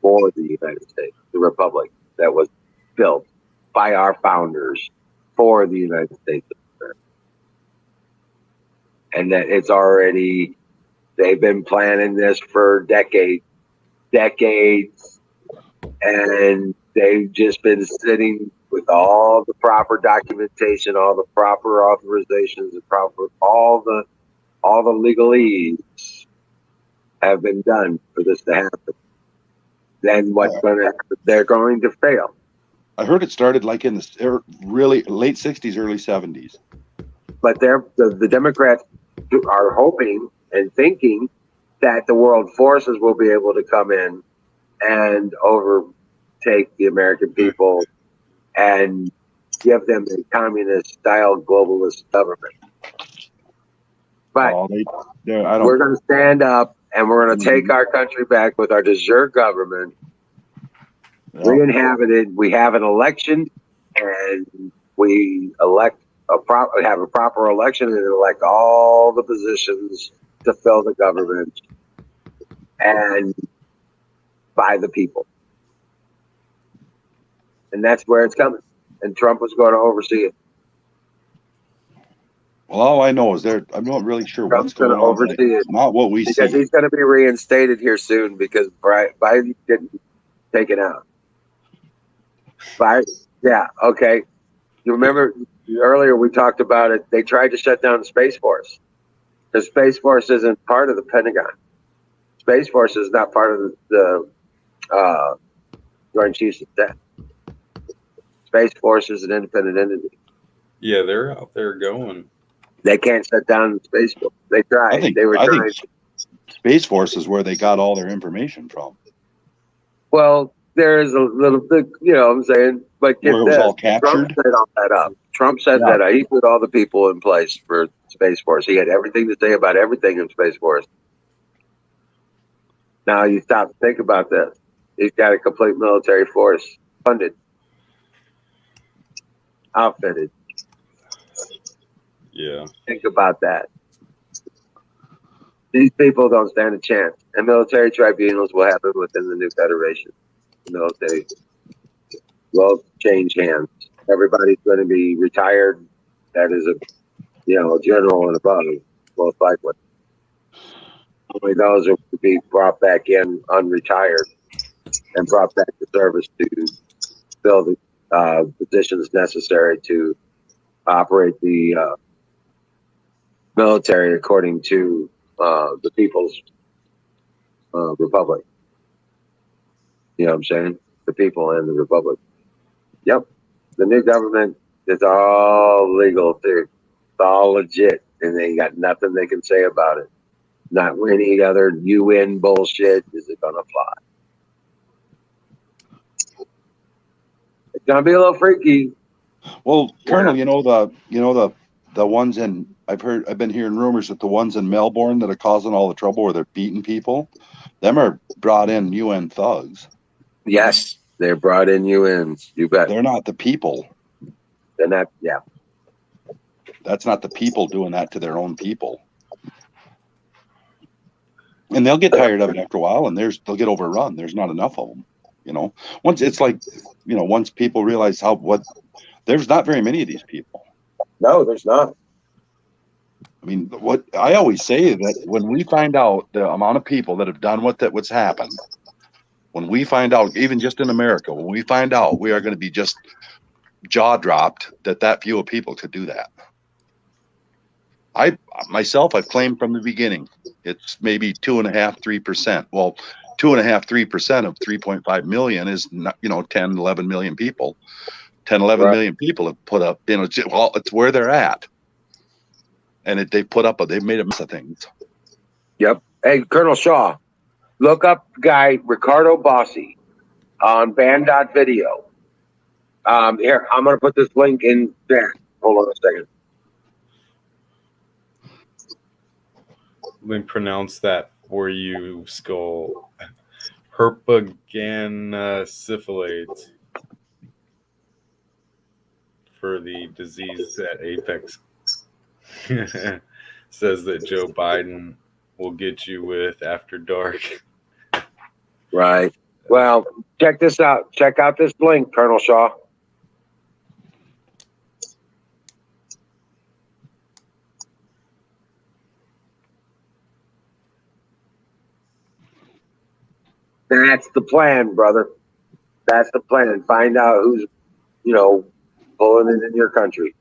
for the United States, the Republic that was built by our founders for the United States of America. And that it's already, they've been planning this for decades, and they've just been sitting with all the proper documentation, all the proper authorizations, all the legalese have been done for this to happen. Then what's going to happen? They're going to fail. I heard it started like in the really late 60s, early 70s. But the Democrats are hoping and thinking that the world forces will be able to come in and overtake the American people and give them a communist-style globalist government. But I we're going to stand up and we're going to take Mhm. our country back with our desert government, Yeah. re-inhabited. We have an election, and we have a proper election and elect all the positions to fill the government and by the people. And that's where it's coming. And Trump was going to oversee it. Well, all I know is I'm not really sure Trump's what's going going to on, but oversee it it's not what we because see. he's going to be reinstated here soon because Biden didn't take it out. Biden, yeah, okay. You remember earlier we talked about it. They tried to shut down the Space Force. The Space Force isn't part of the Pentagon. Space Force is not part of the Joint Chiefs of Staff. Space Force is an independent entity. Yeah, they're out there going. They can't shut down the Space Force. They tried. I think Space Force is where they got all their information from. Well, there's a little bit, you know what I'm saying? But get Where it was this, all captured? Trump set all that up. Trump set that up. He put all the people in place for Space Force. He had everything to say about everything in Space Force. Now you stop to think about this. He's got a complete military force, funded, outfitted. Yeah. Think about that. These people don't stand a chance. And military tribunals will happen within the new federation. The military will change hands. Everybody's going to be retired. That is a general and above, most likely. Only those will be brought back in unretired and brought back to service to fill the positions necessary to operate the military according to the People's Republic. You know what I'm saying? The people and the Republic. Yep. The new government is all legal too. It's all legit, and they got nothing they can say about it. Not any other UN bullshit is it gonna fly. It's gonna be a little freaky. Well, Colonel, the ones I've been hearing rumors that the ones in Melbourne that are causing all the trouble where they're beating people, them are brought in UN thugs. Yes, they're brought in UNs. You bet. They're not the people. They're not. Yeah. That's not the people doing that to their own people. And they'll get tired of it after a while, and they'll get overrun. There's not enough of them. Once it's like, once people realize there's not very many of these people. No, there's not. I mean, what I always say that when we find out the amount of people that have done what's happened, when we find out, even just in America, when we find out, we are going to be just jaw dropped that few of people could do that. I've claimed from the beginning, it's maybe 2.5%, 3%. Well, 2.5%, 3% of 3.5 million is 10, 11 million people. 10, 11 million people have put up, it's where they're at. And they've made a mess of things. Yep. Hey, Colonel Shaw, look up guy Ricardo Bossi on Band.video. Here, I'm going to put this link in there. Hold on a second. Let me pronounce that for you, Skull. Herpaganosyphilis for the disease at Apex. Says that Joe Biden will get you with after dark. Right. Well, check this out. Check out this link, Colonel Shaw. That's the plan, brother. That's the plan. Find out who's, pulling it in your country.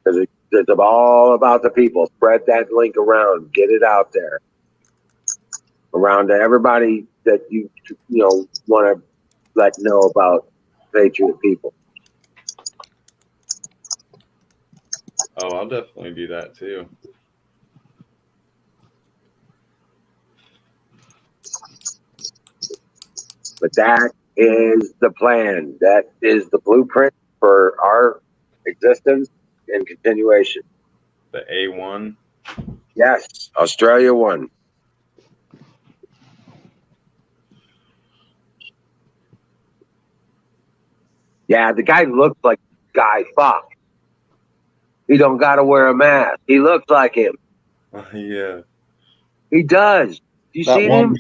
Because it's all about the people. Spread that link around. Get it out there. Around to everybody that you want to let know about Patriot people. Oh, I'll definitely do that too. But that is the plan. That is the blueprint for our existence and continuation. The A1. Yes, Australia won. Yeah, the guy looks like Guy Fawkes. He don't got to wear a mask. He looks like him. Yeah. He does. You That see one, him?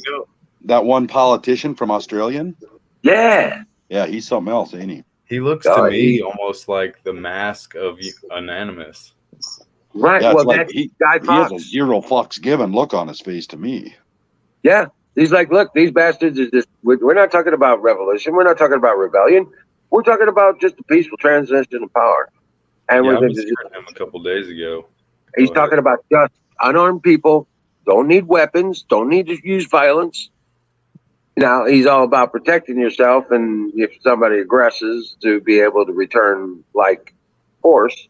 that one politician from Australian. Yeah. Yeah, he's something else, ain't he? He looks Oh, to me almost like the mask of Anonymous. Right. Yeah, Well, it's like that's he Guy has Fawkes. a zero fucks given look on his face to me. Yeah. He's like, look, these bastards is just, we're not talking about revolution. We're not talking about rebellion. We're talking about just a peaceful transition of power. And Yeah, I we're was hearing him a couple days ago. he's Go talking ahead. about just unarmed people, don't need weapons, don't need to use violence. Now, he's all about protecting yourself and if somebody aggresses to be able to return like force.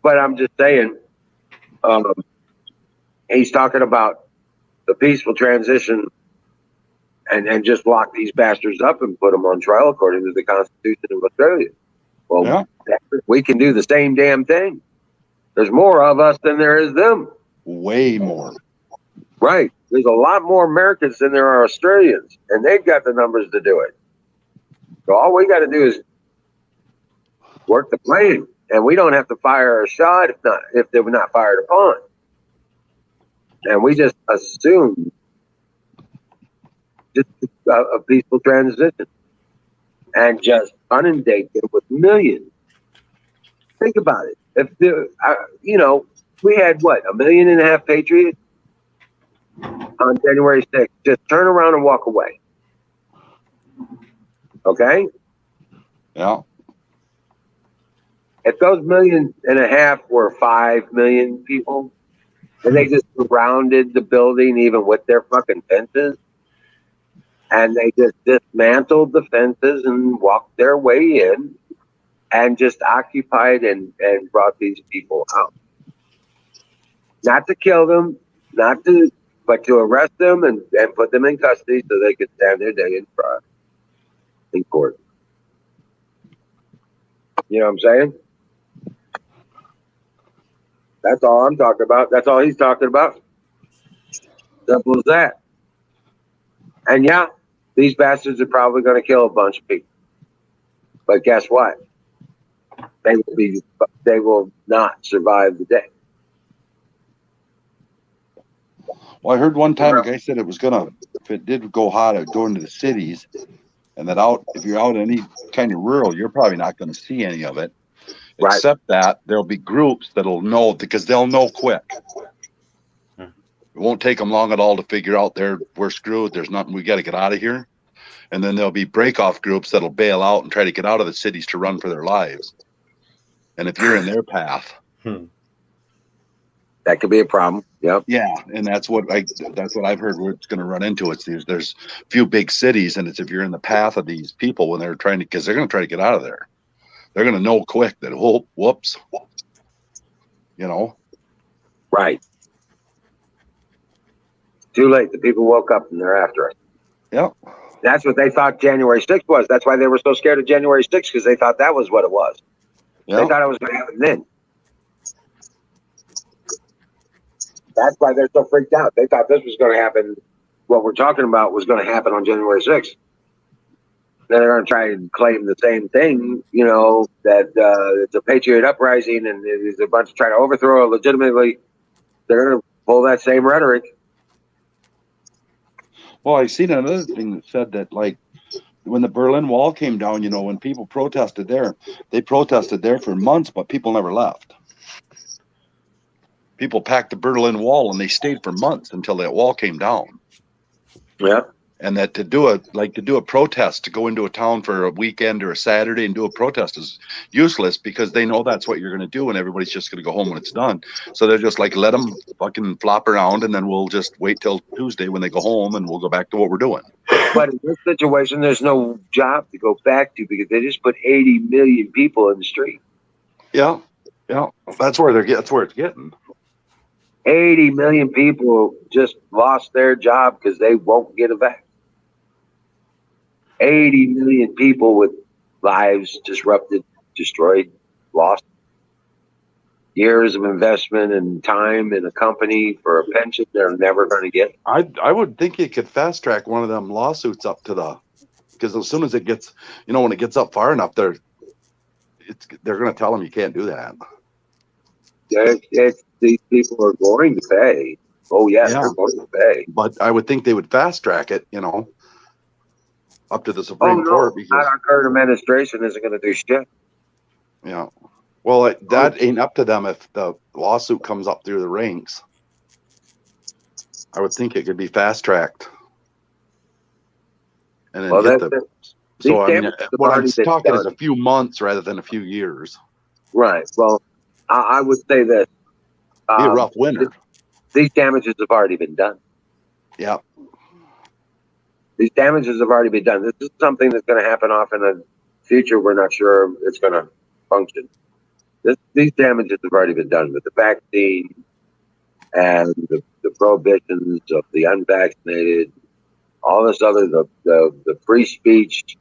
But I'm just saying, he's talking about the peaceful transition and just lock these bastards up and put them on trial according to the Constitution of Australia. Well, we can do the same damn thing. There's more of us than there is them. Way more. Right. There's a lot more Americans than there are Australians, and they've got the numbers to do it. So all we got to do is work the plan, and we don't have to fire a shot if they were not fired upon. And we just assume just a peaceful transition and just inundate them with millions. Think about it. If we had what, 1.5 million patriots on January 6th, just turn around and walk away. Okay? Yeah. If those 1.5 million were 5 million people, and they just surrounded the building even with their fucking fences, and they just dismantled the fences and walked their way in and just occupied and brought these people out. Not to kill them, but to arrest them and put them in custody so they could stand their day in trial in court. You know what I'm saying? That's all I'm talking about. That's all he's talking about. Simple as that. And yeah, these bastards are probably going to kill a bunch of people. But guess what? They will not survive the day. Well, I heard one time a guy said it was gonna, if it did go hot, it would go into the cities, and that if you're out in any kind of rural, you're probably not going to see any of it. Right. Except that there'll be groups that'll know, because they'll know quick. It won't take them long at all to figure out we're screwed. There's nothing. We got to get out of here. And then there'll be break-off groups that'll bail out and try to get out of the cities to run for their lives. And if you're in their path, that could be a problem. Yep. Yeah, and that's what I've heard. Where it's going to run into it. There's a few big cities, and it's if you're in the path of these people when they're trying to, because they're going to try to get out of there. They're going to know quick that whoops, Right. Too late. The people woke up and they're after us. Yep. That's what they thought January 6th was. That's why they were so scared of January 6th, because they thought that was what it was. Yep. They thought it was going to happen then. That's why they're so freaked out. They thought this was going to happen. What we're talking about was going to happen on January 6th. Then they're going to try and claim the same thing, that it's a patriot uprising and there's a bunch trying to overthrow it legitimately. They're going to pull that same rhetoric. Well, I seen another thing that said that, like, when the Berlin Wall came down, when people protested there, they protested there for months, but people never left. People packed the Berlin Wall and they stayed for months until that wall came down. Yeah. And that to do a protest, to go into a town for a weekend or a Saturday and do a protest is useless, because they know that's what you're going to do and everybody's just going to go home when it's done. So they're just like, let them fucking flop around and then we'll just wait till Tuesday when they go home and we'll go back to what we're doing. But in this situation, there's no job to go back to because they just put 80 million people in the street. Yeah. Yeah, that's where that's where it's getting. 80 million people just lost their job because they won't get a vaccine. 80 million people with lives disrupted, destroyed, lost. Years of investment and time in a company for a pension they're never going to get. I would think you could fast track one of them lawsuits up to the, because as soon as it gets, when it gets up far enough, they're going to tell them you can't do that. These people are going to pay. Oh yeah, they're going to pay. But I would think they would fast track it, up to the Supreme Court. Because our current administration isn't going to do shit. Yeah. Well, that ain't up to them if the lawsuit comes up through the ranks. I would think it could be fast tracked. And then what I'm talking is a few months rather than a few years. Right. Well, I would say that be a rough winter. These damages have already been done. Yeah. These damages have already been done. This is something that's going to happen off in the future. We're not sure it's going to function. These damages have already been done with the vaccine and the prohibitions of the unvaccinated, all this other, the free speech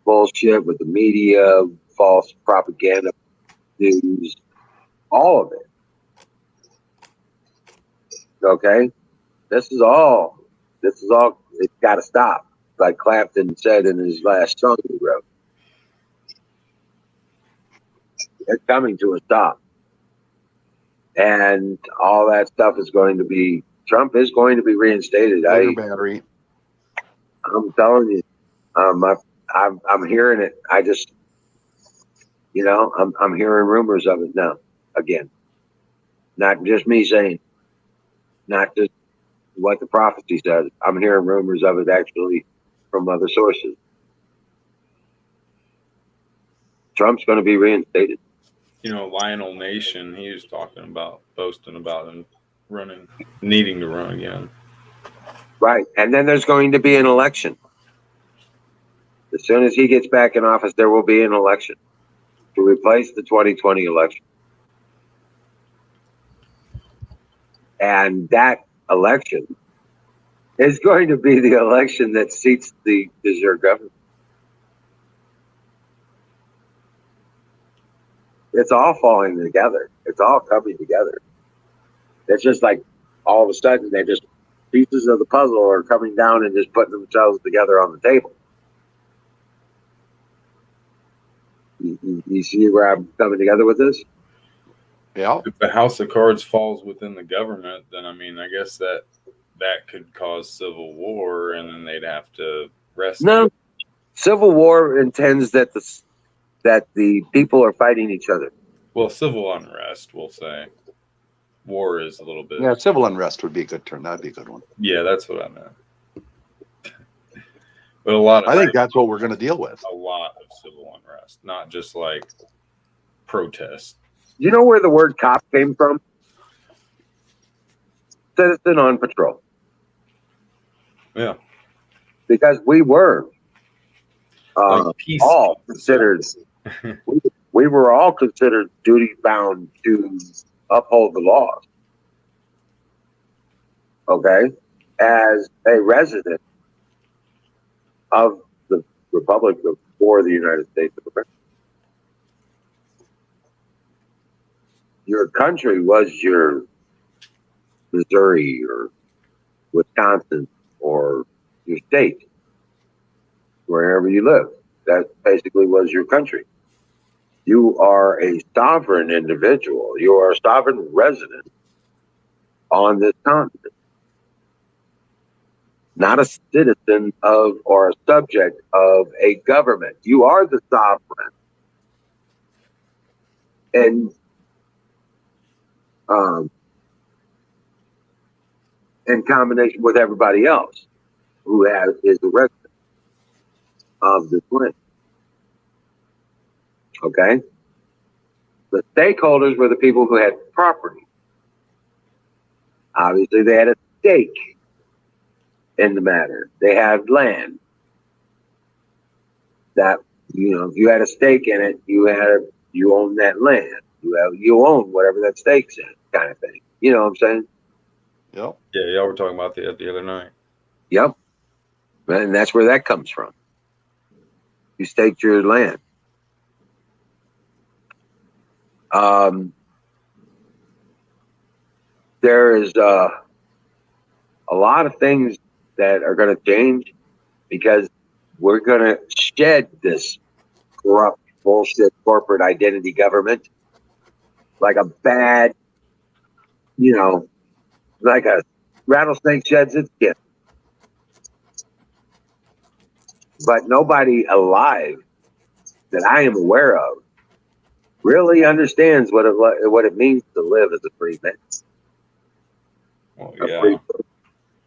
bullshit with the media, false propaganda news, all of it. Okay? This is all, it's got to stop, like Clapton said in his last song he wrote. It's coming to a stop. And all that stuff is going to be, Trump is going to be reinstated. I'm telling you, I'm hearing it. I just, I'm hearing rumors of it now, again. Not just me saying, not just what the prophecy says. I'm hearing rumors of it actually from other sources. Trump's going to be reinstated. Lionel Nation, he was boasting about him needing to run again. Right. And then there's going to be an election. As soon as he gets back in office, there will be an election to replace the 2020 election. And that election is going to be the election that seats the deserved government. It's all falling together. It's all coming together. It's just like all of a sudden pieces of the puzzle are coming down and just putting themselves together on the table. You see where I'm coming together with this? Yeah. If the house of cards falls within the government, then I guess that could cause civil war, and then they'd have to rescue. No, civil war intends that the people are fighting each other. Well, civil unrest, we'll say. War is a little bit. Yeah, civil unrest would be a good term. That'd be a good one. Yeah, that's what I meant. But I think that's what we're going to deal with. A lot of civil unrest, not just like protest. You know where the word cop came from? Citizen on patrol. Yeah. Because we were all considered, we were all considered duty bound to uphold the laws. Okay? As a resident of the Republic before the United States of America. Your country was your Missouri or Wisconsin or your state, wherever you live. That basically was your country. You are a sovereign individual. You are a sovereign resident on this continent. Not a citizen of or a subject of a government. You are the sovereign. And in combination with everybody else who is a resident of this land. Okay? The stakeholders were the people who had property. Obviously, they had a stake in the matter. They had land. That, if you had a stake in it, you owned that land. You own whatever that stake's in, kind of thing. You know what I'm saying? Yep. Yeah, y'all were talking about that the other night. Yep. And that's where that comes from. You staked your land. There is a lot of things that are going to change because we're going to shed this corrupt bullshit corporate identity government like a bad, like a rattlesnake sheds its skin. But nobody alive that I am aware of really understands what it means to live as a free man. Well, A yeah, free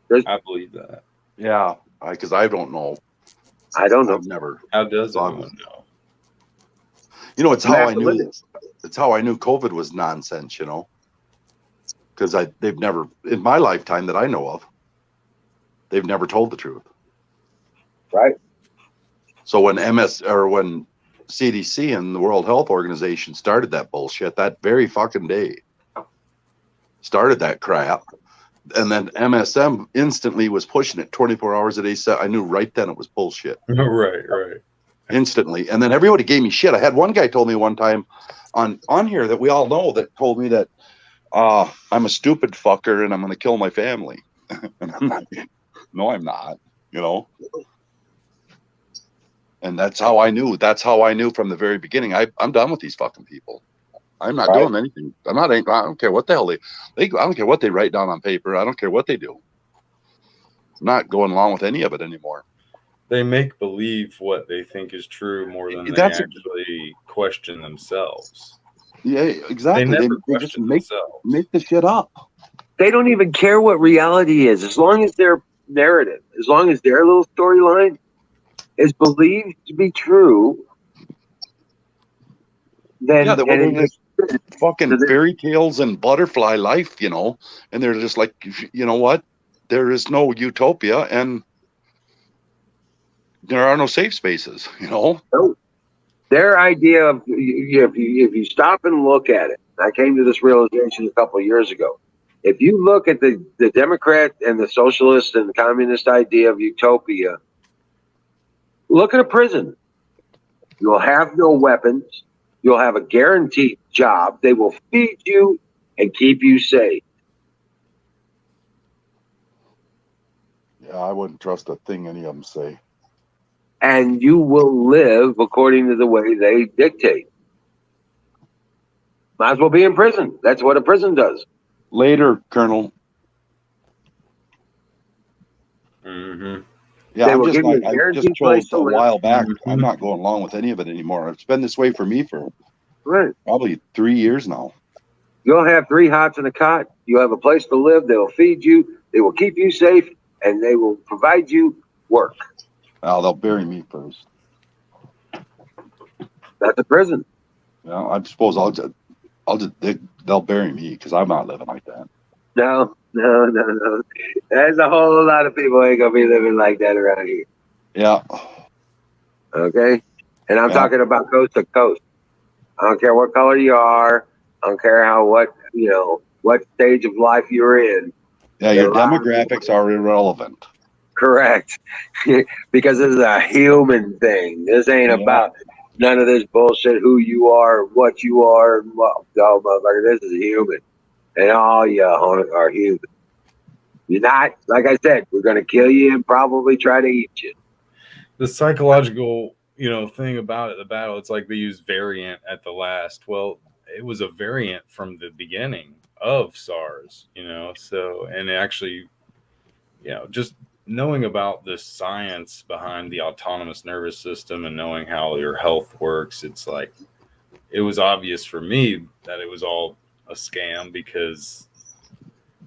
person. I believe that. Yeah. Because I don't know. I don't know. I've never. How does thought anyone know? It's how I knew. Absolutely. It's how I knew COVID was nonsense. Because they've never, in my lifetime that I know of, they've never told the truth. Right. So when when CDC and the World Health Organization started that bullshit, that very fucking day, started that crap, and then MSM instantly was pushing it 24 hours a day. So I knew right then it was bullshit. Right. Instantly. And then everybody gave me shit. I had one guy told me one time on here that we all know that told me that I'm a stupid fucker and I'm going to kill my family. And I'm like, no, I'm not, And that's how I knew. That's how I knew from the very beginning. I'm done with these fucking people. I'm not doing anything. I don't care what the hell I don't care what they write down on paper. I don't care what they do. I'm not going along with any of it anymore. They make believe what they think is true more than they actually question themselves. Yeah, exactly. They just make the shit up. They don't even care what reality is, as long as their narrative, as long as their little storyline is believed to be true. Then fucking fairy tales and butterfly life, and they're just like, you know what? There is no utopia, and there are no safe spaces. No. Their idea of if you stop and look at it, I came to this realization a couple of years ago. If you look at the Democrat and the socialist and the communist idea of utopia, look at a prison. You'll have no weapons. You'll have a guaranteed job. They will feed you and keep you safe. Yeah, I wouldn't trust a thing any of them say. And you will live according to the way they dictate. Might as well be in prison. That's what a prison does. Later, Colonel. Mm-hmm. Yeah, I just chose a while back. I'm not going along with any of it anymore. It's been this way for me for probably 3 years now. You'll have 3 hots and a cot. You'll have a place to live. They'll feed you. They will keep you safe, and they will provide you work. Well, they'll bury me first. That's a prison. Yeah, I suppose they'll bury me because I'm not living like that. No. There's a whole lot of people ain't gonna be living like that around here. Yeah. Okay. And I'm talking about coast to coast. I don't care what color you are. I don't care what stage of life you're in. Yeah, your demographics are irrelevant. Correct. Because this is a human thing. This ain't about none of this bullshit, who you are, what you are. No, motherfucker, this is human. And all you are human. You're not, like I said, we're going to kill you and probably try to eat you. The psychological, thing about it, the battle, it's like they used variant at the last. Well, it was a variant from the beginning of SARS, so, and actually, just knowing about the science behind the autonomous nervous system and knowing how your health works, it's like, it was obvious for me that it was all a scam because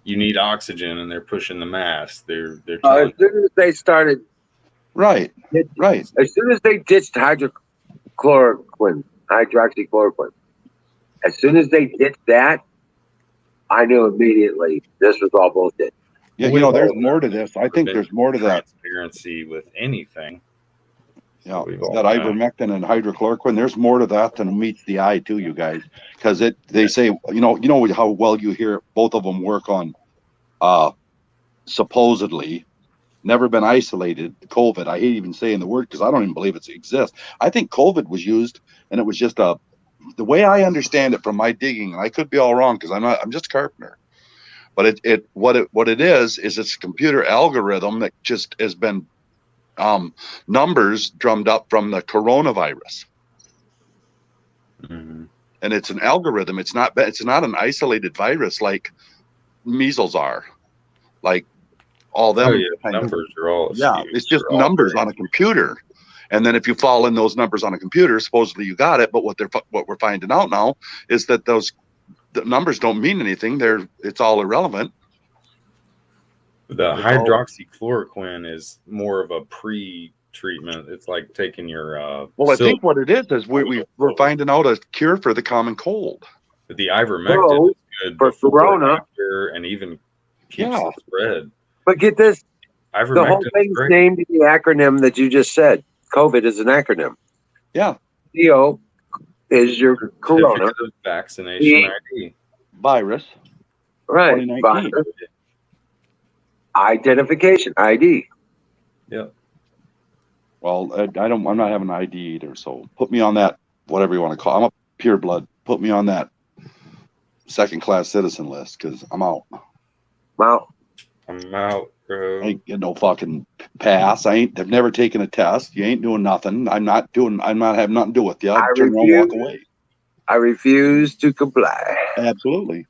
you need oxygen and they're pushing the mask. They're as soon as they started, right. As soon as they ditched hydroxychloroquine, as soon as they ditched that, I knew immediately this was all bullshit. Yeah, there's more to this. I think there's more to that. Transparency with anything. Yeah, We've all that got- ivermectin and hydrochloroquine. There's more to that than meets the eye, too, you guys. Because they say, you know how well you hear both of them work on, supposedly never been isolated COVID. I hate even saying the word because I don't even believe it exists. I think COVID was used, and it was just the way I understand it from my digging. And I could be all wrong because I'm just a carpenter. But what it is it's a computer algorithm that just has been numbers drummed up from the coronavirus. Mm-hmm. And it's an algorithm. It's not an isolated virus like measles are, like all them. Oh yeah, numbers are all skewed. It's just They're all numbers great. on a computer. And then if you fall in those numbers on a computer, supposedly you got it. But what we're finding out now is that the numbers don't mean anything. It's all irrelevant. The hydroxychloroquine is more of a pre-treatment. It's like taking your Well, I think what it is we're finding out a cure for the common cold. the ivermectin is good for before, corona. after, and even keeps the spread. But get this, the whole Ivermectin thing's is great. named in the acronym that you just said. COVID is an acronym. Yeah. CO is your corona. Certificate of vaccination ID. Virus. Right. 2019. Virus. Identification ID. Yep. Well, I'm not having an ID either. So put me on that, whatever you want to call it. I'm a pure blood. Put me on that second-class citizen list because I'm out. Wow. I'm out, bro. I ain't getting no fucking pass. I've never taken a test. You ain't doing nothing. I'm not having nothing to do with you. I'll turn around and walk away. I refuse to comply. Absolutely.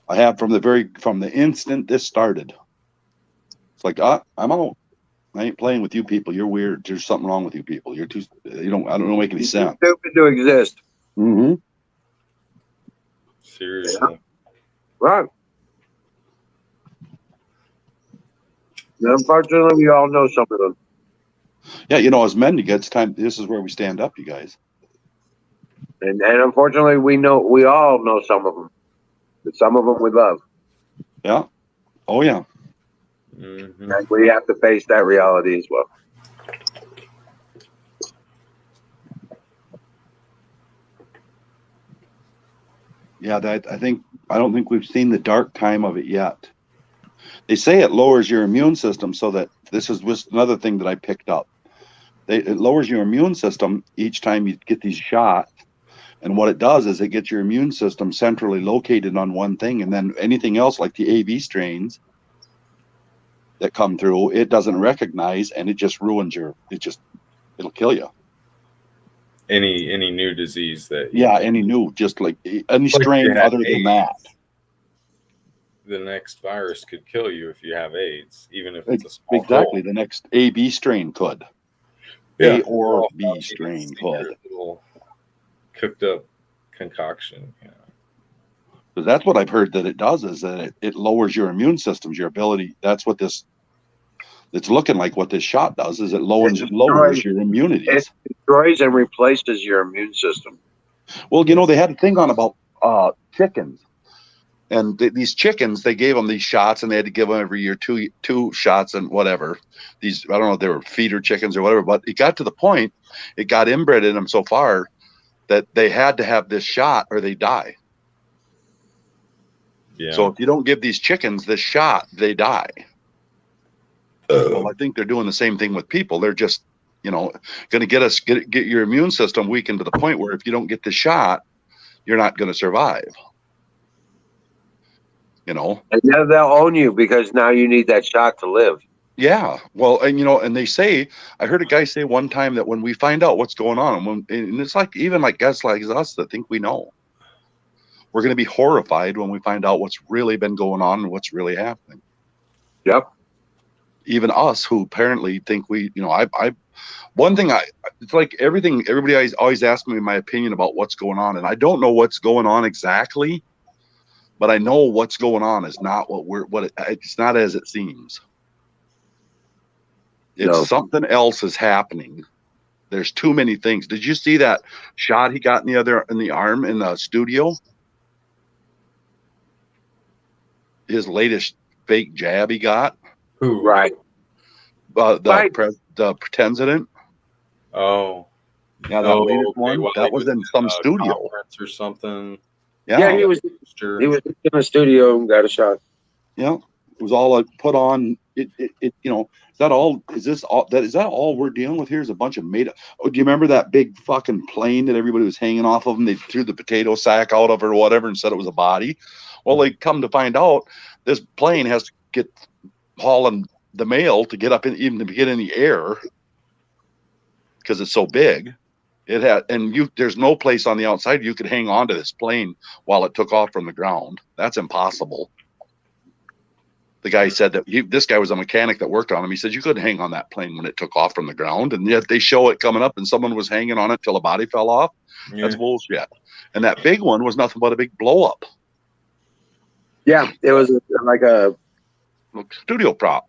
I have from the instant this started. It's like, I'm out. I ain't playing with you people. You're weird. There's something wrong with you people. I don't make any sense. Stupid to exist. Mm-hmm. Seriously. Right. And unfortunately, we all know some of them. Yeah, as men, it's time. This is where we stand up, you guys. And unfortunately, we all know some of them. But some of them we love. Yeah. Oh, yeah. Mm-hmm. And we have to face that reality as well. Yeah, I don't think we've seen the dark time of it yet. They say it lowers your immune system, so that this is just another thing that I picked up. It lowers your immune system each time you get these shots. And what it does is it gets your immune system centrally located on one thing, and then anything else like the AV strains that come through, it doesn't recognize, and it just ruins it'll kill you. Any new disease that any new, just like any strain other than that. The next virus could kill you if you have AIDS, even if it's a small Exactly. cold. The next AB strain could. Yeah. A or B strain could. Little cooked up concoction. Yeah. Because that's what I've heard that it does, is that it lowers your immune systems, your ability. That's what it's looking like what this shot does, is it lowers your immunity. It destroys and replaces your immune system. Well, they had a thing on about chickens. And these chickens, they gave them these shots, and they had to give them every year two shots and whatever. These, I don't know if they were feeder chickens or whatever, but it got to the point, it got inbred in them so far that they had to have this shot or they die. Yeah. So if you don't give these chickens this shot, they die. Well, I think they're doing the same thing with people. They're just, going to get your immune system weakened to the point where if you don't get the shot, you're not going to survive. And then they'll own you because now you need that shot to live. Yeah. Well, and and they say, I heard a guy say one time that when we find out what's going on, and it's like even like guys like us that think we know, we're going to be horrified when we find out what's really been going on and what's really happening. Yep. Even us who apparently think it's like everything. Everybody always asks me my opinion about what's going on, and I don't know what's going on exactly, but I know what's going on is not it's not as it seems. It's something else is happening. There's too many things. Did you see that shot he got in the arm in the studio? His latest fake jab he got. Who? Right. The the Pretensident. Oh, Yeah, that latest one. well, That he was in some studio. conference or something. Yeah, he was Sure. in a studio and got a shot. Yeah, it was all like put on. It you know, is that all? Is this all? Is that all we're dealing with here? Is a bunch of made up. Oh, do you remember that big fucking plane that everybody was hanging off of, and they threw the potato sack out of or whatever and said it was a body? Well, they come to find out this plane has to get hauling the mail to get up in, even to get in the air because it's so big. It had, and there's no place on the outside you could hang on to this plane while it took off from the ground. That's impossible. The guy said that this guy was a mechanic that worked on him. He said you couldn't hang on that plane when it took off from the ground, and yet they show it coming up and someone was hanging on it till a body fell off. Yeah. That's bullshit. And that big one was nothing but a big blow up. Yeah, it was like a studio prop.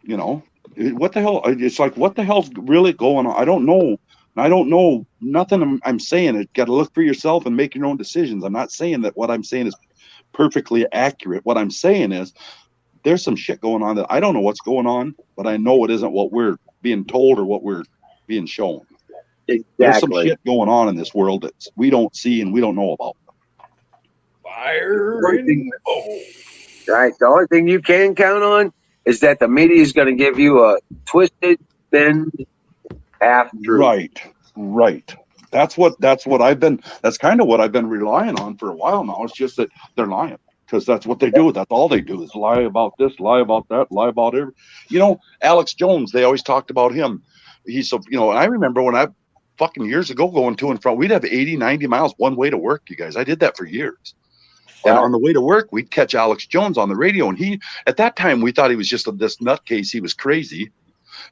You know, what the hell? It's like, what the hell's really going on? I don't know. I don't know nothing. I'm saying it. Got to look for yourself and make your own decisions. I'm not saying that what I'm saying is perfectly accurate. What I'm saying is there's some shit going on that I don't know what's going on, but I know it isn't what we're being told or what we're being shown. Exactly. There's some shit going on in this world that we don't see and we don't know about. Fire. Right. The only thing you can count on is that the media is going to give you a twisted, thin half truth. Right. That's kind of what I've been relying on for a while now. It's just that they're lying because that's what they do. That's all they do is lie about this, lie about that, lie about everything. You know, Alex Jones, they always talked about him. He's so, you know, and I remember when I fucking years ago going to and from, we'd have 80, 90 miles one way to work, you guys. I did that for years. And on the way to work, we'd catch Alex Jones on the radio. And at that time, we thought he was just this nutcase. He was crazy.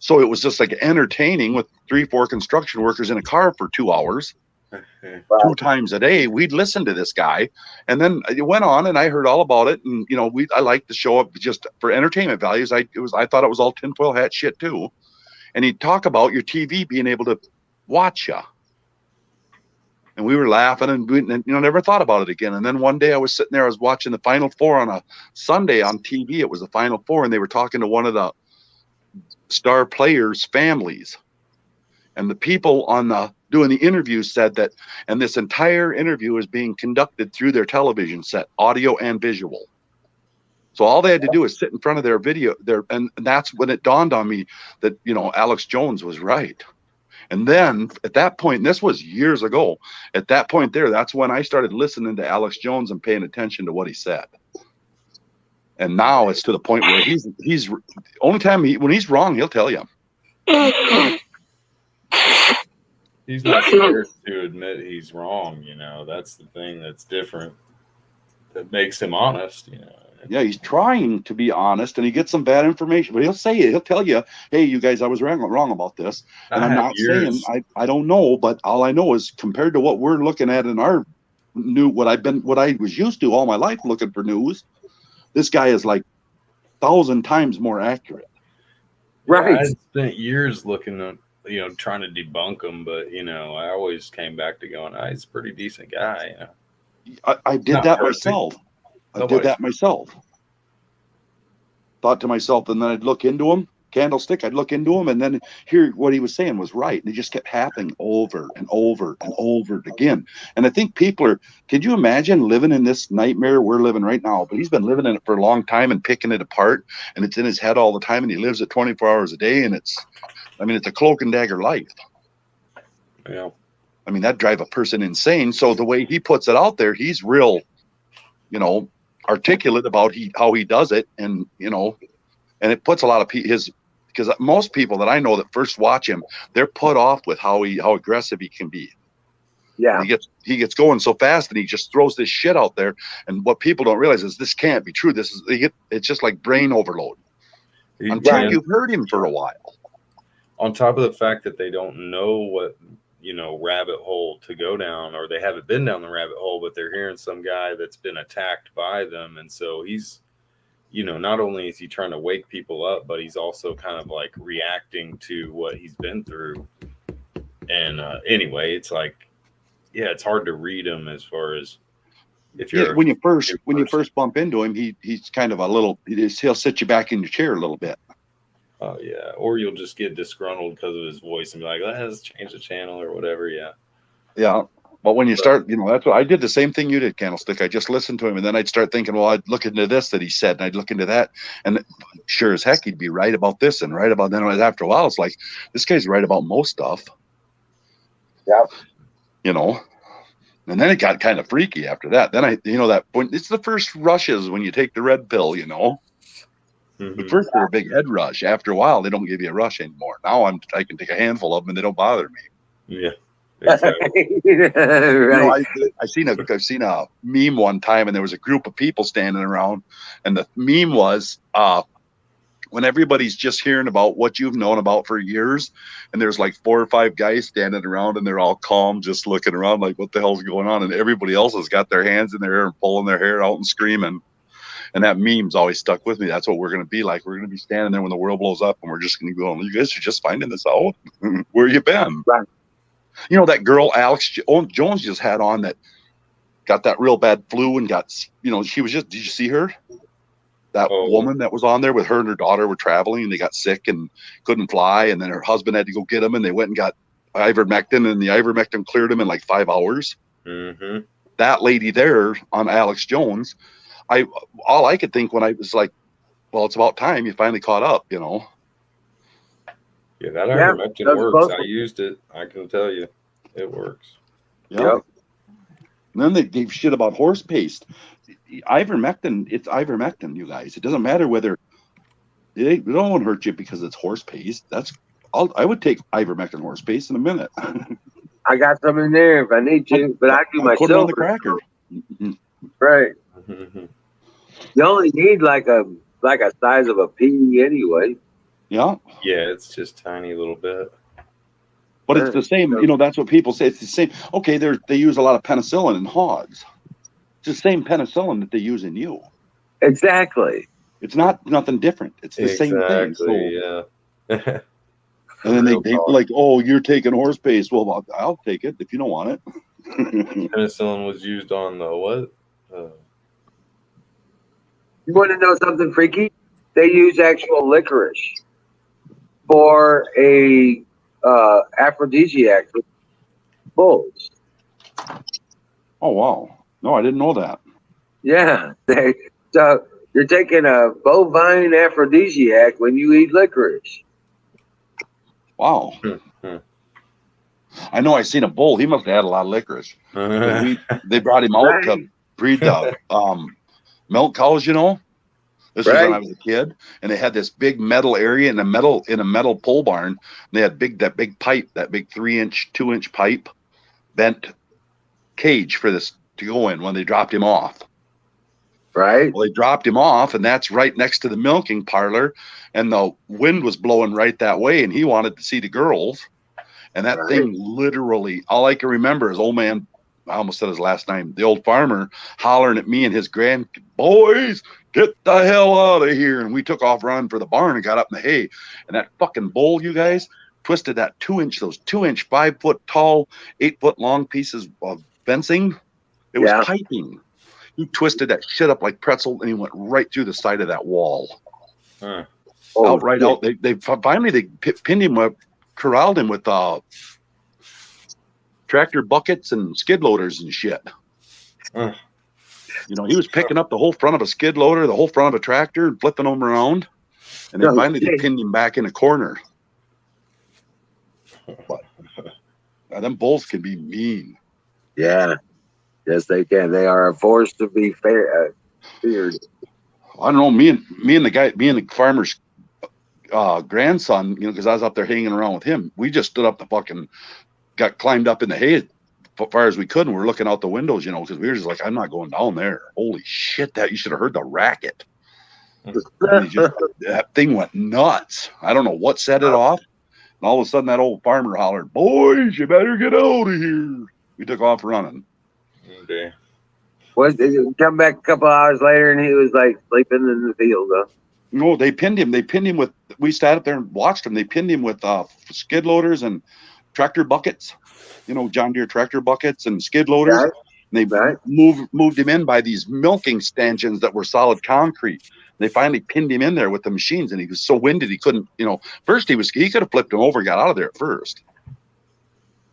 So it was just like entertaining with 3-4 construction workers in a car for 2 hours, 2 times a day. We'd listen to this guy. And then it went on and I heard all about it. And, you know, I liked the show up just for entertainment values. I thought it was all tinfoil hat shit too. And he'd talk about your TV being able to watch you. And we were laughing and never thought about it again. And then one day I was sitting there, I was watching the Final Four on a Sunday on TV. It was the Final Four, and they were talking to one of the star players' families. And the people doing the interview said that, and this entire interview is being conducted through their television set, audio and visual. So all they had to do is sit in front of their video and that's when it dawned on me that, you know, Alex Jones was right. And then at that point, and this was years ago, at that point that's when I started listening to Alex Jones and paying attention to what he said. And now it's to the point where he's only time when he's wrong, he'll tell you. He's not scared to admit he's wrong, you know. That's the thing that's different. That makes him honest, you know. Yeah, he's trying to be honest, and he gets some bad information, but he'll say it. He'll tell you, "Hey, you guys, I was wrong about this." And I'm not saying I don't know, but all I know is compared to what we're looking at in our what I was used to all my life looking for news, this guy is like 1,000 times more accurate. Right. Yeah, I spent years looking at, you know, trying to debunk him, but you know, I always came back to going, he's a pretty decent guy. You know? I did that myself. I did that myself. Thought to myself, and then I'd look into him, Candlestick, I'd look into him, and then hear what he was saying was right. And it just kept happening over and over and over again. And I think could you imagine living in this nightmare we're living right now? But he's been living in it for a long time and picking it apart, and it's in his head all the time, and he lives it 24 hours a day, and it's a cloak and dagger life. Yeah. I mean, that'd drive a person insane. So the way he puts it out there, he's real, you know, articulate about how he does it, and you know, and it puts a lot of because most people that I know that first watch him, they're put off with how aggressive he can be. Yeah, he gets going so fast, and he just throws this shit out there. And what people don't realize is this can't be true. It's just like brain overload until you've heard him for a while. On top of the fact that they don't know what, you know, rabbit hole to go down, or they haven't been down the rabbit hole, but they're hearing some guy that's been attacked by them. And so he's, you know, not only is he trying to wake people up, but he's also kind of like reacting to what he's been through. And anyway, it's like, yeah, it's hard to read him as far as if you're when you first bump into him, he's kind of he'll sit you back in your chair a little bit. Oh yeah, or you'll just get disgruntled because of his voice and be like, "Let's change the channel" or whatever. Yeah. Yeah. But when you start, that's what I did. The same thing you did, Candlestick. I just listened to him, and then I'd start thinking, well, I'd look into this that he said, and I'd look into that, and sure as heck, he'd be right about this and right about then. After a while, it's like this guy's right about most stuff. Yeah. And then it got kind of freaky after that. Then that when it's the first rushes when you take the red pill, Mm-hmm. But first they're a big head rush. After a while, they don't give you a rush anymore. Now I can take a handful of them and they don't bother me. Yeah. Exactly. Right. I've seen a meme one time, and there was a group of people standing around, and the meme was when everybody's just hearing about what you've known about for years, and there's like 4 or 5 guys standing around, and they're all calm, just looking around like, what the hell's going on? And everybody else has got their hands in their hair and pulling their hair out and screaming. And that meme's always stuck with me. That's what we're going to be like. We're going to be standing there when the world blows up, and we're just going to go, you guys are just finding this out? Where you been? Right. That girl Alex Jones just had on that got that real bad flu and got, she was just, did you see her? That woman that was on there with her and her daughter were traveling, and they got sick and couldn't fly. And then her husband had to go get them, and they went and got ivermectin, and the ivermectin cleared them in like 5 hours. Mm-hmm. That lady there on Alex Jones, all I could think when I was like, well, it's about time you finally caught up, Yeah, that ivermectin works. I used it. I can tell you, it works. Yeah. Yep. And then they gave shit about horse paste. Ivermectin, it's ivermectin, you guys. It doesn't matter whether it don't hurt you because it's horse paste. I would take ivermectin horse paste in a minute. I got some in there if I need to, but I do myself. Put it on the cracker. Right. Mm-hmm. You only need like a size of a pea anyway. Yeah. Yeah, it's just tiny little bit. But it's the same, that's what people say. It's the same. Okay, they use a lot of penicillin in hogs. It's the same penicillin that they use in you. Exactly. It's nothing different. It's the same thing. So, yeah. And then they like, oh, you're taking horse paste. Well, I'll take it if you don't want it. Penicillin was used on the what? You want to know something freaky? They use actual licorice for a aphrodisiac for bulls. Oh wow! No, I didn't know that. Yeah, so you're taking a bovine aphrodisiac when you eat licorice. Wow. I know. I seen a bull. He must have had a lot of licorice. They brought him out to breed the milk cows. This was when I was a kid, and they had this big metal area in a metal pole barn. And they had that big pipe, that big 3-inch, 2-inch pipe, bent cage for this to go in when they dropped him off. Right. Well, they dropped him off, and that's right next to the milking parlor, and the wind was blowing right that way, and he wanted to see the girls. And that thing literally, all I can remember is old man, I almost said his last name, the old farmer, hollering at me and his boys, get the hell out of here. And we took off running for the barn and got up in the hay. And that fucking bull, you guys, twisted that 2-inch, those 2-inch, 5-foot tall, 8-foot long pieces of fencing. It was piping. He twisted that shit up like pretzel, and he went right through the side of that wall. Out. They finally pinned him up, corralled him with tractor buckets and skid loaders and shit. He was picking up the whole front of a skid loader, the whole front of a tractor, and flipping them around. And then finally they pinned him back in a corner. But them bulls can be mean. Yeah. Yes, they can. They are a force to be feared. I don't know. Me and the farmer's grandson, because I was up there hanging around with him. We just stood up got climbed up in the hay as far as we could, and we're looking out the windows, because we were just like, I'm not going down there. Holy shit! You should have heard the racket. That thing went nuts. I don't know what set it off. And all of a sudden, that old farmer hollered, "Boys, you better get out of here!" We took off running. Okay. Come back a couple hours later, and he was like sleeping in the field. No, they pinned him. with. We sat up there and watched him. They pinned him with skid loaders and tractor buckets. John Deere tractor buckets and skid loaders. And they moved him in by these milking stanchions that were solid concrete. They finally pinned him in there with the machines, and he was so winded he couldn't. First he could have flipped him over, got out of there at first,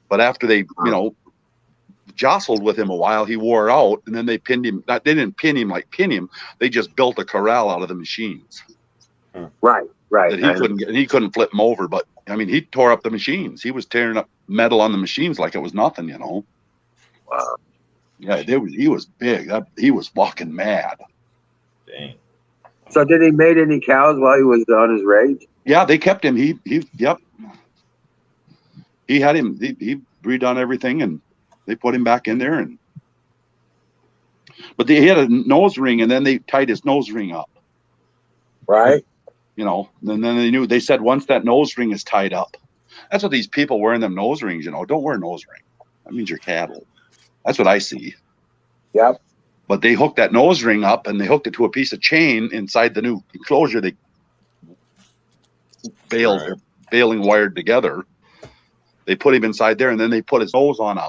but after they jostled with him a while, he wore out, and then they pinned him. They didn't pin him. They just built a corral out of the machines. Right. That he couldn't get, and he couldn't flip him over. But I mean, he tore up the machines. He was tearing up metal on the machines like it was nothing. Wow. Yeah, he was big. He was walking mad. Dang. So did he mate any cows while he was on his rage? Yeah, they kept him. Yep. He had him. He redone everything, and they put him back in there. But he had a nose ring, and then they tied his nose ring up. Right. And then they said once that nose ring is tied up, that's what these people wearing them nose rings, don't wear a nose ring. That means you're cattle. That's what I see. Yep. But they hooked that nose ring up, and they hooked it to a piece of chain inside the new enclosure. They baling wired together. They put him inside there, and then they put his nose on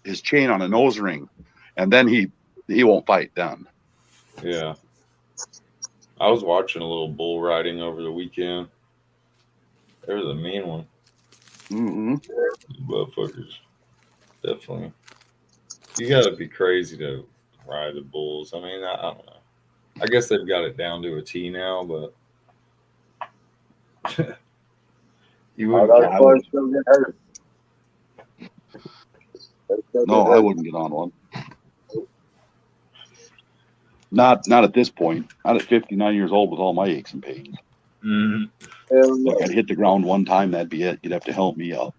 his chain on a nose ring, and then he won't fight then. Yeah. I was watching a little bull riding over the weekend. There was a mean one. Mm-hmm. Motherfuckers. Definitely. You got to be crazy to ride the bulls. I mean, I don't know. I guess they've got it down to a T now, but you wouldn't. Those boys still get hurt. No, I wouldn't get on one. Not at this point. Not at 59 years old with all my aches and pains. Mm-hmm. Look, I'd hit the ground one time, that'd be it. You'd have to help me up.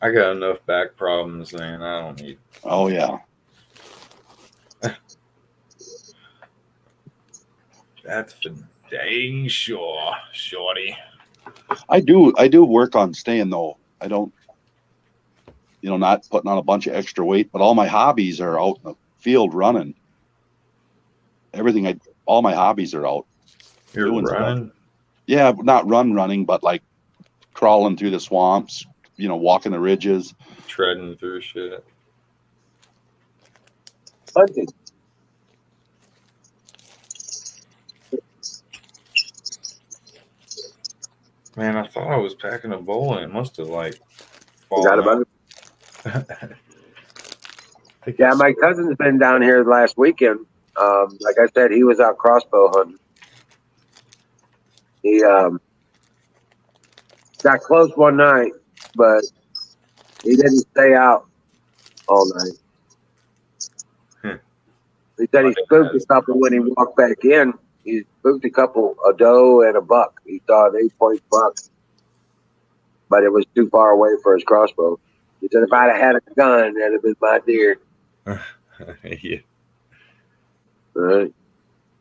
I got enough back problems, man. I don't need. Oh yeah. That's for dang sure, shorty. I do work on staying though. I don't, not putting on a bunch of extra weight, but all my hobbies are out in the field running. All my hobbies are out. You're running? Yeah, not running, but like crawling through the swamps, walking the ridges. Treading through shit. Hunting. Man, I thought I was packing a bowl and it must have Forgot fallen about out. it. Yeah, my cousin's been down here last weekend. Like I said, he was out crossbow hunting. He got close one night, but he didn't stay out all night. He said he spooked a couple when he walked back in. He spooked a doe and a buck. He saw an 8-point buck, but it was too far away for his crossbow. He said, if I'd have had a gun, that'd have been my deer. Yeah. Right.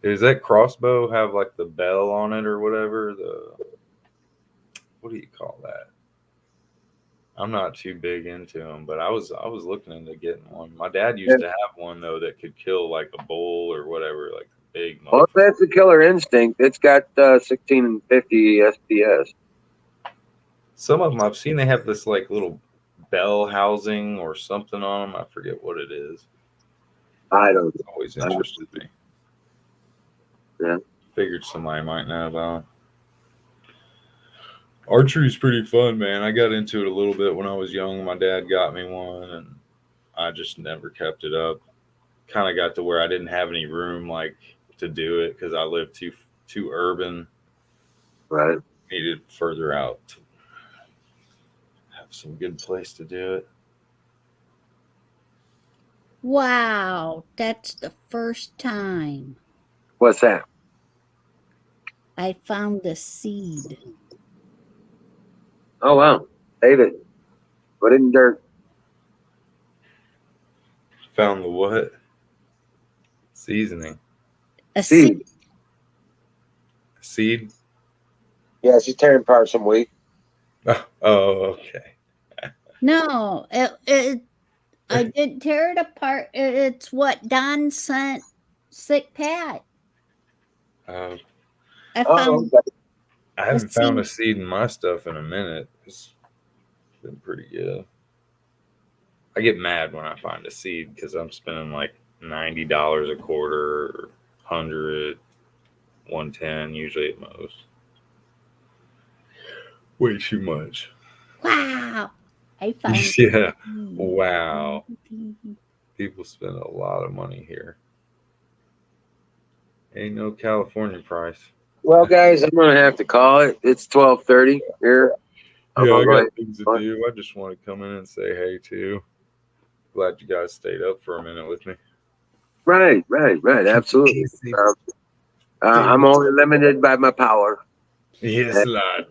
Does that crossbow have like the bell on it or whatever? What do you call that? I'm not too big into them, but I was looking into getting one. My dad used to have one though that could kill like a bull or whatever, like big. Well, that's the Killer Instinct. It's got 1650 SPS. Some of them I've seen they have this like little bell housing or something on them. I forget what it is. I don't know. It's always interested me. Yeah. Figured somebody might know about it. Archery's pretty fun, man. I got into it a little bit when I was young. My dad got me one, and I just never kept it up. Kind of got to where I didn't have any room like to do it because I lived too urban. Right. Needed further out to have some good place to do it. Wow, that's the first time What's that? I found a seed. Oh, wow. Save it. Put it in dirt. Found the what? Seasoning. A seed. Seed? Yeah, she's tearing apart some wheat. Oh, okay. No, I didn't tear it apart. It's what Don sent Sick Pat. I found. I haven't found a seed in my stuff in a minute. It's been pretty good. I get mad when I find a seed because I'm spending like $90 a quarter or $100. 110 usually at most. Way too much. Wow. I found Yeah. Wow. People spend a lot of money here. Ain't no California price. Well, guys, I'm gonna have to call it. It's 12:30 here. I'm Yeah, gonna I go got ahead. things to do. I just want to come in and say hey too. Glad you guys stayed up for a minute with me. Right. Absolutely. I'm only limited by my power. Yes, lad.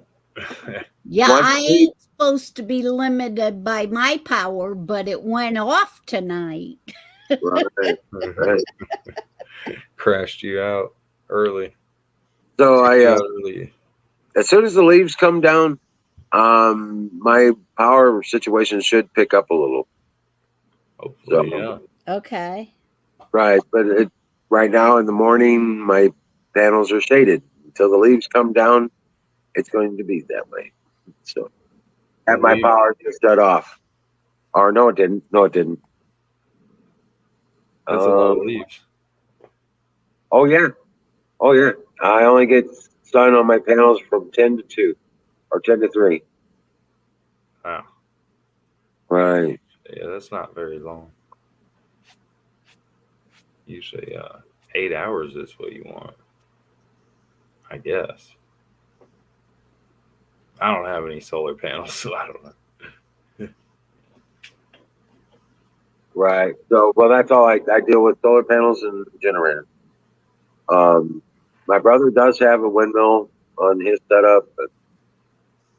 Yeah, Once I a week. ain't supposed to be limited by my power, but it went off tonight. Right. Crashed you out early. So Early. as soon as the leaves come down, my power situation should pick up a little. Hopefully, So, yeah. Okay. right, but right now in the morning, my panels are shaded. Until the leaves come down, it's going to be that way. So, and my power just shut off. Or no, it didn't. No, it didn't. That's a lot of leaves. Oh yeah. I only get sun on my panels from 10 to 2 or 10 to 3. Wow. Right. Yeah, that's not very long. Usually 8 hours is what you want, I guess. I don't have any solar panels, so I don't know. Right. So, well, that's all I deal with: solar panels and generator. My brother does have a windmill on his setup, but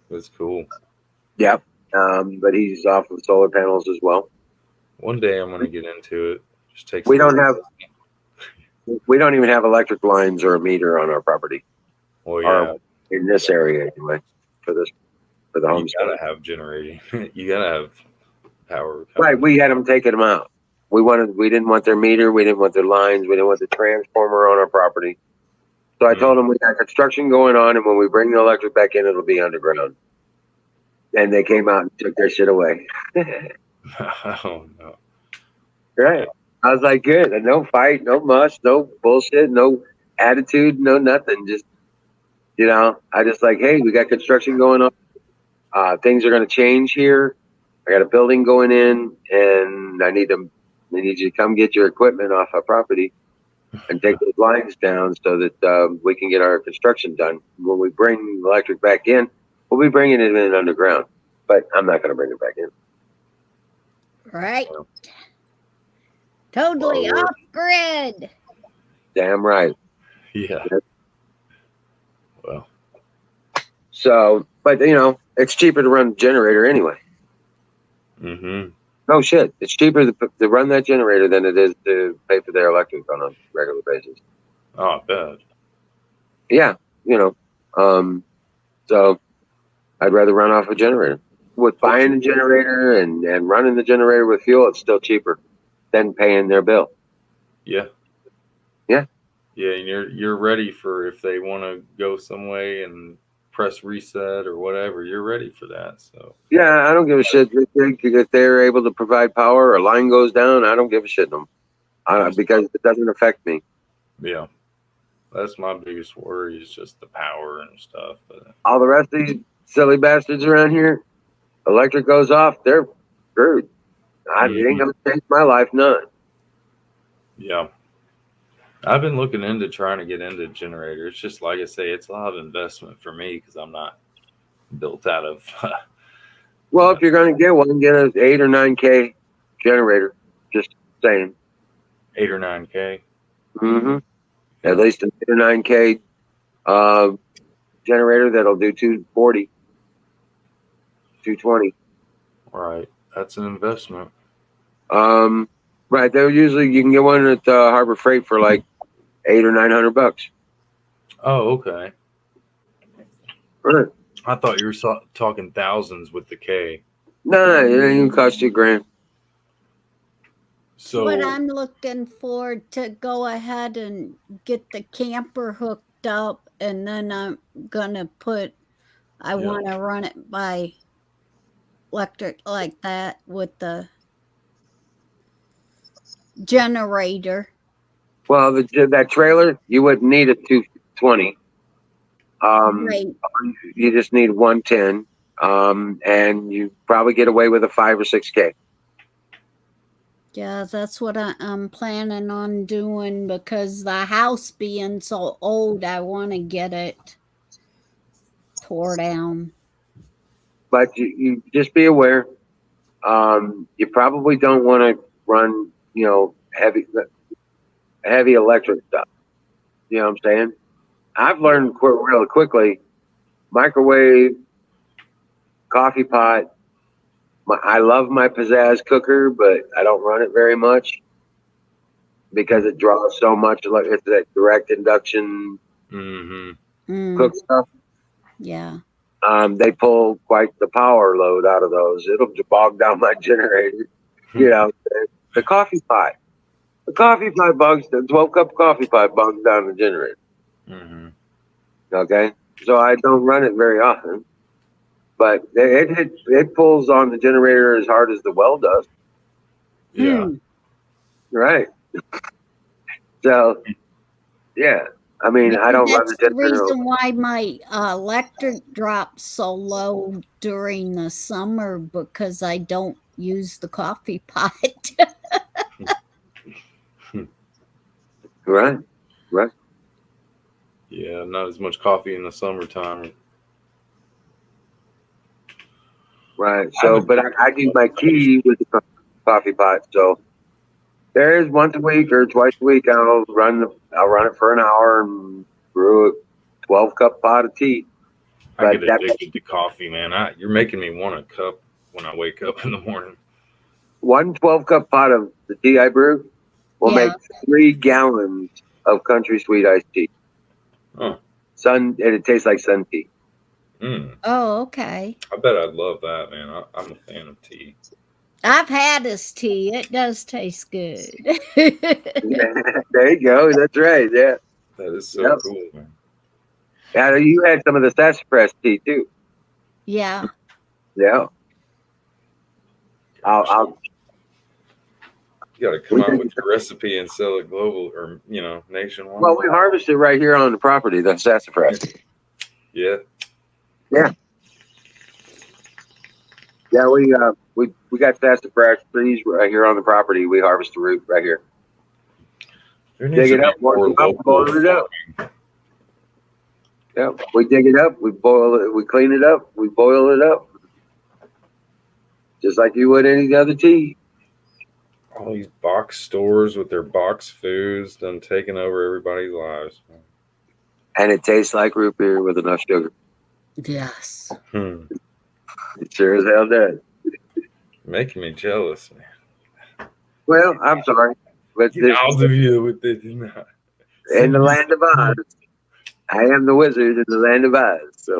That's cool. yeah. But he's off of solar panels as well. One day I'm going to get into it. Just takes We a don't little we don't even have electric lines or a meter on our property. Well, Or yeah. in this area anyway, for the You homestead. gotta have generating. You gotta have power. Right. We had them taking them out. We didn't want their meter. We didn't want their lines. We didn't want the transformer on our property. So I told them we got construction going on, and when we bring the electric back in, it'll be underground. And they came out and took their shit away. Oh no. Right. I was like, good. And no fight, no muss, no bullshit, no attitude, no nothing. Just, I just like, hey, we got construction going on. Things are going to change here. I got a building going in, and I need you to come get your equipment off our property and take those lines down so that we can get our construction done. When we bring electric back in, we'll be bringing it in underground, but I'm not going to bring it back in. Right. Totally off grid. Damn right. Yeah. Well. So, but it's cheaper to run the generator anyway. Mm-hmm. No shit. It's cheaper to run that generator than it is to pay for their electric on a regular basis. Oh, I bet. Yeah. So I'd rather run off a generator. With buying a generator and running the generator with fuel, it's still cheaper than paying their bill. Yeah. Yeah. Yeah, and you're ready for if they want to go some way and press reset or whatever, you're ready for that. So yeah, I don't give a shit if they're able to provide power or a line goes down. I don't give a shit them because it doesn't affect me. Yeah, that's my biggest worry is just the power and stuff. But all the rest of these silly bastards around here, electric goes off, they're screwed. It ain't gonna change my life none. Yeah. I've been looking into trying to get into generators. Just like I say, it's a lot of investment for me because I'm not built out of. Well, if you're going to get one, get an 8 or 9K generator. Just saying. 8 or 9K. Mm-hmm. At least an 8 or 9K generator that'll do 240, 220. Right. That's an investment. Right. They're usually you can get one at Harbor Freight for like $800 or $900. Oh, okay. Right. I thought you were talking thousands with the K. No, it ain't even cost you $1,000. So what I'm looking for to go ahead and get the camper hooked up, and then I'm gonna want to run it by electric like that with the generator. Well, that trailer, you wouldn't need a 20. Right. You just need 110. And you probably get away with a 5 or 6K. Yeah, that's what I'm planning on doing because the house being so old, I want to get it tore down. But you just be aware. You probably don't want to run, heavy electric stuff. You know what I'm saying? I've learned really quickly, microwave, coffee pot. I love my Pizzazz cooker, but I don't run it very much because it draws so much. Like it's that direct induction cook stuff. Yeah. They pull quite the power load out of those. It'll bog down my generator. The coffee pot. The coffee pot bogs, the 12-cup coffee pot bogs down the generator. Okay? So I don't run it very often. But it pulls on the generator as hard as the well does. Yeah. Right. So, yeah. I mean, I don't run the That's the generator. reason why my electric drops so low during the summer because I don't use the coffee pot. Right. Yeah, not as much coffee in the summertime. Right. So, but I do my tea with the coffee pot. So there is once a week or twice a week I'll run it for an hour and brew a 12-cup pot of tea. I get addicted to coffee, man. You're making me want a cup when I wake up in the morning. One 12-cup pot of the tea I brew will make 3 gallons of country sweet iced tea. Oh. And it tastes like sun tea. Oh, okay. I bet I'd love that, man. I'm a fan of tea. I've had this tea. It does taste good. There you go. That's right. Yeah. That is so cool, man. Yeah, you had some of the sassafras tea too. Yeah. Yeah. I'll You got to come out with your recipe and sell it global or nationwide. Well, we harvest it right here on the property. The sassafras. Yeah. Yeah. Yeah, we got sassafras trees right here on the property. We harvest the root right here. Dig it up, wash it up, boil it up. Yeah, we dig it up, we boil it, we clean it up, we boil it up, just like you would any other tea. All these box stores with their box foods done taking over everybody's lives. And it tastes like root beer with enough sugar. Yes. It sure as hell does. Making me jealous, man. Well, I'm sorry, but I'll do you with it. In the land of Oz, I am the wizard in the land of Oz. So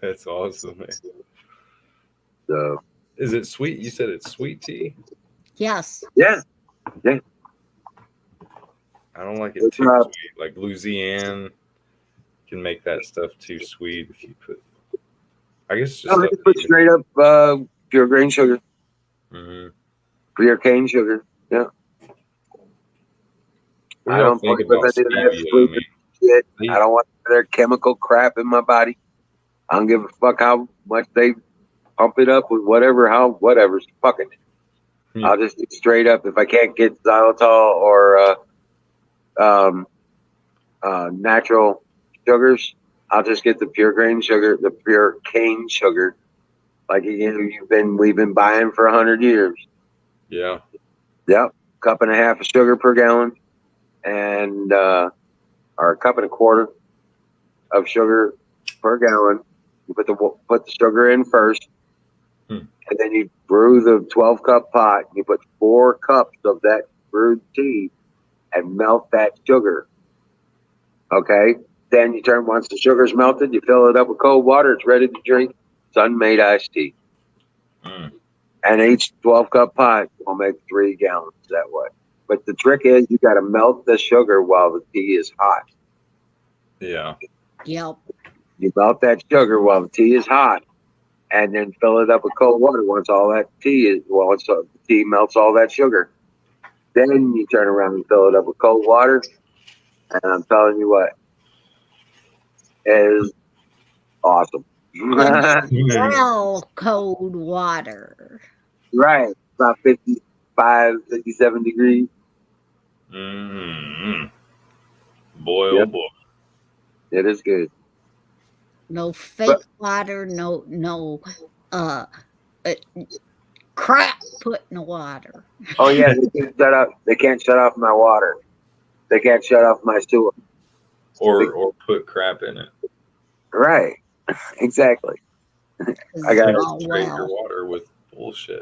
that's awesome, man. So is it sweet? You said it's sweet tea? Yes. Yeah. Yeah. I don't like it too sweet. Like Louisiana can make that stuff too sweet if you put. I guess just put straight up pure grain sugar. Pure cane sugar. Yeah. I don't think put about any of that stevia, sweet I mean, shit. I don't want their chemical crap in my body. I don't give a fuck how much they pump it up with whatever. Fuck it. I'll just do straight up. If I can't get xylitol or natural sugars, I'll just get the pure grain sugar, the pure cane sugar, like we've been buying for 100 years. Yeah. Yep. 1.5 cups of sugar per gallon, and or 1.25 cups of sugar per gallon. You put the sugar in first, and then you brew the 12-cup pot. You put 4 cups of that brewed tea and melt that sugar. Okay. Then you once the sugar's melted, you fill it up with cold water. It's ready to drink. Sun-made iced tea. And each 12-cup pot will make 3 gallons that way. But the trick is you got to melt the sugar while the tea is hot. Yeah. Yep. You melt that sugar while the tea is hot, and then fill it up with cold water once the tea melts all that sugar. Then you turn around and fill it up with cold water, And I'm telling you what, it is awesome. Well, cold water. Right. About 55, 57 degrees. Mm-hmm. Boy, Yep. oh boy. It is good. No fake water. No uh, crap put in the water. Oh yeah, they can't shut up. They can't shut off my water. They can't shut off my sewer. Or put crap in it. Right. Exactly. I got it. Straight your water with bullshit.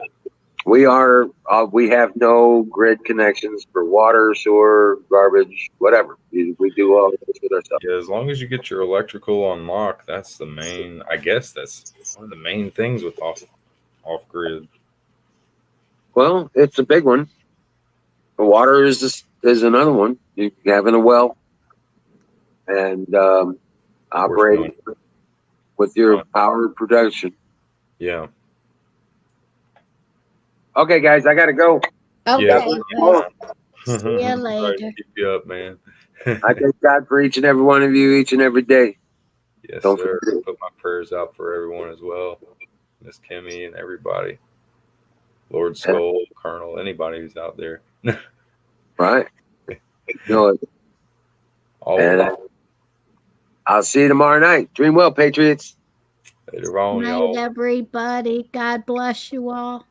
We have no grid connections for water, sewer, garbage, whatever. We do all this with ourselves. Yeah, as long as you get your electrical on lock, that's the main. I guess that's one of the main things with off grid. Well, it's a big one. The water is another one. You having a well and operating with your power production. Yeah. Okay, guys, I gotta go. Okay. Yeah. See you Sorry to later. keep you up, man. I thank God for each and every one of you, each and every day. Yes, Don't sir. forget. Put my prayers out for everyone as well. Miss Kimmy and everybody. Lord Skull, Colonel, anybody who's out there. Right. No, and I'll see you tomorrow night. Dream well, Patriots. Later on, Night, y'all. everybody. God bless you all.